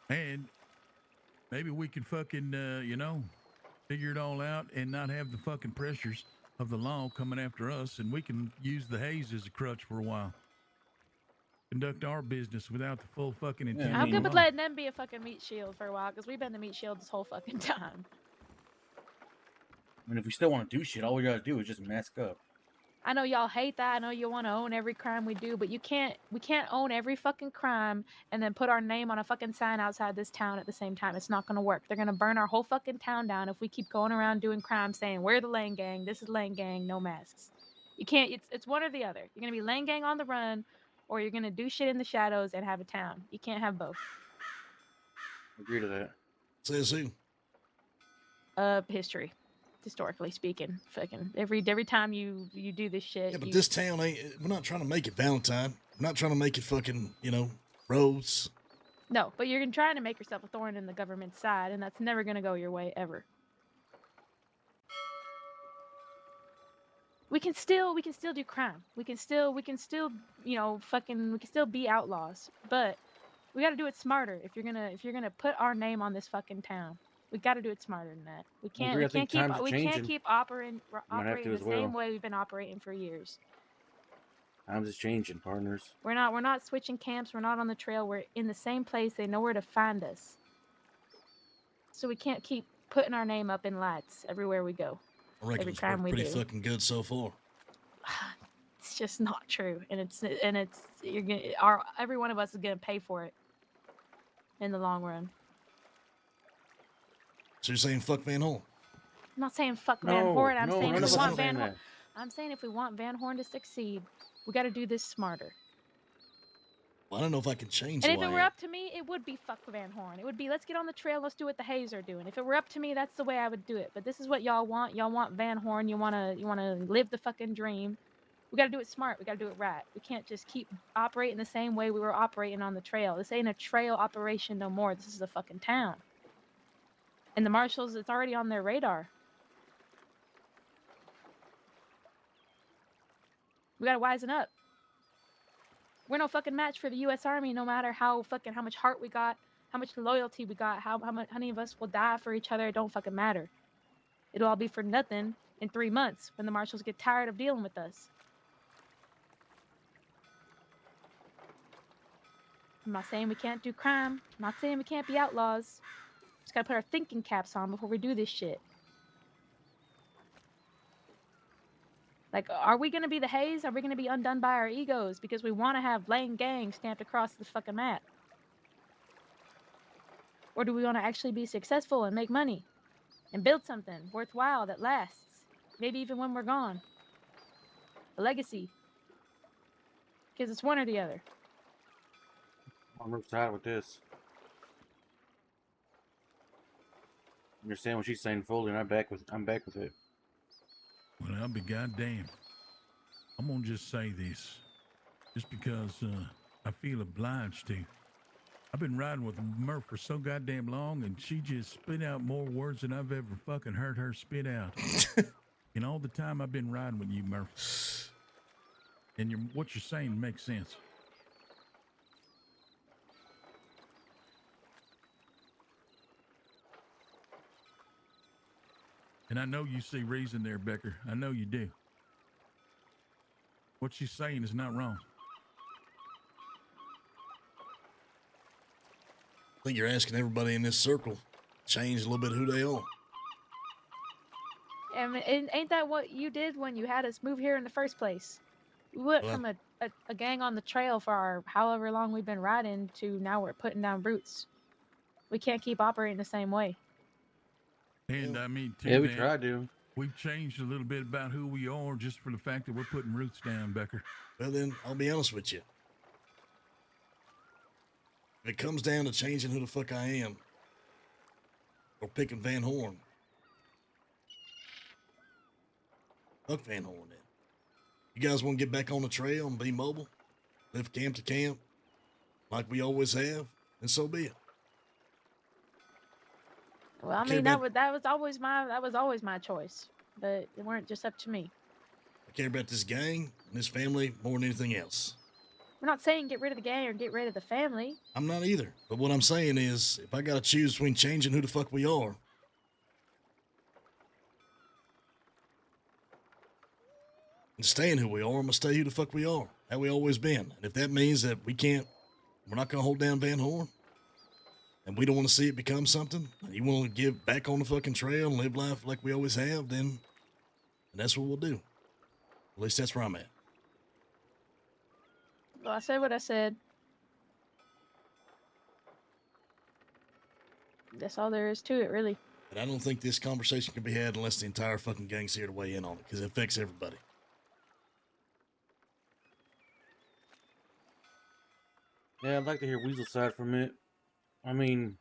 And maybe we can fucking, figure it all out and not have the fucking pressures of the law coming after us, and we can use the haze as a crutch for a while. Conduct our business without the full fucking intent. I'm good with letting them be a fucking meat shield for a while, because we've been the meat shield this whole fucking time. I mean, if we still want to do shit, all we gotta do is just mask up. I know y'all hate that. I know you want to own every crime we do, but we can't own every fucking crime and then put our name on a fucking sign outside this town at the same time. It's not going to work. They're going to burn our whole fucking town down if we keep going around doing crimes saying, "We're the Lane Gang, this is Lane Gang, no masks." You can't, it's one or the other. You're going to be Lane Gang on the run, or you're going to do shit in the shadows and have a town. You can't have both. Agree to that. Says who? History. historically speaking. Fucking every time you do this shit. Yeah, but you, this town ain't. We're not trying to make it Valentine. We're not trying to make it fucking, Rhodes. No, but you're trying to make yourself a thorn in the government's side, and that's never gonna go your way ever. We can still do crime. We can still we can still be outlaws. But we got to do it smarter. If you're gonna put our name on this fucking town, we got to do it smarter than that. We can't keep operating as the well. same way we've been operating for years. Times is changing, partners. We're not switching camps. We're not on the trail. We're in the same place. They know where to find us. So we can't keep putting our name up in lights everywhere we go. I reckon Every it's crime worked we pretty do. fucking good so far. It's just not true, and every one of us is gonna pay for it in the long run. So you're saying fuck Van Horn? I'm not saying fuck Van Horn. I'm saying if we want Van Horn. that. I'm saying if we want Van Horn to succeed, we got to do this smarter. Well, I don't know if I can change. And if it were up to me, it would be fuck Van Horn. It would be let's get on the trail, let's do what the Hayes are doing. If it were up to me, that's the way I would do it. But this is what y'all want. Y'all want Van Horn. You wanna live the fucking dream. We gotta do it smart. We gotta do it right. We can't just keep operating the same way we were operating on the trail. This ain't a trail operation no more. This is a fucking town. And the marshals, it's already on their radar. We gotta wisen up. We're no fucking match for the U.S. Army, no matter how much heart we got, how much loyalty we got, how many of us will die for each other. It don't fucking matter. It'll all be for nothing in 3 months when the marshals get tired of dealing with us. I'm not saying we can't do crime. I'm not saying we can't be outlaws. Just gotta put our thinking caps on before we do this shit. Like, are we gonna be the Hayes? Are we gonna be undone by our egos because we want to have Lane Gang stamped across the fucking map? Or do we want to actually be successful and make money and build something worthwhile that lasts? Maybe even when we're gone. A legacy. Because it's one or the other. I'm real tired with this. I understand what she's saying fully, and I'm back with it. Well, I'll be goddamn. I'm gonna just say this, just because I feel obliged to. I've been riding with Murph for so goddamn long, and she just spit out more words than I've ever fucking heard her spit out. In all the time I've been riding with you, Murph. And what you're saying makes sense. And I know you see reason there, Becker. I know you do. What she's saying is not wrong. I think you're asking everybody in this circle change a little bit who they are. And ain't that what you did when you had us move here in the first place? We went from a gang on the trail for our however long we've been riding to now we're putting down roots. We can't keep operating the same way. And I mean, too, yeah, we tried to. We've changed a little bit about who we are just for the fact that we're putting roots down, Becker. Well, then, I'll be honest with you. If it comes down to changing who the fuck I am, or picking Van Horn, fuck Van Horn then. You guys want to get back on the trail and be mobile, live camp to camp, like we always have, and so be it. Well, I mean that was always my choice, but it weren't just up to me. I care about this gang and this family more than anything else. We're not saying get rid of the gang or get rid of the family. I'm not either. But what I'm saying is, if I gotta choose between changing who the fuck we are and staying who we are, I'm gonna stay who the fuck we are, how we always been. And if that means that we're not gonna hold down Van Horn, and we don't want to see it become something, and you want to give back on the fucking trail and live life like we always have, then that's what we'll do. At least that's where I'm at. Well, I said what I said. That's all there is to it, really. But I don't think this conversation can be had unless the entire fucking gang's here to weigh in on it, because it affects everybody. Yeah, I'd like to hear Weasel's side from it. I mean,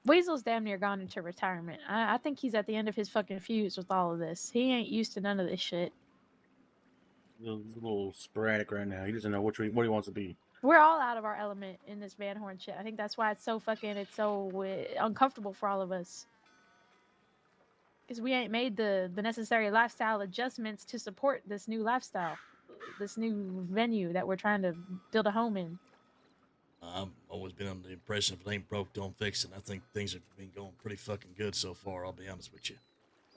Weasel's damn near gone into retirement. I think he's at the end of his fucking fuse with all of this. He ain't used to none of this shit. He's a little sporadic right now. He doesn't know what he wants to be. We're all out of our element in this Van Horn shit. I think that's why it's so uncomfortable for all of us. Because we ain't made the necessary lifestyle adjustments to support this new lifestyle, this new venue that we're trying to build a home in. I've always been under the impression if it ain't broke, don't fix it. I think things have been going pretty fucking good so far, I'll be honest with you.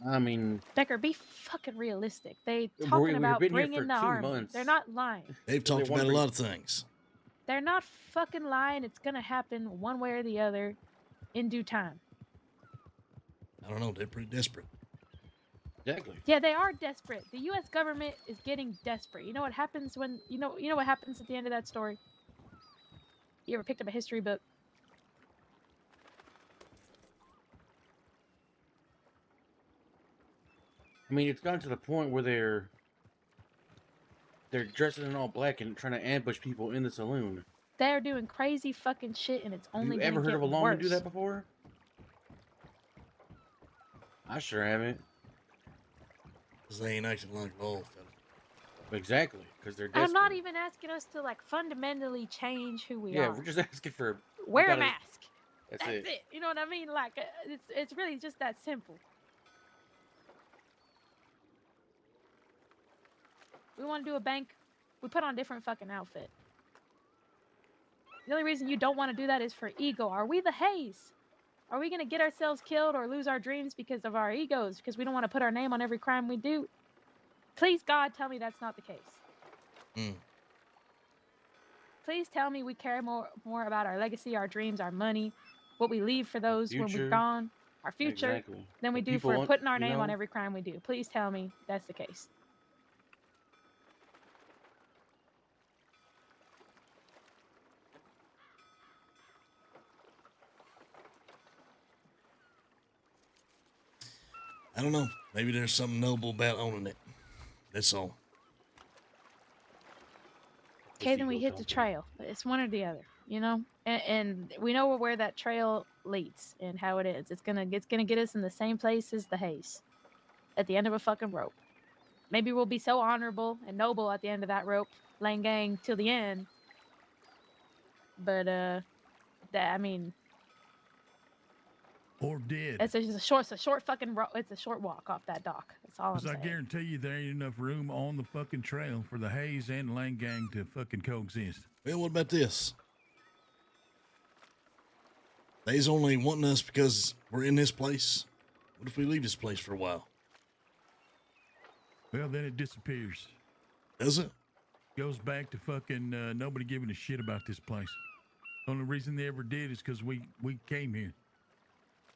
I mean, Becker, be fucking realistic. They We've talking about been here bringing for the 2 army. months. They're not lying. They've talked about a lot of things. They're not fucking lying. It's gonna happen one way or the other in due time. I don't know. They're pretty desperate. Exactly. Yeah, they are desperate. The U.S. government is getting desperate. You know what happens when you know what happens at the end of that story? You ever picked up a history book? I mean, it's gotten to the point where they're dressing in all black and trying to ambush people in the saloon. They're doing crazy fucking shit, and it's only Have you gonna ever heard get of a lawman do worse. that before? I sure haven't. Because they ain't acting like law, fella. Exactly, because they're desperate. I'm not even asking us to like fundamentally change who we Yeah, are. we're just asking for Wear a gotta- mask. That's That's it. You know what I mean? Like it's really just that simple. We want to do a bank. We put on a different fucking outfit. The only reason you don't want to do that is for ego. Are we the Haze? Are we going to get ourselves killed or lose our dreams because of our egos? Because we don't want to put our name on every crime we do? Please, God, tell me that's not the case. Please tell me we care more about our legacy, our dreams, our money, what we leave for those when we're gone, our future, Exactly. than we The do for people, putting our you name know? on every crime we do. Please tell me that's the case. I don't know. Maybe there's something noble about owning it. That's all. Okay, then we hit the trail. It's one or the other, you know. And we know where that trail leads and how it ends. It's gonna get us in the same place as the Haze, at the end of a fucking rope. Maybe we'll be so honorable and noble at the end of that rope, laying gang till the end. But that I mean, or dead. it's a short fucking it's a short walk off that dock. That's all I'm Because I saying. guarantee you there ain't enough room on the fucking trail for the Haze and Lang Gang to fucking coexist. Well, what about this? They's only wanting us because we're in this place. What if we leave this place for a while? Well, then it disappears. Does it? Goes back to fucking nobody giving a shit about this place. Only reason they ever did is because we came here.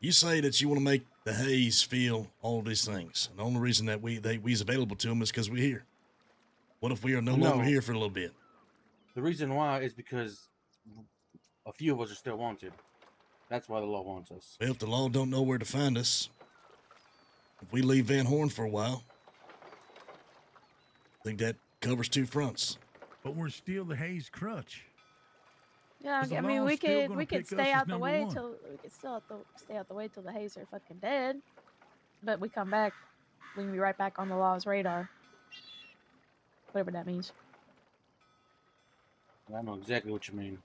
You say that you want to make the Haze feel all these things, and the only reason that we's available to them is because we're here. What if we are no longer here for a little bit? The reason why is because a few of us are still wanted. That's why the law wants us. Well, if the law don't know where to find us, if we leave Van Horn for a while, I think that covers two fronts. But we're still the Haze crutch. Yeah, 'Cause the I mean, law's we still could gonna pick us stay as out the number way one. till we could still stay out the way till the Haze are fucking dead. But we come back, we can be right back on the law's radar. Whatever that means. I know exactly what you mean.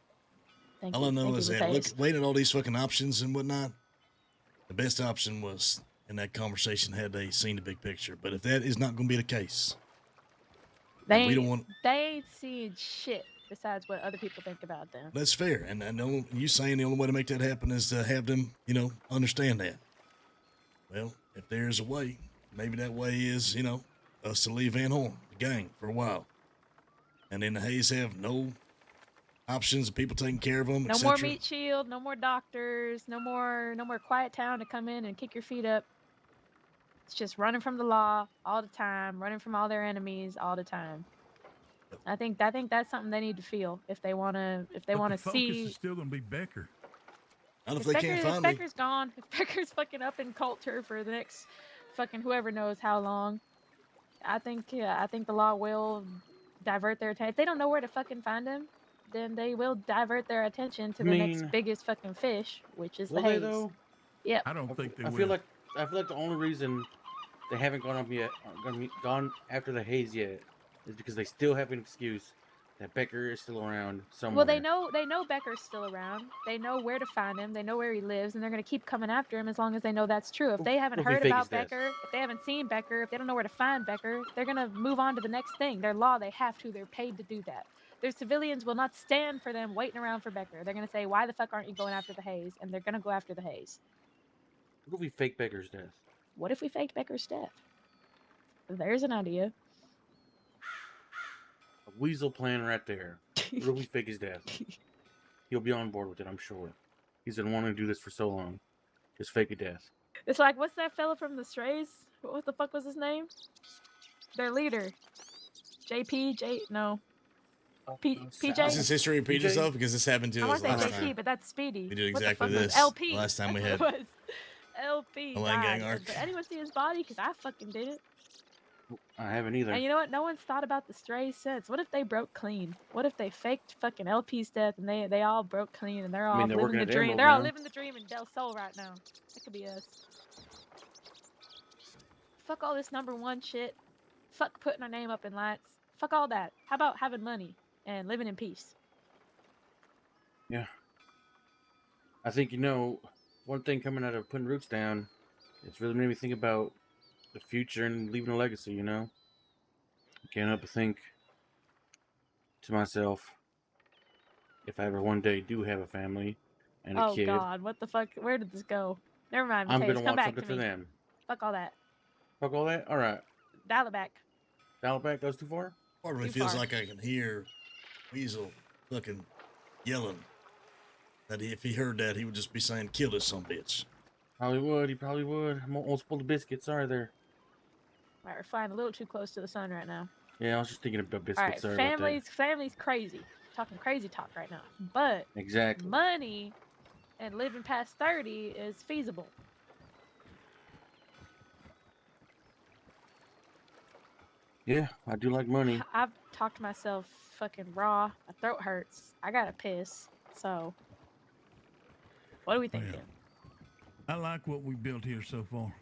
Thank All you. I know Thank is you, that Haze. weighing at all these fucking options and whatnot, the best option was in that conversation had they seen the big picture. But if that is not going to be the case, They we don't want. They ain't seeing shit besides what other people think about them. That's fair, and I know you saying the only way to make that happen is to have them, understand that. Well, if there's a way, maybe that way is, us to leave Van Horn, the gang, for a while, and then the Haze have no options of people taking care of them, No more meat shield, no more doctors, no more quiet town to come in and kick your feet up. It's just running from the law all the time, running from all their enemies all the time. I think that's something they need to feel if they wanna The focus see. is still gonna be Becker. Not if If they Becker, can't find if me. Becker's gone, if Becker's fucking up in culture for the next fucking whoever knows how long, I think the law will divert their attention. If they don't know where to fucking find him, then they will divert their attention to I the next mean, biggest fucking fish, which is will the they haze. though? Yep. I don't think they I will. feel like the only reason they haven't gone up yet, gone after the haze yet, is because they still have an excuse that Becker is still around somewhere. Well, they know Becker's still around. They know where to find him. They know where he lives, and they're gonna keep coming after him as long as they know that's true. If they haven't What if we heard fake about his death? Becker, if they haven't seen Becker, if they don't know where to find Becker, they're gonna move on to the next thing. They're law. They have to. They're paid to do that. Their civilians will not stand for them waiting around for Becker. They're gonna say, "Why the fuck aren't you going after the haze?" And they're gonna go after the haze. What if we fake Becker's death? What if we faked Becker's death? There's an idea. A weasel plan right there. What if we fake his death? He'll be on board with it, I'm sure. He's been wanting to do this for so long. Just fake a death. It's like, what's that fella from the Strays? What the fuck was his name? Their leader. No. PJ? Does this history repeat itself? Because this happened to I us want to last say JP, time. but that's Speedy. We did What the exactly fuck was this LP. last time we That's had what it was. LP a Land Gang died. arc. Did anyone see his body? Because I fucking did it. I haven't either. And you know what? No one's thought about the Strays since. What if they broke clean? What if they faked fucking LP's death and they all broke clean and they're all they're living working the at dream? Emerald They're all now. living the dream in Del Sol right now. That could be us. Fuck all this #1 shit. Fuck putting our name up in lights. Fuck all that. How about having money and living in peace? Yeah. I think, one thing coming out of putting roots down, it's really made me think about the future and leaving a legacy, I can't help but think to myself, if I ever one day do have a family and a kid, God, what the fuck? Where did this go? Never mind, I'm Mateus. going to Come want back something to for me. them. Fuck all that. Fuck all that? All right. Dial it back. Dial it back goes too far? Part of me Too feels far. like I can hear Weasel fucking yelling. That if he heard that, he would just be saying, "Kill this son of a bitch." Probably would. He probably would. I'm almost pulled the biscuit. Sorry there. All right, we're flying a little too close to the sun right now. Yeah, I was just thinking about biscuits. All right, Sorry about that. family's crazy. Talking crazy talk right now. But Exactly. money and living past 30 is feasible. Yeah, I do like money. I've talked myself fucking raw. My throat hurts. I gotta piss. So, what are we thinking? I like what we built here so far.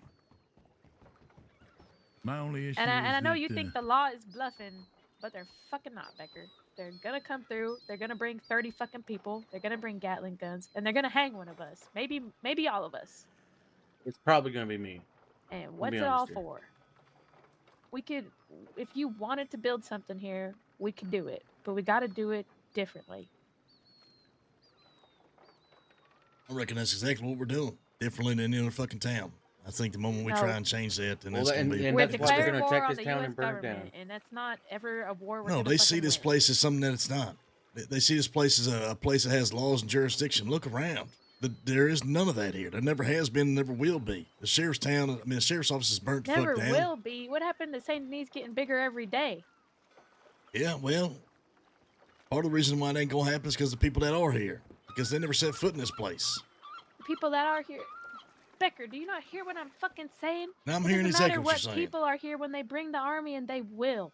My only issue And I know is you that, think the law is bluffing, but they're fucking not, Becker. They're gonna come through. They're gonna bring 30 fucking people. They're gonna bring Gatling guns, and they're gonna hang one of us. Maybe all of us. It's probably going to be me. And what's be it all honest here. for? We could, if you wanted to build something here, we could do it, but we got to do it differently. I reckon that's exactly what we're doing. Differently than any other fucking town. I think the moment we No. try and change that, then Well, that's going to and- be... and We're that's why they're declaring gonna war attack on this the town U.S. and burn it government, down. and that's not ever a war. We're No, gonna they see fucking this win. place as something that it's not. They see this place as a place that has laws and jurisdiction. Look around. There is none of that here. There never has been, never will be. The sheriff's the sheriff's office is burnt the Never fuck down. will be. What happened to St. Denis getting bigger every day? Yeah, well, part of the reason why it ain't gonna happen is because the people that are here, because they never set foot in this place. The people that are here. Becker, do you not hear what I'm fucking saying? Now I'm It hearing doesn't exactly matter what you're saying. people are here when they bring the army, and they will.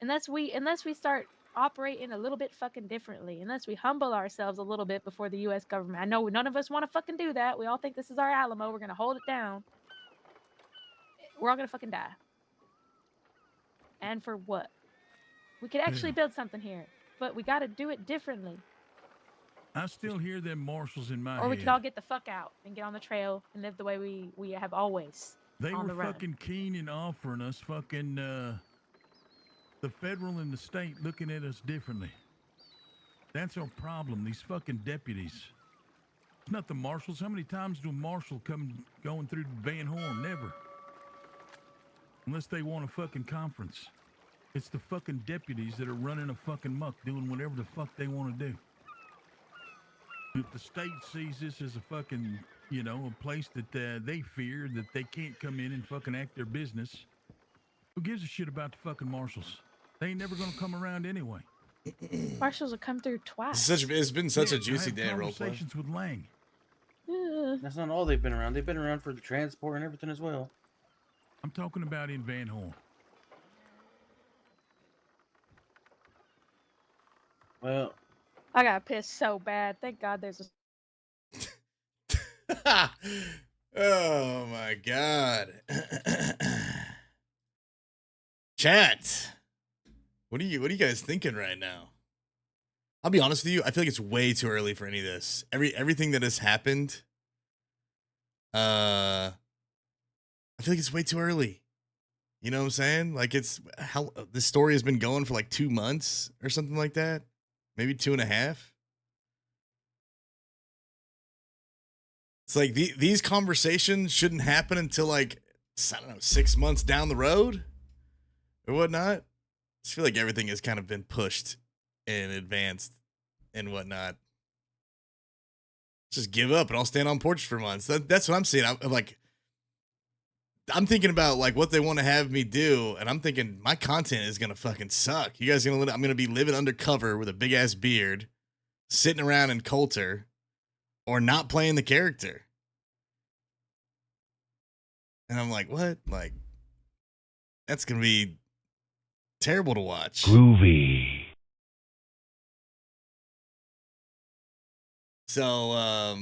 Unless we start operating a little bit fucking differently, unless we humble ourselves a little bit before the U.S. government. I know none of us want to fucking do that. We all think this is our Alamo. We're gonna hold it down. We're all gonna fucking die. And for what? We could actually build something here, but we got to do it differently. I still hear them marshals in my Or we head. could all get the fuck out and get on the trail and live the way we have always. They on were the run. fucking keen in offering us fucking the federal and the state looking at us differently. That's our problem. These fucking deputies. It's not the marshals. How many times do a marshal come going through Van Horn? Never. Unless they want a fucking conference. It's the fucking deputies that are running a fucking muck, doing whatever the fuck they want to do. If the state sees this as a fucking, a place that they fear that they can't come in and fucking act their business, who gives a shit about the fucking marshals? They ain't never gonna come around anyway. Marshals will come through twice. It's been such a I juicy had day at roleplay. conversations with Lang. That's not all they've been around. They've been around for the transport and everything as well. I'm talking about in Van Horn. Well, I got pissed so bad. Thank God there's a. Oh my god. Chat. What are you guys thinking right now? I'll be honest with you, I feel like it's way too early for any of this. Everything that has happened, I feel like it's way too early. You know what I'm saying? Like it's how the story has been going for like 2 months or something like that. Maybe 2.5. It's like these conversations shouldn't happen until like, I don't know, 6 months down the road or whatnot. I just feel like everything has kind of been pushed and advanced and whatnot. Just give up and I'll stand on porch for months. That's what I'm saying. I'm thinking about like what they want to have me do, and I'm thinking my content is gonna fucking suck. You guys I'm gonna be living undercover with a big ass beard, sitting around in Coulter, or not playing the character. And I'm like, what? Like, that's gonna be terrible to watch. Groovy. So, I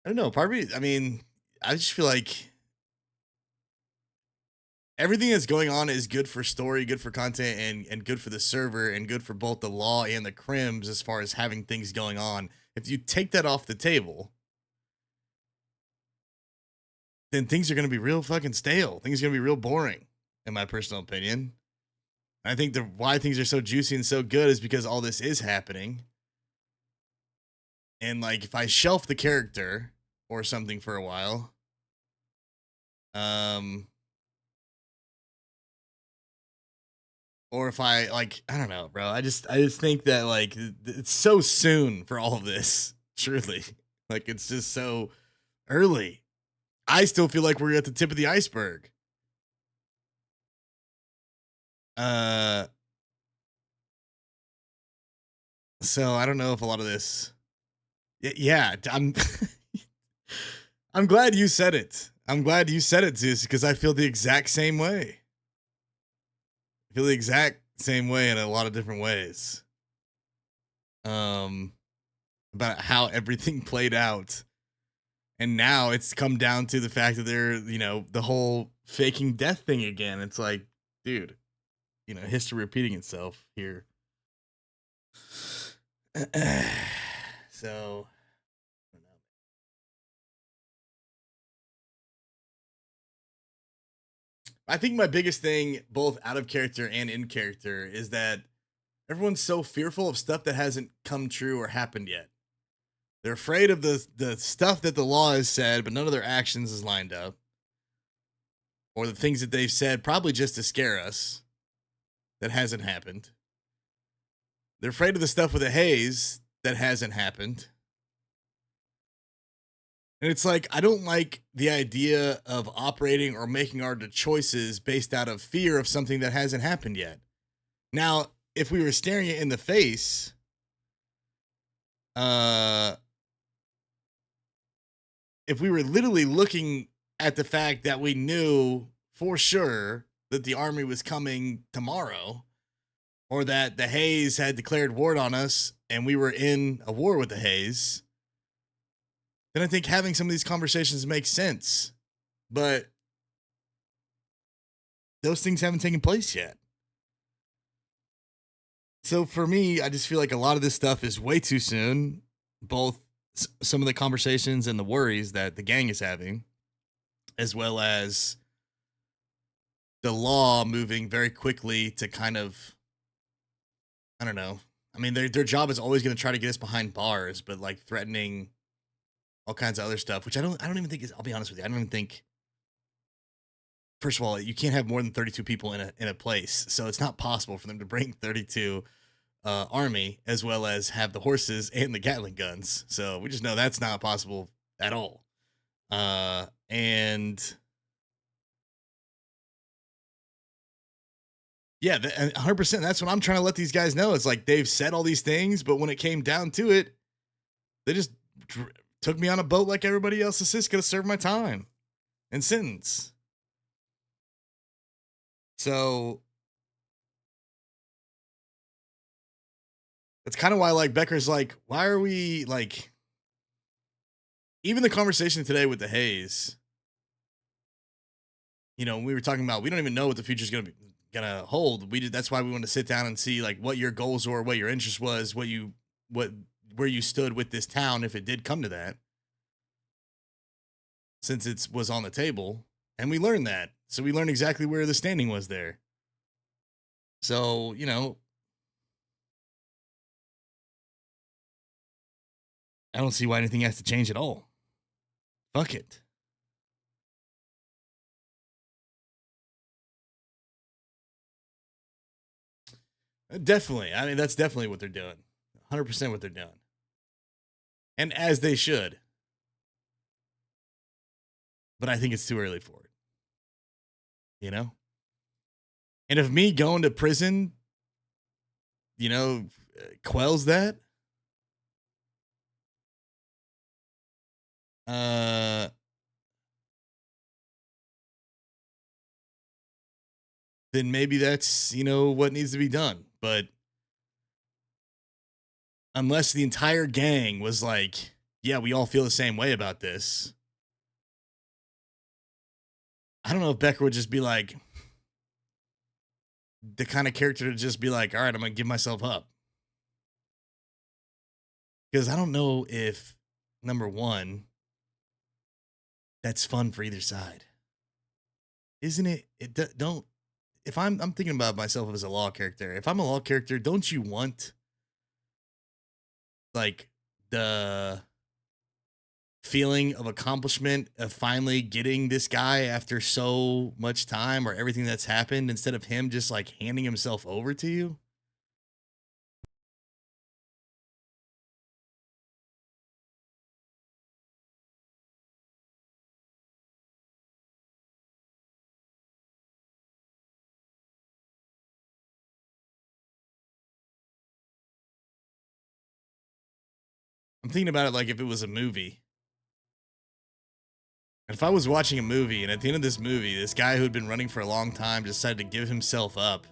don't know. Part of me, I mean, I just feel like everything that's going on is good for story, good for content, and good for the server, and good for both the law and the crims as far as having things going on. If you take that off the table, then things are going to be real fucking stale. Things are going to be real boring, in my personal opinion. I think why things are so juicy and so good is because all this is happening. And like, if I shelf the character or something for a while, or if I like, I don't know, bro. I just think that like it's so soon for all of this. Truly, like it's just so early. I still feel like we're at the tip of the iceberg. So I don't know if a lot of this. Yeah, I'm glad you said it. I'm glad you said it, Zeus, because I feel the exact same way. I feel the exact same way in a lot of different ways. About how everything played out. And now it's come down to the fact that they're, the whole faking death thing again. It's like, dude, history repeating itself here. So, I think my biggest thing, both out of character and in character, is that everyone's so fearful of stuff that hasn't come true or happened yet. They're afraid of the stuff that the law has said, but none of their actions is lined up. Or the things that they've said, probably just to scare us, that hasn't happened. They're afraid of the stuff with the haze that hasn't happened. And it's like, I don't like the idea of operating or making our choices based out of fear of something that hasn't happened yet. Now, if we were staring it in the face, if we were literally looking at the fact that we knew for sure that the army was coming tomorrow, or that the Haze had declared war on us and we were in a war with the Haze, then I think having some of these conversations makes sense. But those things haven't taken place yet. So for me, I just feel like a lot of this stuff is way too soon. Both some of the conversations and the worries that the gang is having, as well as the law moving very quickly to kind of, I don't know. I mean, their job is always going to try to get us behind bars, but like threatening all kinds of other stuff, which I don't even think is, I'll be honest with you, I don't even think, first of all, you can't have more than 32 people in a place. So it's not possible for them to bring 32 army, as well as have the horses and the Gatling guns. So we just know that's not possible at all. And yeah, 100%. That's what I'm trying to let these guys know. It's like they've said all these things, but when it came down to it, they just took me on a boat like everybody else is just going to serve my time and sentence. So That's kind of why, like, Becker's like, why are we, like, even the conversation today with the Hayes, you know, we were talking about, we don't even know what the future's gonna hold. That's why we want to sit down and see, like, what your goals were, what your interest was, where you stood with this town if it did come to that, since it was on the table. And we learned that. So we learned exactly where the standing was there. So, you know, I don't see why anything has to change at all. Fuck it. Definitely. I mean, that's definitely what they're doing. 100% what they're doing. And as they should. But I think it's too early for it. You know? And if me going to prison, you know, quells that, then maybe that's, you know, what needs to be done. But unless the entire gang was like, yeah, we all feel the same way about this, I don't know if Becker would just be like the kind of character to just be like, all right, I'm going to give myself up. Because I don't know if, number one, that's fun for either side. Isn't it? Don't, if I'm thinking about myself as a law character, if I'm a law character, don't you want, like, the feeling of accomplishment of finally getting this guy after so much time or everything that's happened, instead of him just, like, handing himself over to you? I'm thinking about it like if it was a movie. If I was watching a movie and at the end of this movie, this guy who'd been running for a long time decided to give himself up,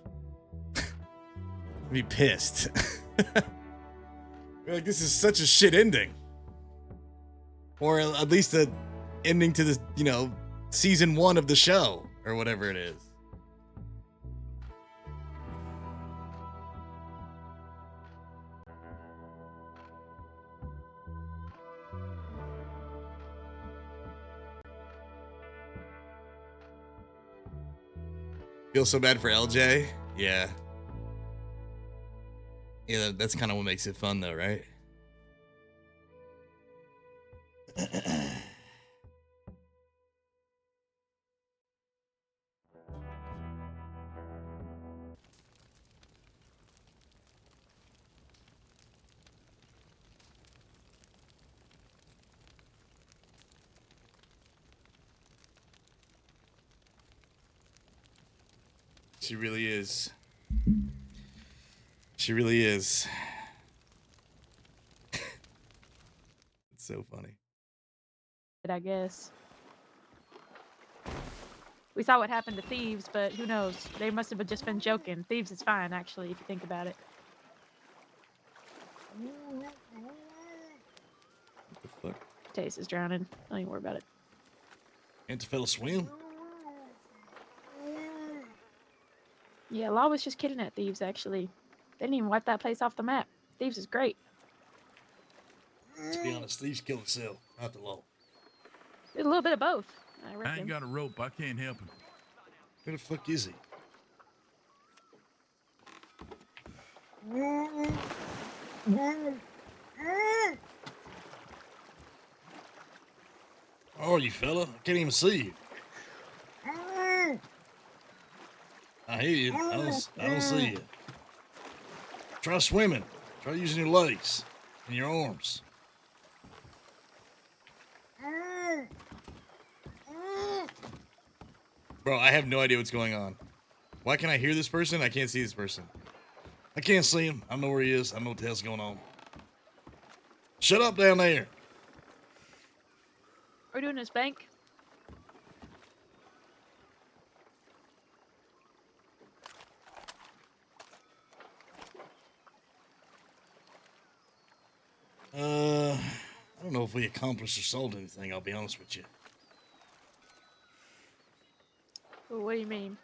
I'd be pissed. Like, this is such a shit ending. Or at least a ending to this, you know, season 1 of the show or whatever it is. Feel so bad for LJ? Yeah. Yeah, that's kind of what makes it fun, though, right? She really is. She really is. It's so funny. I guess. We saw what happened to Thieves, but who knows? They must have just been joking. Thieves is fine, actually, if you think about it. What the fuck? Taste is drowning. Don't even worry about it. Can't the fella swim? Yeah, Law was just kidding at Thieves, actually. They didn't even wipe that place off the map. Thieves is great. Let's be honest, thieves kill themselves, not the law. There's a little bit of both, I I reckon. ain't got a rope. I can't help him. Where the fuck is he? How are you, fella? I can't even see you. I hear you. I don't see you. Try swimming. Try using your legs and your arms. Bro, I have no idea what's going on. Why can I hear this person? I can't see this person. I can't see him. I don't know where he is. I don't know what the hell's going on. Shut up down there. We're doing this bank. if we accomplished or sold anything, I'll be honest with you. Well, what do you mean?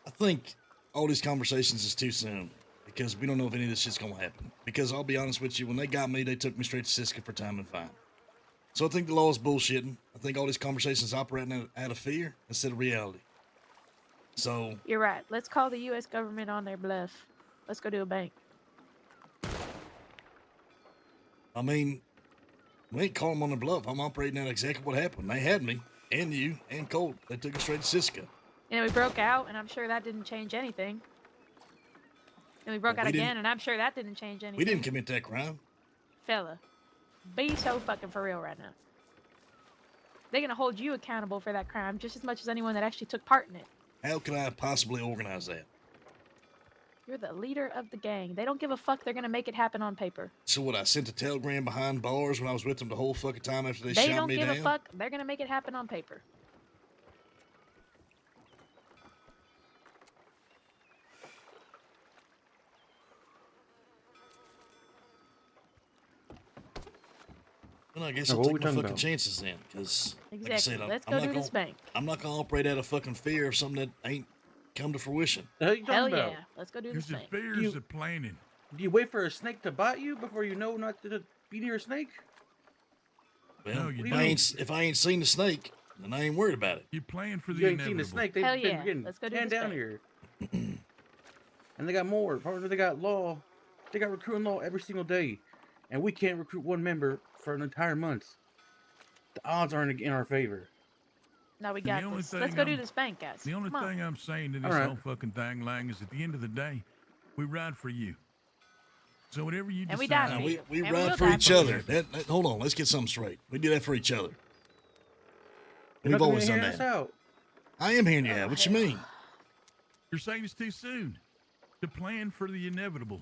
I think all these conversations is too soon because we don't know if any of this shit's gonna happen. Because I'll be honest with you, when they got me, they took me straight to Siska for time and fine. So I think the law is bullshitting. I think all these conversations operating out of fear instead of reality. So You're right. Let's call the U.S. government on their bluff. Let's go do a bank. I mean, we ain't calling them on the bluff. I'm operating out exactly what happened. They had me and you and Colt. They took us straight to Siska. And we broke out, and I'm sure that didn't change anything. And we broke Well, out we again, didn't- and I'm sure that didn't change anything. We didn't commit that crime. Fella, be so fucking for real right now. They're gonna hold you accountable for that crime just as much as anyone that actually took part in it. How can I possibly organize that? You're the leader of the gang. They don't give a fuck. They're gonna make it happen on paper. So what? I sent a telegram behind bars when I was with them the whole fucking time after they They shot don't me give down. a fuck. They're gonna make it happen on paper. Well, I guess Now, I'll what we take my talking fucking about? chances then, because like I said, Exactly. Let's go do this bank. I'm not gonna operate out of fucking fear of something that ain't come to fruition. The hell you talking Hell about? yeah. Let's go do Because this the bank. fears of planning. Do you wait for a snake to bite you before you know not to be near a snake? Well, No, you if I ain't seen the snake, then I ain't worried about it. You plan for the You ain't seen inevitable. the snake. They've Hell been yeah. getting Let's go do canned this down bank. here. And they got more. Partner, they got law. They got recruiting law every single day. And we can't recruit one member for an entire month. The odds aren't in our favor. No, we And got the only this. thing Let's go do I'm- this bank, guys. The only Come on. thing I'm saying to this All right. whole fucking thing, Lang, is at the end of the day, we ride for you. So whatever you And we decide, die Now, for you. we And we ride will for die each for you. other. Hold on, let's get something straight. We do that for each other. You're We've not gonna always done hear us that. out. I am hearing you out. What you mean? you're saying it's too soon to plan for the inevitable.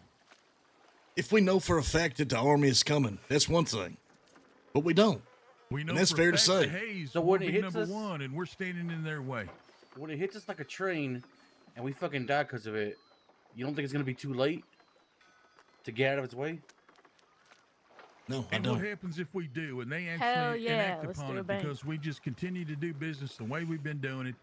If we know for a fact that the army is coming, that's one thing. But we don't. We know And that's for a fair to fact say. the Hayes So will when it be hits number us- one, and we're standing in their way. When it hits us like a train and we fucking die because of it, you don't think it's going to be too late to get out of its way? No, I And what don't. happens if we do, and they Hell actually yeah, enact let's upon do a it bank. because we just continue to do business the way we've been doing it,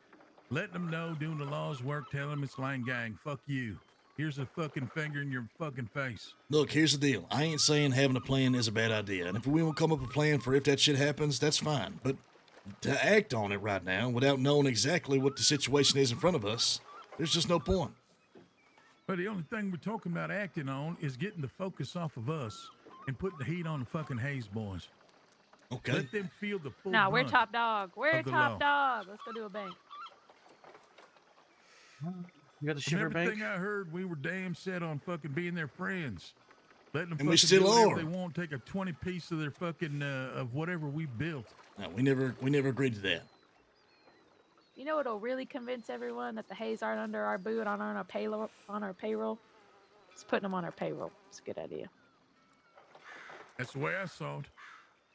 letting them know, doing the law's work, telling them it's Lang Gang, fuck you. Here's a fucking finger in your fucking face. Look, here's the deal. I ain't saying having a plan is a bad idea. And if we won't come up with a plan for if that shit happens, that's fine. But to act on it right now without knowing exactly what the situation is in front of us, there's just no point. But the only thing we're talking about acting on is getting the focus off of us and putting the heat on the fucking Hayes boys. Okay. Let them feel the full No, we're brunt top dog. We're of the top law. dog. Let's go do a bank. You got the From shiver everything bank? I heard, we were damn set on fucking being their friends. Letting them And we fucking still do whatever are. they want, take a 20 piece of their fucking, of whatever we built. No, we never agreed to that. You know what'll really convince everyone that the Hayes aren't under our boot on our payroll? It's putting them on our payroll. It's a good idea. That's the way I saw it.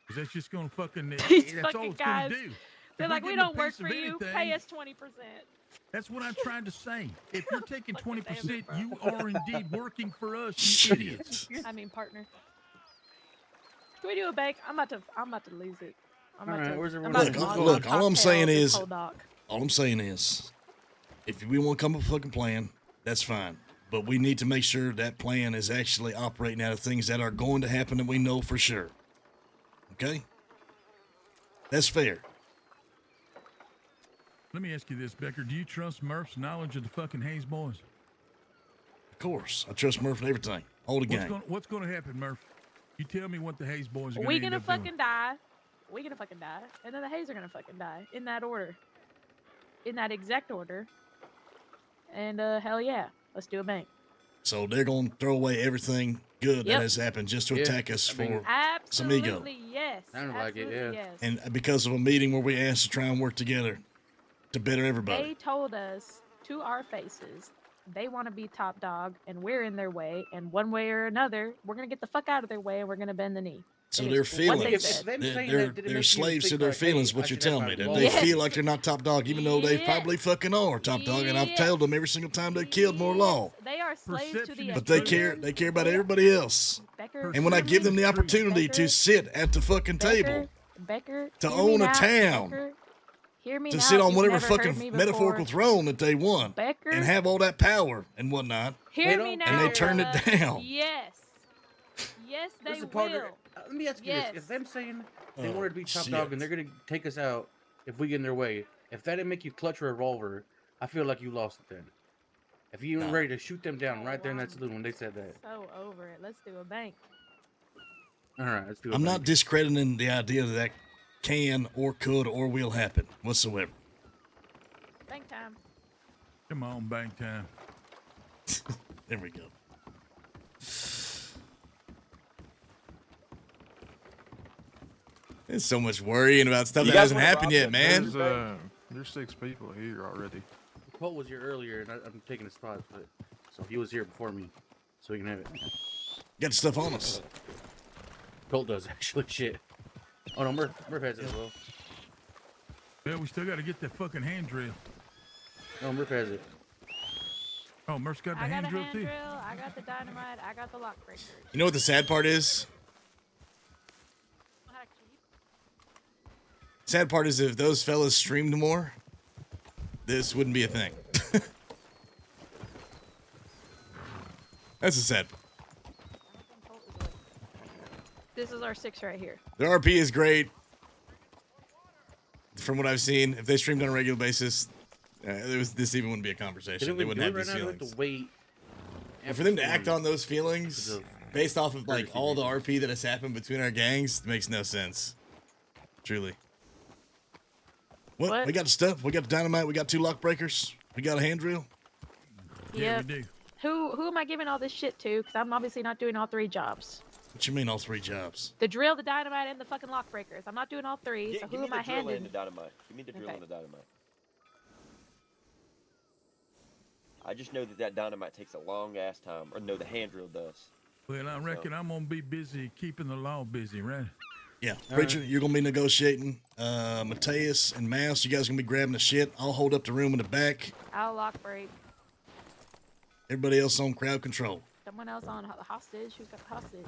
Because that's just going to fucking, These that's all fucking it's going guys. to do. They're If like, we're we getting a don't work piece of for you. anything- Pay us 20%. That's what I'm trying to say. If you're taking 20%, bro. you are indeed working for us, you idiots. I mean, partner. Can we do a bank? I'm about to lose it. I'm about Alright, to. where's I'm everyone about at? to Look, all I'm saying is, whole dock. if we want to come up with a fucking plan, that's fine. But we need to make sure that plan is actually operating out of things that are going to happen that we know for sure. Okay? That's fair. Let me ask you this, Becker. Do you trust Murph's knowledge of the fucking Hayes boys? Of course. I trust Murph and everything. All the gang. What's going to happen, Murph? You tell me what the Hayes boys are going to We end gonna up doing. fucking die. We gonna fucking die. And then the Hayes are gonna fucking die. In that order. In that exact order. And hell yeah. Let's do a bank. So they're going to throw away everything good Yep. that has happened just to Yeah, attack us I mean, for some Absolutely ego. yes. Sounded like it, Absolutely yeah. yes. And because of a meeting where we asked to try and work together to better everybody. They told us to our faces they want to be top dog, and we're in their way, and one way or another, we're gonna get the fuck out of their way, and we're gonna bend the knee. So It their is what they feelings, said. they're slaves to their feelings. What you're telling me, that they feel like they're not top dog, even though they probably fucking are top dog. And I've told them every single time they killed more law. They are slaves to the But they care about everybody else. Becker, And when I give them the opportunity to sit at the fucking table, Becker, to hear me own a now, town, Becker, hear me to now, sit on you've whatever never heard fucking me metaphorical before. throne that they want, Becker, and have all that power and whatnot, Hear me now, and they turn it brother. down. Yes, yes, they Listen, will. partner, let me ask you Yes. this: if them saying they Oh, wanted to be top shit. dog and they're gonna take us out if we get in their way, if that didn't make you clutch a revolver, I feel like you lost it then. If you weren't ready to shoot them down right there in that saloon when they said that. So over it. Let's do a bank. All right, let's do it. I'm not discrediting the idea that can or could or will happen whatsoever. Bank time. Come on, bank time. There we go. There's so much worrying about stuff You that guys hasn't wanna happened rob yet, them man. There's 6 people here already. Colt was here earlier, and I'm taking his spot, so he was here before me, so he can have it. Got stuff on us. Colt does actually. Shit. Oh no, Murph has it as well. Yeah, we still got to get that fucking hand drill. No, Murph has it. Oh, Murph's got the I got hand a drill hand too. drill. I got the dynamite. I got the lock breaker. You know what the sad part is? Sad part is if those fellas streamed more, this wouldn't be a thing. That's a sad part. This is our 6 right here. Their RP is great. From what I've seen, if they streamed on a regular basis, this even wouldn't be a conversation. They wouldn't have these feelings. Wait. And for them to act on those feelings based off of like all the RP that has happened between our gangs makes no sense. Truly. What? We got the stuff. We got the dynamite. We got 2 lock breakers. We got a hand drill. Yep. Who am I giving all this shit to? Because I'm obviously not doing all 3 jobs. What you mean all 3 jobs? The drill, the dynamite, and the fucking lock breakers. I'm not doing all 3. So Give who me am the I drill handing? and the dynamite. Give me the drill Okay. and the dynamite. I just know that dynamite takes a long ass time. Or no, the hand drill does. Well, I reckon I'm gonna be busy keeping the law busy, right? Yeah. Preacher, you're going to be negotiating. Mateus and Mouse, you guys going to be grabbing the shit. I'll hold up the room in the back. I'll lock break. Everybody else on crowd control. Someone else on the hostage. Who's got the hostage?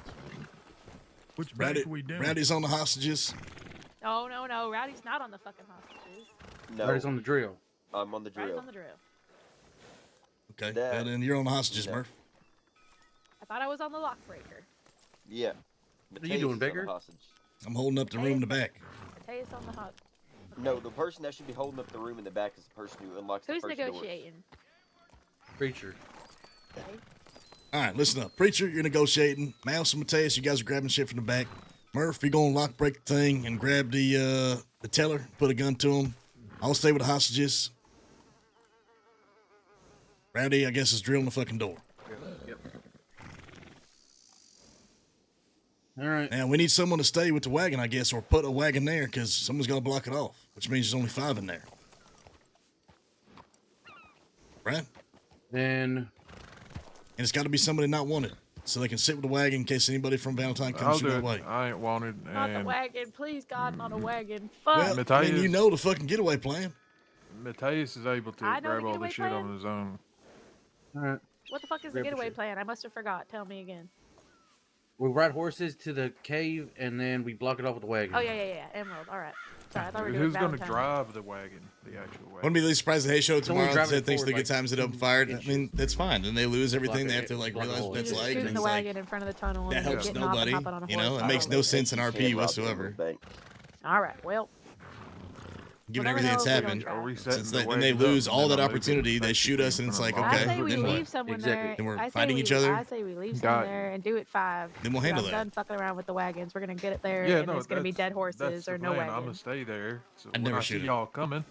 Which Rowdy, Rowdy's on the hostages. Oh, no. Rowdy's not on the fucking hostages. No. Rowdy's on the drill. I'm on the drill. Rowdy's on the drill. Okay. Well, then you're on the hostages, No. Murph. I thought I was on the lock breaker. Yeah. What are you doing, Becker? I'm holding up the room in the back. Mateus on the hostage. No, the person that should be holding up the room in the back is the person who unlocks Who's the first doors. negotiating? Preacher. All right, listen up. Preacher, you're negotiating. Mouse and Mateus, you guys are grabbing shit from the back. Murph, you're going to lock break the thing and grab the teller, put a gun to him. I'll stay with the hostages. Rowdy, I guess, is drilling the fucking door. Yep. All right. Now, we need someone to stay with the wagon, I guess, or put a wagon there, because someone's got to block it off, which means there's only 5 in there. Right? Then... And it's got to be somebody not wanted, so they can sit with the wagon in case anybody from Valentine I'll comes do their it. way. I ain't wanted. Not the And wagon. Please, God, not a wagon. Fuck. Well, I mean, you know the fucking getaway plan. Mateus is able to I know grab the all getaway the shit plan. on his own. All right. What the fuck is the Grab the getaway shit. plan? I must have forgot. Tell me again. We ride horses to the cave, and then we block it off with the wagon. Oh, yeah. Emerald. All right. Sorry, I thought we were doing Who's going to Valentine. drive the wagon? The actual wagon. Wouldn't be really surprised if they show Someone tomorrow driving and thinks forward, the good like, times it open fired. I mean, that's fine. Then they lose everything. They have to like block realize the what You that's just like. scoot And in the it's like, wagon in front of the tunnel that and helps getting off and nobody. hopping on a You know, horse. it makes no sense in RP whatsoever. All right. Well, Given We'll never everything that's know if we happened, don't try. Are we setting since the they, when they wagon up lose and all then that I'll move it opportunity, they back shoot to us, and it's like, front? okay, I say we then leave what? someone Exactly. there. Then we're I say fighting we, each other? I say we leave Got someone it. there and do it 5. Then we'll handle I'm that. done fucking around with the wagons. We're gonna get it there, Yeah, and no, it's gonna be dead that's horses the or no plan. I'm wagon. gonna stay there. So I'd when never I see shoot it. y'all coming,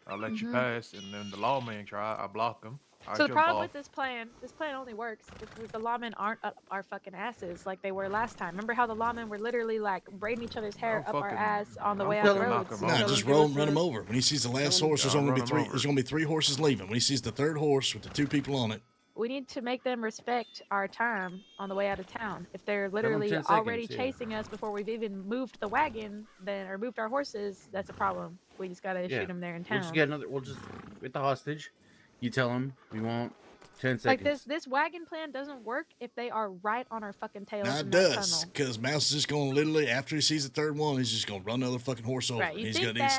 I'll let Mhm. you pass, and then the lawman try. I block them. I So the jump problem off. with this plan only works if the lawmen aren't up our fucking asses like they were last time. Remember how the lawmen were literally like braiding each other's hair I'll up our fucking- ass on the I'll way out the fucking knock roads? 'em Nah, over. just give run us him a- over. When he sees the last Tell him- horse, there's Yeah, only run gonna be him 3. over. There's gonna be 3 horses leaving. When he sees the 3rd horse with the 2 people on it, We need to make them respect our time on the way out of town. If they're them literally 10 already seconds, yeah. chasing us before we've even moved the wagon, then or moved our horses, that's a problem. We just gotta shoot them there in We'll just town. get another. We'll just get the hostage. You tell him we want 10 Like seconds. this wagon plan doesn't work if they are right on our fucking tails Now in it that does, tunnel. because Mouse is just going to literally, after he sees the third one, he's just going to run another fucking horse over. Right, you He's think gonna,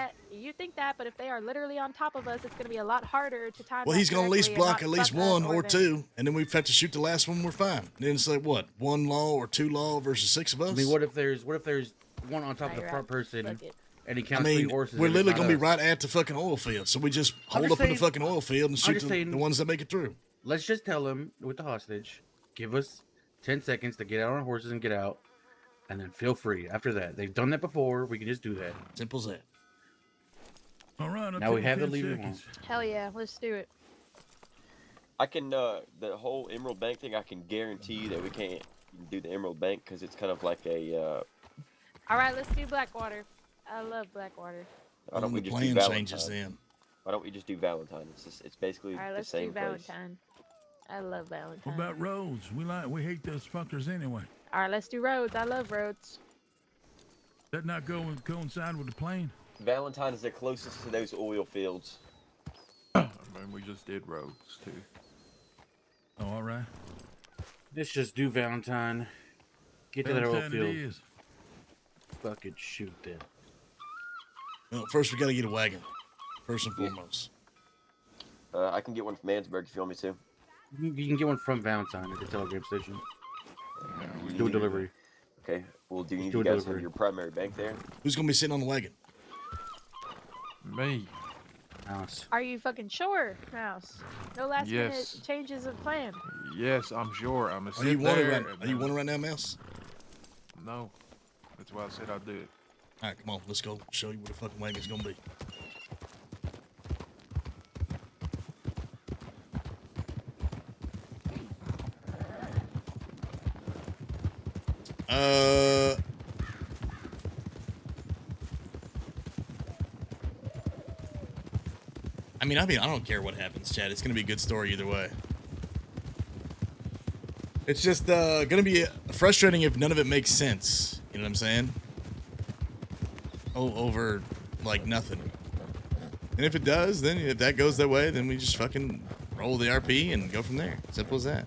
that, but if they are literally on top of us, it's gonna be a lot harder to time. well, that he's going to at least correctly and block not at least fuck us one or them. two, and then we have to shoot the last one. We're fine. And then it's like what, 1 law or 2 law versus 6 of us? I mean, what if there's one on top of the Right, front person, fuck it. and he I counts mean, 3 horses? we're and it's literally not going to be us? right at the fucking oil field, so we just I'm hold just up in the saying- fucking oil field and I'm shoot just the saying- ones that make it through. Let's just tell him with the hostage, give us 10 seconds to get out on our horses and get out, and then feel free. After that, they've done that before. We can just do that. Simple as that. All right. Now we have the lever one. Hell yeah, let's do it. I can the whole Emerald Bank thing. I can guarantee you that we can't do the Emerald Bank because it's kind of like a. All right, let's do Blackwater. I love Blackwater. Why don't we the just do plan Valentine? changes then. Why don't we just do Valentine? It's basically All right, the let's same do place. Valentine. I love Valentine. What about roads? We hate those fuckers anyway. All right, let's do roads. I love roads. That not coincide with the plane? Valentine is the closest to those oil fields. I mean, we just did roads too. Oh, all right. Let's just do Valentine. Get to that oil Valentine it field. is. Fucking shoot them. Well, first we got to get a wagon. First and foremost. I can get one from Mansburg if you want me to. You can get one from Valentine at the telegram station. Just do a delivery. Okay. Well, do you Just need do you a guys have delivery. your primary bank there? Who's going to be sitting on the wagon? Me. Mouse. Are you fucking sure, Mouse? No last Yes. minute changes of plan. Yes, I'm sure. I'm a Are you sit wanted there. right, and are you then- wanted right now, Mouse? No. That's why I said I'd do it. All right, come on. Let's go show you where the fucking wagon's going to be. I mean, I don't care what happens, Chad. It's gonna be a good story either way. It's just gonna be frustrating if none of it makes sense. You know what I'm saying? Over like nothing. And if it does, then if that goes that way, then we just fucking roll the RP and go from there. Simple as that.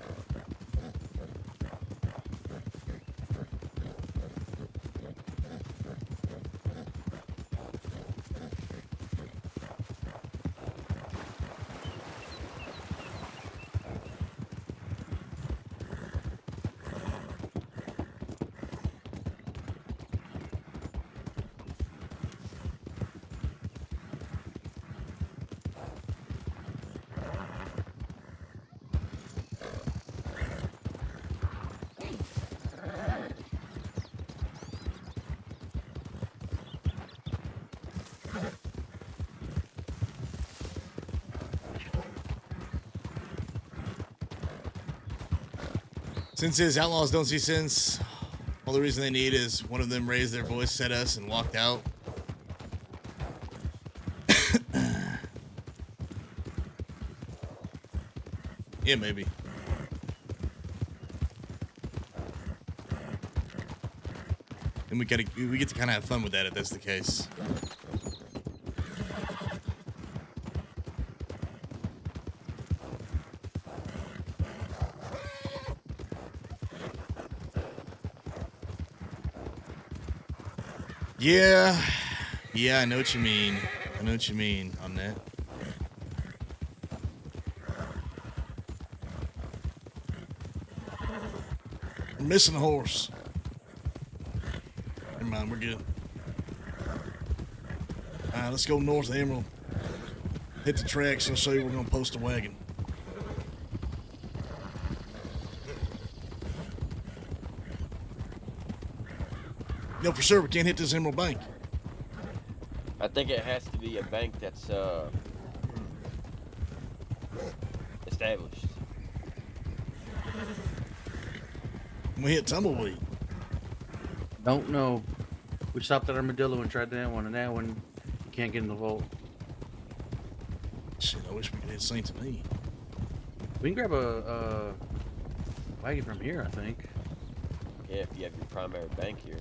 Since his outlaws don't see sense, all the reason they need is one of them raised their voice at us and walked out. Yeah, maybe. And we get to kind of have fun with that if that's the case. Yeah, I know what you mean. I know what you mean on that. We're missing a horse. Never mind, we're good. Alright, let's go north of Emerald. Hit the tracks, I'll show you where we're gonna post a wagon. No, for sure, we can't hit this Emerald Bank. I think it has to be a bank that's established. We hit Tumbleweed. Don't know. We stopped at Armadillo and tried that one, and that one you can't get in the vault. Shit, I wish we could hit Saint Denis. We can grab a wagon from here, I think. Yeah, if you have your primary bank here.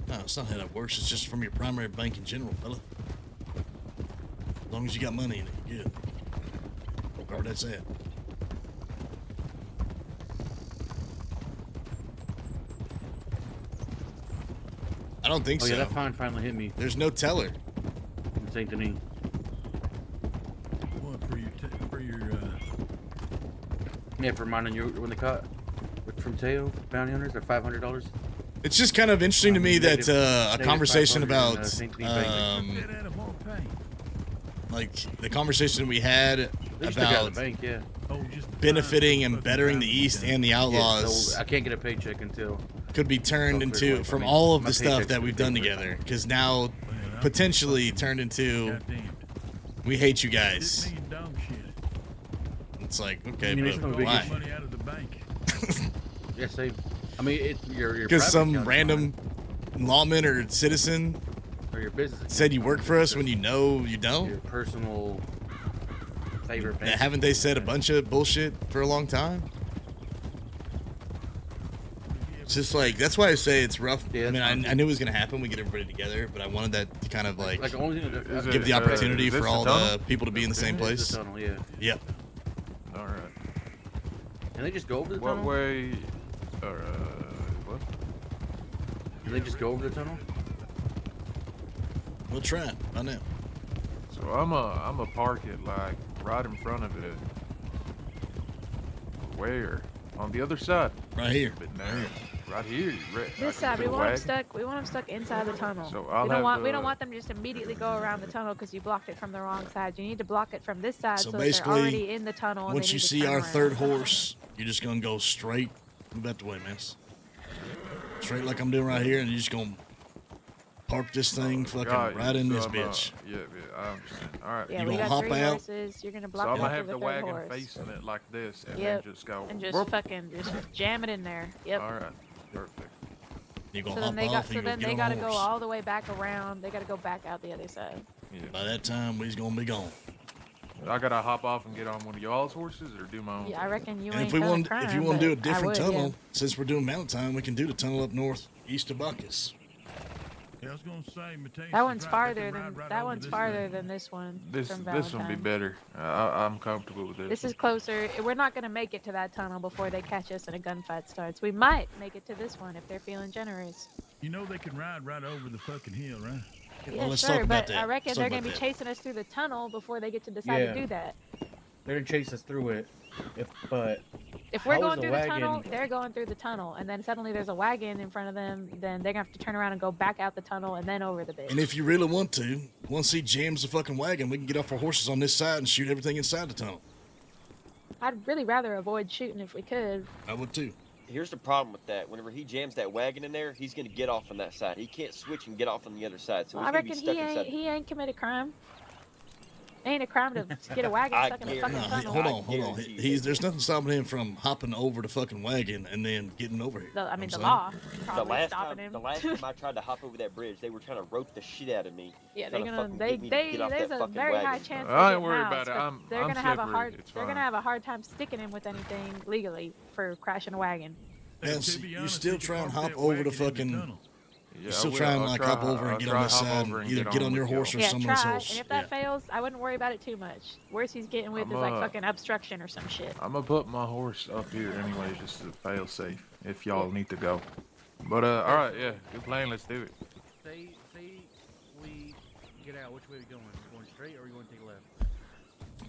No, it's not how that works. It's just from your primary bank in general, fella. As long as you got money in it, you're good. Wherever that's at. I don't think Oh so. yeah, that fine finally hit me. There's no teller. In Saint Denis. What for your Yeah, for mine and you when they caught from Teo bounty hunters, they're $500. It's just kind of interesting to me that a negative conversation 500 in, about Saint Denis Bank. like the conversation we had They just took it out about of the bank, yeah. benefiting and bettering the East and the Yeah, Outlaws so I can't get a paycheck until could be turned until clear into away. from I mean, all of my the stuff paycheck's that gonna we've pay done for it. together because now potentially turned into we hate you guys. It's like okay, I mean, it's but no big why? issue. Money out of the bank. Yeah, same. I mean, it's your Because private some account's random lawman or citizen fine, or your business account's said you fine, work but for it's us when just you know you don't. Your personal favorite bank. Haven't they said a bunch of bullshit for a long time? It's just like that's why I say it's rough. Yeah, I mean, that's I knew it was gonna happen. We get everybody together, but I wanted that to kind of like the only thing that- give the opportunity is this for the all tunnel? the people to be in the same It's place. the tunnel, yeah. Yep. All right. Can they just go over the What tunnel? way? What? Can they just go over the tunnel? We'll try it. I know. So I'm a park it like right in front of it. Where? On the other side. Right here. But no, right here. Right. This side, we want them stuck. We want them stuck inside the tunnel. So I'll we don't have want. We the- don't want them to just immediately go around the tunnel because you blocked it from the wrong side. You need to block it from this side So so, that they're basically, already in the tunnel. And once they you need to see turn our around. third horse, you're just gonna go straight. Move out the way, man. Straight like I'm doing right here, and you're just gonna park this thing fucking Got you. right in So this I'm, bitch. Yeah, I understand. All right. Yeah, You we gonna got hop 3 out? horses. You're gonna block So I'm it gonna up have to the third wagon horse. facing it like this, and Yep. then just go. And just fucking just jam it in there. Yep. All right. Perfect. You gonna So hop then they got. off, So and you then get they on gotta the go horse. all the way back around. They gotta go back out the other side. Yeah. By that time, we's gonna be gone. I gotta hop off and get on one of y'all's horses, or do my own. Yeah, I reckon you And ain't if we done want, crime, if you want to do a but I different would, tunnel, yeah. since we're doing mountain time, we can do the tunnel up north, east of Bacchus. Yeah, I was gonna say, Mateus That is one's right, they farther can than ride right that over one's this farther thing. than this one. This from this one be Valentine. better. I'm comfortable with this. This is closer. We're not gonna make it to that tunnel before they catch us and a gunfight starts. We might make it to this one if they're feeling generous. You know they can ride right over the fucking hill, right? Yeah, let's sure, talk about but that. I reckon Let's they're talk gonna about be that. chasing us through the tunnel before they get to decide Yeah. to do that. They're gonna chase us through it. But If we're how going is a through the tunnel, wagon- they're going through the tunnel, and then suddenly there's a wagon in front of them. Then they're gonna have to turn around and go back out the tunnel and then over the bitch. And if you really want to, once he jams the fucking wagon, we can get off our horses on this side and shoot everything inside the tunnel. I'd really rather avoid shooting if we could. I would too. Here's the problem with that. Whenever he jams that wagon in there, he's gonna get off on that side. He can't switch and get off on the other side. So Well, he's I gonna be reckon stuck he inside. ain't committed crime. Ain't a crime to get a wagon I stuck in a guarantee- fucking No, tunnel. hold on, I hold on. guarantee you He's there's nothing stopping him from hopping over the fucking wagon and then getting over here. I mean, the I'm law The probably last stopping time, him. the last time I tried to hop over that bridge, they were trying to rope the shit out of me. Yeah, they're trying to gonna. fucking They get me to get off there's that a fucking very high wagon. chance. I they ain't get worried moused, about it. but I'm they're gonna have a slippery. hard. It's They're fine. gonna have a hard time sticking him with anything legally for crashing a wagon. Hell, to be you honest, still they can try and park hop that over the wagon in the fucking. tunnel. Yeah, You I still will. try and I'll like try- hop over I'll and get try on this hop side, over and and either get get on on your with y'all. horse or Yeah, someone's try. horse. And if that fails, I wouldn't worry about it too much. Worst he's getting with I'm, is like uh, fucking obstruction or some shit. I'm gonna put my horse up here anyway, just to fail safe if y'all need to go. But all right, yeah, good plan. Let's do it. Say we get out. Which way are we going? Are we going straight or are we going to take a left?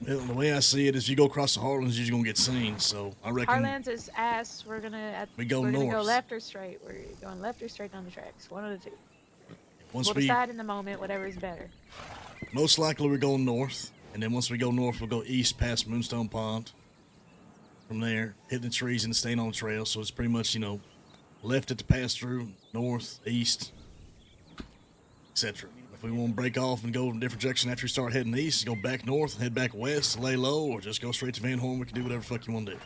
Well, the way I see it is, if you go across the Heartlands, you're just gonna get seen. So I reckon Heartlands is ass. We're gonna. We go we're gonna go north. left or straight. We're going left or straight down the tracks. One of the two. once We'll we decide in the moment whatever is better. most likely we're going north, and then once we go north, we'll go east past Moonstone Pond. From there, hitting the trees and staying on the trail. So it's pretty much left at the pass through, north, east, etc. If we want to break off and go in a different direction after we start heading east, go back north, head back west, lay low, or just go straight to Van Horn. We can do whatever the fuck you want to do.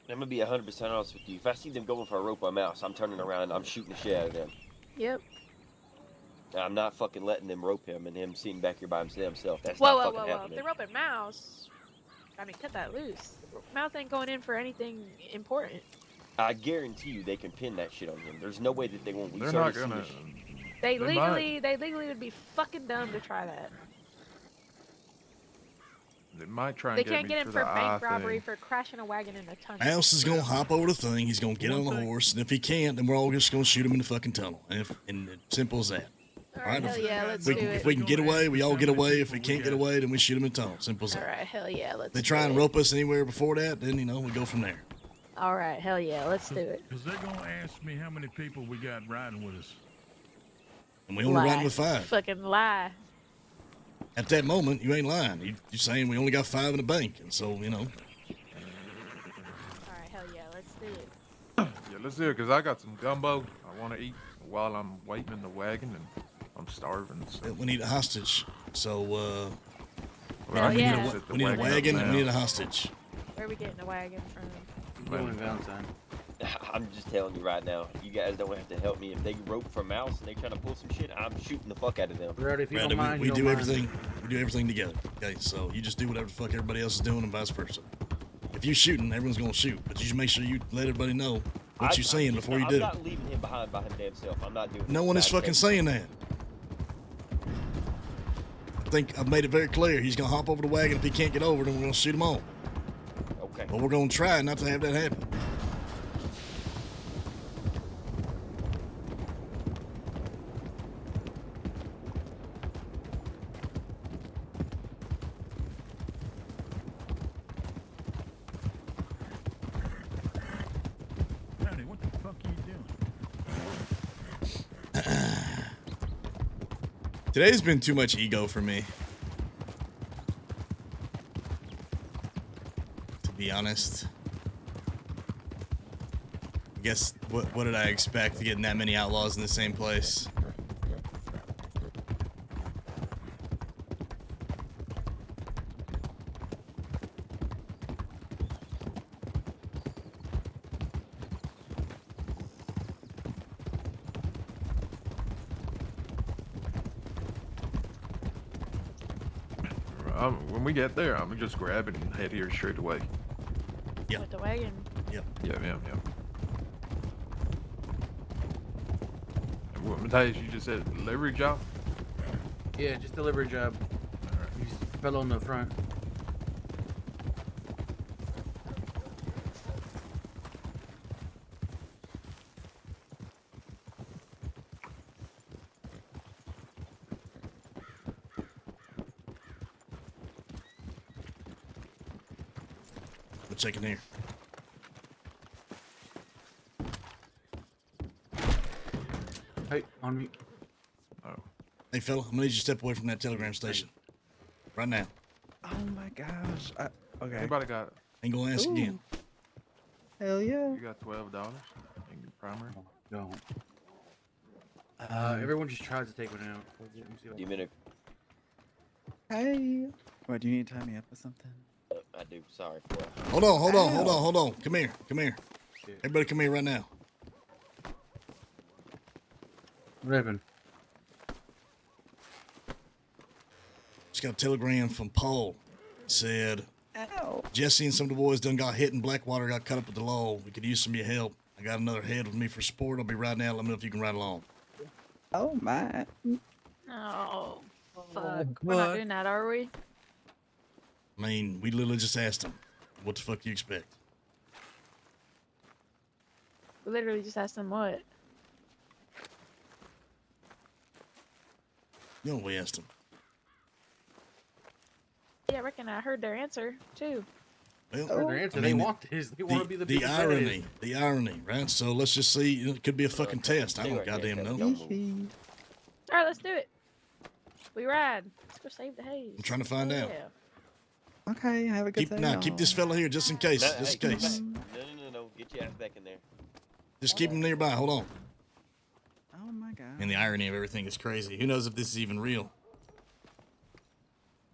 I'm gonna be 100% honest with you. If I see them going for a rope or a mouse, I'm turning around and I'm shooting the shit out of them. Yep. I'm not fucking letting them rope him and him sitting back here by himself. That's Whoa, not whoa, fucking whoa, whoa! If happening. they're roping mouse, I mean, cut that loose. Mouse ain't going in for anything important. I guarantee you they can pin that shit on him. There's no way that they won't. They're not gonna. They might. legally would be fucking dumb to try that. They might try They and get can't me get him for for the eye bank robbery thing. for crashing a wagon in a tunnel. Mouse is gonna hop over the thing. He's gonna get on the horse, and if he can't, then we're all just gonna shoot him in the fucking tunnel. And simple as that. All right. Hell yeah, let's If do it. if we can get away, we all get away. If we can't get away, then we shoot him in the tunnel. Simple as All that. right, hell yeah, let's. If they do try and it. rope us anywhere before that, then we go from there. All right, hell yeah, let's do it. Because they're going to ask me how many people we got riding with us. And we only riding with 5. Fucking lie. At that moment, you ain't lying. You're saying we only got 5 in the bank, and so All right, hell yeah, let's do it. Yeah, let's do it, because I got some gumbo I want to eat while I'm waiting in the wagon, and I'm starving. So. we need a hostage. So Well, Hell I we can yeah. need set the we need a wagon up wagon and we now. need a hostage. Where are we getting the wagon from? Going in Valentine. I'm just telling you right now, you guys don't have to help me. If they rope for Mouse and they trying to pull some shit, I'm shooting the fuck out of them. Brad, if you Brad, don't mind, we you do don't mind. everything. We do everything together. Okay, so you just do whatever the fuck everybody else is doing, and vice versa. If you're shooting, everyone's gonna shoot, but you should make sure you let everybody know what you're saying before you do. I'm not leaving him behind by his damn self. I'm not doing. No one is fucking saying that. I think I've made it very clear. He's gonna hop over the wagon. If he can't get over, then we're gonna shoot him on. Okay. But we're gonna try not to have that happen. Howdy, what the fuck are you doing? Today's been too much ego for me. To be honest. I guess, what did I expect, getting that many outlaws in the same place? When we get there, I'm gonna just grab it and head here straight away. Yeah. With the wagon. Yep. Yeah. And what, Matthias, you just said delivery job? Yeah, just delivery job. You fell on the front. We'll check in here. Hey, on me. Oh. Hey, fella, I'm gonna need you to step away from that telegram station. Right now. Oh my gosh. Okay. Anybody got it? Ain't gonna ask again. Hell yeah. You got $12 in your primary? No. Everyone just tries to take one out. Let me see if I- You minute. Hey. What, do you need to tie me up or something? I do. Sorry for it. Hold on. Come here. Everybody come here right now. What happened? Just got a telegram from Paul. It said, Jesse and some of the boys done got hit in Blackwater, got cut up with the law. We could use some of your help. I got another head with me for sport. I'll be riding out. Let me know if you can ride along. Oh my. Oh, fuck. We're not doing that, are we? I mean, we literally just asked him, what the fuck do you expect? We literally just asked them what. You know, we asked him. Yeah, I reckon I heard their answer too. Well, Their answer, they want this. They want to be the the biggest irony, the irony, right? So let's just see. You know, it could be a fucking test. I don't goddamn know. All right, let's do it. We ride. Let's go save the haze. I'm trying to find out. Yeah. Okay, have a good day. Keep this fella here just in case. No, Just hey, in case. No. Get your ass back in there. Just keep him nearby. Hold on. Oh my god. And the irony of everything is crazy. Who knows if this is even real?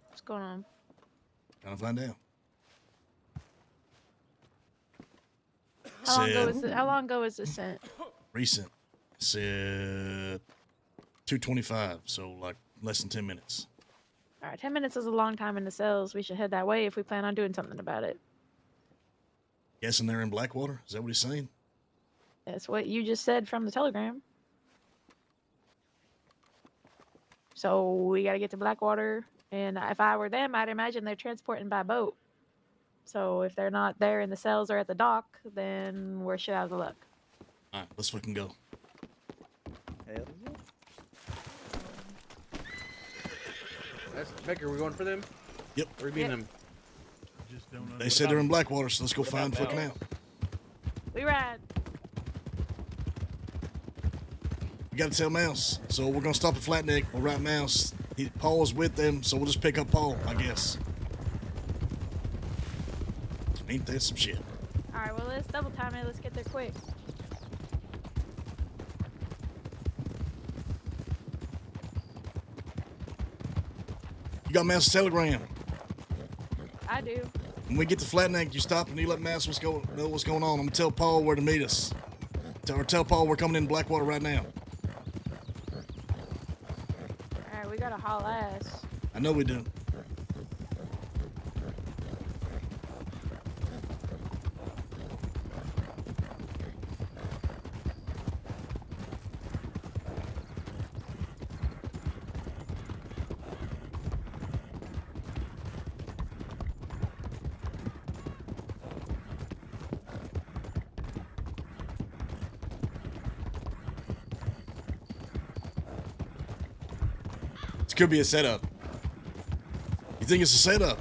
What's going on? Trying to find out. How long ago was this sent? Recent. Said 2:25, so like less than 10 minutes. All right, 10 minutes is a long time in the cells. We should head that way if we plan on doing something about it. Guessing they're in Blackwater? Is that what he's saying? That's what you just said from the telegram. So we got to get to Blackwater. And if I were them, I'd imagine they're transporting by boat. So if they're not there in the cells or at the dock, then we're shit out of the luck. All right, let's fucking go. Hell yeah. That's Becker. We going for them? Yep. Where are we meeting them? They said they're in Blackwater, so let's go find fucking out. We ride. We gotta tell Mouse. So we're gonna stop at Flatneck. We'll write Mouse. Paul's with them, so we'll just pick up Paul, I guess. Ain't that some shit? All right, well, let's double time it. Let's get there quick. You got Mouse's telegram. I do. When we get to Flatneck, you stop and you let Mouse know what's going on. I'm gonna tell Paul where to meet us. Tell Paul we're coming in Blackwater right now. All right, we got to haul ass. I know we do. This could be a setup. You think it's a setup?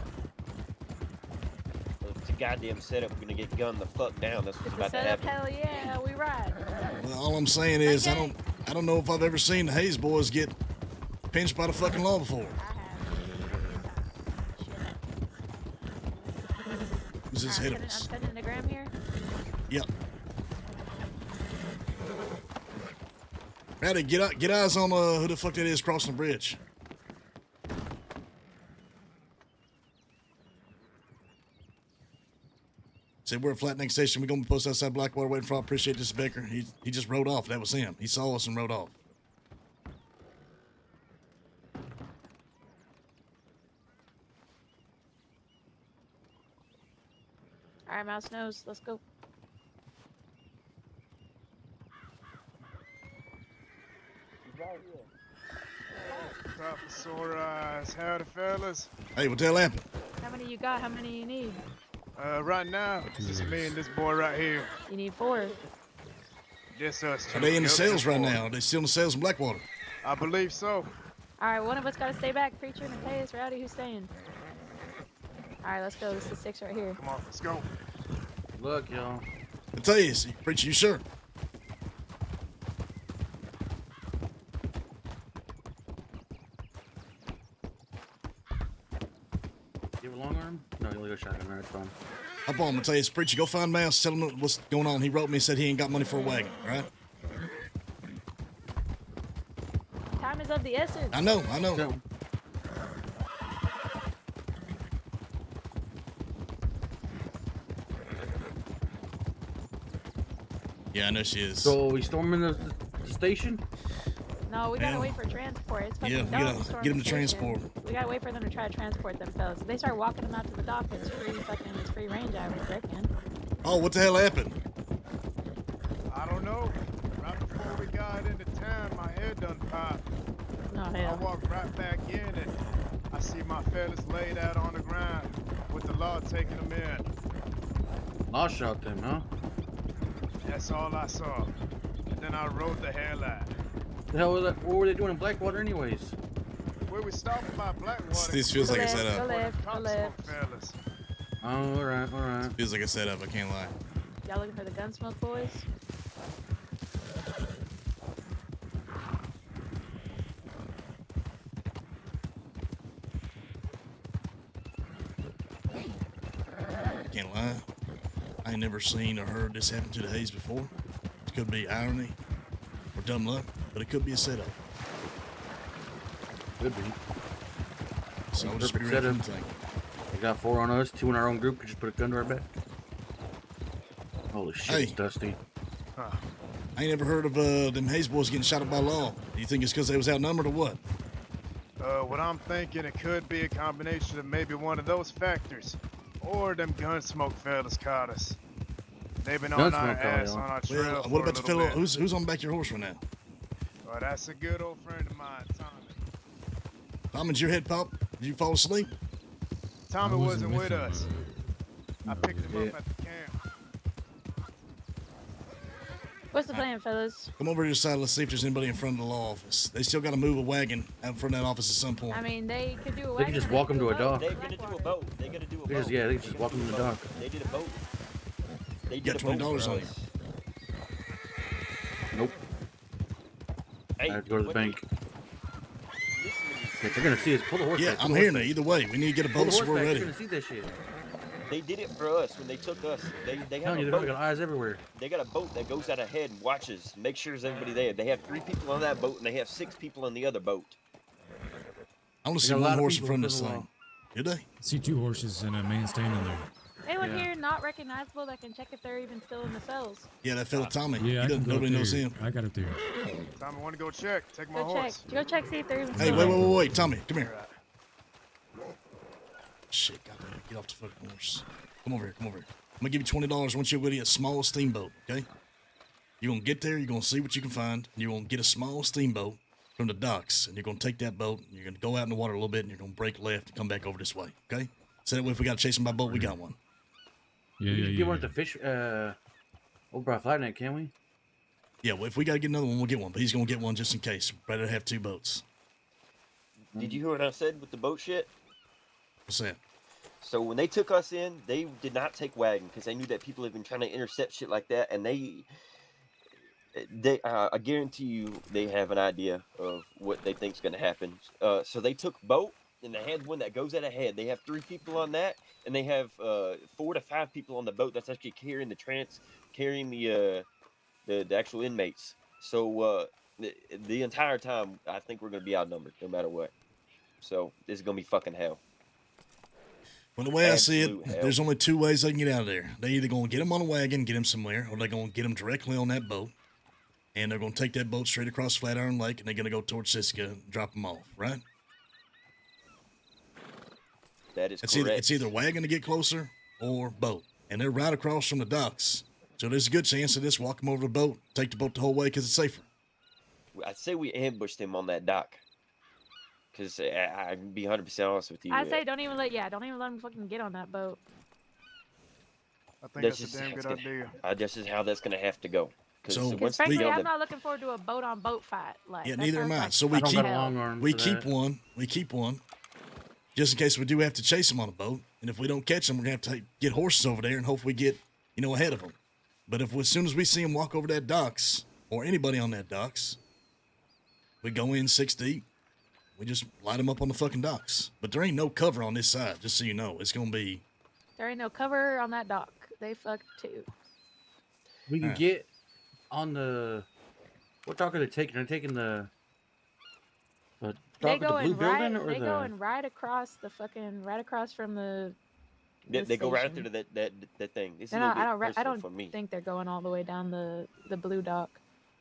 Well, if it's a goddamn setup, we're gonna get gunned the fuck down. That's what's It's a about to setup, happen. hell yeah, we ride. Well, all I'm saying is I don't know if I've ever seen the Hayes boys get pinched by the fucking law before. Who's this ahead of us? I'm sending the gram here. Yep. Rowdy, get eyes on who the fuck that is crossing the bridge. Said we're at Flatneck Station. We're gonna be posted outside Blackwater waiting for. I appreciate this, Becker. He just rode off. That was him. He saw us and rode off. All right, Mouse knows. Let's go. Professor, howdy, fellas. Hey, what the hell happened? How many you got? How many you need? Right now, it's just me and this boy right here. You need 4. Just us two. Are they in the Yep, sales just right four. now? Are they still in the sales in Blackwater? I believe so. All right, one of us got to stay back. Preacher, Mateus, Rowdy, who's staying? All right, let's go. This is 6 right here. Come on, let's go. Look, y'all. I tell you, Preacher, you sure? You have a long arm? No, you only go shotgun. All right, it's fine. Up on, Mateus. Preacher, go find Mouse. Tell him what's going on. He wrote me and said he ain't got money for a wagon. All right? Time is of the essence. I know. Yeah, I know she is. So we storming the station? No, we gotta Yeah. wait for transport. It's fucking Yeah, we dumb gotta storm get them the to station. transport. We gotta wait for them to try to transport themselves. If they start walking them out to the dock, it's free range, I would reckon. Oh, what the hell happened? I don't know. Right before we got into town, my head done popped. No, I hell. walked right back in and I see my fellas laid out on the ground with the law taking them in. Law shot them, huh? That's all I saw. And then I rode the hell out. The hell was that? What were they doing in Blackwater, anyways? We were stopping by Blackwater. This feels like a setup. Fellas. Oh, all right. Feels like a setup. I can't lie. Y'all looking for the Gunsmoke boys? Can't lie. I ain't never seen or heard this happen to the Hayes before. It could be irony or dumb luck, but it could be a setup. Could be. So I'll just be Perfect ready for setup. anything. We got 4 on us, 2 in our own group. We just put a gun to our back. Holy shit, it's Hey. Dusty. I ain't never heard of them Hayes boys getting shot up by law. Do you think it's because they was outnumbered or what? What I'm thinking, it could be a combination of maybe one of those factors, or them Gunsmoke fellas caught us. They've been on our Gunsmoke caught ass y'all. on our trail Well, for what a about the little fellow bit. who's on the back of your horse right now? Well, that's a good old friend of mine, Tommy. Tommy's your head pop? Did you fall asleep? Tommy wasn't with us. I picked him Yeah. up at the camp. What's the plan, fellas? Come over to the side. Let's see if there's anybody in front of the law office. They still got to move a wagon out in front of that office at some point. I mean, they could do a They wagon. can just or walk could them do to a dock. They're gonna do a boat. They're gonna do a They boat. just, yeah, they just walk them to the dock. They did a boat. They You did got a boat $20 for on you. us. Nope. Hey, I have to go to the what bank. Listen to me. Yeah, they're gonna see us. Pull the horse Yeah, back. pull I'm the horse hearing back. it. Either way, we need to get a Pull boat the so horse we're back. ready. They're gonna see that shit. They did it for us when they took us. They have Telling you, a they're boat. got eyes everywhere. They got a boat that goes out ahead and watches, makes sure there's everybody there. They have 3 people on that boat and they have 6 people on the other boat. I want to They see got a one lot of horse in people front of in this front thing. of Did they? See 2 horses and a man standing there. Anyone Yeah. here not recognizable that can check if they're even still in the cells? Yeah, that fella Tommy. Yeah, He I can doesn't, go up nobody knows there. him. I got up there. Tommy, want to go check? Take my Go check. horse. Go check, see if they're even Hey, still wait, there. wait, Tommy, come here. Shit, goddamn, get off the fucking horse. Come over here, come over here. I'm gonna give you $20 once you're with a small steamboat, okay? You're gonna get there, you're gonna see what you can find, and you're gonna get a small steamboat from the docks, and you're gonna take that boat, and you're gonna go out in the water a little bit, and you're gonna break left and come back over this way, okay? So that way, if we gotta chase them by boat, we got one. Yeah, We yeah, can yeah. get one at the fish. Over by Flatnet, can we? Yeah, well, if we gotta get another one, we'll get one, but he's gonna get one just in case. Better have 2 boats. Did you hear what I said with the boat shit? What's that? So when they took us in, they did not take wagon because they knew that people had been trying to intercept shit like that, and I guarantee you they have an idea of what they think's going to happen. So they took boat, and they had one that goes out ahead. They have 3 people on that, and they have 4 to 5 people on the boat that's actually carrying the actual inmates. So the entire time, I think we're going to be outnumbered no matter what. So this is going to be fucking hell. Well, the way I see it, Absolute hell. there's only 2 ways they can get out of there. They either gonna get him on a wagon, get him somewhere, or they're gonna get him directly on that boat, and they're gonna take that boat straight across Flatiron Lake, and they're gonna go towards Siska and drop them off, right? That is It's correct. either wagon to get closer or boat, and they're right across from the docks. So there's a good chance of just walk them over the boat, take the boat the whole way because it's safer. I'd say we ambushed him on that dock. Because I can be 100% honest with you. I say don't even let him fucking get on that boat. I think that's a damn good idea. This is how that's going to have to go. So Because frankly, I'm not looking forward to a boat-on-boat fight. Like, Yeah, that neither am sounds I. like So we fucking keep hell. we keep one, just in case we do have to chase them on a boat. And if we don't catch them, we're gonna have to get horses over there and hope we get ahead of them. But if as soon as we see them walk over that docks or anybody on that docks, we go in 6 deep. We just light them up on the fucking docks. But there ain't no cover on this side, just so you know. It's gonna be. There ain't no cover on that dock. They fucked too. We can get on the. What dock are they taking? Are they taking the They dock with the going blue right. building or They the? going right across from the. They go right station. after that thing. It's a They're little not, bit I personal don't for me. think they're going all the way down the blue dock.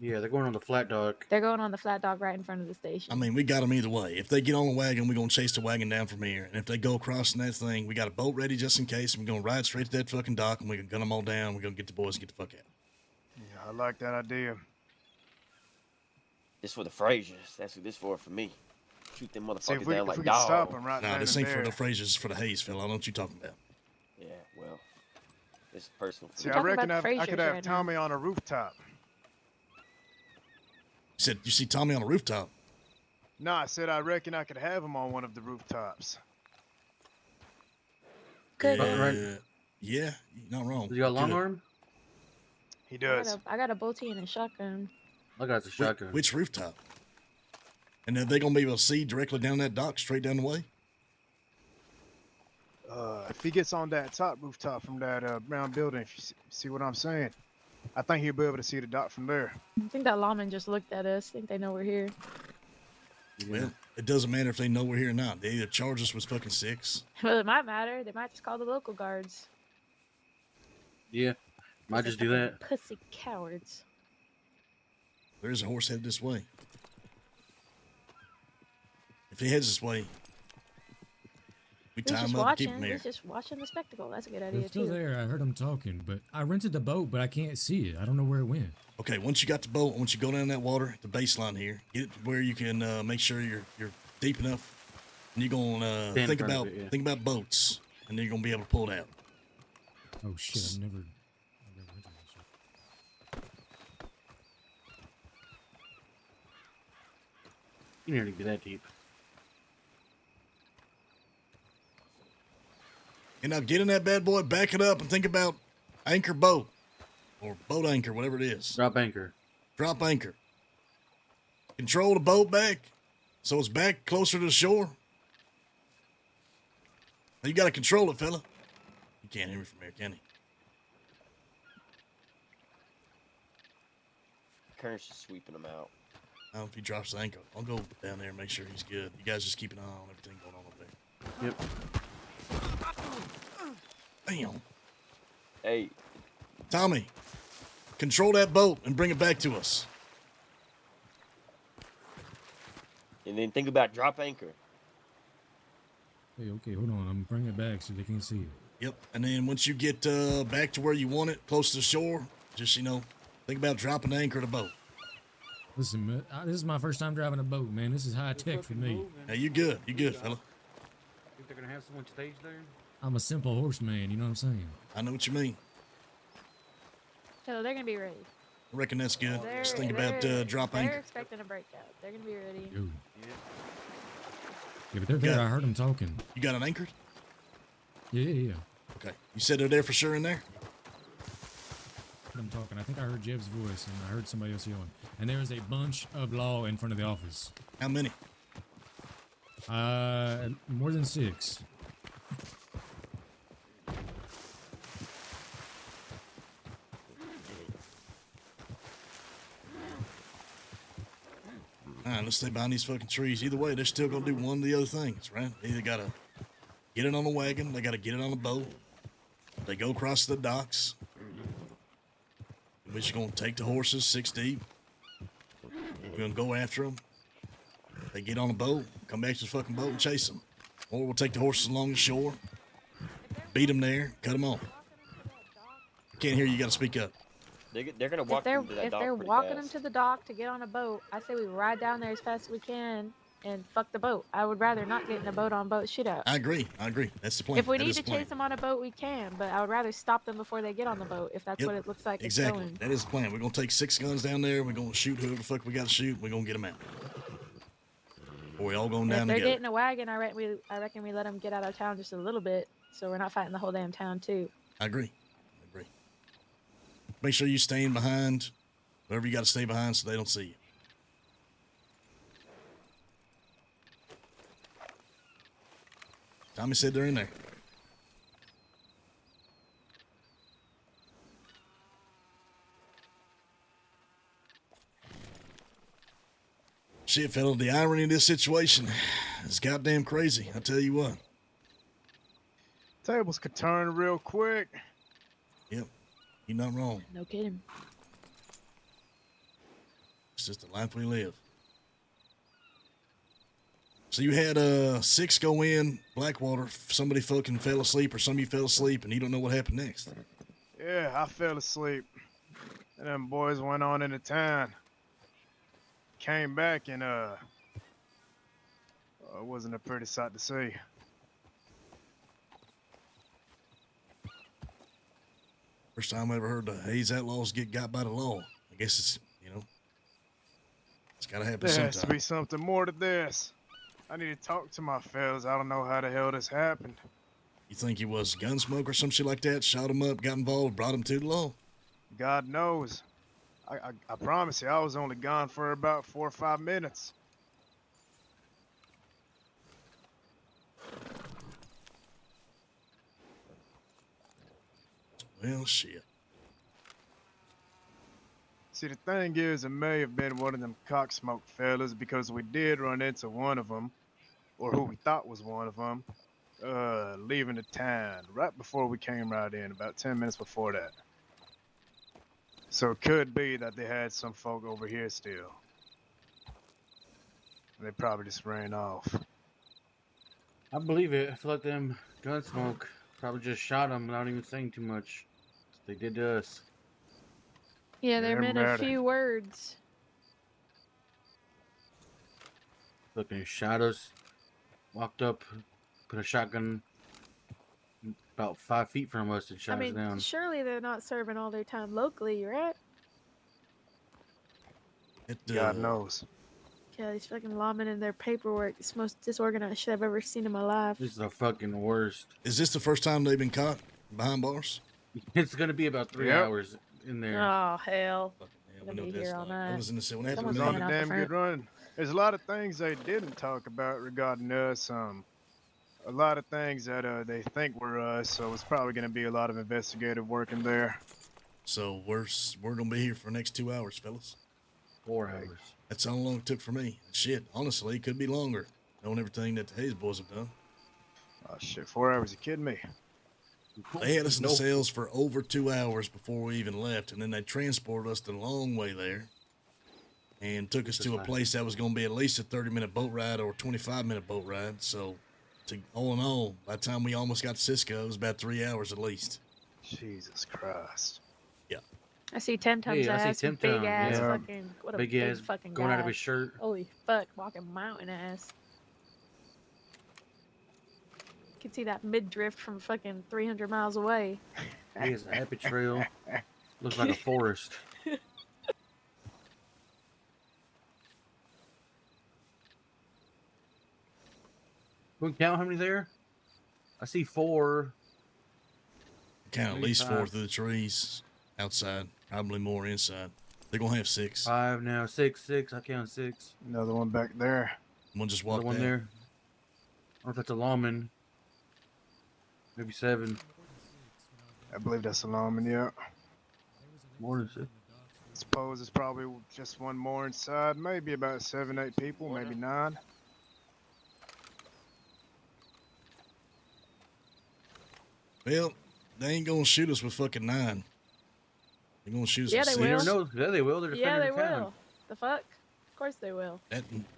Yeah, they're going on the flat dock. They're going on the flat dock right in front of the station. I mean, we got them either way. If they get on the wagon, we're gonna chase the wagon down from here. And if they go across that thing, we got a boat ready just in case. We're gonna ride straight to that fucking dock, and we're gonna gun them all down. We're gonna get the boys and get the fuck out. Yeah, I like that idea. This for the Frasers. That's what this for me. Shoot them See, if motherfuckers we- down if like we can stop dogs. 'em right Nah, then this and ain't for there. the Frasers, it's for the Hayes, fella. I know what you talking about. Yeah, well, it's personal. See, I reckon I could have Tommy on a rooftop. You said you see Tommy on a rooftop. No, I said I reckon I could have him on one of the rooftops. Yeah, you're not wrong. Does he got a long Good. arm? He does. I got a bolty and a shotgun. I got a shotgun. Which rooftop? And are they gonna be able to see directly down that dock, straight down the way? If he gets on that top rooftop from that brown building, if you see what I'm saying, I think he'll be able to see the dock from there. I think that lawman just looked at us. Think they know we're here. Well, it doesn't matter if they know we're here or not. They either charge us with fucking 6. Well, it might matter. They might just call the local guards. Yeah, might just do that. Pussy cowards. There's a horse headed this way. if he heads this way, we He's tie just him up and keep watching. him here. He's just watching the spectacle. That's a good They're idea still too. there. I heard them talking, but I rented the boat, but I can't see it. I don't know where it went. Okay, once you got the boat, once you go down that water, the baseline here, get it to where you can make sure you're deep enough, and you're gonna Stand in think front of about it, yeah. think about boats, and then you're gonna be able to pull it out. Oh shit! I've never rented that shit. You nearly get that deep. And now get in that bad boy, back it up, and think about anchor boat or boat anchor, whatever it is. Drop anchor. Drop anchor. Control the boat back so it's back closer to the shore. Now you got to control it, fella. You can't hear me from here, can he? Current's just sweeping them out. I don't know if he drops the anchor. I'll go down there and make sure he's good. You guys just keep an eye on everything going on up there. Yep. Damn. Hey, Tommy, control that boat and bring it back to us. and then think about drop anchor. Hey, okay, hold on. I'm bringing it back so they can see it. Yep. And then once you get back to where you want it, close to the shore, just, think about dropping the anchor of the boat. Listen, man, this is my first time driving a boat, man. This is high tech for me. Now, you good. You good, fella. Think they're gonna have someone staged there? I'm a simple horseman, you know what I'm saying? I know what you mean. So they're gonna be ready. I reckon that's good. They're, Just think about drop they're anchor. expecting a breakout. They're gonna be ready. Ooh. Yeah, but they're there. I heard them talking. You got it anchored? Yeah. Okay. You said they're there for sure in there? I'm talking. I think I heard Jeb's voice, and I heard somebody else yelling. And there is a bunch of law in front of the office. How many? More than 6. All right, let's stay behind these fucking trees. Either way, they're still gonna do one of the other things, right? They either gotta get it on the wagon, they gotta get it on the boat. They go across the docks. We're just gonna take the horses 6 deep. We're gonna go after them. They get on the boat, come back to the fucking boat and chase them. Or we'll take the horses along the shore, beat them there, cut them off. Can't hear you. You gotta speak up. They're gonna walk them to that If dock they're pretty walking fast. them to the dock to get on a boat, I say we ride down there as fast as we can and fuck the boat. I would rather not get in a boat on boat shootout. I agree. That's the plan. If we That need is to the plan. chase them on a boat, we can, but I would rather stop them before they get on the boat if that's Yep, what it looks like exactly. it's going. That is the plan. We're gonna take 6 guns down there. We're gonna shoot whoever the fuck we gotta shoot. We're gonna get them out. Or we all going And down if they're together. getting a wagon, I reckon we let them get out of town just a little bit, so we're not fighting the whole damn town too. I agree. Make sure you staying behind, wherever you got to stay behind, so they don't see you. Tommy said they're in there. Shit, fella, the irony of this situation is goddamn crazy. I tell you what. Tables could turn real quick. Yep, you're not wrong. No kidding. It's just the life we live. So you had 6 go in Blackwater. Somebody fucking fell asleep, or some of you fell asleep, and you don't know what happened next. Yeah, I fell asleep. And them boys went on into town. Came back and it wasn't a pretty sight to see. First time I ever heard the Hayes Outlaws get got by the law. I guess it's, it's got to happen There has to sometime. be something more to this. I need to talk to my fellas. I don't know how the hell this happened. You think he was Gunsmoke or some shit like that? Shot him up, got involved, brought him to the law? God knows. I promise you, I was only gone for about 4 or 5 minutes. Well, shit. See, the thing is, it may have been one of them cocksmoke fellas because we did run into one of them, or who we thought was one of them, leaving the town right before we came right in, about 10 minutes before that. So it could be that they had some folk over here still. They probably just ran off. I believe it. I feel like them Gunsmoke probably just shot him without even saying too much. They did to us. Yeah, they They're meant a murdered. few words. Fucking shot us. Walked up, put a shotgun about 5 feet from us and I shot us mean, down. surely they're not serving all their time locally, right? God knows. Yeah, these fucking lawmen and their paperwork. It's the most disorganized shit I've ever seen in my life. This is the fucking worst. Is this the first time they've been caught behind bars? It's gonna be about 3 Yep. hours in there. Oh, hell. We Gonna know be what that's here all like. night. That was in the when that It Someone's was happened to on me. a coming out the damn good front. run. There's a lot of things they didn't talk about regarding us. A lot of things that they think were us. So it's probably going to be a lot of investigative work in there. So we're gonna be here for the next 2 hours, fellas. 4 hours. That's how long it took for me. Shit, honestly, it could be longer, knowing everything that the Hayes boys have done. Oh shit, 4 hours? You kidding me? They had us in the cells for over 2 hours before we even left, and then they transported us the long way there and took us to a place that was going to be at least a 30-minute boat ride or a 25-minute boat ride. So, all in all, by the time we almost got to Cisco, it was about 3 hours at least. Jesus Christ. Yeah. I see Temtum's Hey, I see ass. Temtum, Big ass yeah. fucking. What a Big big ass fucking going guy. out of his shirt. Holy fuck, walking mountain ass. You can see that mid drift from fucking 300 miles away. He has a happy trail. Looks like a forest. We can count how many there? I see 4. Count at Maybe least 4 5. through the trees outside, probably more inside. They're going to have 6. 5 now. 6. I count 6. Another one back there. One just Another walked one out. there. I don't know if that's a lawman. Maybe 7. I believe that's a lawman, yeah. More than 6. Suppose it's probably just one more inside. Maybe about 7, 8 people, maybe 9. Well, they ain't going to shoot us with fucking 9. They're going to shoot us Yeah, with they 6. will. You never know. Yeah, they will. They're Yeah, defending they the town. will. The fuck? Of course they will.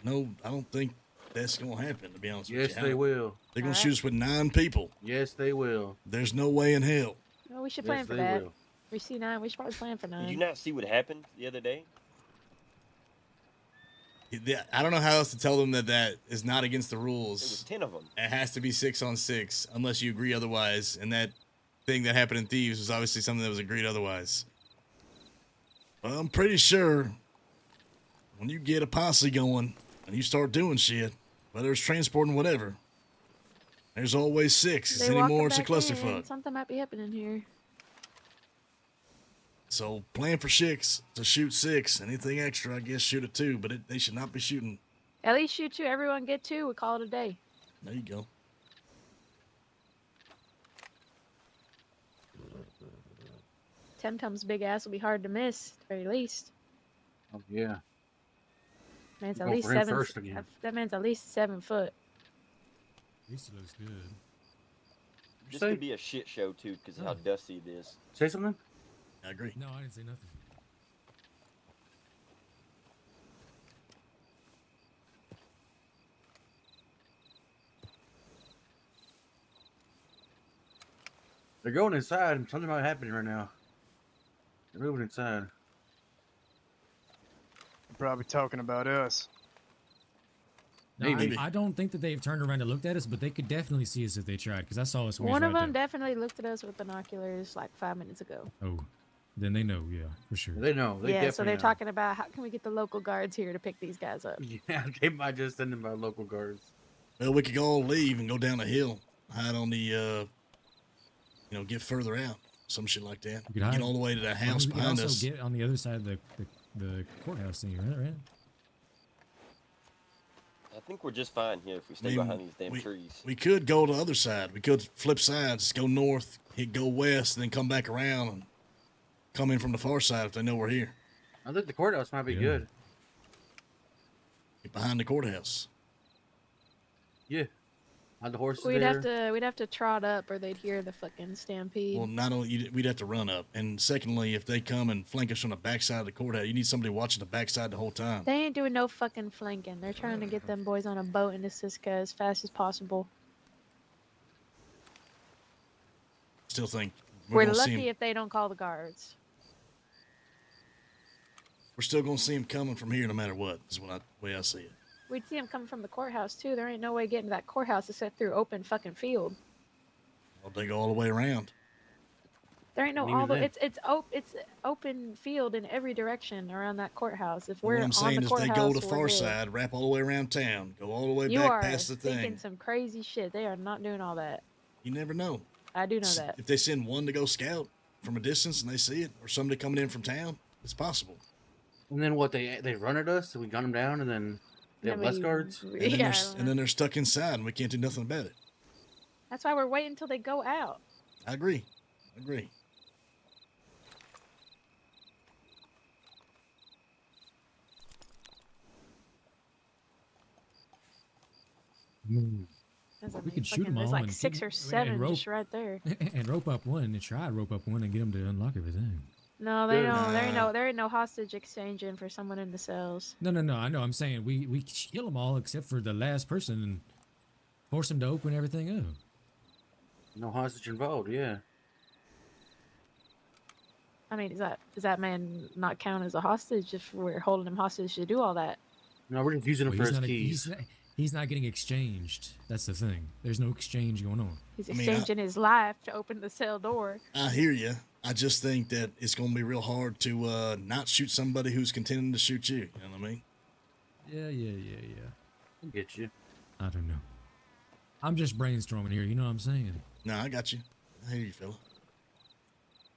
No, I don't think that's going to happen, to be honest with you. Yes, they will. They're going to Alright. shoot us with 9 people. Yes, they will. There's no way in hell. Well, we should Yes, plan for they that. will. We see 9. We should probably plan for 9. Did you not see what happened the other day? I don't know how else to tell them that is not against the There rules. was 10 of them. It has to be 6 on 6 unless you agree otherwise. And that thing that happened in Thieves was obviously something that was agreed otherwise. Well, I'm pretty sure when you get a posse going and you start doing shit, whether it's transporting whatever, there's always 6. They It's walk anymore, them it's a back in. clusterfuck. Something might be happening here. So plan for 6 to shoot 6. Anything extra, I guess, shoot at 2. But they should not be shooting. At least shoot 2. Everyone get 2. We call it a day. There you go. Temtum's big ass will be hard to miss, at the very least. Oh, yeah. Man's Go at least for him 7. first again. That man's at least 7 foot. At least it looks good. This say? could be a shit show too, because of how dusty it is. Say something? I agree. No, I didn't say nothing. They're going inside. Something might happen right now. They're moving inside. Probably talking about us. No, Maybe. I don't think that they've turned around and looked at us, but they could definitely see us if they tried, because I saw us when we was One of right them there. definitely looked at us with binoculars like 5 minutes ago. Oh, then they know, yeah, for sure. They know. They Yeah, so definitely they're know. talking about how can we get the local guards here to pick these guys up. Yeah, they might just send them by local guards. Well, we could all leave and go down the hill, hide on the, get further out, some shit like that. We could hide. Get all the way to that I mean, house we could behind also us. get on the other side of the courthouse thing, right? I think we're just fine here if we stay I mean, behind these damn trees. We could go to the other side. We could flip sides, go north, go west, and then come back around and come in from the far side if they know we're here. I think the courthouse might be good. Get behind the courthouse. Yeah. Hide the horses We'd there. have to trot up or they'd hear the fucking stampede. Well, not only we'd have to run up, and secondly, if they come and flank us from the backside of the courthouse, you need somebody watching the backside the whole time. They ain't doing no fucking flanking. They're trying to get them boys on a boat into Cisco as fast as possible. Still think We're gonna see lucky him. if they don't call the guards. We're still gonna see him coming from here no matter what. Is the way I see it. We'd see them coming from the courthouse too. There ain't no way getting to that courthouse except through open fucking field. Well, they go all the way around. There ain't no And even all the then- it's open field in every direction around that courthouse. If But we're what I'm on saying the is courthouse, they go to we're far dead. side, wrap all the way around town, go all the way You back are past the thinking thing. some crazy shit. They are not doing all that. You never know. I do know that. If they send one to go scout from a distance and they see it, or somebody coming in from town, it's possible. And then what? They run at us, and we gun them down, and then they have less guards. And then, and then they're stuck inside, and we can't do nothing about it. That's why we're waiting until they go out. I agree. I agree. As I We mean, could shoot fucking- them all There's like and 6 keep- or and 7 rope- just right there. and rope up one and try to rope up one and get them to unlock everything. No, they don't. There ain't no hostage exchanging for someone in the cells. No. I know. I'm saying we kill them all except for the last person and force them to open everything up. No hostage involved. Yeah. I mean, does that man not count as a hostage if we're holding him hostage to do all that? No, we're just using him Well, for his not keys. he's not getting exchanged. That's the thing. There's no exchange going on. He's exchanging his life to open the cell door. I hear you. I just think that it's going to be real hard to not shoot somebody who's contending to shoot you. You know what I mean? Yeah. I get you. I don't know. I'm just brainstorming here. You know what I'm saying? No, I got you. I hear you, fella.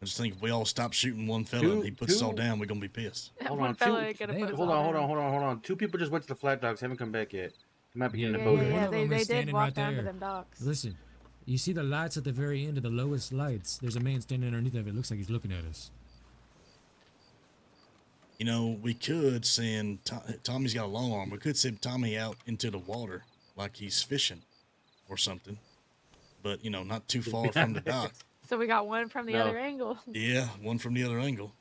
I just think if we all stop shooting one fella and he puts us all down, we're going to be pissed. Hold One on, fella ain't gonna put us hold all on. down. 2 people just went to the Flat Dogs. Haven't come back yet. They might be getting a Yeah, boat. yeah, in. yeah. One of them They is did standing walk right down to there. them docks. Listen, you see the lights at the very end of the lowest lights. There's a man standing underneath of it. Looks like he's looking at us. You know, we could send Tommy's got a long arm. We could send Tommy out into the water like he's fishing or something. But, you know, not too far from the dock. So we got one from the other angle. Yeah, one from the other angle.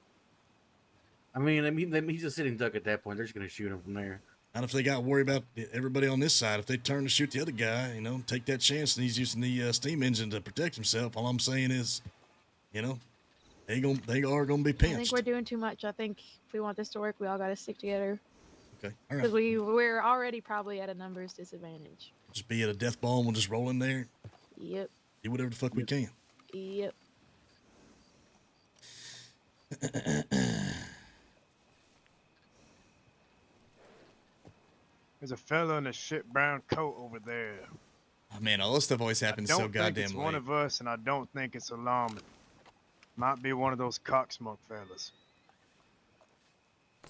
I mean, he's a sitting duck at that point. They're just going to shoot him from there. And if they got worried about everybody on this side, if they turn to shoot the other guy, you know, take that chance, and he's using the steam engine to protect himself. All I'm saying is, you know, they are gonna be I pinched. think we're doing too much. I think if we want this to work, we all got to stick together. Okay, all Because right. we're already probably at a numbers disadvantage. Just be at a death ball and we'll just roll in there, Yep. do whatever the fuck we can. Yep. There's a fella in a shit brown coat over there. Oh, man, all this stuff always happens Don't so think goddamn it's late. one of us, and I don't think it's alarming. Might be one of those cocksmoke fellas.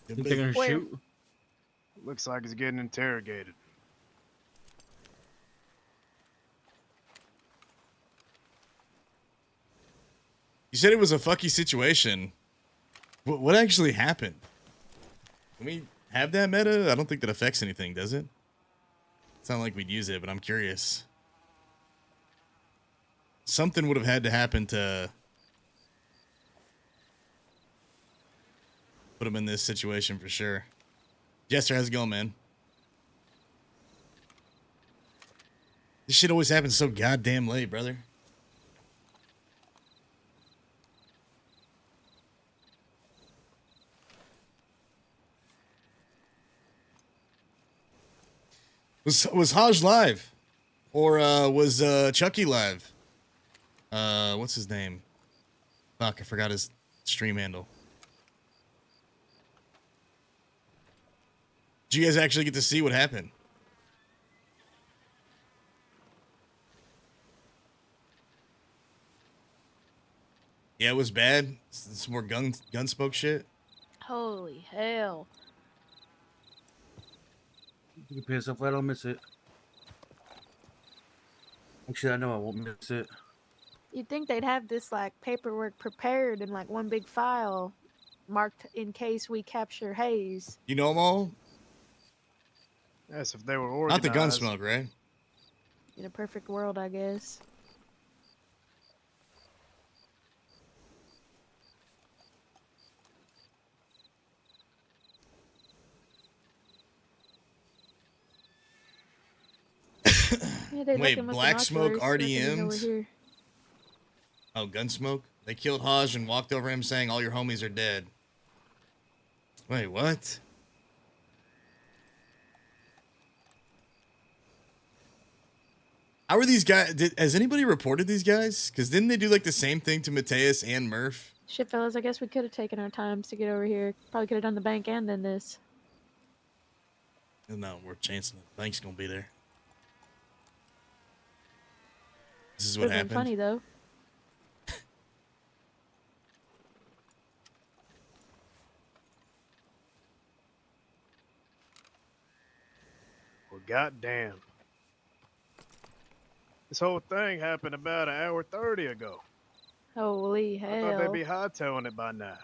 Could Think be. they're gonna shoot? Looks like he's getting interrogated. You said it was a fucky situation. What actually happened? Can we have that meta? I don't think that affects anything, does it? It's not like we'd use it, but I'm curious. Something would have had to happen to put him in this situation for sure. Jester, how's it going, man? This shit always happens so goddamn late, brother. Was Haj live? Or was Chucky live? What's his name? Fuck, I forgot his stream handle. Did you guys actually get to see what happened? Yeah, it was bad. Some more gun smoke shit. Holy hell. You can pay yourself flat, I'll miss it. Actually, I know I won't miss it. You'd think they'd have this like paperwork prepared in like one big file marked in case we capture Hayes. You know them all? Yes, if they were Not organized. the gun smoke, right? In a perfect world, I guess. Yeah, they Wait, looking with Black Smoke binoculars, reckon they know we're RDMs? here. Oh, Gunsmoke? They killed Haj and walked over him saying all your homies are dead. Wait, what? How are these guys? Has anybody reported these guys? Because didn't they do like the same thing to Mateus and Murph? Shit, fellas, I guess we could have taken our times to get over here. Probably could have done the bank and then this. No, we're chancing it. The bank's gonna be there. This is what Would've been happened. funny though. Well, goddamn. This whole thing happened about an hour 30 ago. Holy I thought they'd hell. be hightailing it by now.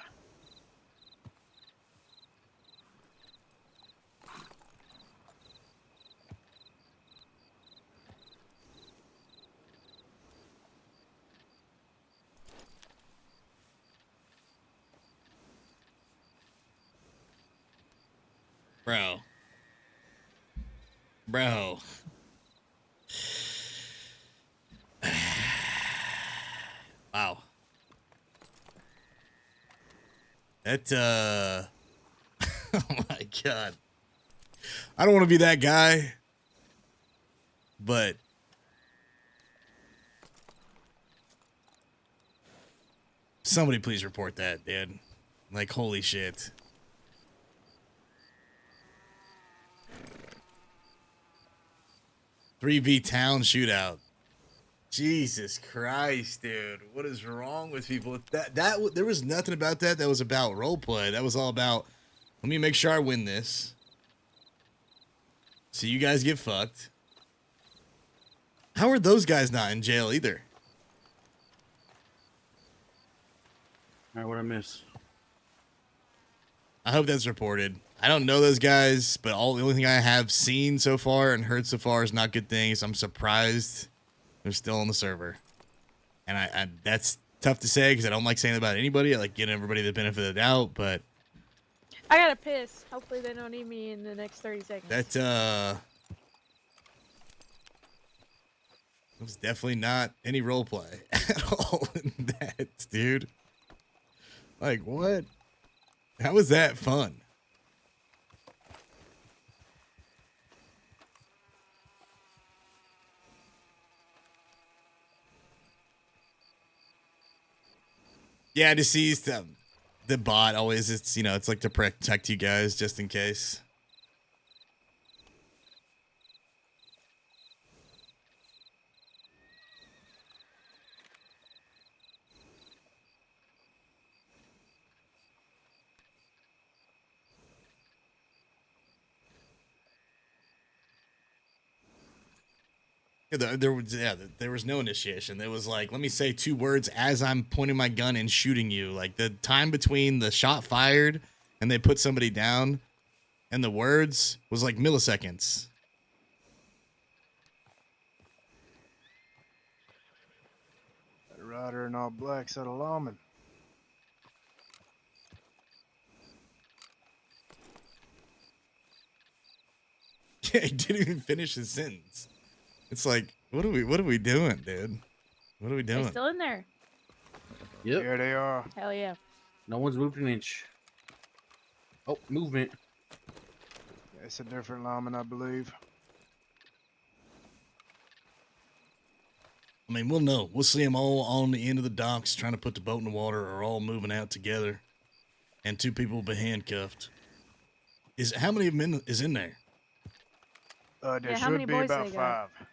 Bro. Bro. Wow. That, oh my God. I don't want to be that guy, but somebody please report that, dude. Like, holy shit. "3v Town shootout." Jesus Christ, dude. What is wrong with people? There was nothing about that was about roleplay. That was all about, let me make sure I win this, so you guys get fucked. How are those guys not in jail either? All right, what I miss? I hope that's reported. I don't know those guys, but the only thing I have seen so far and heard so far is not good things. I'm surprised they're still on the server. And I that's tough to say because I don't like saying that about anybody. I like giving everybody the benefit of the doubt, but I gotta piss. Hopefully they don't need me in the next 30 seconds. that was definitely not any roleplay at all in that, dude. Like, what? How was that fun? Yeah, deceased. The bot always, it's like to protect you guys just in case. Yeah, there was no initiation. It was like, let me say 2 words as I'm pointing my gun and shooting you. Like the time between the shot fired and they put somebody down and the words was like milliseconds. That rider in all black said a lawman. Yeah, he didn't even finish his sentence. It's like, what are we doing, dude? What are we They doing? still in there. Yep. Here they are. Hell yeah. No one's moved an inch. Oh, movement. It's a different lawman, I believe. I mean, we'll know. We'll see them all on the end of the docks trying to put the boat in the water, or all moving out together, and 2 people will be handcuffed. How many of them is in there? There how many should be boys about they got? 5.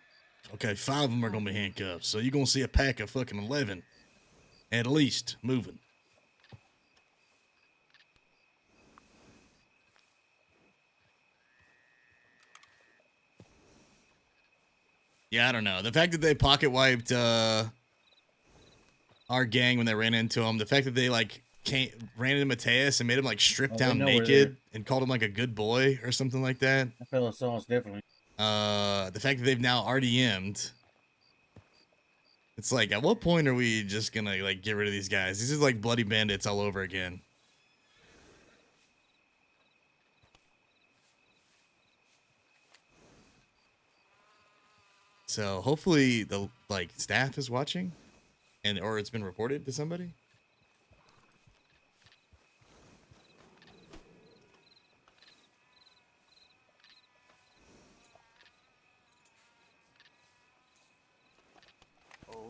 Okay, 5 of them are gonna be handcuffed. So you're gonna see a pack of fucking 11, at least, moving. Yeah, I don't know. The fact that they pocket wiped our gang when they ran into him, the fact that they ran into Mateus and made him like strip Oh, down they know we're naked and called him like a good boy or something like that. That fella saw us definitely. The fact that they've now RDM'd. It's like, at what point are we just gonna like get rid of these guys? These is like bloody bandits all over again. So hopefully the staff is watching or it's been reported to somebody.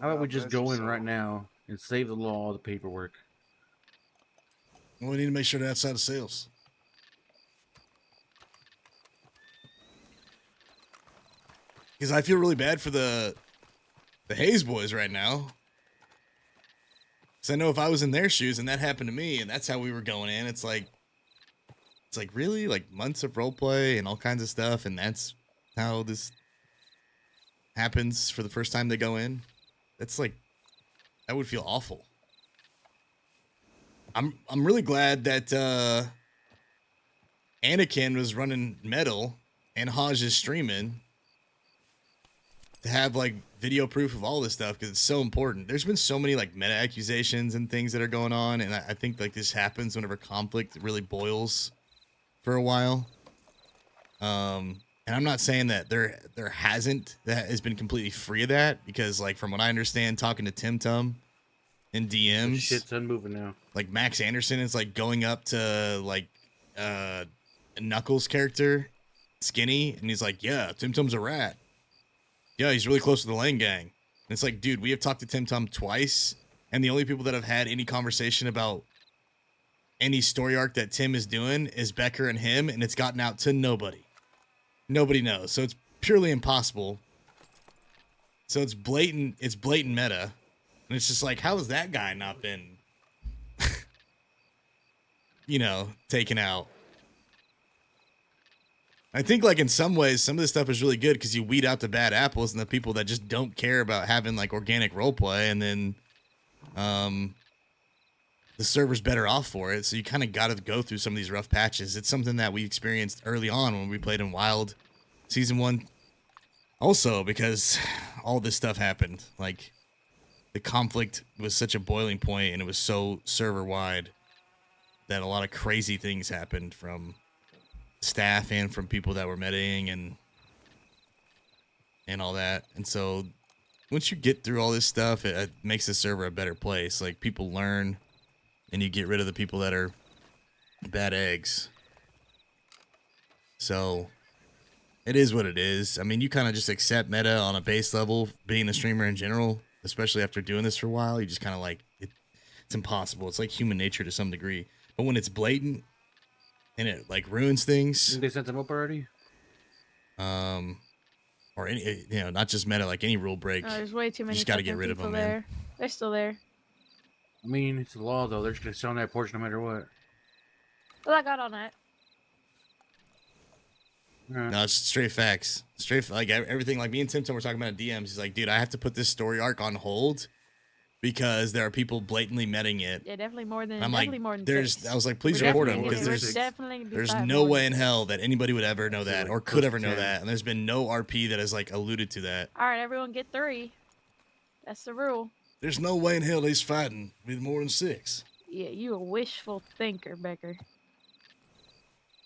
How about we God just bless your go in soul. right now and save the law all the paperwork? Well, we need to make sure they're outside of sales. Because I feel really bad for the Hayes boys right now. Because I know if I was in their shoes and that happened to me and that's how we were going in, it's like really like months of role play and all kinds of stuff, and that's how this happens for the first time they go in. That's like, that would feel awful. I'm really glad that Anakin was running Metal and Hodge is streaming to have like video proof of all this stuff, because it's so important. There's been so many like meta accusations and things that are going on, and I think like this happens whenever conflict really boils for a while. And I'm not saying that there has been completely free of that, because like from what I understand, talking to Tim Tum in DMs, Shit's unmoving now. like Max Anderson is like going up to like Knuckles' character, Skinny, and he's like, yeah, Tim Tum's a rat. Yeah, he's really close to the Lane Gang. And it's like, dude, we have talked to Tim Tum twice, and the only people that have had any conversation about any story arc that Tim is doing is Becker and him, and it's gotten out to nobody. Nobody knows. So it's purely impossible. So it's blatant meta. And it's just like, how has that guy not been, taken out? I think like in some ways, some of this stuff is really good because you weed out the bad apples and the people that just don't care about having like organic roleplay, and then the server's better off for it. So you kind of got to go through some of these rough patches. It's something that we experienced early on when we played in Wild Season 1. Also, because all this stuff happened. Like, the conflict was such a boiling point, and it was so server-wide that a lot of crazy things happened from staff and from people that were metaing and all that. And so once you get through all this stuff, it makes the server a better place. Like, people learn, and you get rid of the people that are bad eggs. So it is what it is. I mean, you kind of just accept meta on a base level, being a streamer in general, especially after doing this for a while. You just kind of like, it's impossible. It's like human nature to some degree. But when it's blatant and it like ruins things. Didn't they sent them up already? Or any, not just meta, like any rule break. Oh, there's way too many. You just got to get rid of them, there. man. They're still there. I mean, it's the law, though. They're just going to sit on that porch no matter what. Well, I got on that. No, it's straight facts. Like everything. Like me and Tim were talking about in DMs. He's like, dude, I have to put this story arc on hold because there are people blatantly meting it. Yeah, definitely more than. I'm definitely like, more than there's. six. I was like, please We're report definitely him, because gonna there's five no more way than in six. hell that anybody would ever know that or could close ever to know 10. that. And there's been no RP that has like alluded to that. All right, everyone get 3. That's the rule. There's no way in hell he's fighting with more than 6. Yeah, you a wishful thinker, Becker.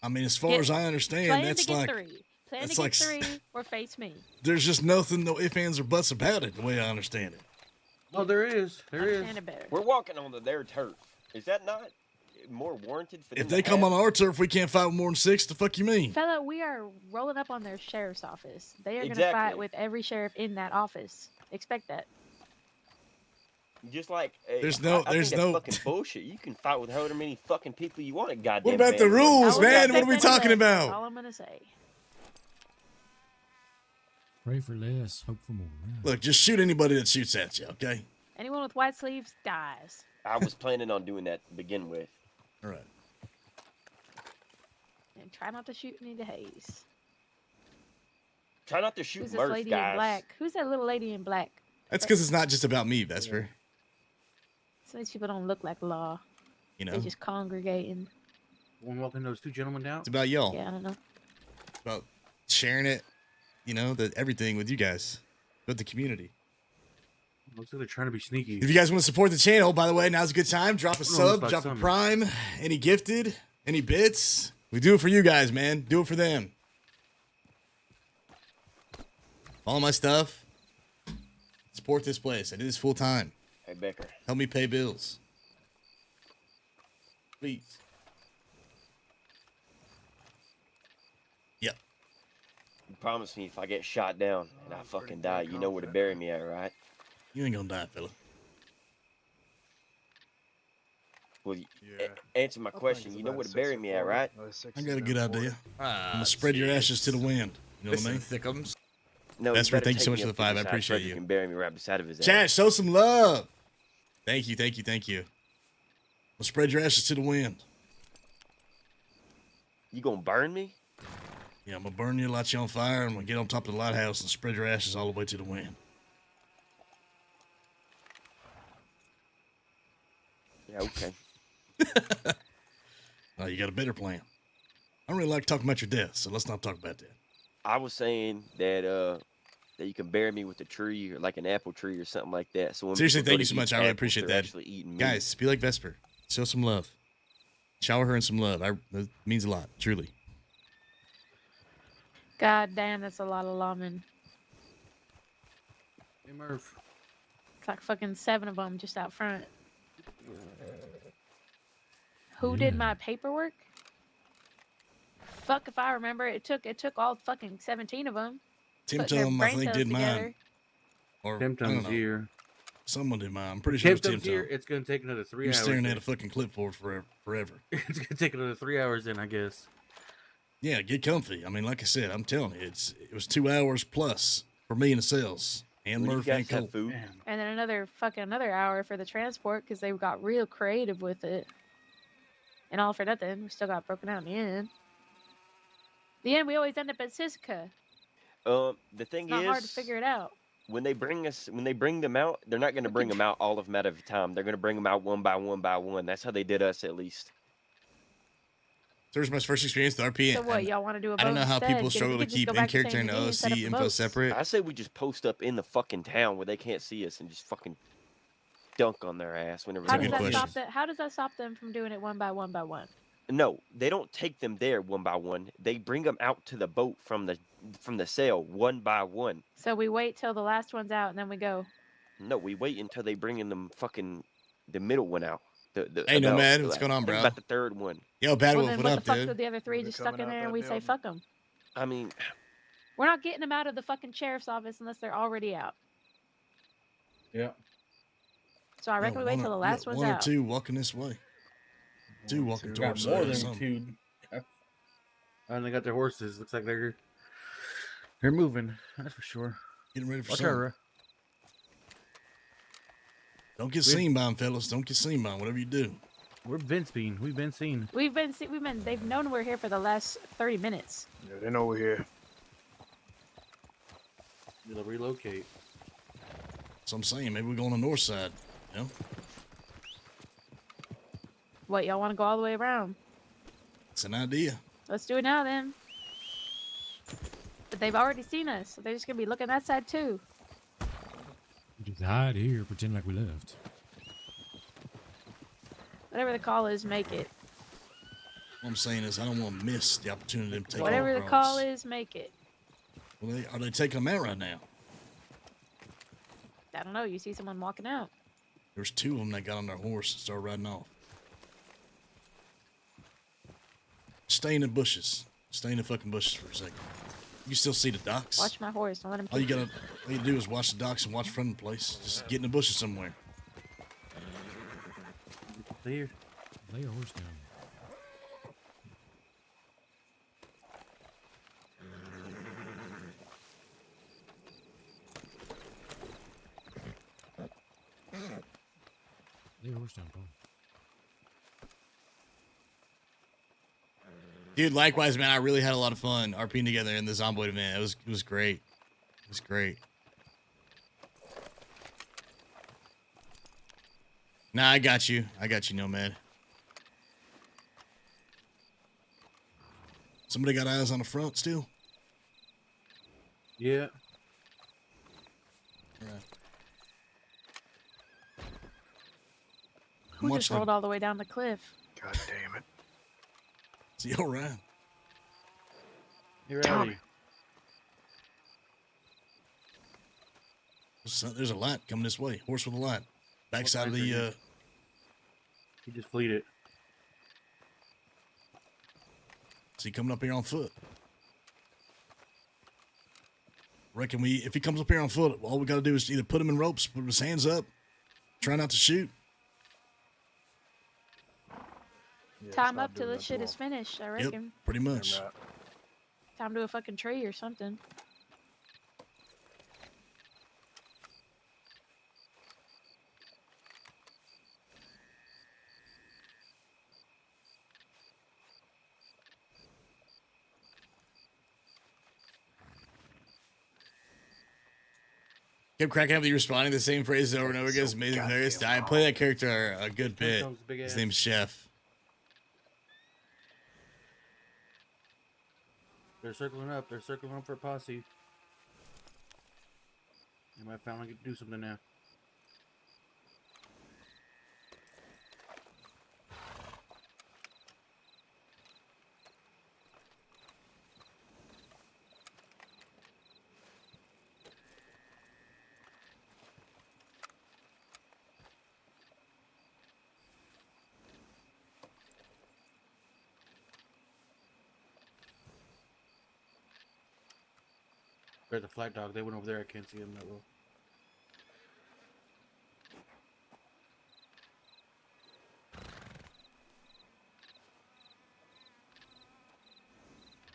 I mean, as far as I understand, Plan that's to get like 3. Plan that's to like get 3 or face me. there's just nothing, no ifs, ands, or buts about it. The way I understand it. Oh, there is. There is. Understand it better. We're walking on their turf. Is that not more warranted for them? If they come on our turf, we can't fight with more than 6. The fuck you mean? Fella, we are rolling up on their sheriff's office. They are going to Exactly. fight with every sheriff in that office. Expect that. Just like There's I no- think there's that's no- fucking bullshit. You can fight with however many fucking people you want. Goddamn. What about the band. rules, I man? would What are we expect talking that. about? That's all I'm going to say. Pray for less, hope for more. Look, just shoot anybody that shoots at you, okay? Anyone with white sleeves dies. I was planning on doing that to begin with. All right. And try not to shoot any of the haze. Try not to shoot Who's this Murph, lady guys. in black? Who's that little lady in black? That's because it's not just about me, Vesper. So these people don't look like law. You know, They're just congregating. One walking those 2 gentlemen down. it's about y'all. Yeah, I don't know. It's about sharing it. Everything with you guys, with the community. Looks like they're trying to be sneaky. If you guys want to support the channel, by the way, now's a good time. Drop a No, sub, it's like drop a summer. prime, any gifted, any bits. We do it for you guys, man. Do it for them. Follow my stuff. Support this place. I do this full time. Hey, Becker. Help me pay bills. Please. Yep. You promised me if I get shot down and I fucking die, you know where to bury me at, right? You ain't gonna die, fella. Well, answer my question. You know where to bury me at, right? I got a good idea. I'm gonna spread your ashes to the wind. You know what I mean? Thickums. No, Vesper, you better thank you take so much me for up the to 5. I side appreciate Frederick you. and bury me right beside of his Chat, ass. show some love. Thank you, thank you, thank you. We'll spread your ashes to the wind. You gonna burn me? Yeah, I'm gonna burn you, light you on fire, and I'm gonna get on top of the lighthouse and spread your ashes all the way to the wind. Yeah, okay. Oh, you got a better plan. I don't really like talking about your death, so let's not talk about that. I was saying that that you can bury me with a tree or like an apple tree or something like that. So when Seriously, people go thank to you so eat much. I really apples, appreciate they're that. actually eating me. Guys, be like Vesper. Show some love. Shower her in some love. That means a lot, truly. God damn, that's a lot of lawmen. Hey, Murph. It's like fucking 7 of them just out front. Who Yeah. did my paperwork? Fuck if I remember. It took all fucking 17 of them. Tim Putting their Tum, I brain think, cells did together. mine. Or, Tim I don't Tum's know. here. Someone did mine. I'm pretty sure it was Tim Tim Tum's here. Tum. It's gonna take another 3 He was hours. staring then. at a fucking clipboard forever. It's gonna take another 3 hours then, I guess. Yeah, get comfy. I mean, like I said, I'm telling you, it was 2 hours plus for me in the cells. And Well, you Murph guys and have Cole. food? And then another hour for the transport because they got real creative with it. And all for nothing. We still got broken out in the end. The end, we always end up at Siska. The thing It's not is, hard to figure it out. when they bring them out, they're not gonna bring them out all of them at a time. They're gonna bring them out one by one by one. That's how they did us, at least. So here's my first experience with RP. So what, and y'all want to do a I don't vote know how instead? people Get it- struggle we to could just keep go in back to character St. and Denis and set up OC the info votes. separate. I say we just post up in the fucking town where they can't see us and just fucking dunk on their ass whenever How they does want that to. stop that? How does that stop them from doing it one by one by one? No, they don't take them there one by one. They bring them out to the boat from the sail one by one. So we wait till the last one's out and then we go. No, we wait until they bring in them fucking the middle one out. Hey, about- Nomad, what's going on, I think bro? about the third one. Yo, Bad Well, Wolf, then what what up, the fuck dude? with the other 3 just stuck in there and we say fuck them? I mean, We're not getting them out of the fucking sheriff's office unless they're already out. Yeah. So I reckon we wait till the last one's one out. or two walking this way. Two walking Got towards more than something. 2. And they got their horses. Looks like they're moving. That's for sure. Getting ready for Watch something. out, Ra. Don't get seen by them, fellas. Don't get seen by them, whatever you do. We've been seen. They've known we're here for the last 30 minutes. Yeah, they know we're here. They'll relocate. So I'm saying, maybe we go on the north side. You know? What, y'all want to go all the way around? It's an idea. Let's do it now then. But they've already seen us, so they're just gonna be looking that side too. We just hide here, pretend like we left. Whatever the call is, make it. What I'm saying is, I don't want to miss the opportunity to take Whatever them the across. call is, make it. Well, are they taking them out right now? I don't know. You see someone walking out. There's 2 of them that got on their horse and started riding off. Stay in the bushes. Stay in the fucking bushes for a second. You can still see the docks. Watch my horse. Don't let him. All you kick gotta, all you do is watch the docks and watch the front of the place. Just get in the bushes somewhere. Clear. Lay your horse down. Lay your horse down, Paul. Dude, likewise, man. I really had a lot of fun RPing together in the Zomboid event. It was great. It was great. Nah, I got you. I got you, Nomad. Somebody got eyes on the front still? Yeah. Right. Who just rolled all the way down the cliff? God damn it. Is he all right? You're ready. There's a light coming this way. Horse with a light. backside of What the. lines He just fleeted. See, coming up here on foot. Reckon if he comes up here on foot, all we got to do is either put him in ropes, put his hands up, try not to shoot. Yeah, Time stop up till doing this that shit to is him. finished, I Yep, reckon. pretty much. Damn right. Time to a fucking tree or something. Kept cracking up that you're responding to the same phrases over and over again. It's amazing, hilarious. I play that character a good bit. His name's Chef. They're circling up. They're circling up for a posse. They might finally get to do something now. There's the flat dog. They went over there. I can't see them that well.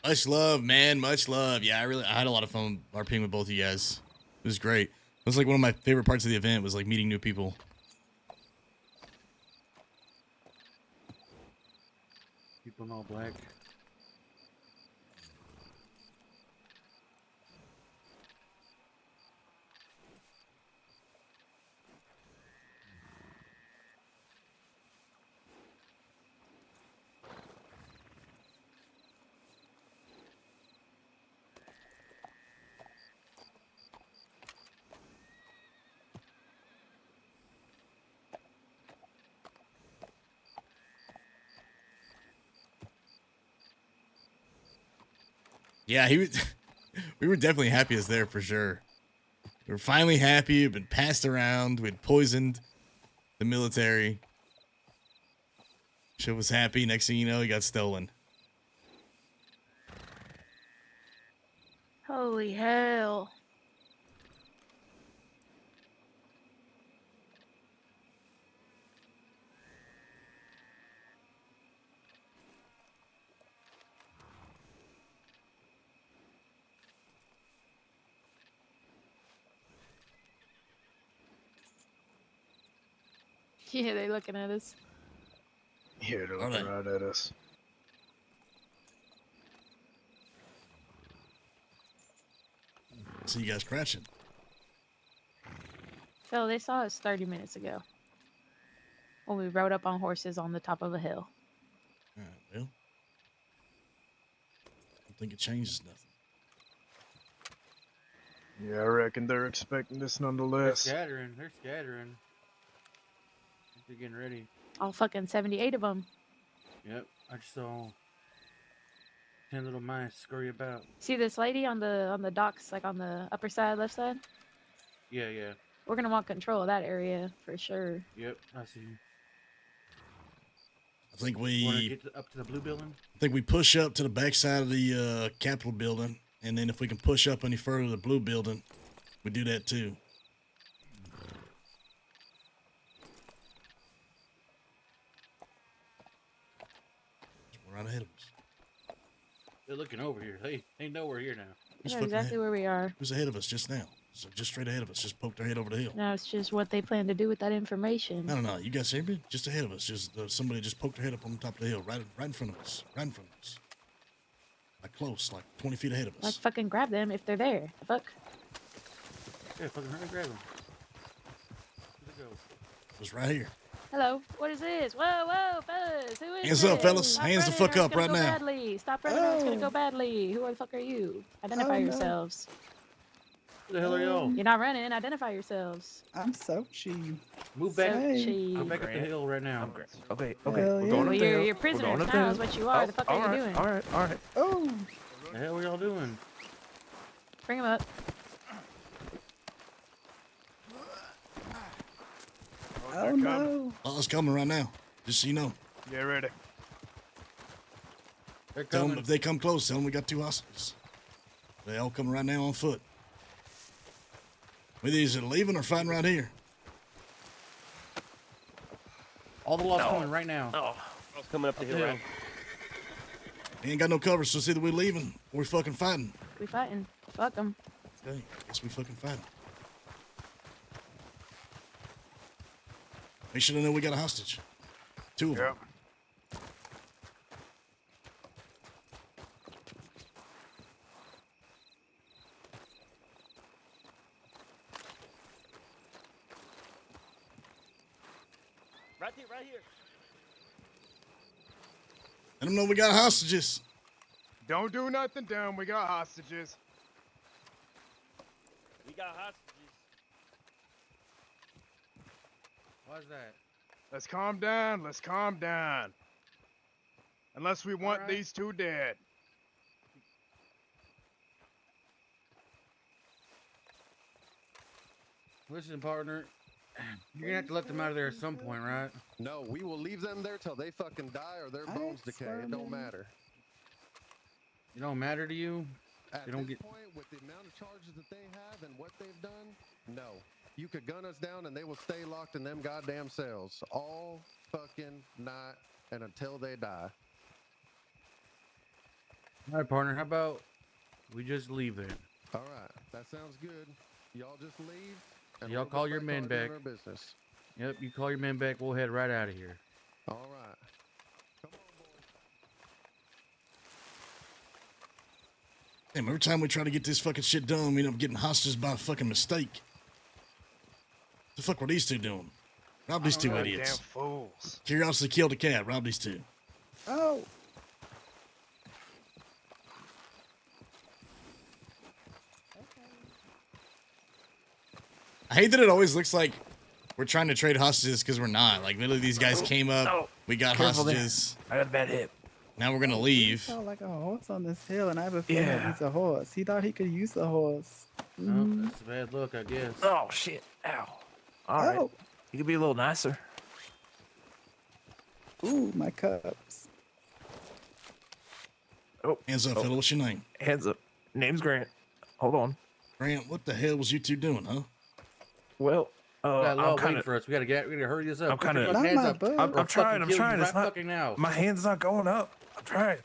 Much love, man. Much love. Yeah, I had a lot of fun RPing with both of you guys. It was great. It was like one of my favorite parts of the event was like meeting new people. People in all black. Yeah, he was. We were definitely happiest there for sure. We were finally happy. We'd been passed around. We'd poisoned the military. Shit was happy. Next thing you know, he got stolen. Holy hell. Yeah, they looking at us. Yeah, they're Are looking they? right at us. See you guys crashing. Phil, they saw us 30 minutes ago. When we rode up on horses on the top of a hill. All right, well, I don't think it changes nothing. Yeah, I reckon they're expecting this nonetheless. They're scattering. They're scattering. They're getting ready. All fucking 78 of them. Yep. I just saw 10 little mice scurry about. See this lady on the docks, like on the upper side, left side? Yeah, yeah. We're gonna want control of that area for sure. Yep, I see you. I think Want to get up to the blue building? I think we push up to the backside of the Capitol building, and then if we can push up any further to the blue building, we do that too. We're right ahead of us. They're looking over here. They know we're here now. They know exactly where we are. Who's ahead of us just now? So just straight ahead of us. Just poked their head over the hill. Now it's just what they plan to do with that information. No. You guys see me? Just ahead of us. Just somebody just poked their head up on the top of the hill, right in front of us. Right in front of us. Like close, like 20 feet ahead of us. Like fucking grab them if they're there. The fuck? Yeah, fucking hurry, grab them. Where'd they go? It was right here. Hello, what is this? Whoa, fellas, who is Hands this? up, fellas. Stop Hands the running fuck or it's up gonna right go now. Badly. Stop running or it's gonna go badly. Who the fuck are you? Identify no. yourselves. Who the hell are y'all? You're not running. Identify yourselves. I'm Sochi. Move back. Sochi. Go back up the hill right now. Okay, Hell we're yeah. going Well, up the hill. you're We're prisoners going up now the is hill. what you are. The fuck are you doing? All right. Oh. What the hell are y'all doing? Bring him up. Oh no. Law's coming right now. Just so you know. Get ready. They're Tell them coming. if they come close, tell them we got 2 hostages. They all coming right now on foot. We either leaving or fighting right here. All the law's coming right now. Oh, it's coming up the hill. Right? They ain't got no cover, so it's either we leaving or we fucking fighting. We fighting. Fuck them. Okay, guess we fucking fighting. Make sure they know we got a hostage. 2 of them. Right here. Let them know we got hostages. Don't do nothing dumb. We got hostages. We got hostages. Why's that? Let's calm down. Let's calm down. Unless we want these 2 dead. Listen, partner. You're gonna have to let them out of there at some point, right? No, we will leave them there till they fucking die or their bones decay. It don't matter. It don't matter to you? At They don't this get. point, with the amount of charges that they have and what they've done, no. You could gun us down and they will stay locked in them goddamn cells all fucking night and until they die. All right, partner. How about we just leave it? All right, that sounds good. Y'all just leave. And Y'all we'll call go your back men on doing back. our business. Yep, you call your men back. We'll head right out of here. All right. Damn, every time we try to get this fucking shit done, we end up getting hostages by a fucking mistake. The fuck were these 2 doing? Rob these 2 idiots. Damn fools. Curiosity killed a cat. Rob these 2. Oh. I hate that it always looks like we're trying to trade hostages because we're not. Like, literally, these guys came up. We got hostages. I got a bad hip. Now we're gonna leave. He felt like a horse on this hill, and I have a feeling Yeah. he's a horse. He thought he could use a horse. Oh, Mhm. that's a bad look, I guess. Oh shit! Ow! All right, Oh. you could be a little nicer. Ooh, my cups. Oh, Hands up, fella. What's your name? Hands up. Name's Grant. Hold on. Grant, what the hell was you 2 doing, huh? Well, We got a I'm law waiting kind of. for us. We gotta hurry this up. I'm Put your kinda- fucking Not hands my up, butt. or I'll I'm trying. fucking I'm kill trying. you It's right not. fucking now. My hand's not going up. I'm trying.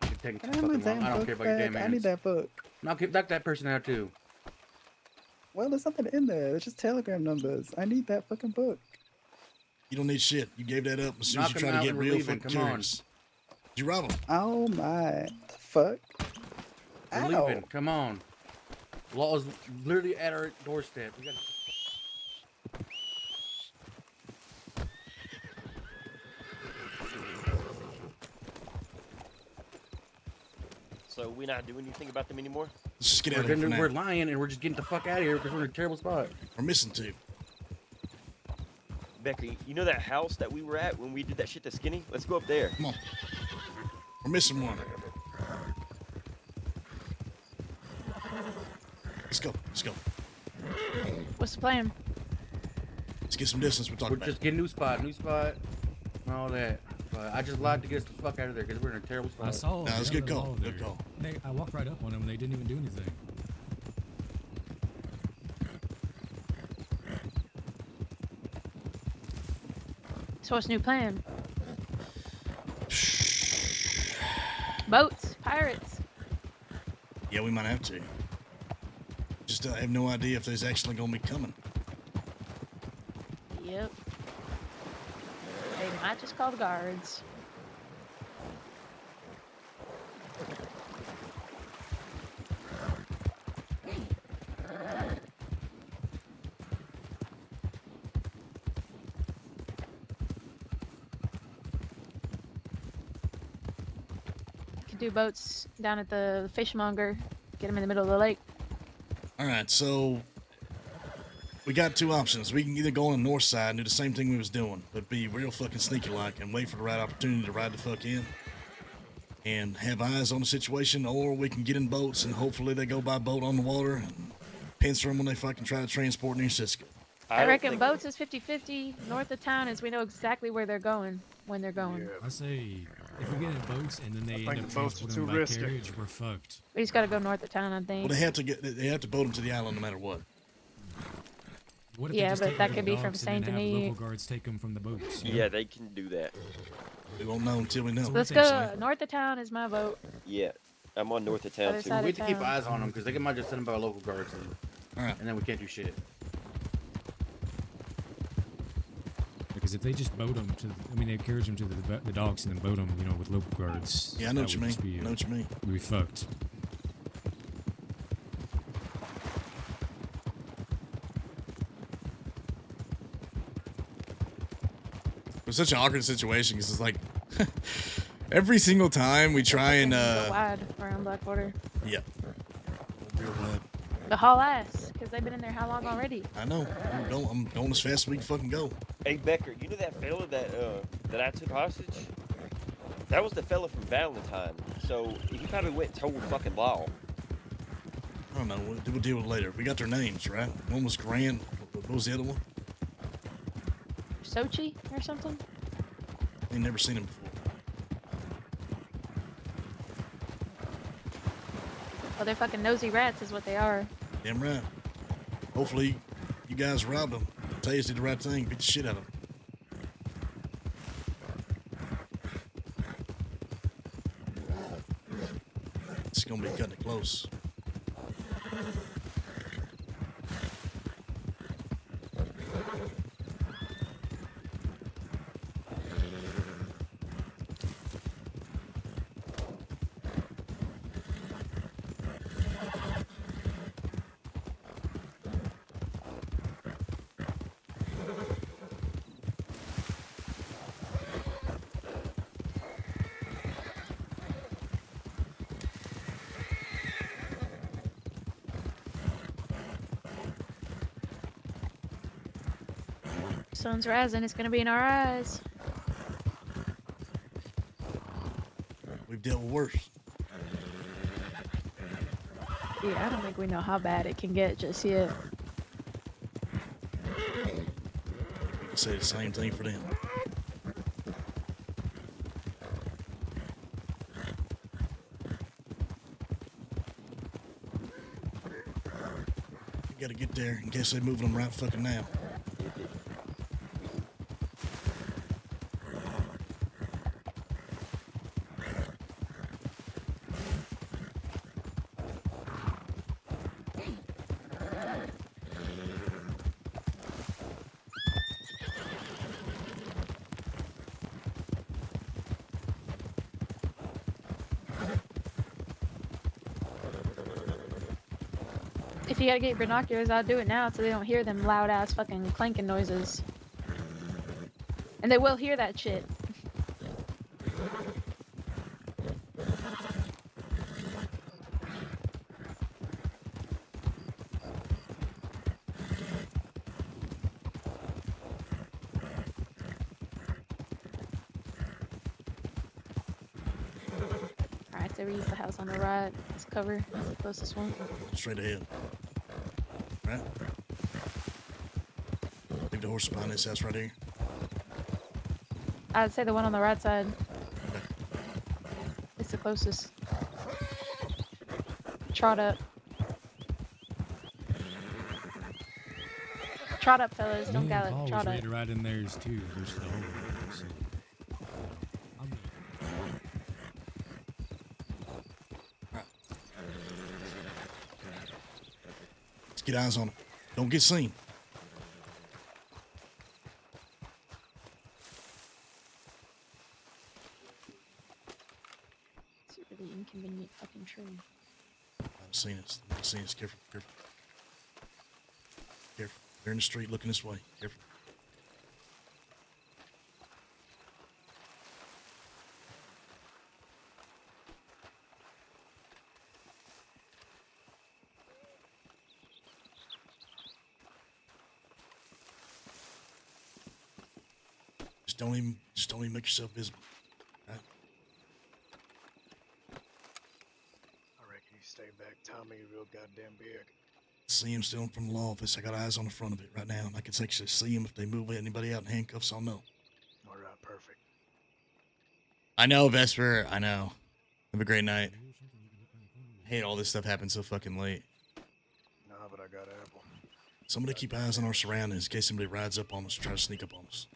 You're taking Can too I have my fucking long. damn I don't book care about your damn back? I hands. need that book. Now, knock that person out too. Well, there's something in there. There's just telegram numbers. I need that fucking book. You don't need shit. You gave that up as soon as Knock you him tried to out get and we're real leaving. fucking Come on. curious. Did you rob him? Oh my fuck. We're Ow. leaving. Come on. Law is literally at our doorstep. We gotta. So we not doing anything about them anymore? Let's just get We're out of here for gonna- now. We're lying and we're just getting the fuck out of here because we're in a terrible spot. We're missing 2. Becker, you know that house that we were at when we did that shit to Skinny? Let's go up there. Come on. We're missing 1. Let's go. Let's go. What's the plan? Let's get some distance. We're talking We're just getting new spot, and all that. But I just lied to get us the fuck out of there because we're in a terrible spot. I saw. Nah, that's a the good other call. wall Good there. call. I walked right up on them and they didn't even do anything. So what's the new plan? Boats, pirates. Yeah, we might have to. Just have no idea if there's actually gonna be coming. Yep. They might just call the guards. Could do boats down at the fishmonger. Get them in the middle of the lake. All right, so we got 2 options. We can either go on the north side and do the same thing we was doing, but be real fucking sneaky like and wait for the right opportunity to ride the fuck in and have eyes on the situation, or we can get in boats and hopefully they go by boat on the water and pincer them when they fucking try to transport near Cisco. I reckon boats is 50-50. North of town is we know exactly where they're going when they're going. I say if we get in boats and then they I end think up the boats are transporting too them by risky. carriage, we're fucked. We just gotta go north of town, I Well, think. they have to boat them to the island no matter what. What if Yeah, they just but take that them could to be the from docks and then Saint have Denis. local guards take them from the boats? Yeah, they can do that. We won't know until we know. Let's go. North of town is my vote. Yeah, I'm on north of town Other too. side We of have to keep town. eyes on them because they might just send them by local guards, and then we can't do shit. Because if they just boat them to, they carriage them to the docks and then boat them, with local guards. Yeah, I know that what you would mean. just be, I know what you mean. We'd be fucked. It's such an awkward situation because it's like every single time we try and Go wide around Blackwater. yeah. Real wide. The haul ass, because they've been in there how long already? I know. I'm going as fast as we can fucking go. Hey Becker, you know that fella that I took hostage? That was the fella from Valentine. So he probably went and told fucking law. I don't know. We'll deal with it later. We got their names, right? One was Grant. What was the other one? Sochi or something? Ain't never seen him before. Oh, they're fucking nosy rats is what they are. Damn right. Hopefully, you guys robbed them. Taze did the right thing. Beat the shit out of them. It's gonna be cutting it close. Sun's rising. It's gonna be in our eyes. We've dealt with worse. Yeah, I don't think we know how bad it can get just yet. We can say the same thing for them. We gotta get there in case they're moving them right fucking now. If you gotta get binoculars, I'll do it now so they don't hear them loud ass fucking clanking noises. And they will hear that shit. Alright, so we use the house on the right. Let's cover. That's the closest one. Straight ahead. Right? Leave the horse behind this house right here. I'd say the one on the right side. It's the closest. Trot up. Trot up, fellas. Don't Me and gallop. Paul Trot was up. ready to ride in theirs too. Versus the whole. So, Let's get eyes on it. Don't get seen. It's a really inconvenient fucking tree. I've seen it. I've seen it. Careful, careful. Careful. They're in the street looking this way. Careful. Just don't even make yourself visible. Right? I reckon you stay back. Tommy, real goddamn big. see him still from the law office. I got eyes on the front of it right now, and I can actually see him. If they move anybody out in handcuffs, I'll know. All right, perfect. I know, Vesper. I know. Have a great night. I hate all this stuff happens so fucking late. Nah, but I got Apple. Somebody keep eyes on our surroundings in case somebody rides up on us, try to sneak up on us.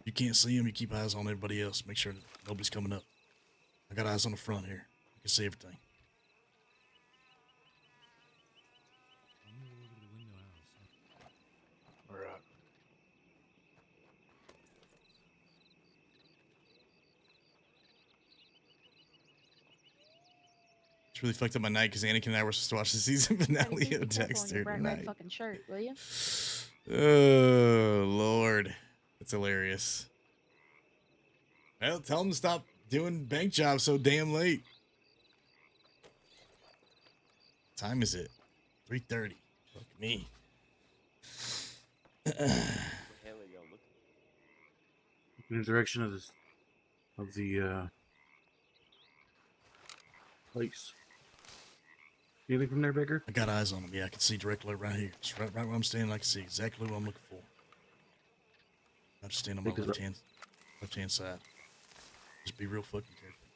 If you can't see them, you keep eyes on everybody else. Make sure that nobody's coming up. I got eyes on the front here. I can see everything. All right. It's really fucked up my night because Anakin and I were supposed to watch the season finale of Dexter Bright red tonight. fucking shirt, will you? Oh, Lord. That's hilarious. Well, tell him to stop doing bank jobs so damn late. What time is it? 3:30. Fuck me. In the direction of this, of the place. Anything from there, Becker? I got eyes on him. Yeah, I can see directly right here. It's right where I'm standing. I can see exactly what I'm looking for. I just stand on my left hand side. Just be real fucking careful.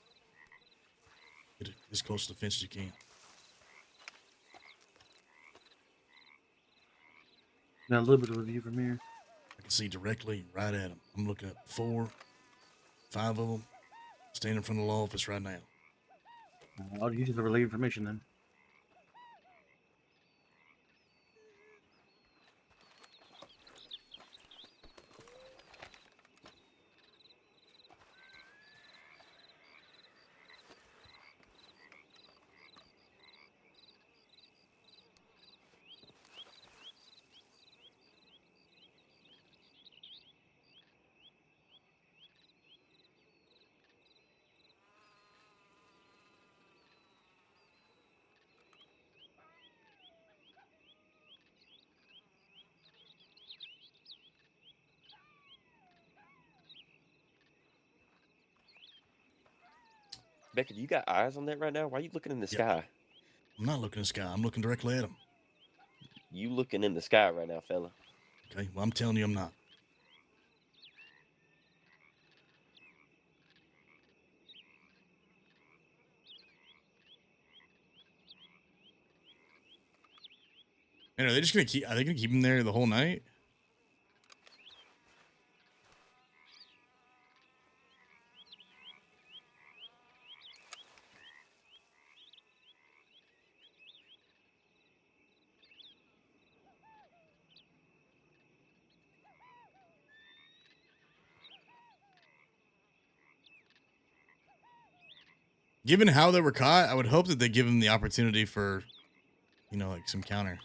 Get as close to the fence as you can. Now a little bit of a view from here. I can see directly right at him. I'm looking at 4, 5 of them standing in front of the law office right now. I'll use it to relay information then. Becker, you got eyes on that right now? Why are you looking in the sky? I'm not looking in the sky. I'm looking directly at him. You looking in the sky right now, fella. Okay, well, I'm telling you I'm not. Man, are they just gonna are they gonna keep him there the whole night? Given how they were caught, I would hope that they give him the opportunity for, you know, like some counter.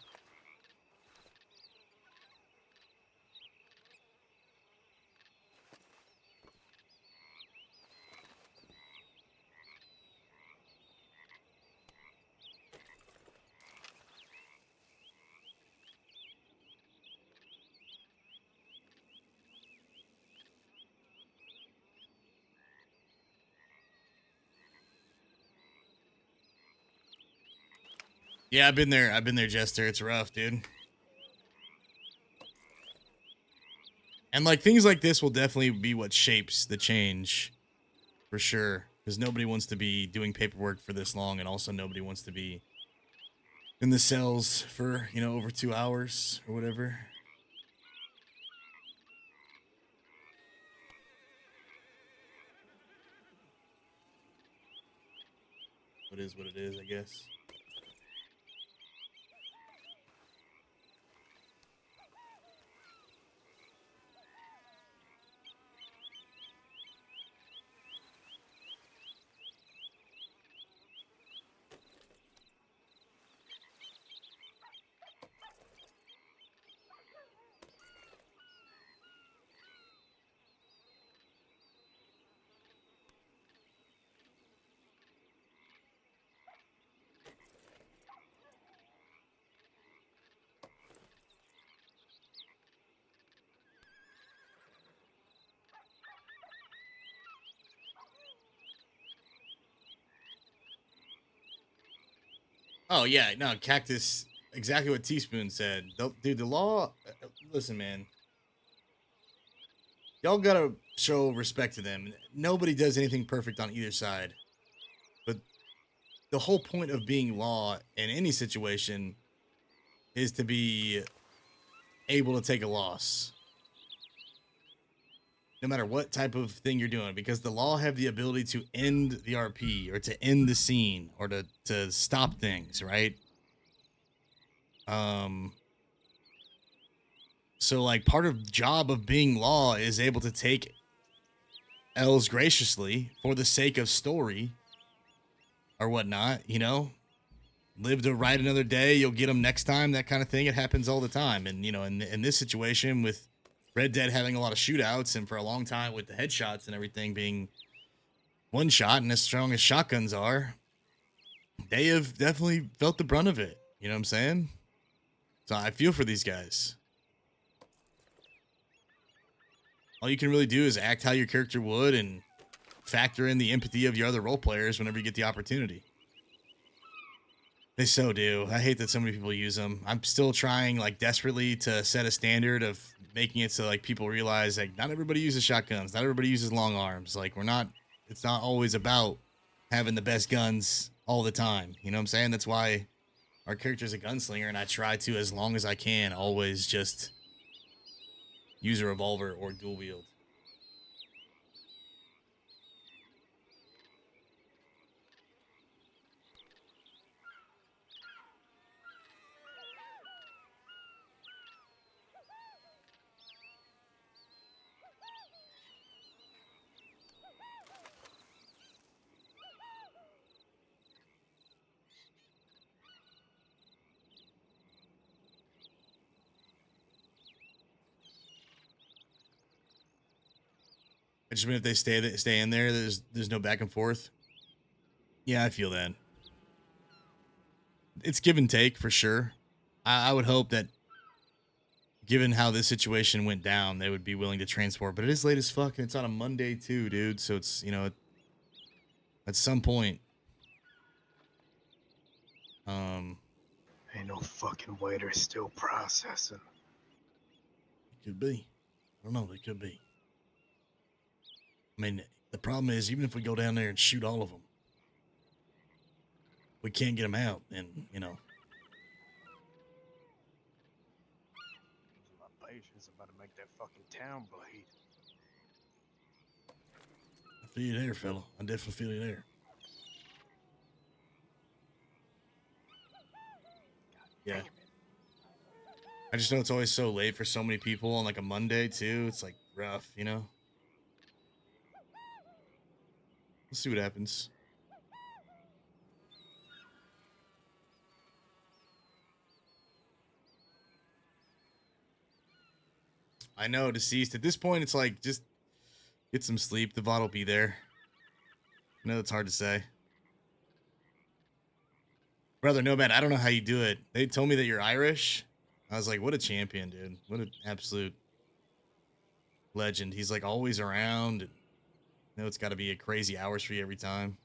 Yeah, I've been there. I've been there, Jester. It's rough, dude. And like things like this will definitely be what shapes the change, for sure. Because nobody wants to be doing paperwork for this long, and also nobody wants to be in the cells for, you know, over 2 hours or whatever. What is what it is, I guess. Oh yeah, no, Cactus. exactly what Teaspoon said. Dude, the law. Listen, man. Y'all gotta show respect to them. Nobody does anything perfect on either side. But the whole point of being law in any situation is to be able to take a loss. No matter what type of thing you're doing, because the law have the ability to end the RP or to end the scene or to stop things, right? So like part of the job of being law is able to take L's graciously for the sake of story or whatnot, you know? Live to write another day, you'll get them next time, that kind of thing. It happens all the time. And, you know, in this situation with Red Dead having a lot of shootouts and for a long time with the headshots and everything being one shot and as strong as shotguns are, they have definitely felt the brunt of it. You know what I'm saying? So I feel for these guys. All you can really do is act how your character would and factor in the empathy of your other role players whenever you get the opportunity. They so do. I hate that so many people use them. I'm still trying like desperately to set a standard of making it so like people realize like not everybody uses shotguns, not everybody uses long arms. Like it's not always about having the best guns all the time. You know what I'm saying? That's why our character's a gunslinger and I try to, as long as I can, always just use a revolver or dual wield. I just mean if they stay in there, there's no back and forth. Yeah, I feel that. It's give and take for sure. I would hope that given how this situation went down, they would be willing to transport. But it is late as fuck, and it's on a Monday too, dude. So it's, you know, at some point. Ain't no fucking way they're still processing. It could be. I don't know. It could be. I mean, the problem is, even if we go down there and shoot all of them, we can't get them out. And, you know. My patience about to make that fucking town bleed. I feel you there, fella. I definitely feel you there. Yeah. I just know it's always so late for so many people on like a Monday too. It's like rough, you know? Let's see what happens. I know, deceased. At this point, it's like, just get some sleep. The VOD will be there. I know it's hard to say. Brother Nomad, I don't know how you do it. They told me that you're Irish. I was like, what a champion, dude. What an absolute legend. He's like always around. And I know it's got to be a crazy hours for you every time.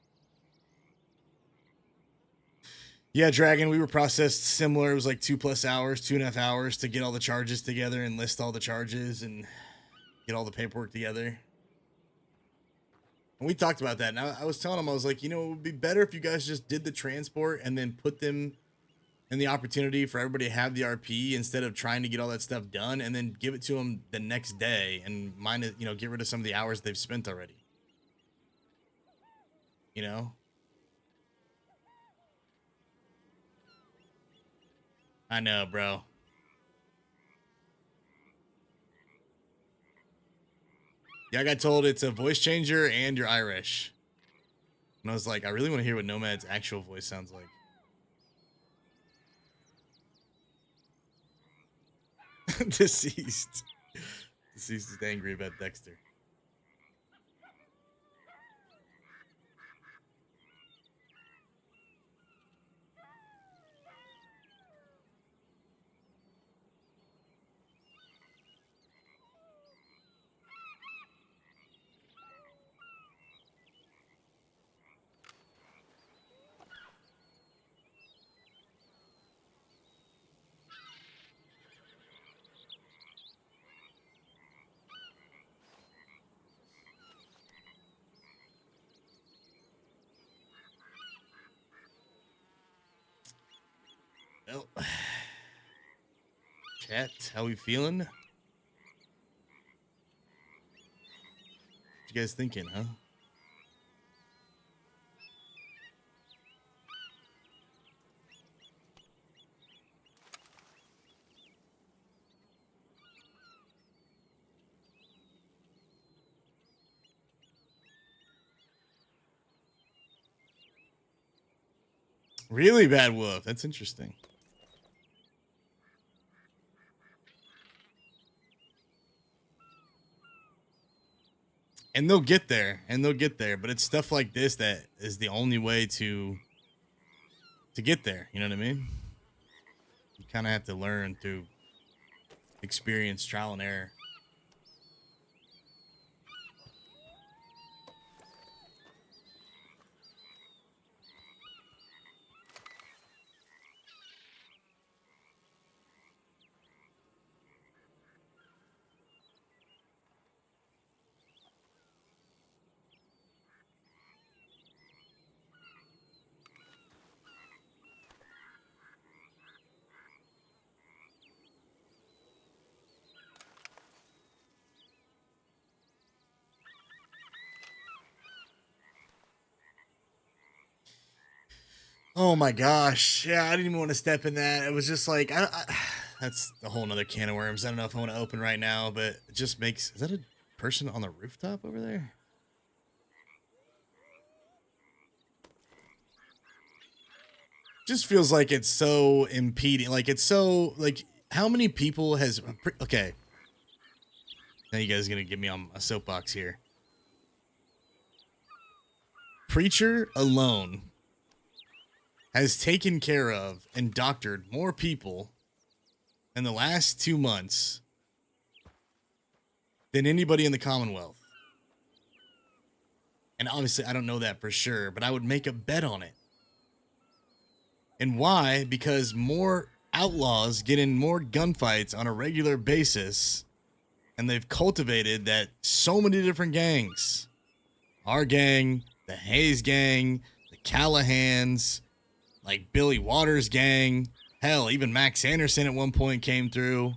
Yeah, Dragon, we were processed similar. It was like 2+ hours, 2.5 hours to get all the charges together and list all the charges and get all the paperwork together. And we talked about that. And I was telling him, I was like, you know, it would be better if you guys just did the transport and then put them in the opportunity for everybody to have the RP instead of trying to get all that stuff done and then give it to them the next day and you know, get rid of some of the hours they've spent already. You know? I know, bro. Yeah, I got told it's a voice changer and you're Irish. And I was like, I really want to hear what Nomad's actual voice sounds like. Deceased. Deceased is angry about Dexter. Well, chat, how we feeling? What you guys thinking, huh? Really bad wolf. That's interesting. And they'll get there, but it's stuff like this that is the only way to get there. You know what I mean? You kind of have to learn through experience, trial and error. Oh my gosh. Yeah, I didn't even want to step in that. It was just like, that's a whole nother can of worms. I don't know if I want to open right now, but it just makes, is that a person on the rooftop over there? Just feels like it's so impeding. Like it's so, like, how many people has, okay. Now you guys are going to get me on a soapbox here. Preacher alone has taken care of and doctored more people in the last 2 months than anybody in the Commonwealth. And obviously, I don't know that for sure, but I would make a bet on it. And why? Because more outlaws get in more gunfights on a regular basis, and they've cultivated that so many different gangs. Our gang, the Hayes gang, the Callahans, like Billy Waters' gang. Hell, even Max Anderson at one point came through.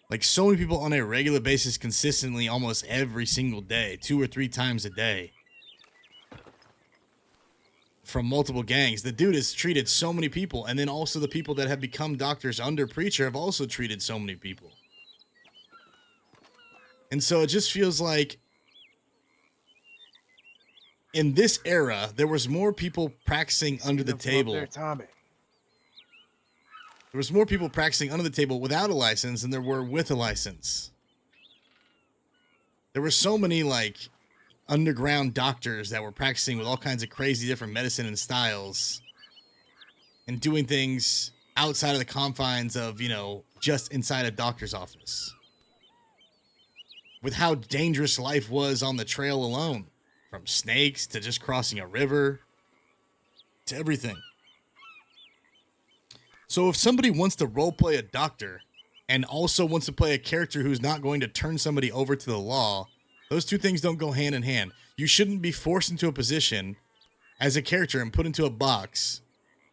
Like so many people on a regular basis consistently almost every single day, 2 or 3 times a day. From multiple gangs. The dude has treated so many people, and then also the people that have become doctors under Preacher have also treated so many people. And so it just feels like in this era, there was more people practicing under the table. There, Tommy. There was more people practicing under the table without a license than there were with a license. There were so many like underground doctors that were practicing with all kinds of crazy different medicine and styles and doing things outside of the confines of, you know, just inside a doctor's office. With how dangerous life was on the trail alone, from snakes to just crossing a river to everything. So if somebody wants to roleplay a doctor and also wants to play a character who's not going to turn somebody over to the law, those two things don't go hand in hand. You shouldn't be forced into a position as a character and put into a box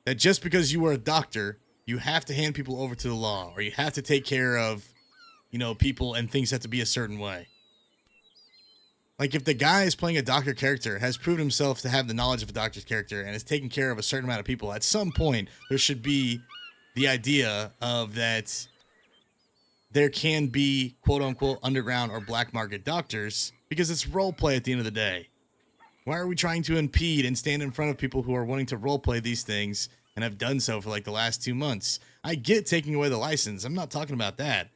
that just because you are a doctor, you have to hand people over to the law or you have to take care of, you know, people and things have to be a certain way. Like if the guy is playing a doctor character, has proven himself to have the knowledge of a doctor's character and is taking care of a certain amount of people, at some point there should be the idea of that there can be quote unquote underground or black market doctors because it's role play at the end of the day. Why are we trying to impede and stand in front of people who are wanting to role play these things and have done so for like the last 2 months? I get taking away the license. I'm not talking about that.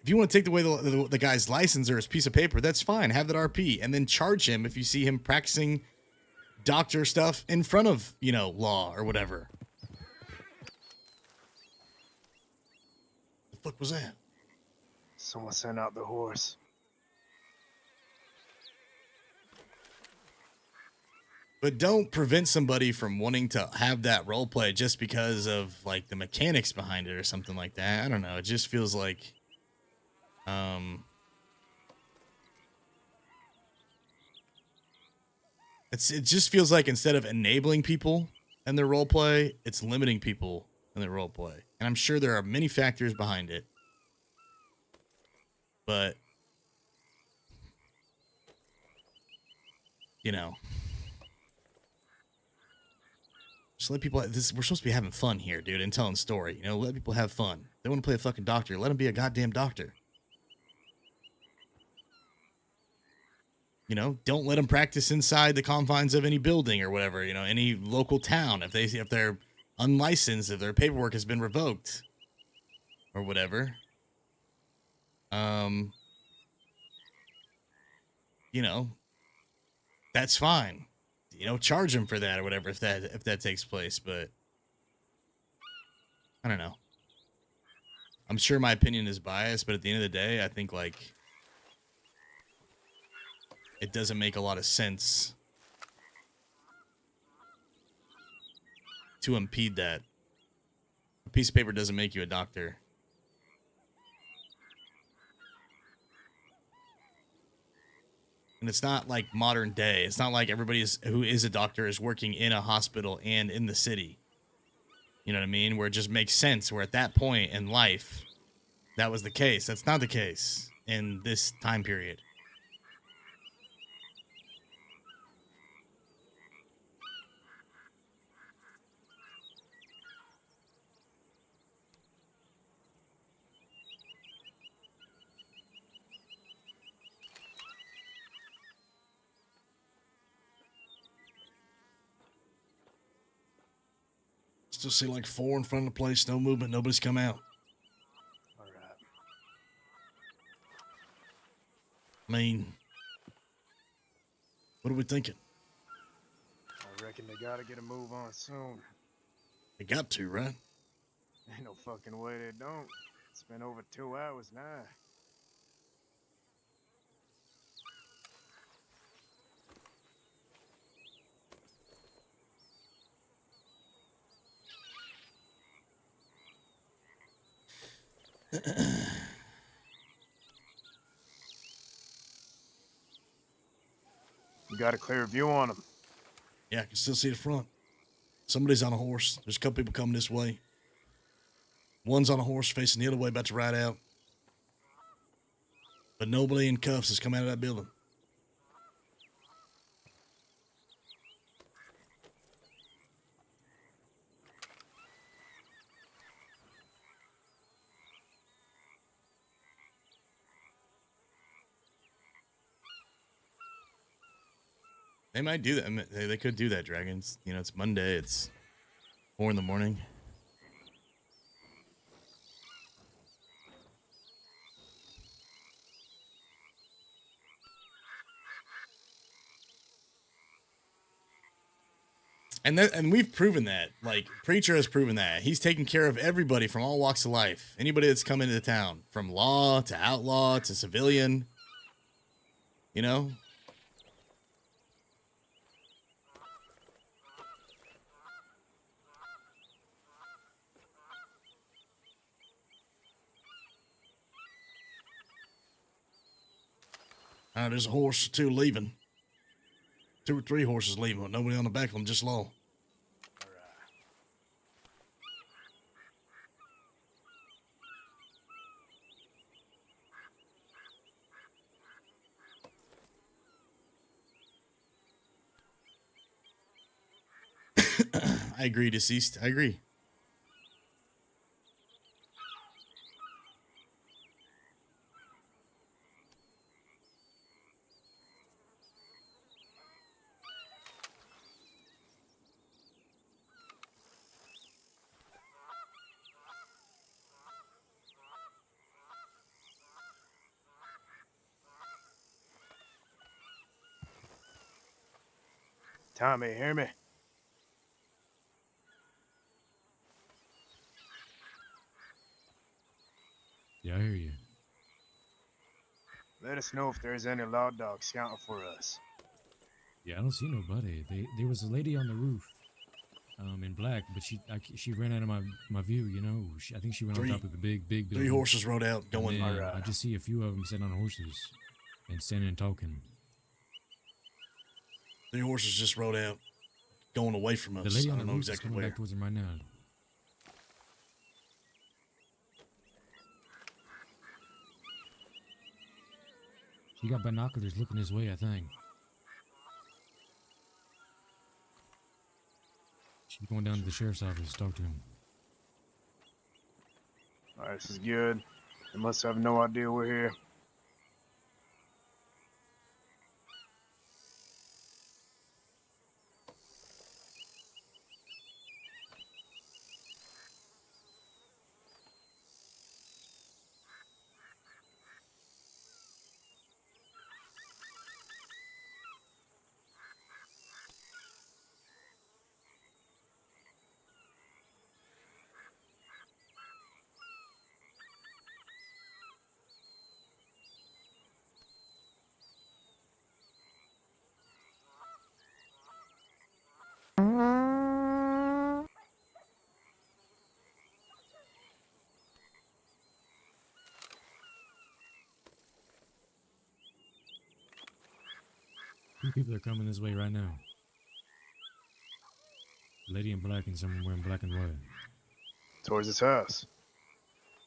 If you want to take away the guy's license or his piece of paper, that's fine. Have that RP and then charge him if you see him practicing doctor stuff in front of, you know, law or whatever. The fuck was that? Someone sent out the horse. But don't prevent somebody from wanting to have that role play just because of like the mechanics behind it or something like that. I don't know. It just feels like, it just feels like instead of enabling people and their role play, it's limiting people when they role play. And I'm sure there are many factors behind it. But, you know, just let people, we're supposed to be having fun here, dude, and telling story. You know, let people have fun. If they want to play a fucking doctor, let them be a goddamn doctor. You know, don't let them practice inside the confines of any building or whatever, you know, any local town. If they're unlicensed, if their paperwork has been revoked or whatever. You know, that's fine. You know, charge them for that or whatever if that takes place, but I don't know. I'm sure my opinion is biased, but at the end of the day, I think like it doesn't make a lot of sense to impede that. A piece of paper doesn't make you a doctor. And it's not like modern day. It's not like everybody who is a doctor is working in a hospital and in the city. You know what I mean? Where it just makes sense. Where at that point in life, that was the case. That's not the case in this time period. Still see like 4 in front of the place, no movement, nobody's come out. All right. I mean, what are we thinking? I reckon they gotta get a move on soon. They got to, right? Ain't no fucking way they don't. It's been over 2 hours now. You got a clear view on them. Yeah, I can still see the front. Somebody's on a horse. There's a couple people coming this way. One's on a horse facing the other way, about to ride out. But nobody in cuffs has come out of that building. They might do that. I mean, they could do that, Dragons. You know, it's Monday. It's 4 in the morning. And we've proven that. Like, Preacher has proven that. He's taken care of everybody from all walks of life. Anybody that's come into the town. From law to outlaw to civilian. You know? There's a horse or 2 leaving. 2 or 3 horses leaving, but nobody on the back of them, just Law. I agree, deceased. I agree. Tommy, hear me? Yeah, I hear you. Let us know if there's any law dogs scouting for us. Yeah, I don't see nobody. There was a lady on the roof, in black, but she ran out of my view. You know, I think she went on top of the big building. 3 horses rode out going. I just see a few of them sitting on horses and standing and talking. 3 horses just rode out, going away from us. The lady I on don't the know roof is exactly coming where. back towards him right now. He got binoculars looking his way, I think. She's going down to the sheriff's office to talk to him. Alright, this is good. They must have no idea we're here. Two people are coming this way right now. Lady in black and someone wearing black and white. Towards his house.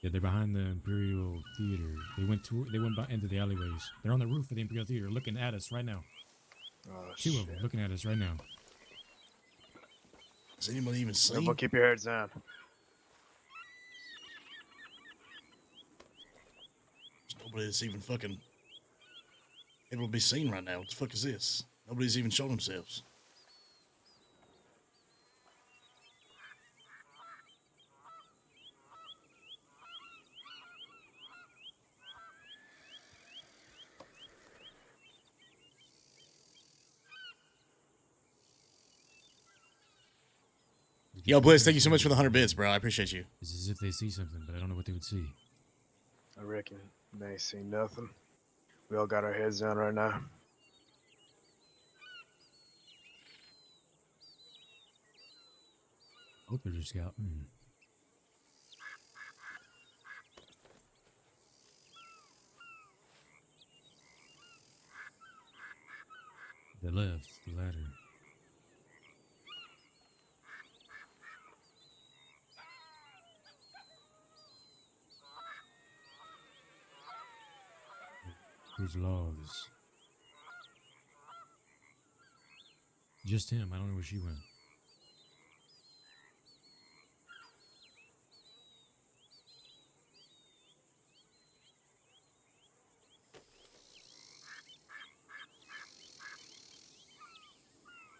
Yeah, they're behind the Imperial Theater. They went into the alleyways. They're on the roof of the Imperial Theater, looking at us right now. Oh, Two of them looking at us right now. Does anybody even see? Everyone keep your heads down. There's nobody that's even fucking able to be seen right now. What the fuck is this? Nobody's even shown themselves. Yo, Bliss, thank you so much for the 100 bits, bro. I appreciate you. It's as if they see something, but I don't know what they would see. I reckon they ain't seen nothing. We all got our heads down right now. Hope they're just scouting. They left the ladder. Whose logs? Just him. I don't know where she went.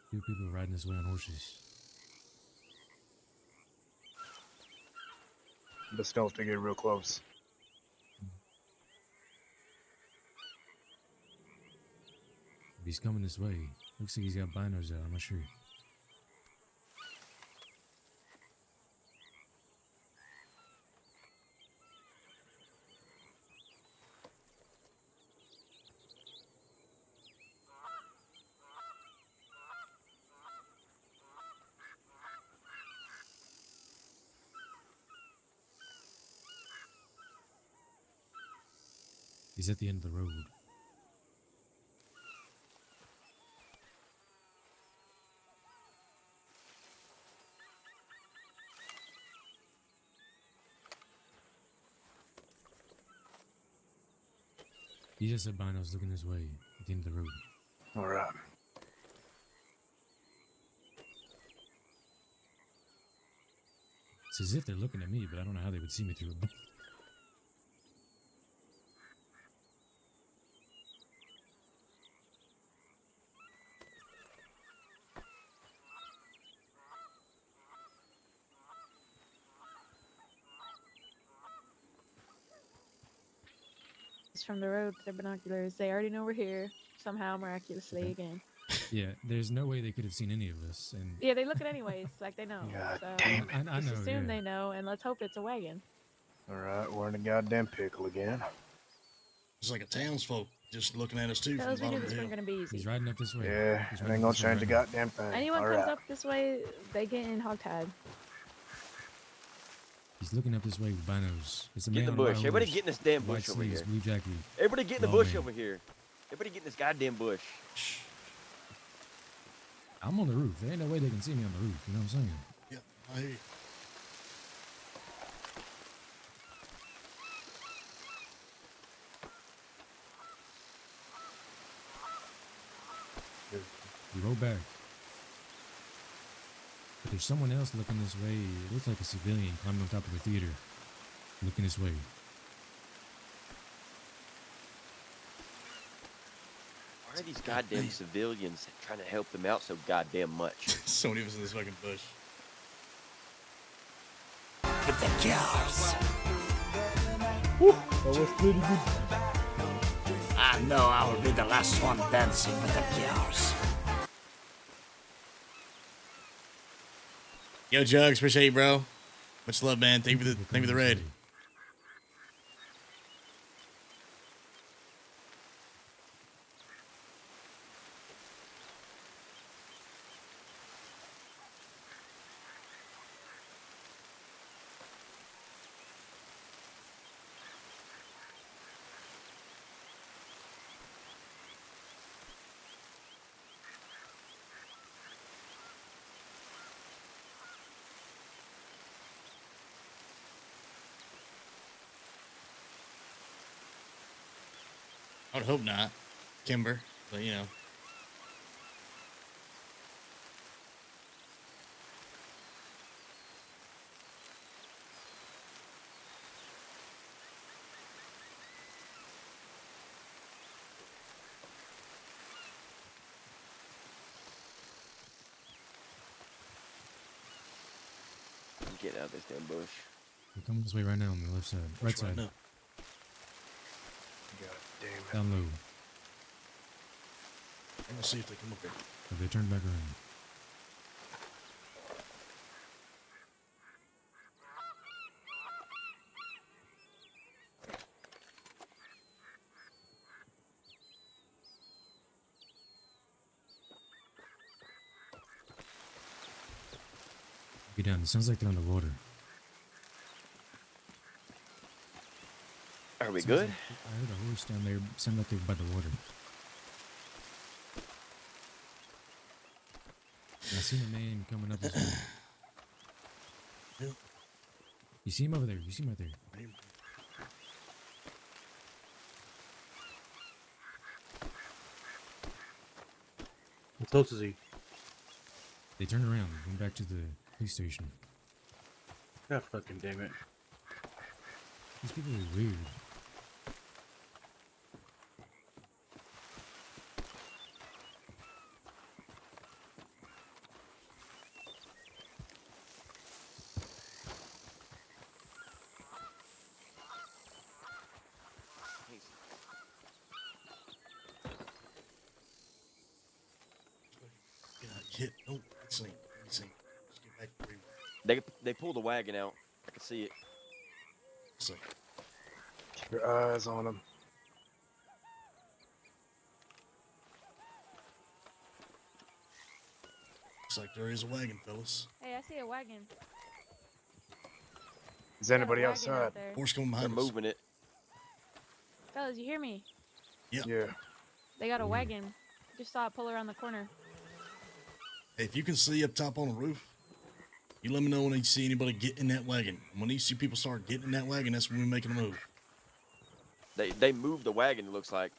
Two people riding this way on horses. Just don't have to get real close. If he's coming this way, looks like he's got binos out. I'm not sure. He's at the end of the road. He just said binos looking his way at the end of the road. All right. It's as if they're looking at me, but I don't know how they would see me through it. From the road with their binoculars. They already know we're here, somehow, miraculously, again. Yeah, there's no way they could have seen any of us. And Yeah, they look at anyways, like they know. God so damn it. I just know, assume yeah. they know, and let's hope it's a wagon. Alright, we're in a goddamn pickle again. It's like a townsfolk just looking at us too from Fellas, the we knew bottom of this the wasn't hill. gonna be easy. He's riding up this way. Yeah, He's it riding ain't up gonna this way change a right now. goddamn thing. Anyone All comes right. up this way, they get in hogtied. He's looking up this way with binos. It's a Get in man the on a white bush. Everybody horse, get in this damn white bush over sleeves, here. blue jacket. Everybody get in the Long bush man. over here. Everybody get in this goddamn bush. I'm on the roof. There ain't no way they can see me on the roof. You know what I'm saying? Yeah, I hear you. You roll back. But there's someone else looking this way. It looks like a civilian climbing on top of the theater. Looking this way. Why are these goddamn civilians trying to help them out so goddamn much? So many of us in this fucking bush. With the cars. That was pretty good. I know I will be the last one dancing with the cars. Yo, Jugs, appreciate you, bro. Much love, man. Thank you for the raid. I would hope not, Kimber, but you know. I'm getting out of this damn bush. We're coming this way right now on the left side. Right side. God damn it. Down low. I'm gonna see if they come up here. Have they turned back around? Get down. It sounds like they're underwater. Are we Sounds good? like- I heard a horse down there. Sounded like they were by the water. And I seen a man coming up this way. You see him over there? You see him right there? How close is he? They turned around, went back to the police station. God fucking damn it. These people are weird. Hit. Oh, let's see. Let's see. Let's get back to where we were. They pulled the wagon out. I can see it. Let's see. Keep your eyes on them. Looks like there is a wagon, fellas. Hey, I see a wagon. Is anybody Got a wagon out outside? there. Horse coming They're behind us. moving it. Fellas, you hear me? Yeah. Yeah. They got a wagon. Just saw it pull around the corner. Hey, if you can see up top on the roof, you let me know when you see anybody get in that wagon. And when you see people start getting in that wagon, that's when we're making a move. They moved the wagon, it looks like.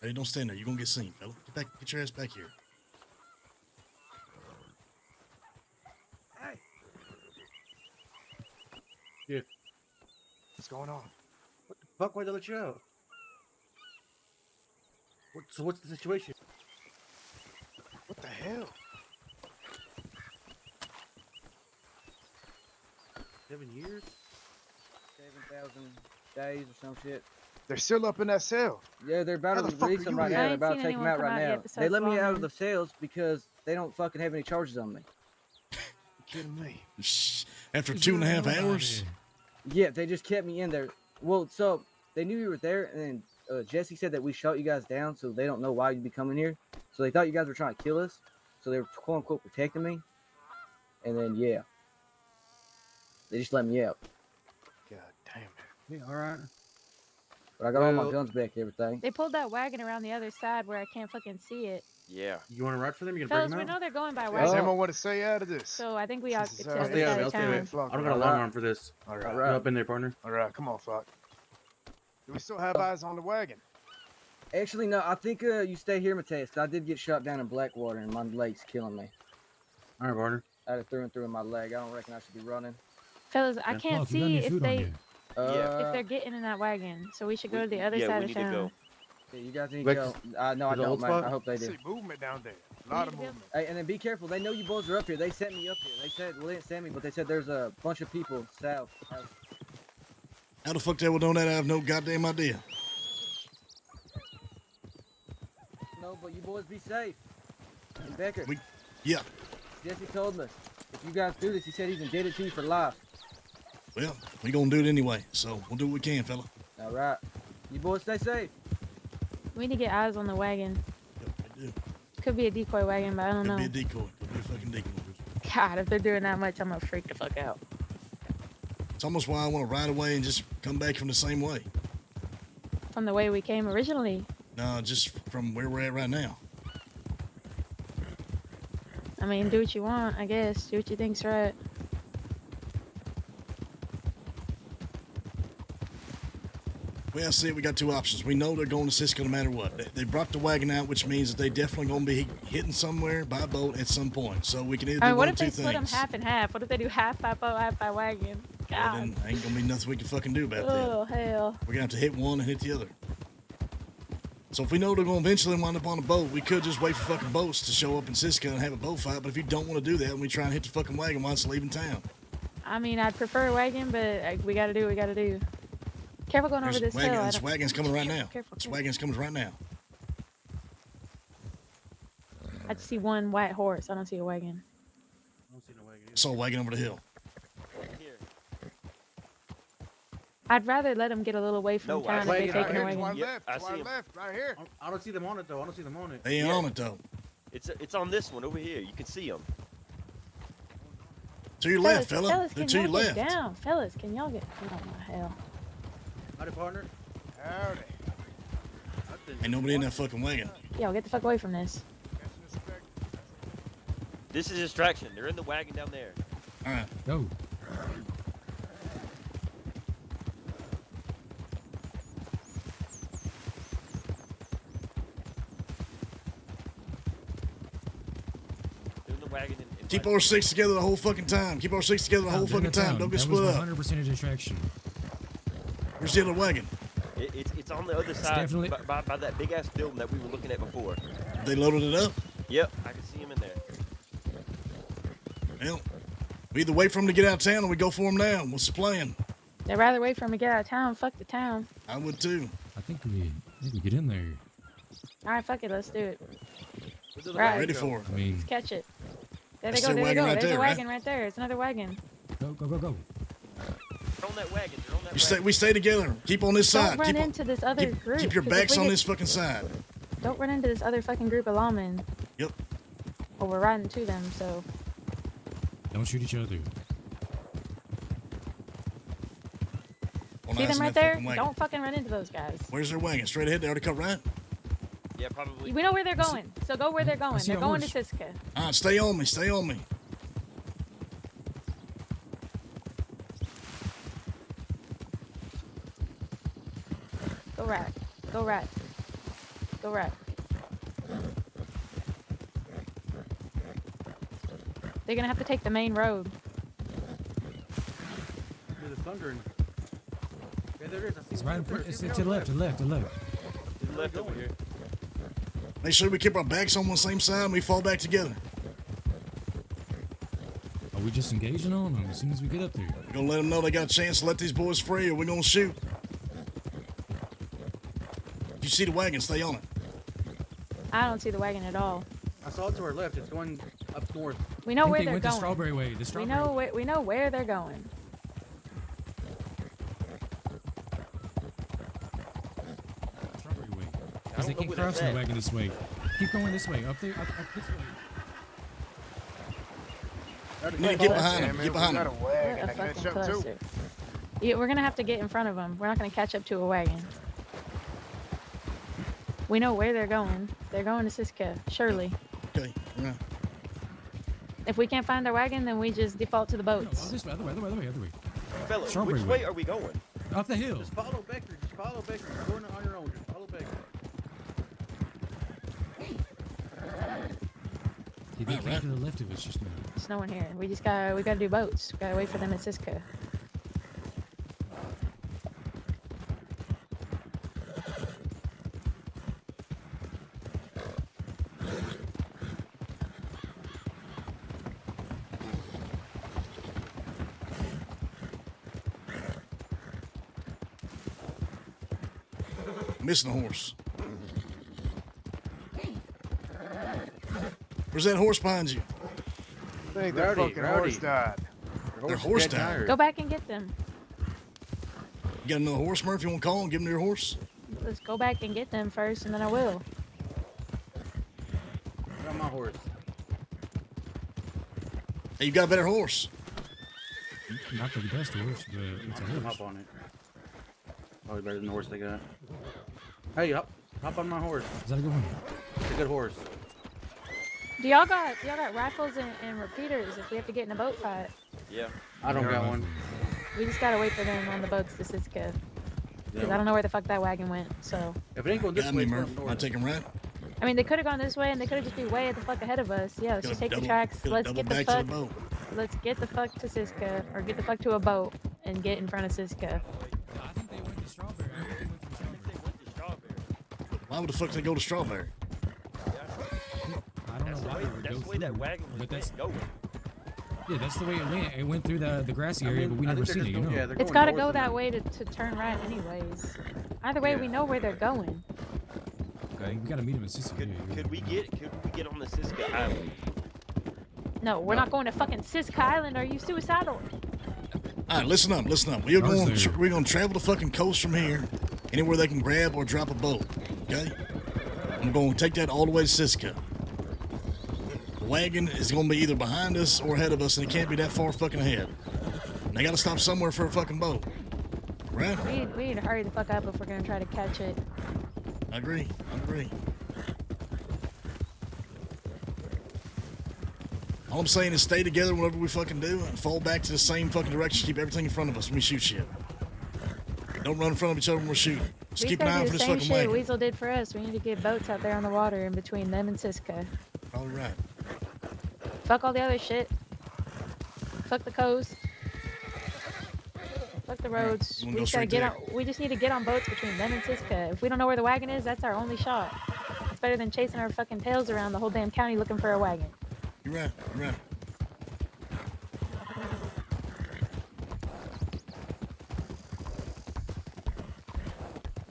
Hey, don't stand there. You're gonna get seen, fella. Get back. Get your ass back here. Yeah. What's going on? What the fuck? Why'd they let you out? So what's the situation? What the hell? 7 years? 7,000 days or some shit. They're still up in that cell. Yeah, they're about How to the fuck release are them you right here? now. I They're ain't about to seen take them anyone out come right out now. yet They besides let me out of Lawman. the cells because they don't fucking have any charges on me. You kidding me? Shh. After 2.5 hours. Yeah, they just kept me in there. Well, so they knew you were there, and then Jesse said that we shot you guys down, so they don't know why you'd be coming here. So they thought you guys were trying to kill us. So they were quote unquote protecting me. And then yeah, they just let me out. God damn it. Yeah, all right. But I got all my Well- guns back, everything. They pulled that wagon around the other side where I can't fucking see it. Yeah. You want to ride for them? You gonna Fellas, break we them know they're going by Does wagon. anyone want to say out of this? So I think we ought to This is get to the our other Stay side away. of I'll stay away. town. I don't got a long arm for this. All Go right. up in there, partner. All right, come on, fuck. Do we still have eyes on the wagon? Actually, no. I think you stay here, Mateus. 'Cause I did get shot down in Blackwater, and my leg's killing me. All right, partner. I had it through and through in my leg. I don't reckon I should be running. Fellas, I can't Mark, you got see any if food on they you? if they're getting in that wagon. So we should go to the other yeah, side we of need to town. go. Yeah, you guys need to Like, go. No, I the old don't, man. spot? I hope they I do. see movement down there. A lot of movement. Hey, and then be careful. They know you boys are up here. They sent me up here. They said, well, they didn't send me, but they said there's a bunch of people south. How the fuck they would know that? I have no goddamn idea. No, but you boys be safe. And Becker, Yeah. Jesse told us, if you guys do this, he said he's indebted to you for life. Well, we gonna do it anyway, so we'll do what we can, fella. All right. You boys stay safe. We need to get eyes on the wagon. Yep, I do. Could be a decoy wagon, but I don't Could know. be a decoy. Could be a fucking decoy. God, if they're doing that much, I'm gonna freak the fuck out. It's almost why I want to ride away and just come back from the same way. From the way we came originally. No, just from where we're at right now. I mean, do what you want, I guess. Do what you think's right. Well, see, we got two options. We know they're going to Cisco no matter what. They brought the wagon out, which means that they definitely going to be hitting somewhere by boat at some point. So we can either I do mean, one what or if two they split them things. half and half? What if they do half by boat, half by wagon? Well, God. then ain't going to be nothing we can fucking do about that. Oh, hell. We're going to have to hit one and hit the other. So if we know they're going to eventually wind up on a boat, we could just wait for fucking boats to show up in Cisco and have a boat fight. But if you don't want to do that, we try and hit the fucking wagon while it's leaving town. I mean, I'd prefer a wagon, but we gotta do what we gotta do. Careful going over There's this hill. I this don't- wagon's coming right now. Careful, This careful. wagon's coming right now. I just see one white horse. I don't see a wagon. I saw a wagon over the hill. I'd rather let them get a little away from town if they take a wagon. I see him. Left, right here. I don't see them on it though. I don't see them on it. They ain't on it though. It's on this one over here. You can see them. To your left, fella. Fellas, They're can to your y'all get left. down? Fellas, can y'all get... Oh, my hell. Howdy, partner. Howdy. Ain't nobody in that fucking wagon. Yo, get the fuck away from this. This is distraction. They're in the wagon down there. All right. Go. They're in the wagon. Keep our six together the whole fucking time. Keep our six together the whole fucking time. Don't get That was split up. 100% a distraction. Where's the other wagon? It's on the other side definitely- by that big ass building that we were looking at before. They loaded it up? Yep, I can see him in there. Well, we either wait for them to get out of town or we go for them now. What's the plan? I'd rather wait for them to get out of town. Fuck the town. I would too. I think we get in there. All right, fuck it. Let's do it. the Right. Ready for it. I mean, Let's catch it. There That's they go. their There they wagon go. right There's there, a right? wagon right there. It's another wagon. go. They're on that wagon. They're on that wagon. We stay together. Keep on this Don't side. run Keep, into this other group. keep your 'cause if backs we on get- this fucking side. Don't run into this other fucking group of lawmen. Yep. Well, we're riding to them, so. don't shoot each other. One See eyes them in right that there? fucking wagon. Don't fucking run into those guys. Where's their wagon? Straight ahead. They already cut right. Yeah, probably. We know where they're going, so go where they're going. see They're a going to horse. Siska. All right, stay on me. Stay on me. Go right. Go right. Go right. They're gonna have to take the main road. There's a thundering. Yeah, there is. I see It's one right in up there. front. It's See to one the up left. To the left. To the left. To the left over here. Make sure we keep our backs on the same side and we fall back together. Are we just engaging on them as soon as we get up there? We're gonna let them know they got a chance to let these boys free or we're gonna shoot. If you see the wagon, stay on it. I don't see the wagon at all. I saw it to our left. It's going up north. We know I think where they they're went going. the strawberry way. The We strawberry. know where they're going. Strawberry way. I Because they don't know can't where cross that's the at. wagon this way. Keep going this way. Up there. Up this way. You need to get behind them. man, Get behind we them. got a wagon We're to catch fucking up to. closer. Yeah, we're gonna have to get in front of them. We're not gonna catch up to a wagon. We know where they're going. They're going to Siska, surely. Okay, yeah. If we can't find their wagon, then we just default to the No, boats. this way, other way. Fellas, Strawberry which way way. are we going? Up the hill. Just follow Becker. Just follow Becker. You're going on your own. Just follow Becker. He did came to the left of us just now. There's no one here. We gotta do boats. We gotta wait for them at Siska. Missing a horse. Where's that horse behind you? I think that fucking horse died. Their horse died. Go back and get them. You got another horse, Murph? You want to call and give them your horse? Let's go back and get them first, and then I will. I got my horse. Hey, you got a better horse. Not the best horse, but it's a horse. Hop on it. Probably better than the horse they got. Hey, hop on my horse. Is that a good one? It's a good horse. Do y'all got rifles and repeaters if we have to get in a boat fight? Yeah. I don't got one. We just gotta wait for them on the boats to Siska. Because I don't know where the fuck that wagon went, so. If it ain't going this Got way, me, it's going Murph. north. I take him right. I mean, they could have gone this way, and they could have just be way the fuck ahead of us. Yeah, let's just take the tracks. Let's get the back fuck. to the boat. Let's get the fuck to Siska, or get the fuck to a boat, and get in front of Siska. I think they went to Strawberry. Why would the fuck they go to Strawberry? I don't know why they would go That's the way that through, wagon but was going. yeah, that's the way it went. It went through the grassy area, but we never seen it. You know. It's gotta go that way to turn right, anyways. Either way, we know where they're going. Okay. We gotta meet him in Sicily. Could we get on the Siska Island? No, we're not going to fucking Siska Island. Are you suicidal? All right, listen up. We're going to travel the fucking coast from here, anywhere they can grab or drop a boat. Okay? I'm going to take that all the way to Siska. The wagon is going to be either behind us or ahead of us, and it can't be that far fucking ahead. And they got to stop somewhere for a fucking boat. Right? We need to hurry the fuck up if we're gonna try to catch it. I agree. All I'm saying is stay together whatever we fucking do and fall back to the same fucking direction. Keep everything in front of us when we shoot shit. Don't run in front of each other when we're shooting. Just We keep an gotta eye out do for the this same fucking shit wagon. Weasel did for us. We need to get boats out there on the water in between them and Siska. Probably right. Fuck all the other shit. Fuck the coast. Fuck the roads. You wanna We go just gotta straight get there? on. We just need to get on boats between them and Siska. If we don't know where the wagon is, that's our only shot. It's better than chasing our fucking tails around the whole damn county looking for a wagon. You're right.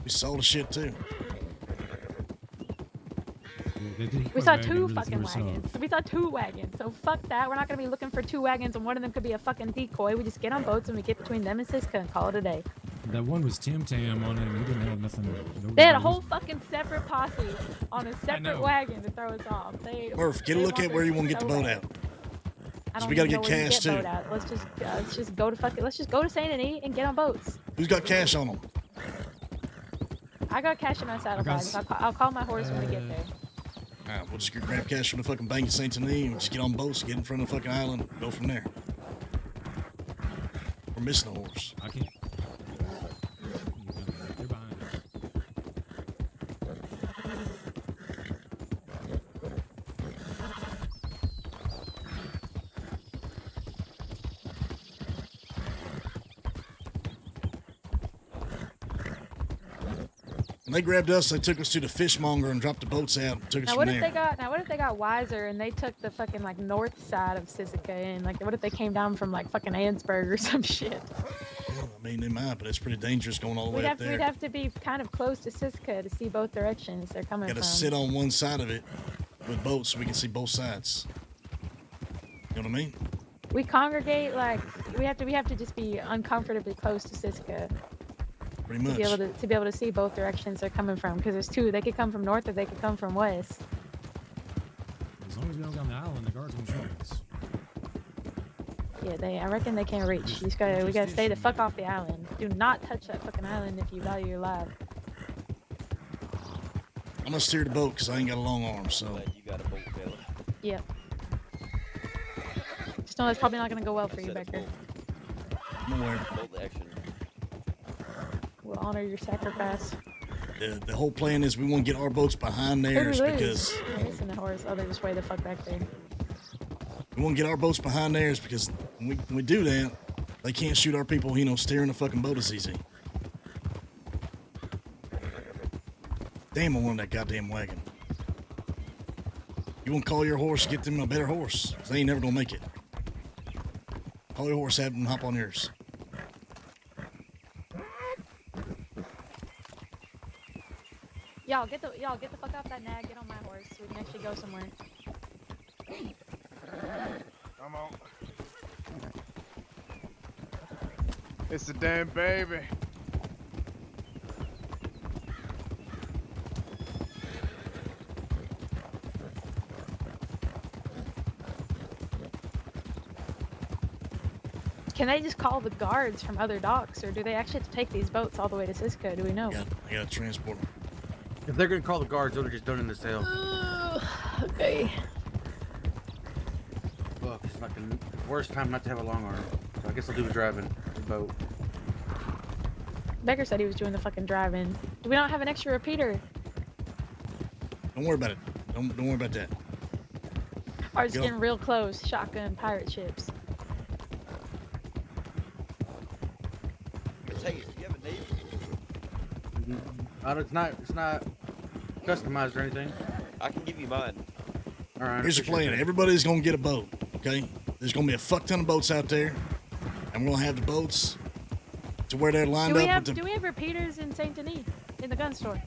We sold the shit too. We saw two fucking wagons. We saw two wagons. So fuck that. We're not gonna be looking for two wagons, and one of them could be a fucking decoy. We just get on boats and we get between them and Siska and call it a day. That one was Tim Tam on it, and he didn't have nothing. They had a whole fucking separate posse on a separate wagon to throw us off. Murph, get a look at where you want to get the boat out. I don't we gotta even get know where you cash, get too. boat out. Let's just go to Saint Denis and get on boats. Who's got cash on them? I got cash in my saddlebags. I'll call my horse when we get there. All right, we'll just grab cash from the fucking bank at Saint Denis and just get on boats, get in front of the fucking island, and go from there. We're missing a horse. I can't. They're behind us. When they grabbed us, they took us to the fishmonger and dropped the boats out and took us Now from what there. if they got wiser and they took the fucking like north side of Siska and like what if they came down from like fucking Ansburg or some shit? Well, I mean, they might, but it's pretty dangerous going all the way up there. We'd have to be kind of close to Siska to see both directions they're coming Gotta from. sit on one side of it with boats so we can see both sides. You know what I mean? We congregate like we have to just be uncomfortably close to Siska. Pretty much. To be able to see both directions they're coming from because there's two. They could come from north or they could come from west. As long as we don't go on the island, the guards won't shoot us. Yeah, I reckon they can't reach. We gotta stay the fuck off the island. Do not touch that fucking island if you value your life. I'm gonna steer the boat because I ain't got a long arm, so. Glad you got a boat, fella. Yep. Just know that's probably not gonna go well for you, Becker. I'm aware. Boat action. We'll honor your sacrifice. The whole plan is we want to get our boats behind theirs because Listen to horse. Oh, they're just way the fuck back there. we want to get our boats behind theirs because when we do that, they can't shoot our people, steering the fucking boat as easy. Damn, I wanted that goddamn wagon. You want to call your horse, get them a better horse. 'Cause they ain't never gonna make it. Call your horse, have them hop on yours. Y'all get the fuck off that nag. Get on my horse so we can actually go somewhere. Come on. It's a damn baby. Can they just call the guards from other docks, or do they actually have to take these boats all the way to Cisco? Do we know? I gotta transport them. If they're gonna call the guards, they'll just done in the sale. Okay. Fuck, it's like the worst time not to have a long arm. So I guess I'll do the driving, the boat. Becker said he was doing the fucking driving. Do we not have an extra repeater? Don't worry about it. Don't worry about that. Or it's Go. getting real close. Shotgun pirate ships. Take it. You have a name? It's not customized or anything. I can give you mine. All right. Here's the plan. Everybody's gonna get a boat, okay? There's gonna be a fuck ton of boats out there, and we're gonna have the boats to where they're lined Do we up have with the. do we have repeaters in Saint Denis in the gun store?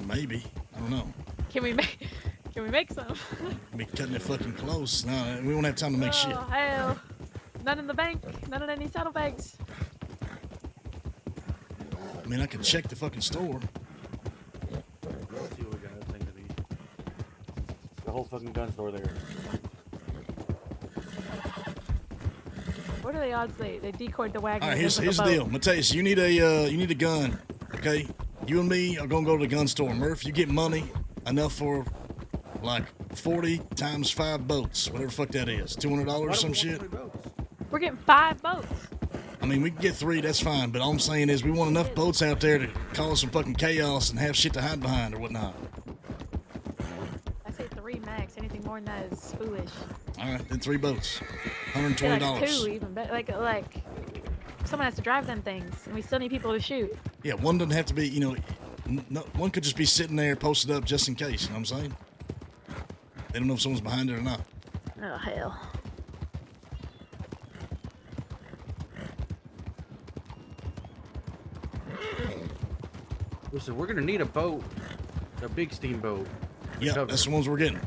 Maybe. I don't know. Can we make some? Be cutting it fucking close. No, we won't have time to make shit. Oh hell! None in the bank. None in any saddlebags. I mean, I could check the fucking store. Let's see what we got. That thing to be. The whole fucking gun store there. What are the odds they decoyed the wagon? All right, and here's took the a deal. boat? Mateus, you need a gun, okay? You and me are gonna go to the gun store. Murph, you get money enough for like 40 times 5 boats, whatever the fuck that is, $200 or some shit. We're getting 5 boats. I mean, we can get 3, that's fine. But all I'm saying is we want enough boats out there to cause some fucking chaos and have shit to hide behind or whatnot. I say 3 max. Anything more than that is foolish. All right, then 3 boats, $120. Yeah, like 2 even better. Like someone has to drive them things, and we still need people to shoot. Yeah, one doesn't have to be, one could just be sitting there posted up just in case, you know what I'm saying? They don't know if someone's behind it or not. Oh hell. Listen, we're gonna need a boat, a big steamboat. Yeah, that's the ones we're getting.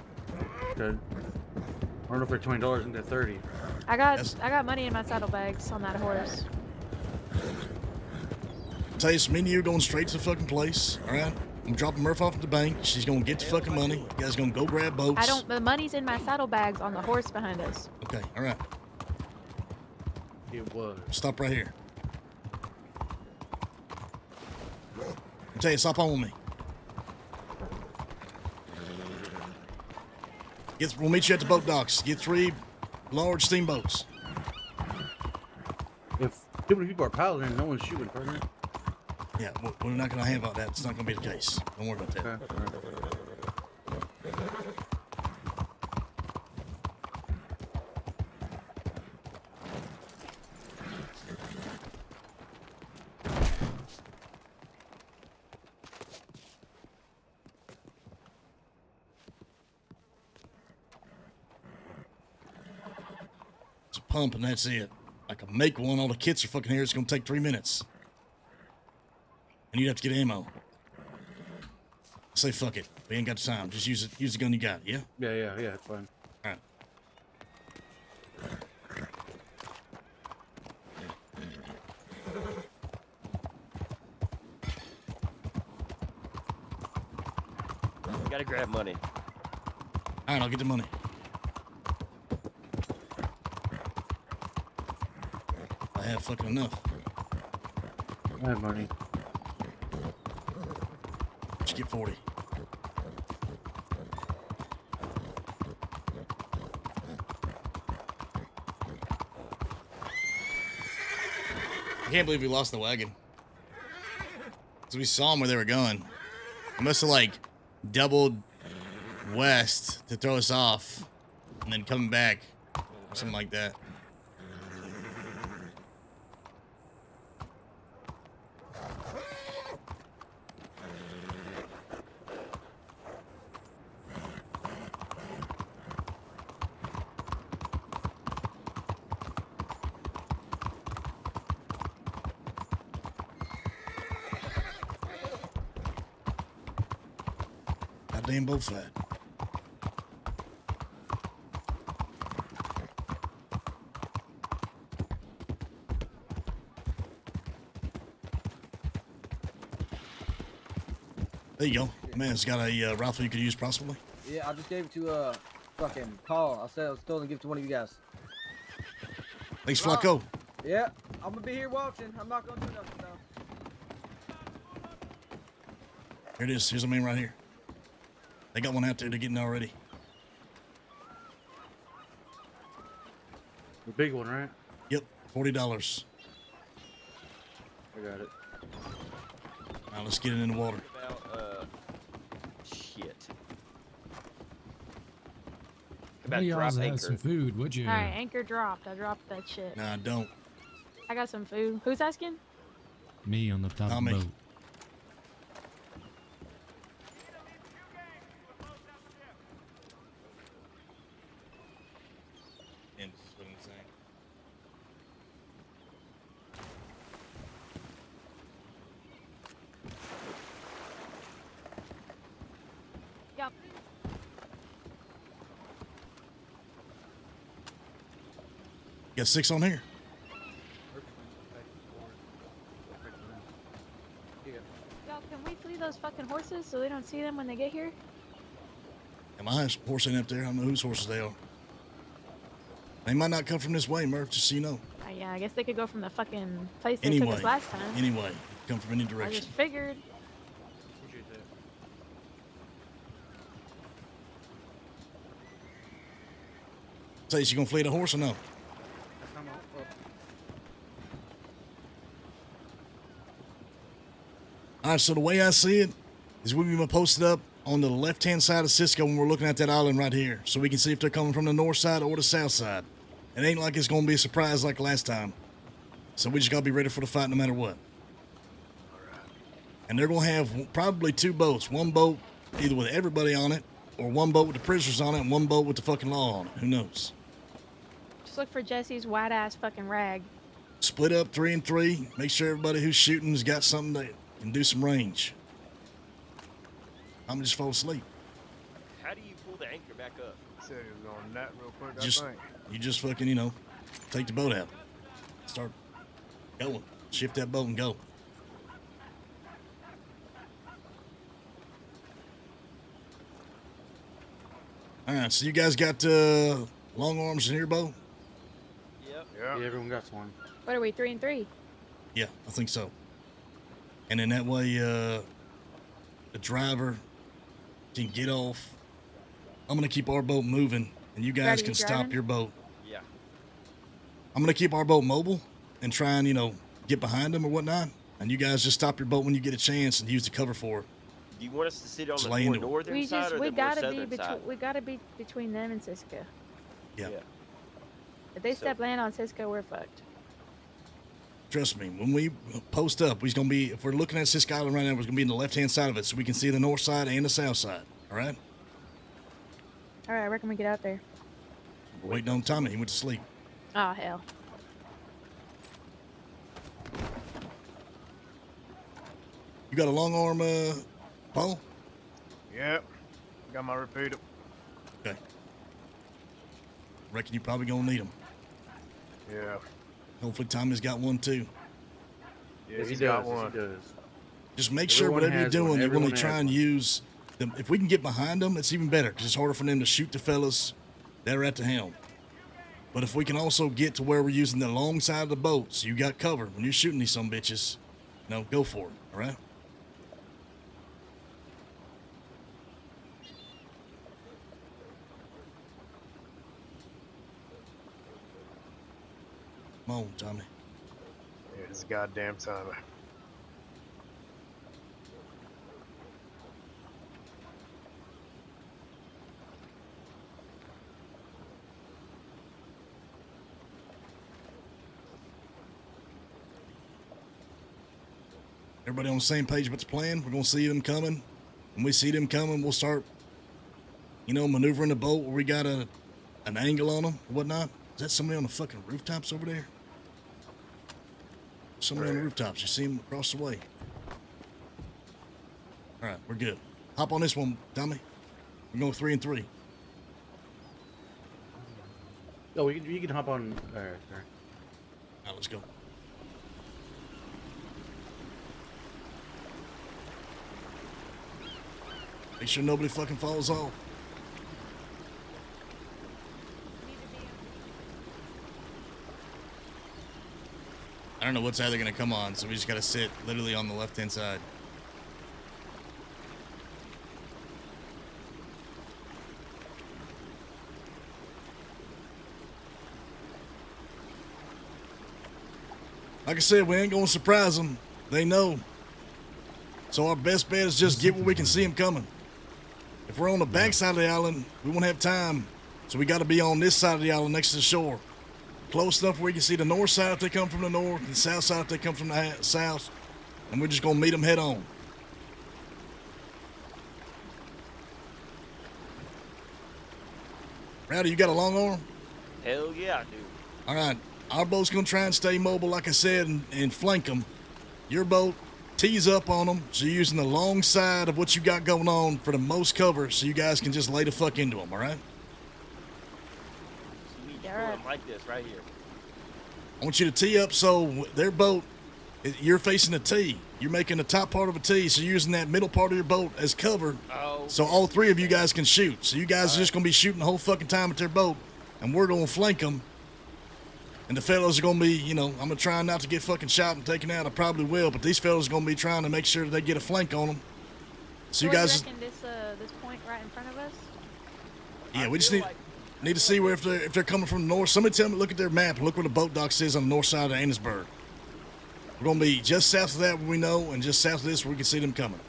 Okay. I don't know if they're $20 into 30. I got money in my saddlebags on that horse. Taste, me and you going straight to the fucking place, all right? I'm dropping Murph off at the bank. She's gonna get the fucking money. You guys gonna go grab boats. The money's in my saddlebags on the horse behind us. Okay, all right. It was. Stop right here. Taste, hop on with me. We'll meet you at the boat docks. Get 3 large steamboats. If too many people are piloting, no one's shooting, partner. Yeah, we're not gonna have all that. It's not gonna be the case. Don't worry about that. Okay. It's a pump and that's it. I can make one. All the kits are fucking here. It's gonna take 3 minutes. And you'd have to get ammo. I say fuck it. We ain't got the time. Just use the gun you got, yeah? Yeah, it's fine. Alright. Gotta grab money. Alright, I'll get the money. I have fucking enough. I have money. Just get 40. I can't believe we lost the wagon. So we saw them where they were going. They must have like doubled west to throw us off and then coming back or something like that. Goddamn boat flat. There you go. Man, it's got a rifle you could use possibly. Yeah, I just gave it to fucking Paul. I said I was told to give it to one of you guys. Thanks, Flacco. Yeah, I'm gonna be here watching. I'm not gonna do nothing though. Here it is. Here's a man right here. They got one out there. They're getting already. The big one, right? Yep, $40. I got it. Now let's get it in the water. Shit. Well, you also had some food, would you? All right, anchor dropped. I dropped that shit. Nah, don't. I got some food. Who's asking? Me on the top of the boat. Yep. Got 6 on here. Yo, can we flee those fucking horses so they don't see them when they get here? And my horse ain't up there. I don't know whose horses they are. They might not come from this way, Murph, just so you know. Yeah, I guess they could go from the fucking place they took us last time. Anyway, come from any I direction. just figured. Say, she gonna flee the horse or no? All right, so the way I see it is we've been posted up on the left-hand side of Cisco when we're looking at that island right here, so we can see if they're coming from the north side or the south side. It ain't like it's gonna be a surprise like last time. So we just gotta be ready for the fight no matter what. And they're gonna have probably 2 boats. One boat either with everybody on it, or one boat with the prisoners on it, and one boat with the fucking law on it. Who knows? Just look for Jesse's white ass fucking rag. Split up 3 and 3. Make sure everybody who's shooting has got something that can do some range. I'm gonna just fall asleep. How do you pull the anchor back up? Said he was on that real quick, Just I think. you just fucking, you know, take the boat out. Start going. Shift that boat and go. All right, so you guys got long arms in your boat? Yep. Yeah, everyone got one. What are we, 3 and 3? Yeah, I think so. And then that way, the driver can get off. I'm gonna keep our boat moving, and you guys Ready, can you stop driving? your boat. Yeah. I'm gonna keep our boat mobile and try and, you know, get behind them or whatnot. And you guys just stop your boat when you get a chance and use the cover for it. Do you want us to sit on Just the lay more into it. northern We side just or we the more gotta be southern side? we gotta be between them and Cisco. Yeah. If they step land on Cisco, we're fucked. Trust me, when we post up, we're gonna be, if we're looking at Cisco Island right now, we're gonna be in the left-hand side of it, so we can see the north side and the south side. All right? All right, I reckon we get out there. We're waiting on Tommy. He went to sleep. Oh hell. You got a long arm, Paul? Yep. Got my repeater. Okay. Reckon you probably gonna need them. Yeah. Hopefully Tommy's got one too. Yeah, he's got one. He does. Just make sure Everyone whatever you're has one. doing, you want Everyone to try has and one. use them. If we can get behind them, it's even better because it's harder for them to shoot the fellas that are at the helm. But if we can also get to where we're using the long side of the boat, so you got cover when you're shooting these some bitches, you know, go for it. All right. Come on, Tommy. Yeah, It's goddamn time. Everybody on the same page about the plan? We're gonna see them coming. When we see them coming, we'll start, maneuvering the boat where we got an angle on them or whatnot. Is that somebody on the fucking rooftops over there? Somebody on the rooftops. You see them across the way. All right, we're good. Hop on this one, Tommy. We're going 3 and 3. Oh, you can hop on. All right. All right, let's go. Make sure nobody fucking falls off. I don't know what side they're gonna come on, so we just gotta sit literally on the left-hand side. Like I said, we ain't gonna surprise them. They know. So our best bet is just get where we can see them coming. If we're on the back side of the island, we won't have time. So we got to be on this side of the island next to the shore. Close enough where we can see the north side if they come from the north, and the south side if they come from the south. And we're just going to meet them head on. Rowdy, you got a long arm? Hell yeah, I do. All right. Our boat's going to try and stay mobile, like I said, and flank them. Your boat, tease up on them, so you're using the long side of what you got going on for the most cover, so you guys can just lay the fuck into them, all right? You need to pull them like this right here. I want you to tee up so their boat, you're facing a T. You're making the top part of a T, so you're using that middle part of your boat as cover, so all three of you guys can shoot. So you guys are just going to be shooting the whole fucking time at their boat, and we're going to flank them. And the fellows are going to be, I'm going to try not to get fucking shot and taken out. I probably will, but these fellows are going to be trying to make sure that they get a flank on them. So you guys... reckon this point right in front of us? Yeah, we just need to see where if they're coming from the north. Somebody tell me, look at their map and look where the boat docks is on the north side of Annisburg. We're going to be just south of that where we know, and just south of this where we can see them coming.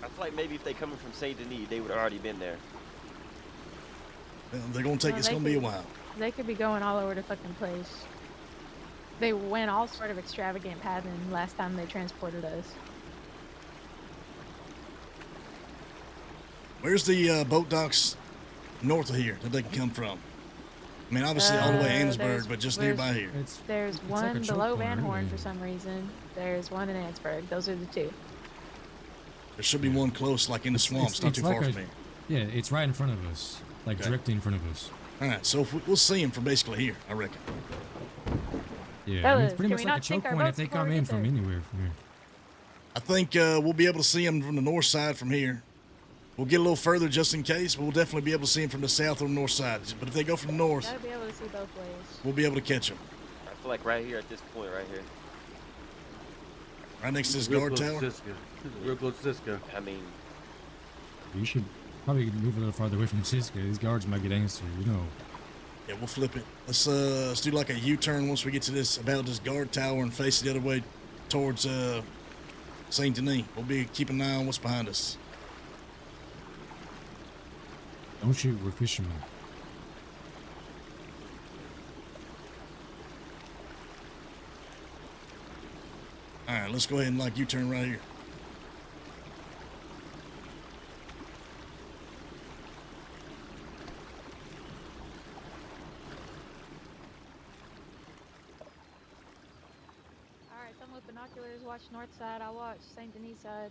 I feel like maybe if they coming from Saint Denis, they would have already been there. Well, they're going to take, it's going to be a while. They could be going all over the fucking place. They went all sort of extravagant pattern last time they transported us. Where's the boat docks north of here that they can come from? I mean, obviously all the way Annisburg, but just nearby here. There's like one a choke below point, Van Horn really. for some reason. There's one in Annisburg. Those are the two. There should be one close, like in the swamps, not too far from here. Yeah, it's right in front of us, like directly in front of us. All right, so if we'll see them from basically here, I reckon. Yeah, I mean, it's Fellas, pretty can much we like a not sink choke our point if boats they before come we in get from there? anywhere from here. I think we'll be able to see them from the north side from here. We'll get a little further just in case, but we'll definitely be able to see them from the south or the north side. But if they go from the north, Gotta be able to see both ways. we'll be able to catch them. I feel like right here at this point right here. Right next to this Real guard close tower? to Cisco. Real close to Cisco. I mean, You should probably move a little farther away from Cisco. These guards might get antsy, Yeah, we'll flip it. Let's do like a U-turn once we get to this guard tower and face the other way towards Saint Denis. We'll be keeping an eye on what's behind us. Don't shoot, we're fishermen. All right, let's go ahead and like U-turn right here. Alright, some with binoculars watch north side. I'll watch St. Denis side.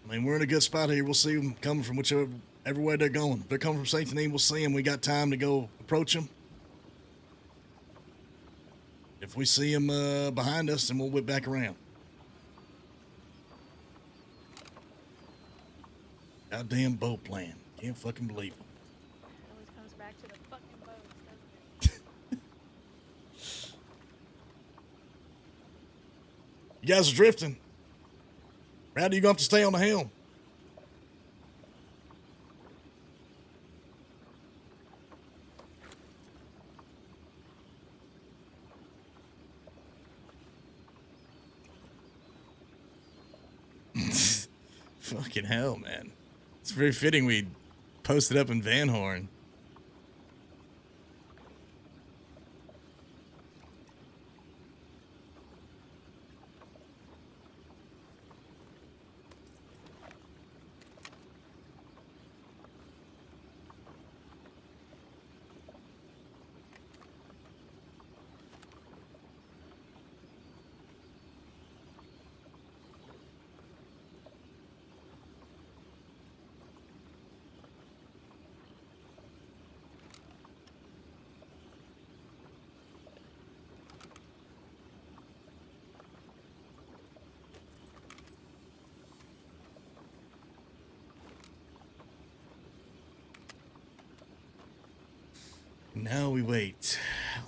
I mean, we're in a good spot here. We'll see them coming from whichever way they're going. If they're coming from Saint Denis, we'll see them. We got time to go approach them. If we see them behind us, then we'll whip back around. Goddamn boat plan. Can't fucking believe it. It always comes back to the fucking boats, doesn't it? You guys are drifting. Rowdy, you're going to have to stay on the helm. Fucking hell, man. It's very fitting we posted up in Van Horn. Now we wait,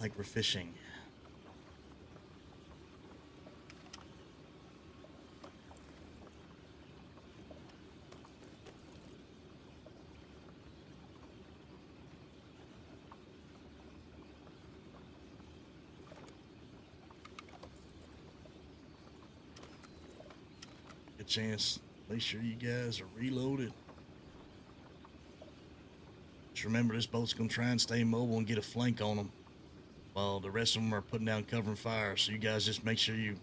like we're fishing. Good chance. Make sure you guys are reloaded. Just remember, this boat's gonna try and stay mobile and get a flank on them, while the rest of them are putting down cover and fire. So you guys just make sure you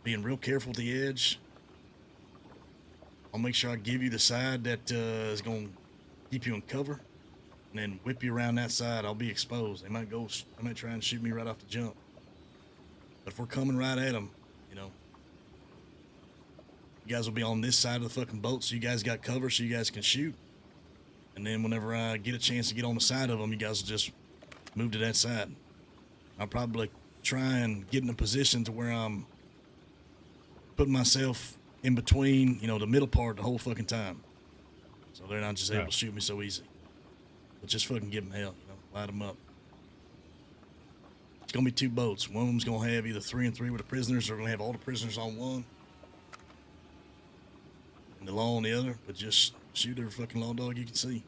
being real careful at the edge. I'll make sure I give you the side that is gonna keep you in cover, and then whip you around that side. I'll be exposed. They might try and shoot me right off the jump. But if we're coming right at them, you know, you guys will be on this side of the fucking boat, so you guys got cover, so you guys can shoot. And then whenever I get a chance to get on the side of them, you guys will just move to that side. I'll probably try and get in a position to where I'm putting myself in between, you know, the middle part the whole fucking time. So they're not just able to shoot me so easy. But just fucking give them hell, you know, light them up. It's going to be two boats. One of them's going to have either 3 and 3 with the prisoners, or going to have all the prisoners on one. And the law on the other, but just shoot every fucking law dog you can see.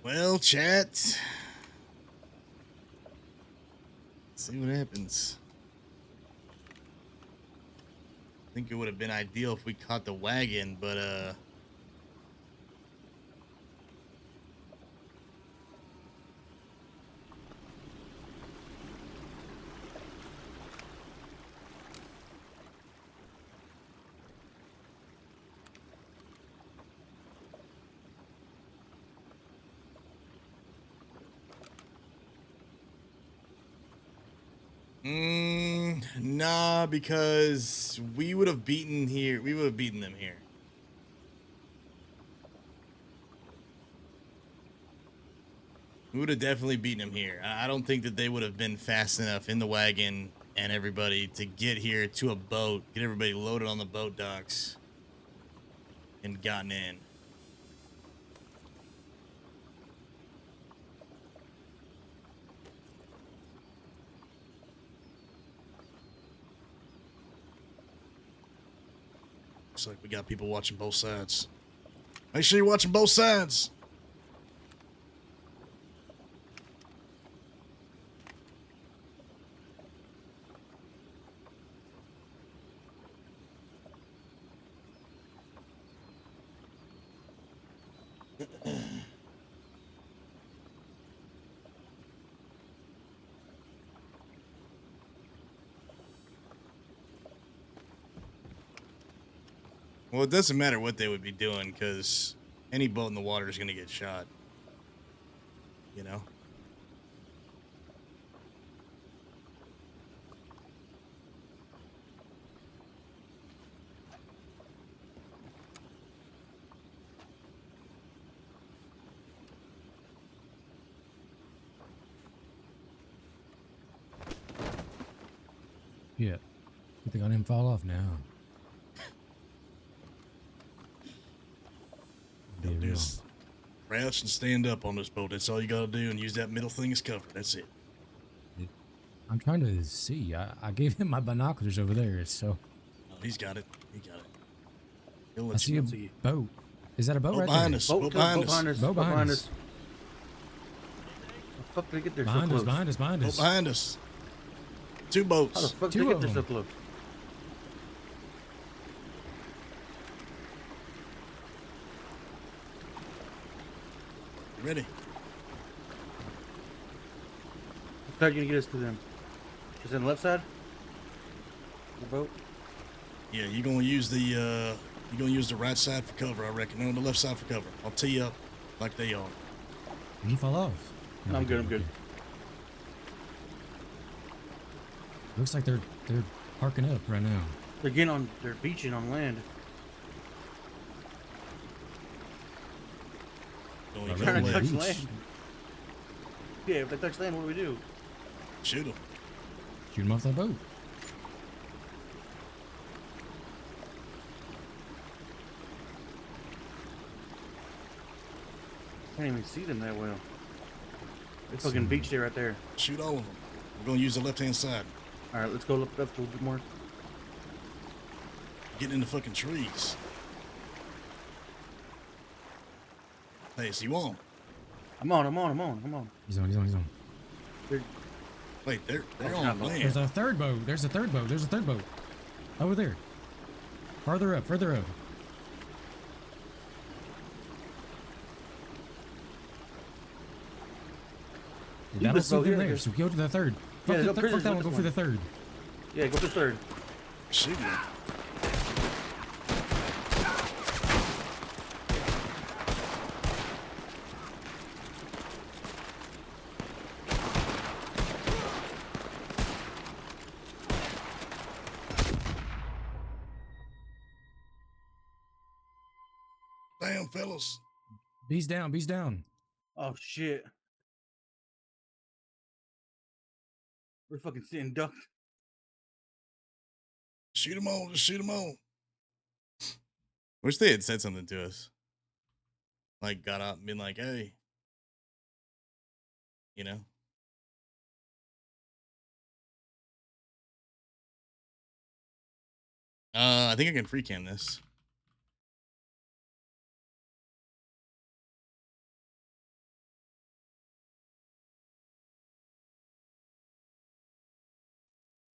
Well, chat. Let's see what happens. I think it would have been ideal if we caught the wagon, but nah, because we would have beaten here. We would have beaten them here. We would have definitely beaten them here. I don't think that they would have been fast enough in the wagon and everybody to get here to a boat, get everybody loaded on the boat docks, and gotten in. Looks like we got people watching both sides. Make sure you're watching both sides. Well, it doesn't matter what they would be doing because any boat in the water is going to get shot. You know? Yeah. You think I didn't fall off now? Be real. Just crouch and stand up on this boat. That's all you got to do, and use that middle thing as cover. That's it. I'm trying to see. I gave him my binoculars over there, so. Oh, he's got it. He got it. He'll I let see you a go. boat. Is that a boat Boat right behind there? us. Boat behind us. Boat behind us. The fuck did they get there Behind so us, close? behind us, behind Boat us. behind us. 2 boats. How the fuck did Two they get of there so them. close? Ready? How are you gonna get us to them? Just on the left side? The boat? Yeah, you're gonna use the right side for cover, I reckon. No, the left side for cover. I'll tee you up like they are. Did he fall off? No, I'm good. I'm good. Looks like they're parking up right now. They're beaching on land. Don't Right, even Trying to go touch left. land. Yeah, if they touch land, what do we do? Shoot them. Shoot him off that boat. Can't even see them that well. They fucking beach there right there. Shoot all of them. We're gonna use the left-hand side. All right, let's go left a little bit more. Getting in the fucking trees. Hey, so you on? I'm on. He's on. Wait, they're Oh, on no. land. There's a third boat. There's a third boat. Over there. Farther up. That'll this see boat them here, there. here. So go to the third. Yeah, Fuck go that prisoners one. with Go this for the one. third. Yeah, go to third. Shoot them. Damn, fellas. Bees down. Oh shit. We're fucking sitting ducked. Shoot them all. Just shoot them all. Wish they had said something to us. Like, got up and been like, hey. You know? I think I can free cam this.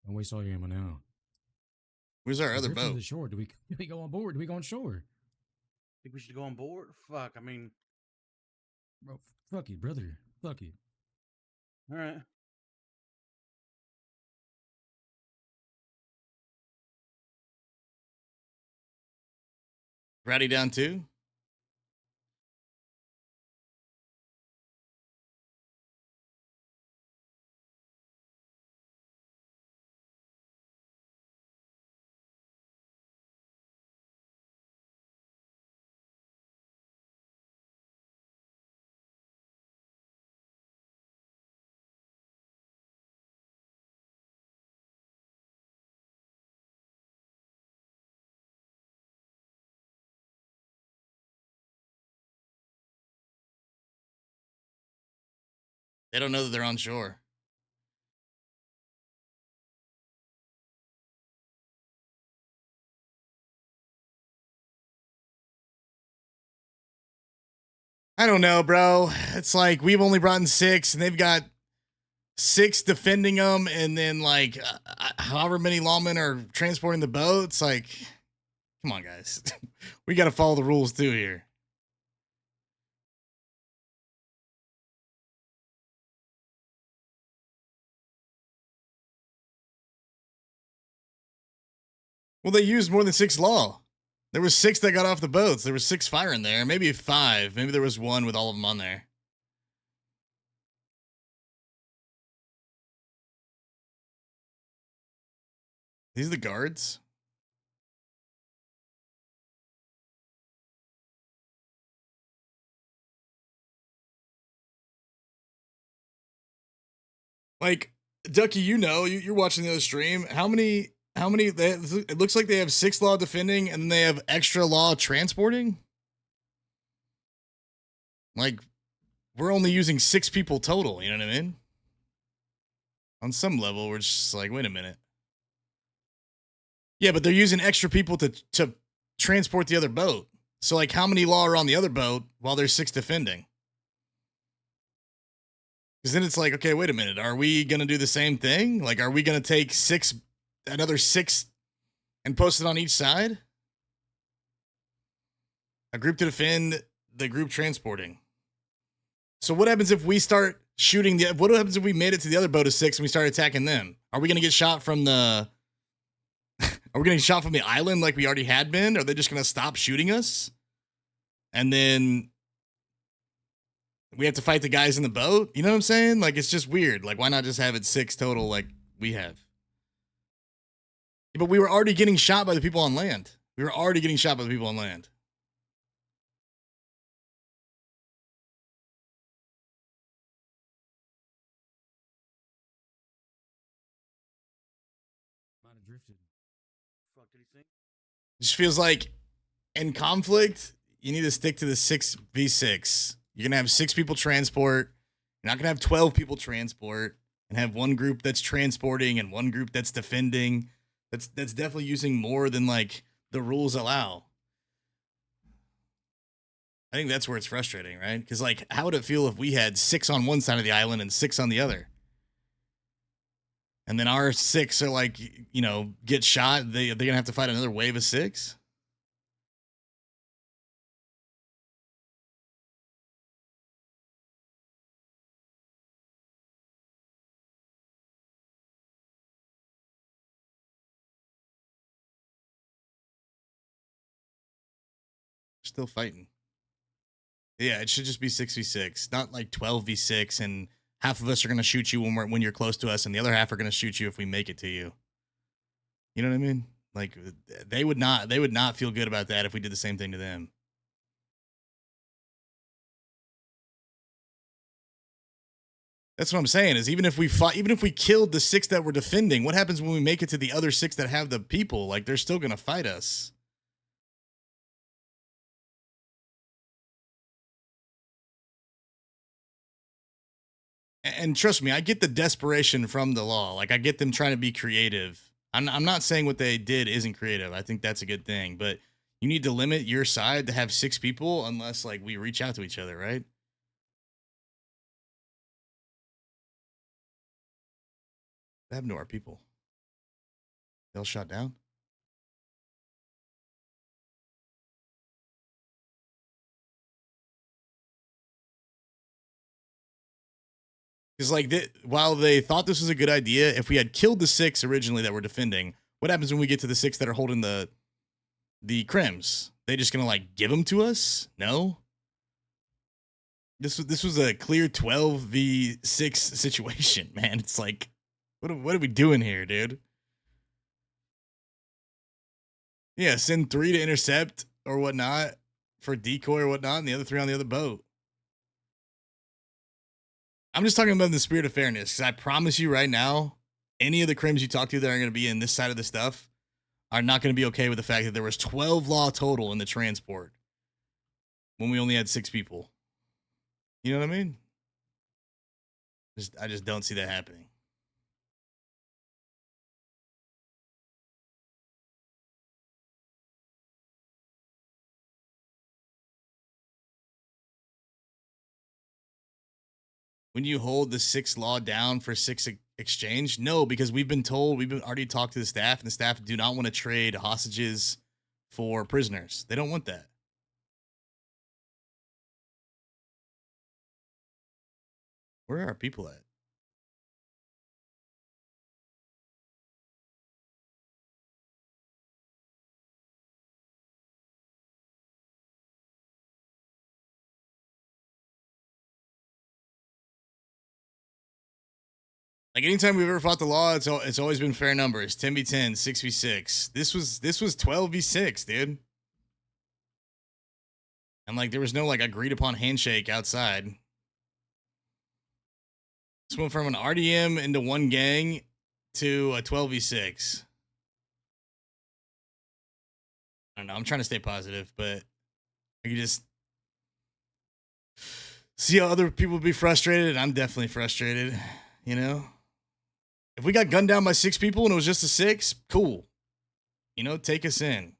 Don't waste all your ammo now. Where's our other Drifting to boat? the shore. Do we go on board? Do we go on shore? Think we should go on board? Fuck, I mean, Bro, fuck it, brother. Fuck it. all right. Ratty down too? They don't know that they're on shore. I don't know, bro. It's like we've only brought in 6, and they've got 6 defending them, and then like however many lawmen are transporting the boats. Like, come on, guys. We got to follow the rules too here. Well, they used more than 6 law. There was 6 that got off the boats. There was 6 firing there. Maybe 5. Maybe there was 1 with all of them on there. These are the guards. Like, Ducky, you know, you're watching the other stream. How many, it looks like they have 6 law defending and then they have extra law transporting. Like, we're only using 6 people total, you know what I mean? On some level, we're just like, wait a minute. Yeah, but they're using extra people to transport the other boat. So, like, how many law are on the other boat while there's 6 defending? Because then it's like, okay, wait a minute. Are we going to do the same thing? Like, are we going to take another 6 and post it on each side? A group to defend, the group transporting. So what happens if we start shooting what happens if we made it to the other boat of 6 and we start attacking them? Are we going to get shot from the are we going to get shot from the island like we already had been? Are they just going to stop shooting us? And then we have to fight the guys in the boat? You know what I'm saying? Like, it's just weird. Like, why not just have it 6 total like we have? Yeah, but we were already getting shot by the people on land. We were already getting shot by the people on land. Might have drifted. Fuck did he think? It just feels like in conflict, you need to stick to the 6v6. You're going to have 6 people transport. You're not going to have 12 people transport and have one group that's transporting and one group that's defending. That's definitely using more than like the rules allow. I think that's where it's frustrating, right? Because like, how would it feel if we had 6 on one side of the island and 6 on the other? And then our 6 are like, you know, get shot. They're going to have to fight another wave of 6. Still fighting. Yeah, it should just be 6v6, not like 12v6 and half of us are going to shoot you when you're close to us and the other half are going to shoot you if we make it to you. You know what I mean? Like they would not feel good about that if we did the same thing to them. That's what I'm saying is even if we killed the 6 that were defending, what happens when we make it to the other 6 that have the people? Like they're still going to fight us. And trust me, I get the desperation from the law. Like I get them trying to be creative. I'm not saying what they did isn't creative. I think that's a good thing, but you need to limit your side to have 6 people unless like we reach out to each other, right? What happened to our people? They all shot down? Because like while they thought this was a good idea, if we had killed the 6 originally that were defending, what happens when we get to the 6 that are holding the crims? They just gonna like give them to us? No. This was a clear 12v6 situation, man. It's like, what are we doing here, dude? Yeah, send 3 to intercept or whatnot for decoy or whatnot, and the other 3 on the other boat. I'm just talking about in the spirit of fairness, because I promise you right now, any of the crims you talk to that are going to be in this side of the stuff are not going to be okay with the fact that there was 12 law total in the transport when we only had 6 people. You know what I mean? I just don't see that happening. When you hold the 6 law down for 6 exchange? No, because we've already talked to the staff, and the staff do not want to trade hostages for prisoners. They don't want that. Where are our people at? Like anytime we've ever fought the law, it's always been fair numbers. 10v10, 6v6. This was 12v6, dude. And like there was no like agreed upon handshake outside. This went from an RDM into one gang to a 12v6. I don't know. I'm trying to stay positive, but I can just see how other people be frustrated, and I'm definitely frustrated, you know? If we got gunned down by 6 people and it was just a 6, cool. You know, take us in.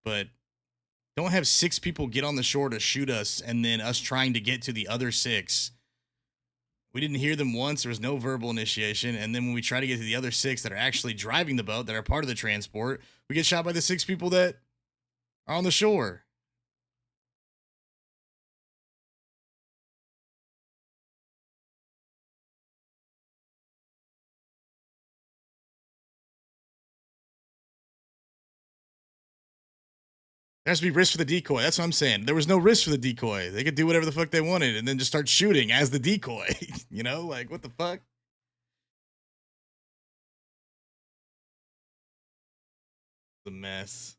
But don't have 6 people get on the shore to shoot us and then us trying to get to the other 6. We didn't hear them once. There was no verbal initiation. And then when we try to get to the other 6 that are actually driving the boat, that are part of the transport, we get shot by the 6 people that are on the shore. There has to be risk for the decoy. That's what I'm saying. There was no risk for the decoy. They could do whatever the fuck they wanted and then just start shooting as the decoy. You know, like what the fuck? The mess.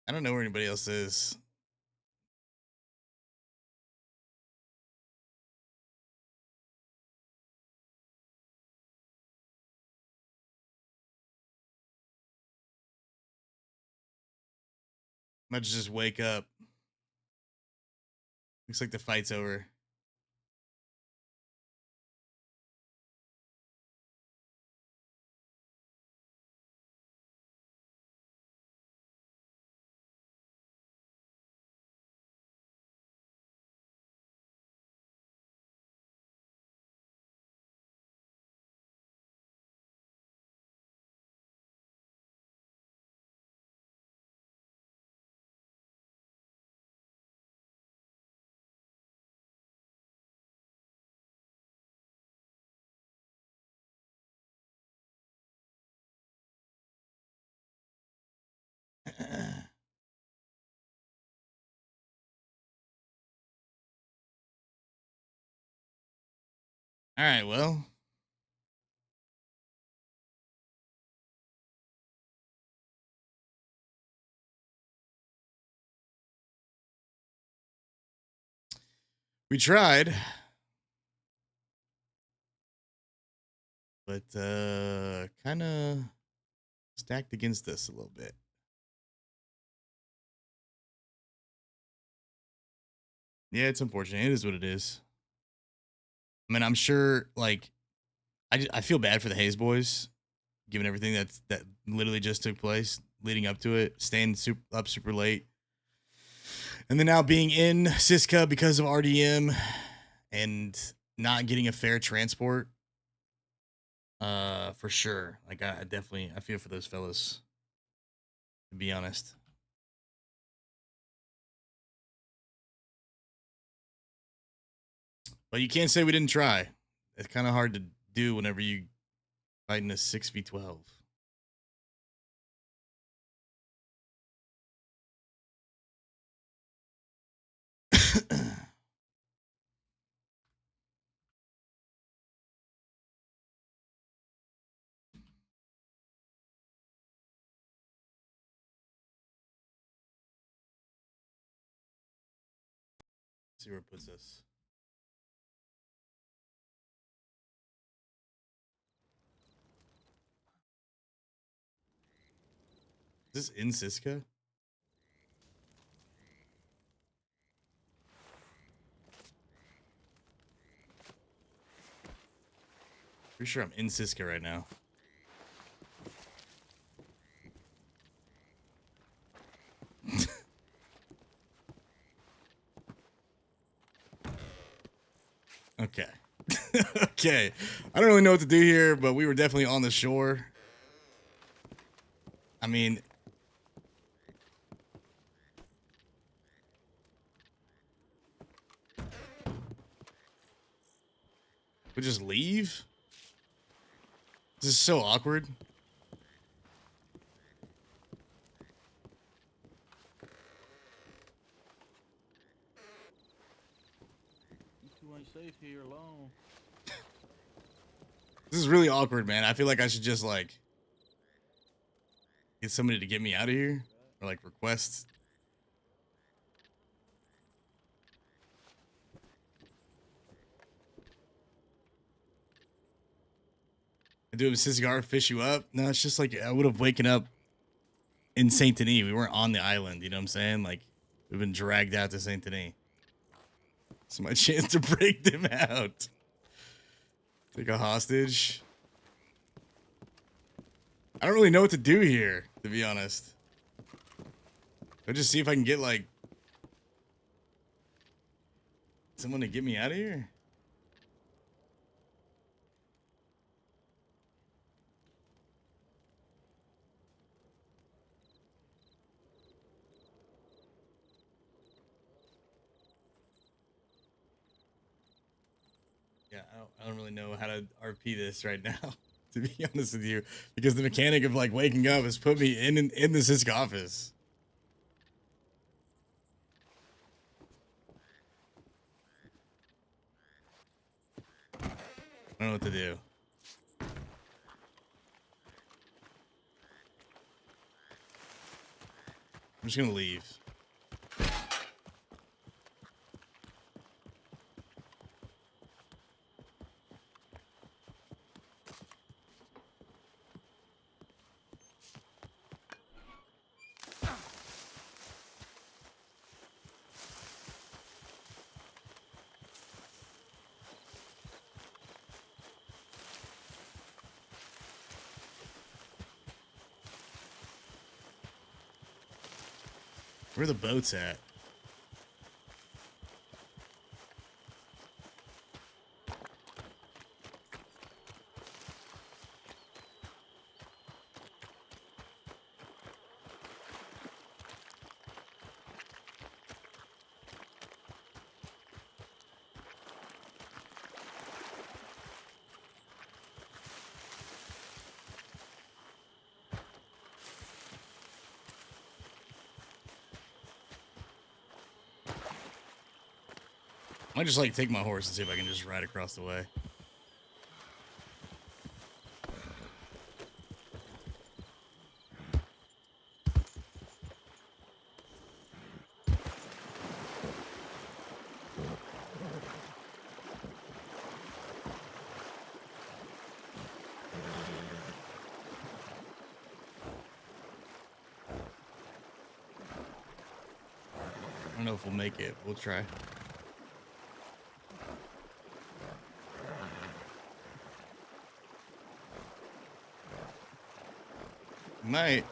I don't know where anybody else is. Might just wake up. Looks like the fight's over. All right, well. We tried. But kind of stacked against us a little bit. Yeah, it's unfortunate. It is what it is. I mean, I'm sure, like, I feel bad for the Hayes boys, given everything that literally just took place leading up to it, staying up super late. And then now being in Siska because of RDM and not getting a fair transport. For sure. Like, I definitely, I feel for those fellas, to be honest. But you can't say we didn't try. It's kind of hard to do whenever you fight in a 6v12. See where it puts us. Is this in Siska? Pretty sure I'm in Siska right now. Okay. Okay. I don't really know what to do here, but we were definitely on the shore. I mean, We just leave? This is so awkward. You two ain't safe here alone. This is really awkward, man. I feel like I should just like get somebody to get me out of here or like request. Do a cigar fish you up? No, it's just like I would have waken up in Saint Denis. We weren't on the island, you know what I'm saying? Like we've been dragged out to Saint Denis. It's my chance to break them out. Take a hostage. I don't really know what to do here, to be honest. I'll just see if I can get like someone to get me out of here. Yeah, I don't really know how to RP this right now, to be honest with you, because the mechanic of like waking up has put me in the Sisk office. I don't know what to do. I'm just gonna leave. Where are the boats at? I might just like take my horse and see if I can just ride across the way. I don't know if we'll make it. We'll try. Might.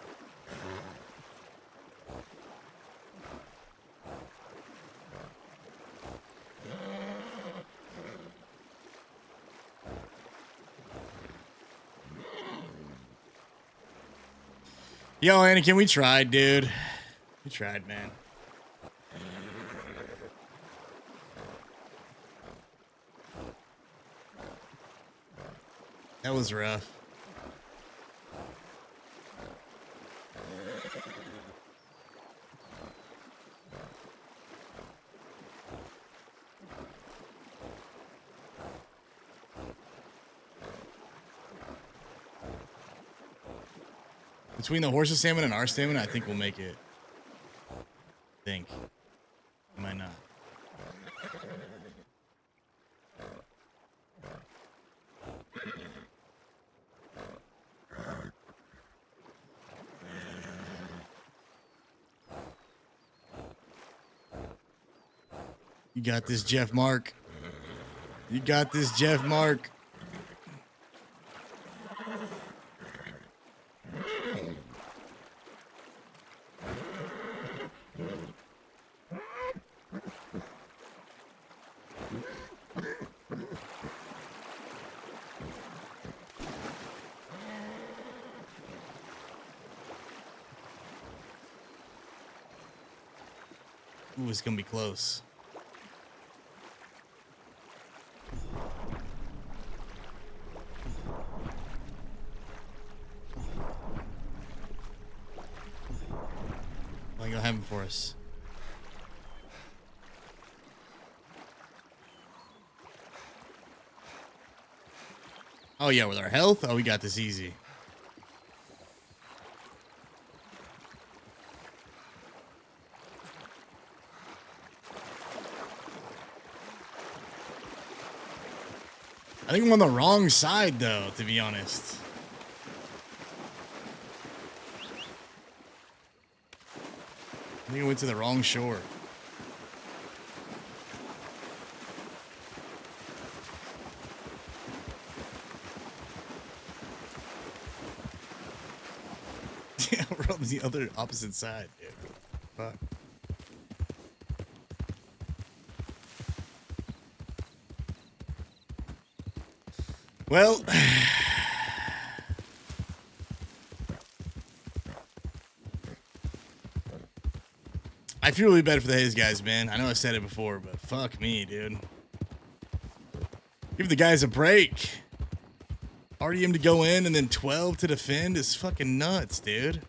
Yo, Anakin, we tried, dude. We tried, man. That was rough. Between the horse's stamina and our stamina, I think we'll make it. I think. Might not. You got this, Jeff Mark. You got this, Jeff Mark. Ooh, it's gonna be close. Like, go have him for us. Oh yeah, with our health? Oh, we got this easy. I think I'm on the wrong side, though, to be honest. I think I went to the wrong shore. Yeah, we're on the other opposite side, dude. Fuck. Well, I feel really bad for the Hayes guys, man. I know I said it before, but fuck me, dude. Give the guys a break. RDM to go in and then 12 to defend is fucking nuts, dude.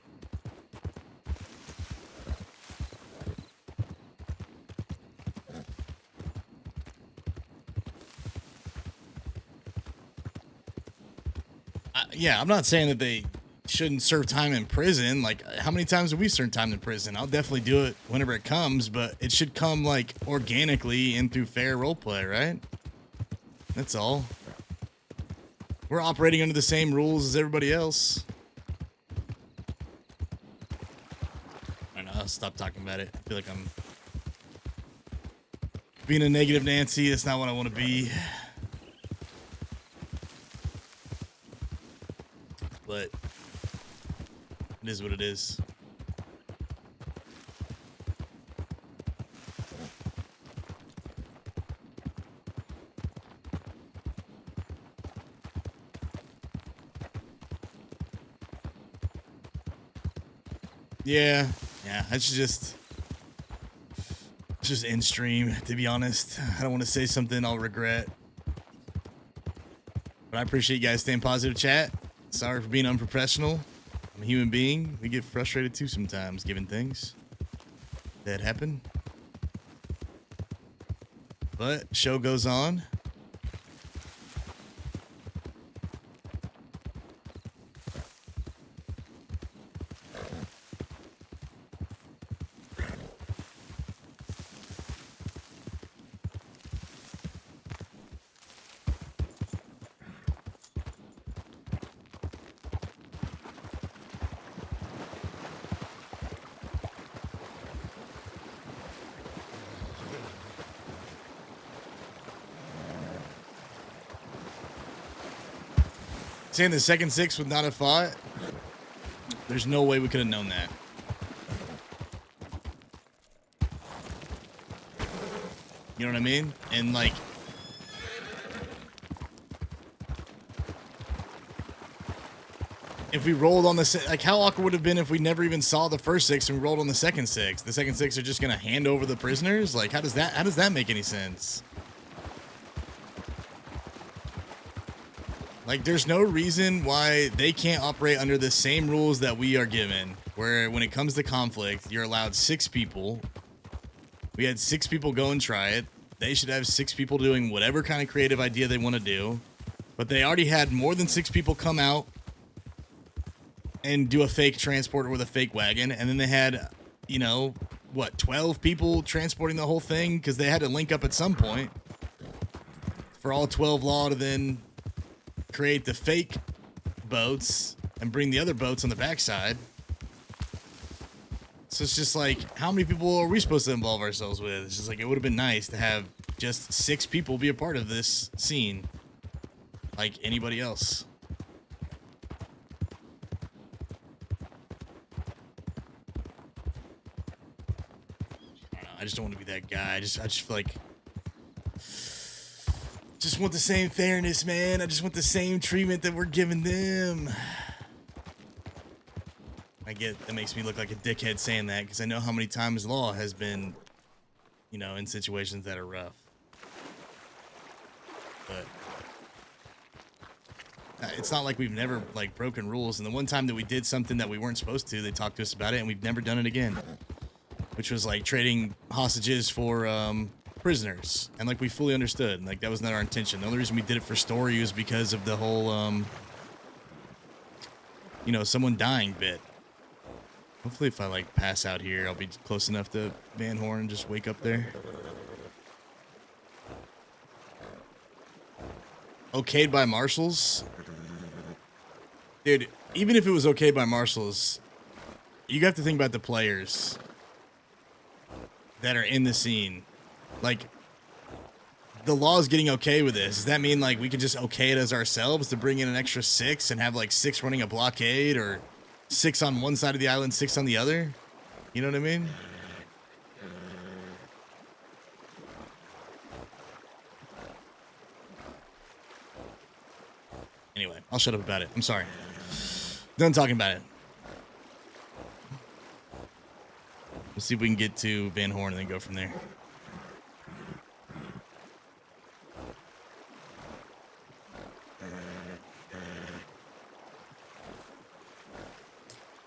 Yeah, I'm not saying that they shouldn't serve time in prison. Like, how many times have we served time in prison? I'll definitely do it whenever it comes, but it should come, like, organically and through fair roleplay, right? That's all. We're operating under the same rules as everybody else. I don't know, I'll stop talking about it. I feel like I'm being a negative Nancy. That's not what I want to be. But it is what it is. Yeah, it's just in stream, to be honest. I don't want to say something I'll regret. But I appreciate you guys staying positive, chat. Sorry for being unprofessional. I'm a human being. We get frustrated too sometimes, given things that happen. But show goes on. Saying the second six would not have fought. There's no way we could have known that. You know what I mean? And like, if we rolled on the like, how awkward would it have been if we never even saw the first six and we rolled on the second six? The second six are just gonna hand over the prisoners. Like, how does that make any sense? Like, there's no reason why they can't operate under the same rules that we are given, where when it comes to conflict, you're allowed 6 people. We had 6 people go and try it. They should have 6 people doing whatever kind of creative idea they want to do. But they already had more than 6 people come out and do a fake transport with a fake wagon. And then they had, you know, what, 12 people transporting the whole thing because they had to link up at some point for all 12 law to then create the fake boats and bring the other boats on the backside. So it's just like, how many people are we supposed to involve ourselves with? It's just like, it would have been nice to have just 6 people be a part of this scene, like anybody else. I don't know, I just don't want to be that guy. I just feel like, just want the same fairness, man. I just want the same treatment that we're giving them. I get that makes me look like a dickhead saying that because I know how many times law has been, you know, in situations that are rough. But it's not like we've never like broken rules. And the one time that we did something that we weren't supposed to, they talked to us about it, and we've never done it again. which was like trading hostages for prisoners, and like we fully understood, like that was not our intention. The only reason we did it for story was because of the whole you know, someone dying bit. Hopefully if I like pass out here, I'll be close enough to Van Horn and just wake up there. Okayed by marshals? Dude, even if it was okayed by marshals, you have to think about the players that are in the scene. Like, the law is getting okay with this. Does that mean like we could just okay it as ourselves to bring in an extra 6 and have like 6 running a blockade, or 6 on one side of the island, 6 on the other? You know what I mean? Anyway, I'll shut up about it. I'm sorry. Done talking about it. Let's see if we can get to Van Horn and then go from there.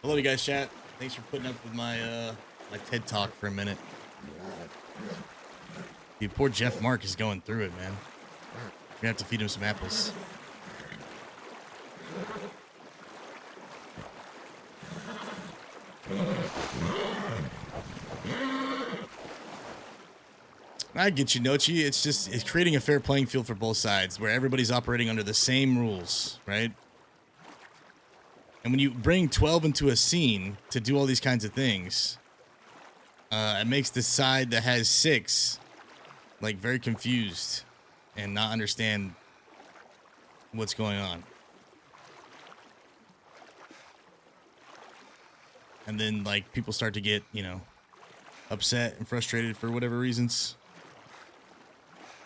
I love you guys, chat. Thanks for putting up with my my TED Talk for a minute. Dude, poor Jeff Mark is going through it, man. We're gonna have to feed him some apples. I get you, Nochi. It's creating a fair playing field for both sides where everybody's operating under the same rules, right? And when you bring 12 into a scene to do all these kinds of things, it makes the side that has 6 like very confused and not understand what's going on. And then like people start to get, you know, upset and frustrated for whatever reasons.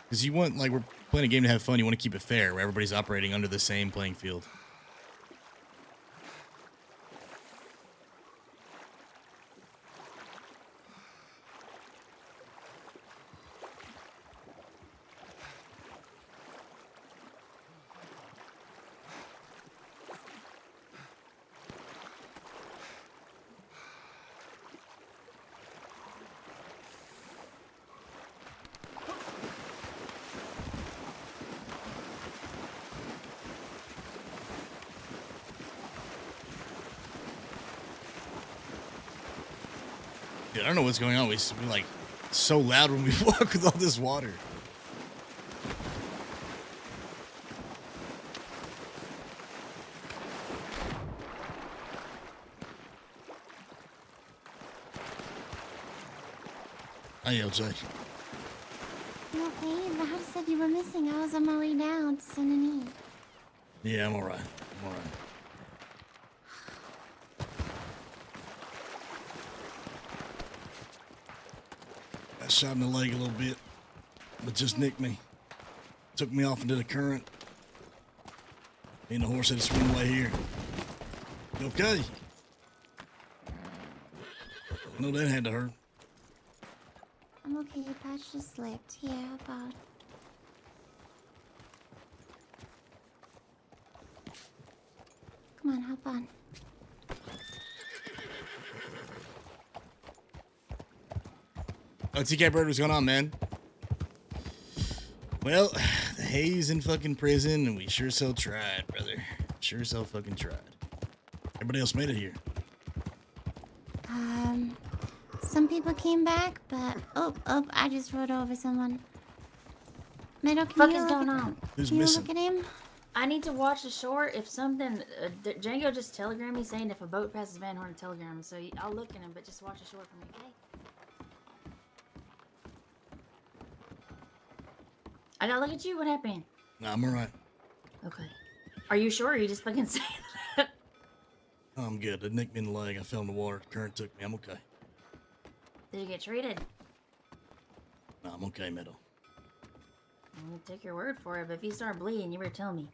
Because you want, like, we're playing a game to have fun. You want to keep it fair where everybody's operating under the same playing field. Dude, I don't know what's going on. We're like so loud when we walk with all this water. Hi, LJ. You okay? The house said you were missing. I was on my way down to send an E. Yeah, I'm alright. I'm alright. Got shot in the leg a little bit, but just nicked me. Took me off into the current. Me and the horse had to swim away here. You okay? I know that had to hurt. I'm okay. Your patch just slipped. Here, about. Come on, hop on. Oh, TK Bird, what's going on, man? Well, the Hayes in fucking prison, and we sure so tried, brother. Sure so fucking tried. Everybody else made it here. Some people came back, but oh, I just rode over someone. Meadow, can Fuck you is look going at, on? Who's can you missing? look at him? I need to watch the shore. If something, Django just telegrammed me saying if a boat passes Van Horn, telegram him. So I'll look at him, but just watch the shore for me, okay? I gotta look at you. What happened? Nah, I'm alright. Okay. Are you sure? Or are you just fucking saying that? Oh, I'm good. It nicked me in the leg. I fell in the water. Current took me. I'm okay. Did you get treated? Nah, I'm okay, Meadow. I'm gonna take your word for it, but if you start bleeding, you better tell me.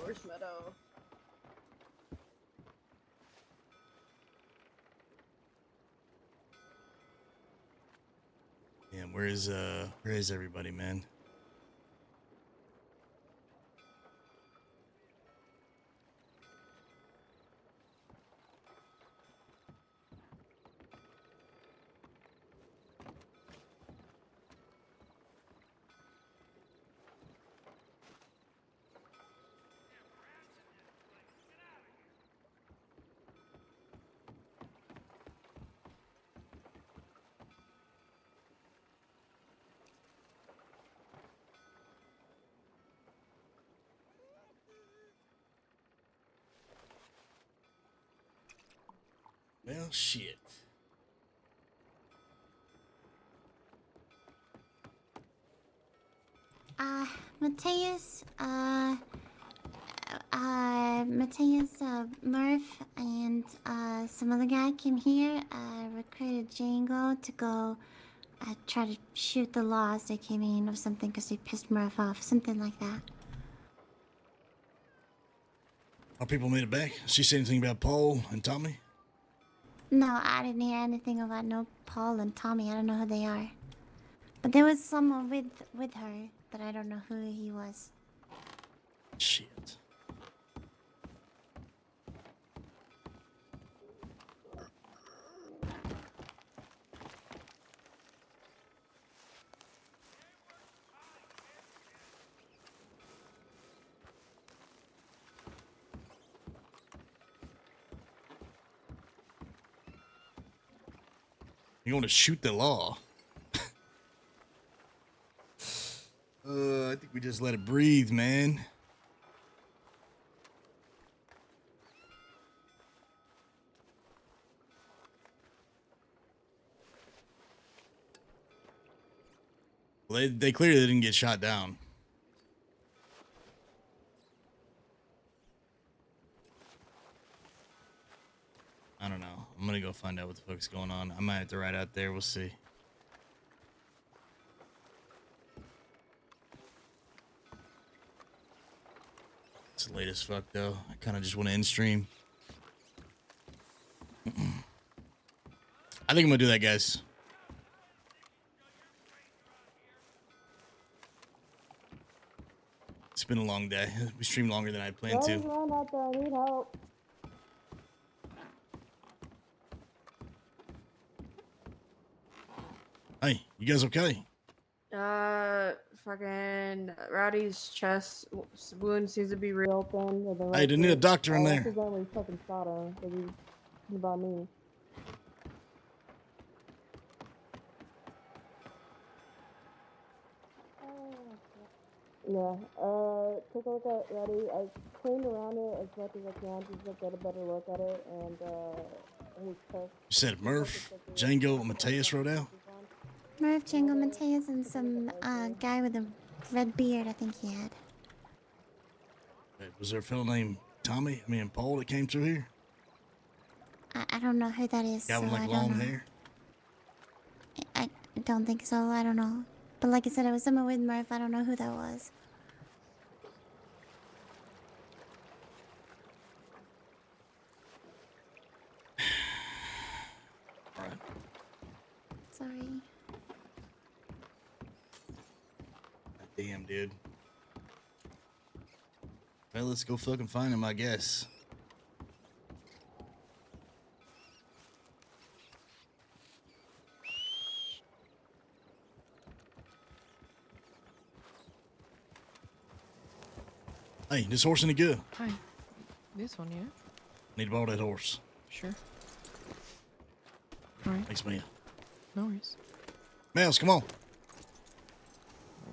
Where's Meadow? Yeah, where is everybody, man? shit. Mateus, Murph, and some other guy came here, recruited Django to go try to shoot the law as they came in or something because they pissed Murph off, something like that. Our people made it back. She said anything about Paul and Tommy? No, I didn't hear anything about no Paul and Tommy. I don't know who they are. But there was someone with her, but I don't know who he was. Shit. You want to shoot the law? I think we just let it breathe, man. Well, they clearly didn't get shot down. I don't know. I'm gonna go find out what the fuck's going on. I might have to ride out there. We'll see. It's late as fuck, though. I kind of just want to end stream. I think I'm gonna do that, guys. It's been a long day. We streamed longer than I planned to. I need help. Hey, you guys okay? Fucking Rowdy's chest wound seems to be reopened. Hey, they need a doctor in there. Accidentally fucking shot him because he's about me. Yeah, take a look at Rowdy. I cleaned around it as much as I can just to get a better look at it, and his chest. You said Murph, Django, and Mateus rode out? Murph, Django, Mateus, and some guy with a red beard, I think he had. Wait, was there a fellow named Tommy? I mean, Paul that came through here? I don't know who that is. Guy with so like I don't long know. hair? I don't think so. I don't know. But like I said, it was someone with Murph. I don't know who that was. Alright. Sorry. Damn, dude. Well, let's go fucking find him, I guess. Hey, this horse any good? Hi. This one, yeah? Need to borrow that horse. Sure. Alright. Thanks, man. No worries. Mouse, come on.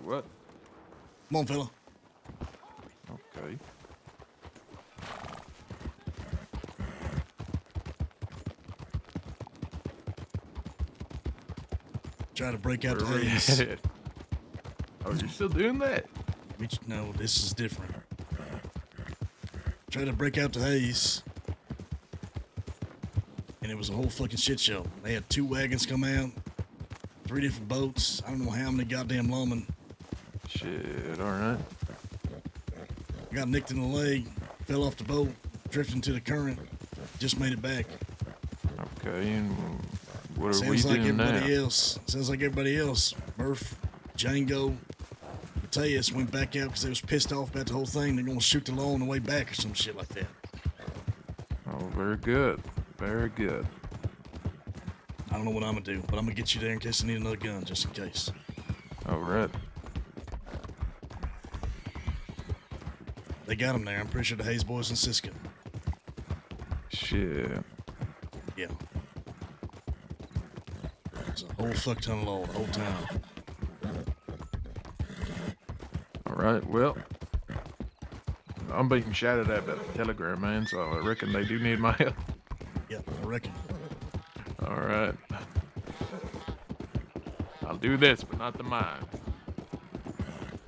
What? Come on, fella. Okay. Try to break out the Where we haze. at? Oh, you're still doing that? No, this is different. Try to break out the haze. And it was a whole fucking shit show. They had 2 wagons come out, 3 different boats. I don't know how many goddamn lawmen. Shit, alright. Got nicked in the leg, fell off the boat, drifted into the current, just made it back. Okay, and what are Sounds we like doing everybody now? else. Sounds like everybody else. Murph, Django, Mateus went back out because they was pissed off about the whole thing. They're gonna shoot the law on the way back or some shit like that. Oh, very good. Very good. I don't know what I'm gonna do, but I'm gonna get you there in case I need another gun, just in case. Alright. They got him there. I'm pretty sure the Hayes boys in Cisco. Shit. Yeah. There's a whole fuck ton of law the whole time. Alright, well. I'm being shouted at by the telegram, man, so I reckon they do need my help. Yeah, I reckon. All right. I'll do this, but not the mine.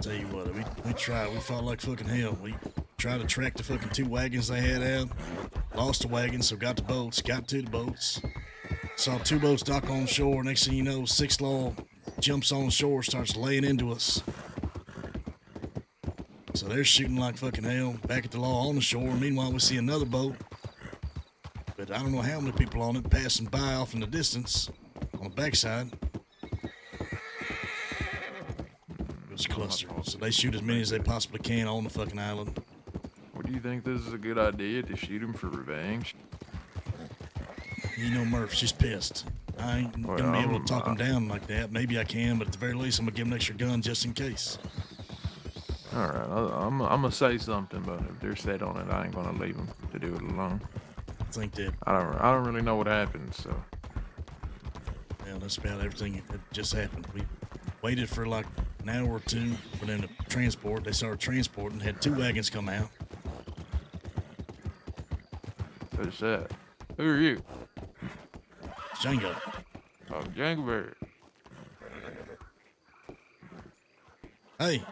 Tell you what, we tried. We fought like fucking hell. We tried to track the fucking 2 wagons they had out. Lost the wagon, so got the boats. Got to the boats. Saw 2 boats dock on shore. Next thing you know, 6 Law jumps on shore, starts laying into us. So they're shooting like fucking hell. Back at the Law on the shore. Meanwhile, we see another boat. But I don't know how many people on it passing by off in the distance on the backside. It was a cluster. So they shoot as many as they possibly can on the fucking island. What do you think this is a good idea to shoot him for revenge? You know, Murph, she's pissed. I ain't gonna be able to talk him down like that. Maybe I can, but at the very least, I'm gonna give him an extra gun just in case. All right, I'm gonna say something, but if they're set on it, I ain't gonna leave them to do it alone. I think that. I don't really know what happened, so. Yeah, that's about everything that just happened. We waited for like an hour or 2 for them to transport. They started transporting. Had 2 wagons come out. Who's that? Who are you? Django. Oh, Django Bear. Hey.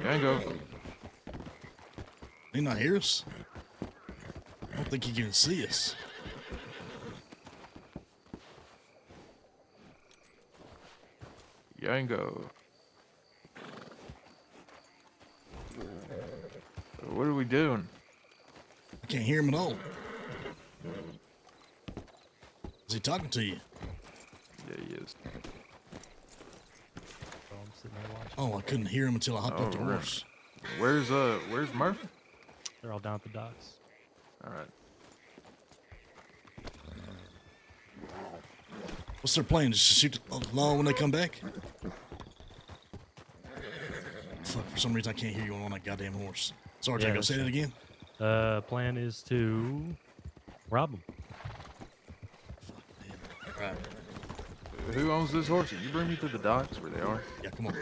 Django. He not hear us? I don't think he can see us. Django. What are we doing? I can't hear him at all. Is he talking to you? Yeah, he is. Oh, I couldn't hear him until I hopped up the horse. Where's Murph? They're all down at the docks. All right. What's their plan? Just to shoot the Law when they come back? Fuck, for some reason I can't hear you on that goddamn horse. Sorry, Django, say that again. Plan is to rob them. Right. Who owns this horse? Did you bring me to the docks where they are? Yeah, come on.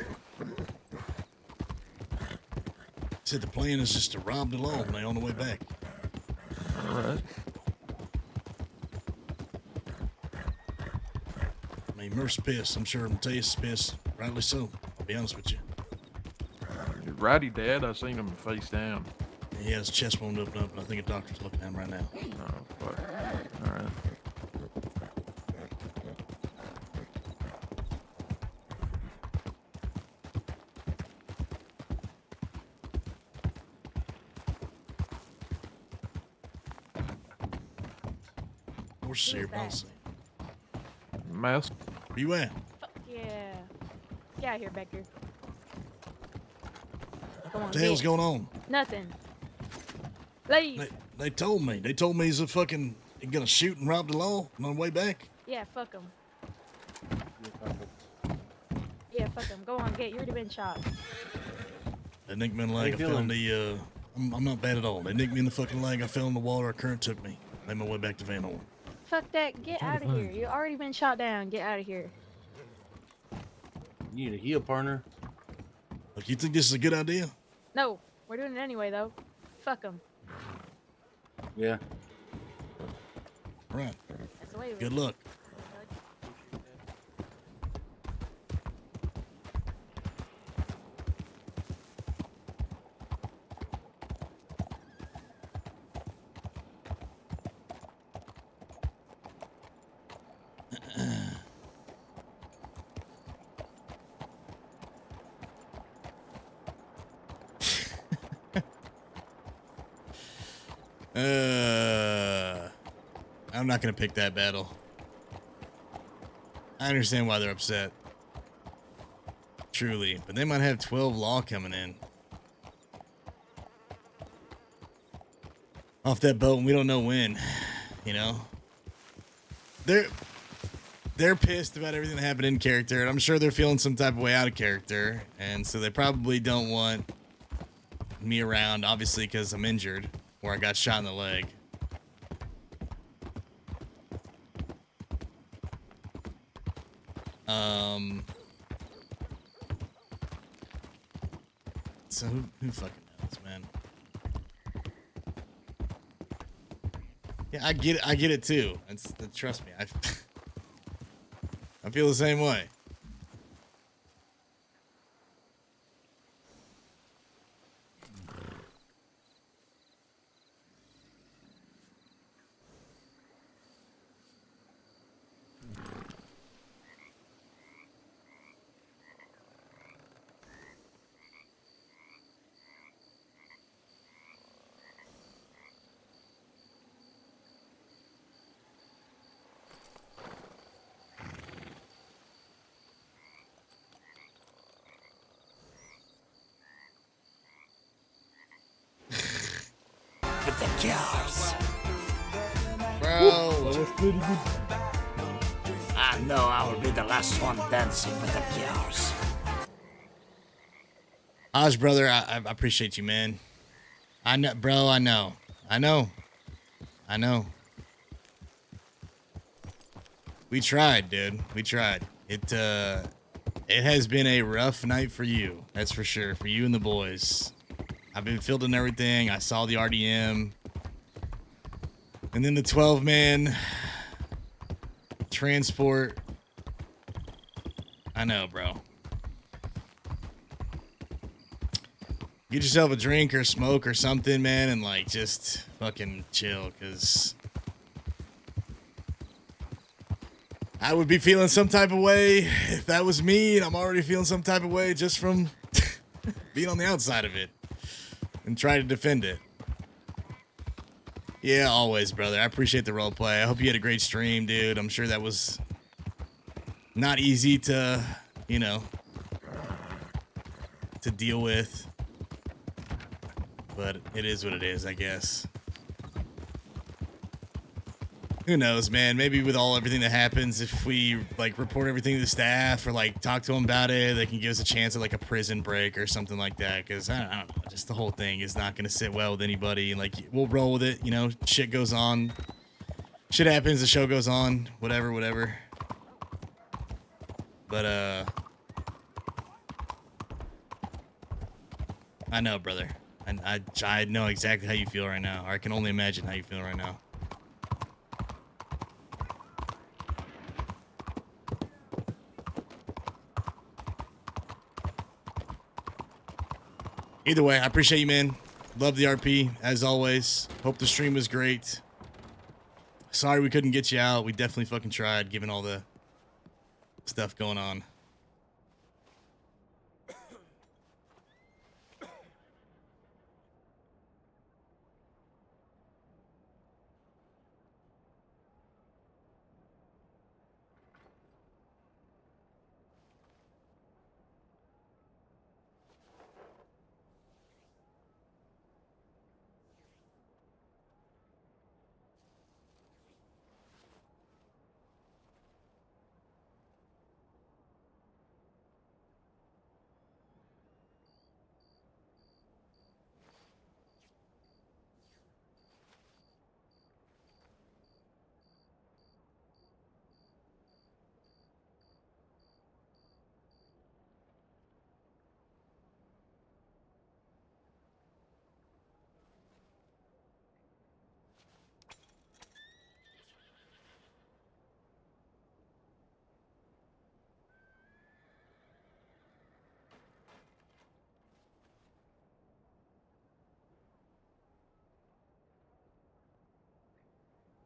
Said the plan is just to rob the Law when they're on the way back. All right. I mean, Murph's pissed. I'm sure Mateus is pissed. Rightly so. I'll be honest with you. Righty, Dad. I seen him face down. He has his chest wound up, and I think a doctor's looking at him right now. Oh, fuck. All right. Horse here, bouncy. Mouse. Where you at? Fuck yeah. Get out of here, Becker. Come on, What the hell's going on? Nothing. Leave. They told me. They told me he's a fucking gonna shoot and rob the Law on the way back. Yeah, fuck him. Yeah, fuck him. Go on, get. You already been shot. They nicked me in the leg. I fell in the. I'm not bad at all. They nicked me in the fucking leg. I fell in the water. A current took me. Made my way back to Van Horn. Fuck that. Get out of here. You already been shot down. Get out of here. You need a heal, partner. Look, you think this is a good idea? No, we're doing it anyway, though. Fuck him. Yeah. All right. That's the way. Good luck. I'm not gonna pick that battle. I understand why they're upset. Truly, but they might have 12 Law coming in off that boat, and we don't know when. You know, they're pissed about everything that happened in character, and I'm sure they're feeling some type of way out of character, and so they probably don't want me around, obviously, because I'm injured or I got shot in the leg. So who fucking knows, man? Yeah, I get it too. Trust me, I feel the same way. With the girls. Bro. That was pretty good. I know I will be the last one dancing with the girls. Oz, brother, I appreciate you, man. I know, bro. I know. We tried, dude. We tried. It has been a rough night for you. That's for sure. For you and the boys. I've been fielding everything. I saw the RDM. And then the 12-man transport. I know, bro. Get yourself a drink or smoke or something, man, and like just fucking chill, because I would be feeling some type of way if that was me, and I'm already feeling some type of way just from being on the outside of it and trying to defend it. Yeah, always, brother. I appreciate the role play. I hope you had a great stream, dude. I'm sure that was not easy to, you know, to deal with. But it is what it is, I guess. Who knows, man? Maybe with everything that happens, if we like report everything to the staff or like talk to them about it, they can give us a chance at like a prison break or something like that. Because I don't know, just the whole thing is not going to sit well with anybody. And like we'll roll with it, you know. Shit goes on, shit happens. The show goes on. Whatever. But I know, brother. And I know exactly how you feel right now. Or I can only imagine how you feel right now. Either way, I appreciate you, man. Love the RP, as always. Hope the stream was great. Sorry we couldn't get you out. We definitely fucking tried, given all the stuff going on.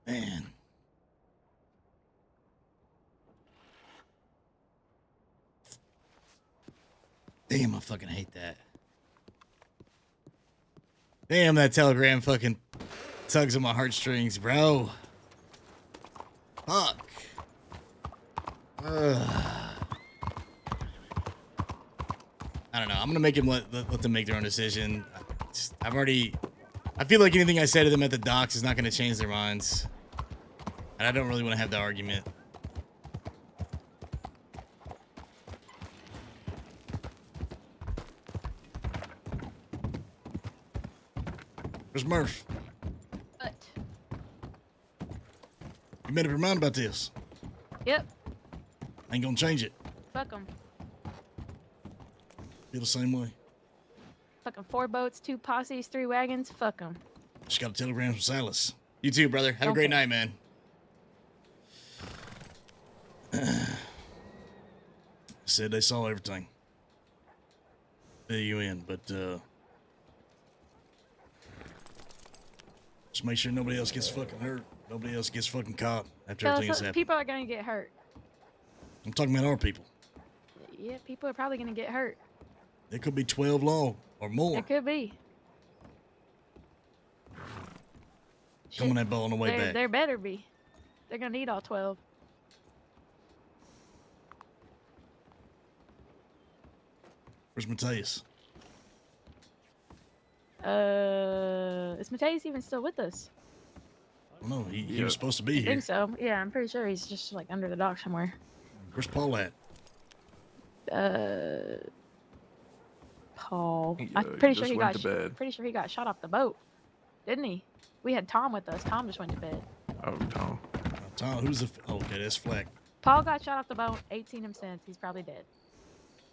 Man. Damn, I fucking hate that. Damn, that telegram fucking tugs on my heartstrings, bro. Fuck. I don't know. I'm gonna make him let them make their own decision. I feel like anything I say to them at the docks is not gonna change their minds. And I don't really want to have that argument. Where's Murph? What? You made up your mind about this? Yep. Ain't gonna change it. Fuck 'em. Feel the same way. Fucking 4 boats, 2 posses, 3 wagons. Fuck 'em. Just got a telegram from Silas. You too, brother. Have a great night, man. Said they saw everything. Fill you in, but just make sure nobody else gets fucking hurt. Nobody else gets fucking caught after Fellas, everything has happened. people are gonna get hurt. I'm talking about our people. Yeah, people are probably gonna get hurt. There could be 12 law or more. It could be. Coming that ball on the way back. There better be. They're gonna need all 12. Where's Mateus? Is Mateus even still with us? I don't know. He was supposed to be I here. think so. Yeah, I'm pretty sure he's just like under the dock somewhere. Where's Paul at? Paul. He, I'm he pretty sure just he went got. to bed. Pretty sure he got shot off the boat, didn't he? We had Tom with us. Tom just went to bed. Oh, Tom. Tom, who's the? Okay, that's Fleck. Paul got shot off the boat. Ain't seen him since. He's probably dead.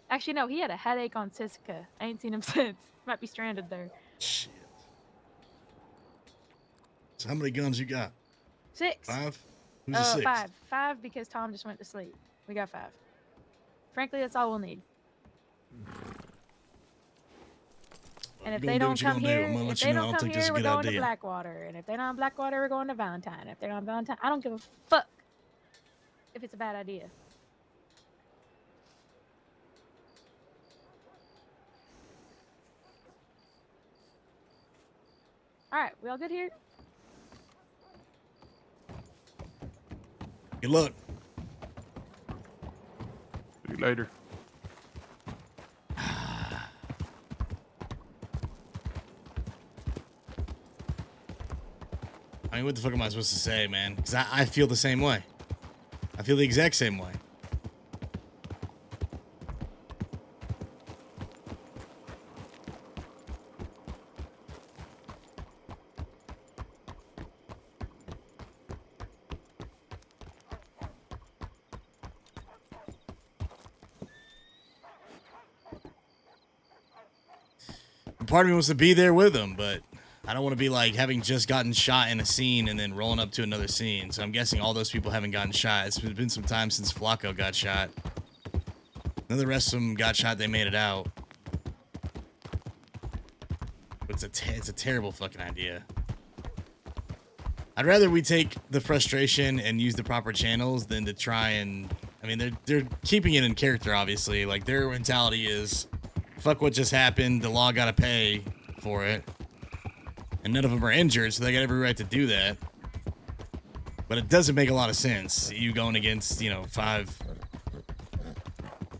Actually, no. He had a headache on Siska. Ain't seen him since. Might be stranded there. Shit. So how many guns you got? 6. 5? Who's the 6? 5. 5 because Tom just went to sleep. We got 5. Frankly, that's all we'll need. And if they don't come here, if they don't come here, we're going to Blackwater. And if they're not in Blackwater, we're going to Valentine. If they're not in Valentine, I don't give a fuck if it's a bad idea. All right, we all good here? Good luck. See you later. I mean, what the fuck am I supposed to say, man? Because I feel the same way. I feel the exact same way. Part of me wants to be there with them, but I don't want to be like having just gotten shot in a scene and then rolling up to another scene. So I'm guessing all those people haven't gotten shot. It's been some time since Flacco got shot. None of the rest of them got shot. They made it out. But it's a terrible fucking idea. I'd rather we take the frustration and use the proper channels than to try and... I mean, they're keeping it in character, obviously. Like, their mentality is... Fuck what just happened. The law gotta pay for it. And none of them are injured, so they got every right to do that. But it doesn't make a lot of sense. You going against, you know, 5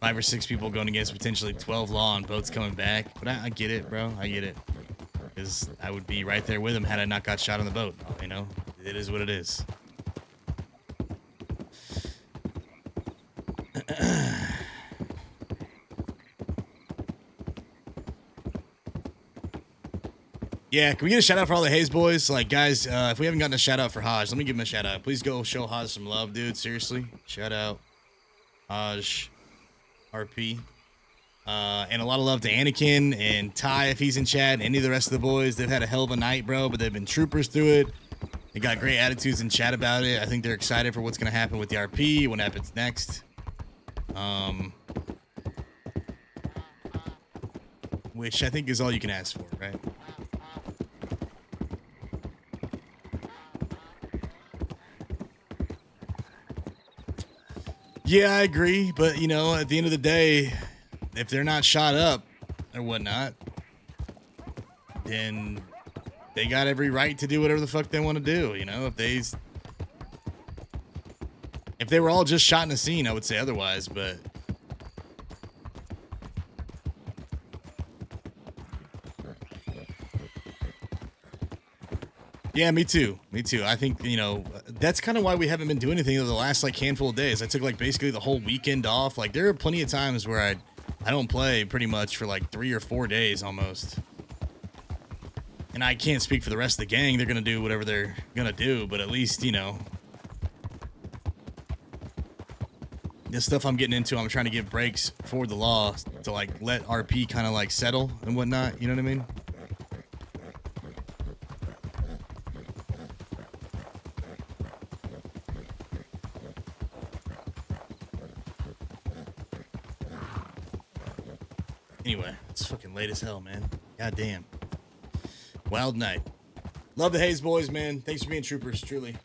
or 6 people going against potentially 12 law on boats coming back. But I get it, bro. I get it. Because I would be right there with them had I not got shot on the boat. You know? It is what it is. Yeah, can we get a shout out for all the Hayes boys? Like, guys, if we haven't gotten a shout out for Haj, let me give him a shout out. Please go show Haj some love, dude. Seriously. Shout out Haj RP. And a lot of love to Anakin and Ty if he's in chat, and any of the rest of the boys. They've had a hell of a night, bro, but they've been troopers through it. They got great attitudes in chat about it. I think they're excited for what's going to happen with the RP, what happens next. Which I think is all you can ask for, right? Yeah, I agree. But, you know, at the end of the day, if they're not shot up or whatnot, then they got every right to do whatever the fuck they want to do. You know, if they were all just shot in a scene, I would say otherwise, but yeah, me too. Me too. I think, you know, that's kind of why we haven't been doing anything over the last like handful of days. I took like basically the whole weekend off. Like there are plenty of times where I don't play pretty much for like 3 or 4 days almost. And I can't speak for the rest of the gang. They're going to do whatever they're going to do, but at least, you know, this stuff I'm getting into, I'm trying to give breaks for the law to like let RP kind of like settle and whatnot. You know what I mean? Anyway, it's fucking late as hell, man. God damn. Wild night. Love the Hayes boys, man. Thanks for being troopers, truly.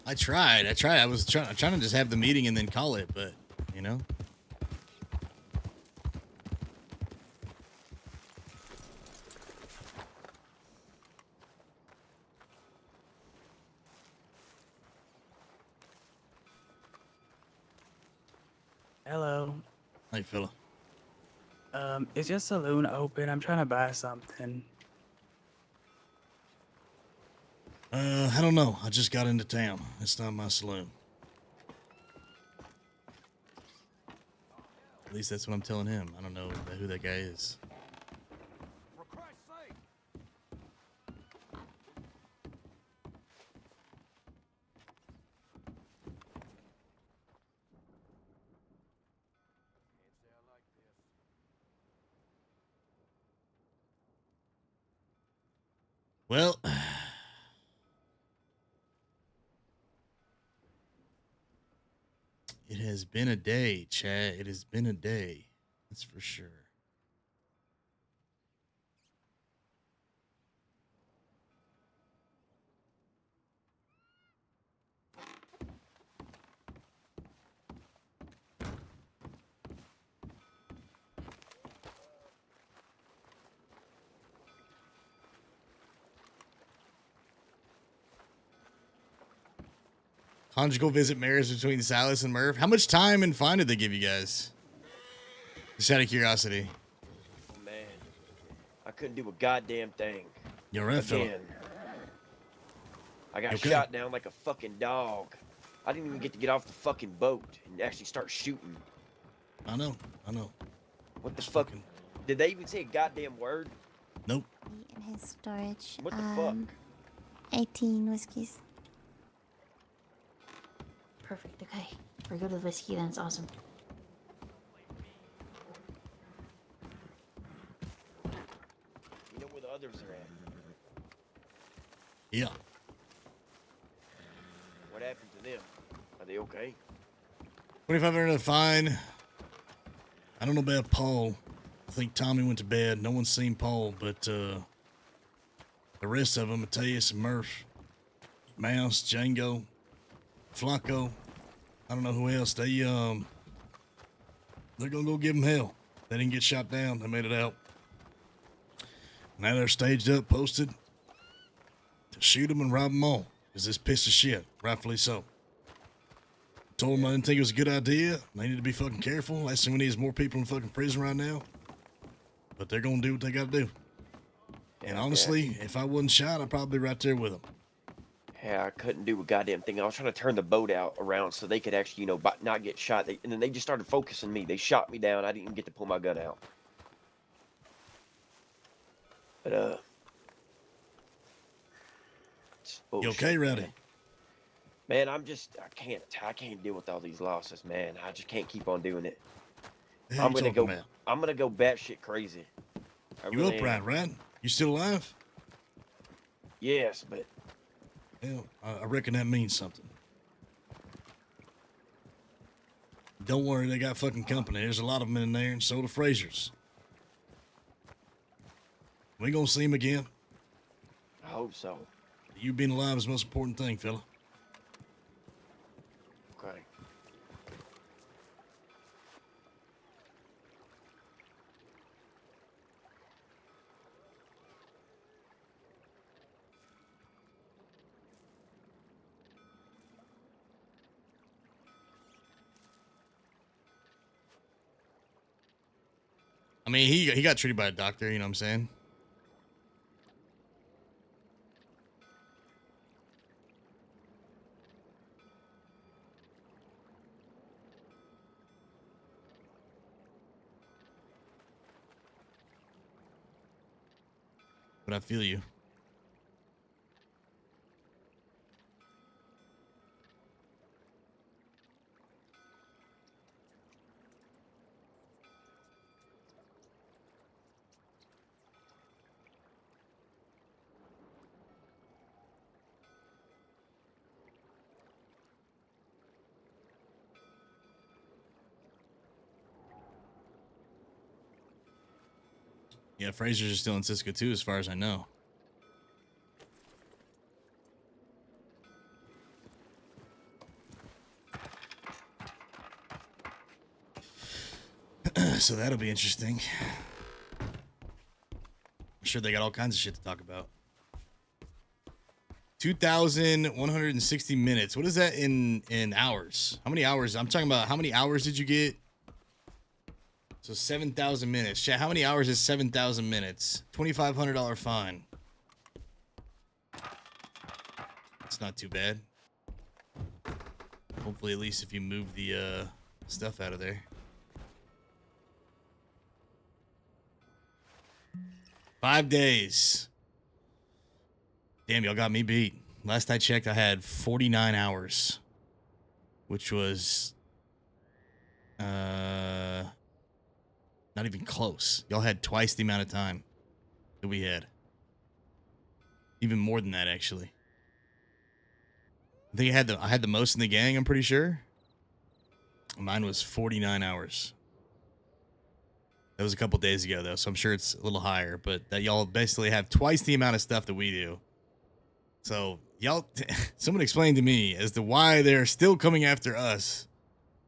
I tried. I was trying to just have the meeting and then call it, but you know. Hello. Hey, fella. Is your saloon open? I'm trying to buy something. I don't know. I just got into town. It's not my saloon. At least that's what I'm telling him. I don't know who that guy is. Well, it has been a day, Chad. It has been a day. That's for sure. Conjugal visit marriage between Silas and Murph. How much time and fine did they give you guys? Just out of curiosity. Oh, man. I couldn't do a goddamn thing. You're right, fella. Again. I got You okay? shot down like a fucking dog. I didn't even get to get off the fucking boat and actually start shooting. I know. What the fuck? Did they even say a goddamn word? Nope. In his storage. What the fuck? 18 whiskeys. Perfect. Okay. We go to the whiskey then. It's awesome. You know where the others are at? Yeah. What happened to them? Are they okay? 2,500 fine. I don't know about Paul. I think Tommy went to bed. No one's seen Paul, but the rest of them, Mateus and Murph, Mouse, Django, Flacco, I don't know who else. They're gonna go give them hell. They didn't get shot down. They made it out. Now they're staged up, posted to shoot them and rob them all. Because this piece of shit, rightfully so. Told them I didn't think it was a good idea. They need to be fucking careful. Last thing we need is more people in fucking prison right now. But they're gonna do what they gotta do. And honestly, if I wasn't shot, I'd probably be right there with them. Yeah, I couldn't do a goddamn thing. I was trying to turn the boat out around so they could actually, not get shot. And then they just started focusing me. They shot me down. I didn't even get to pull my gun out. But, it's bullshit, You okay, Rowdy? Man, I can't deal with all these losses, man. I just can't keep on doing it. The hell I'm you gonna talking go. about? I'm gonna go batshit crazy. I You really upright, am. right? You still alive? Yes, but Hell, I reckon that means something. Don't worry, they got fucking company. There's a lot of them in there, and so do Frazier's. We gonna see him again. I hope so. You being alive is the most important thing, fella. Okay. I mean, he got treated by a doctor, you know what I'm saying? But I feel you. Yeah, Fraser's is still in Cisco too, as far as I know. So that'll be interesting. I'm sure they got all kinds of shit to talk about. 2,160 minutes. What is that in hours? How many hours? I'm talking about how many hours did you get? So 7,000 minutes. Chat, how many hours is 7,000 minutes? $2,500 fine. It's not too bad. Hopefully, at least if you move the stuff out of there. 5 days. Damn, y'all got me beat. Last I checked, I had 49 hours, which was not even close. Y'all had twice the amount of time that we had. Even more than that, actually. I think I had the most in the gang, I'm pretty sure. Mine was 49 hours. That was a couple days ago, though, so I'm sure it's a little higher. But that y'all basically have twice the amount of stuff that we do. So y'all, someone explain to me as to why they're still coming after us,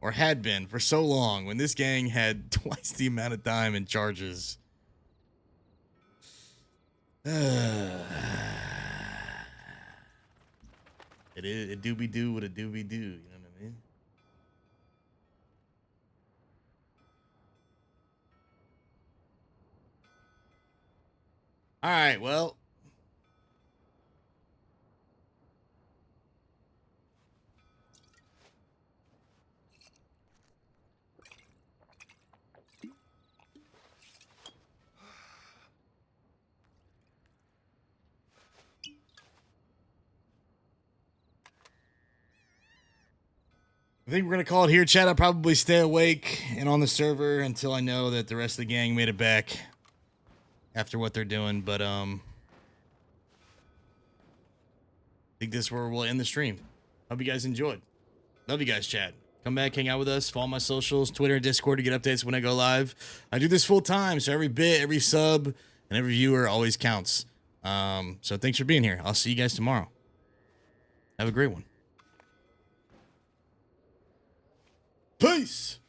or had been for so long, when this gang had twice the amount of time and charges. It do be do what it do be do. You know what I mean? All right, well. I think we're going to call it here, chat. I'll probably stay awake and on the server until I know that the rest of the gang made it back after what they're doing. But, I think this is where we'll end the stream. Hope you guys enjoyed. Love you guys, chat. Come back, hang out with us. Follow my socials, Twitter and Discord to get updates when I go live. I do this full time, so every bit, every sub, and every viewer always counts. So thanks for being here. I'll see you guys tomorrow. Have a great one. Peace.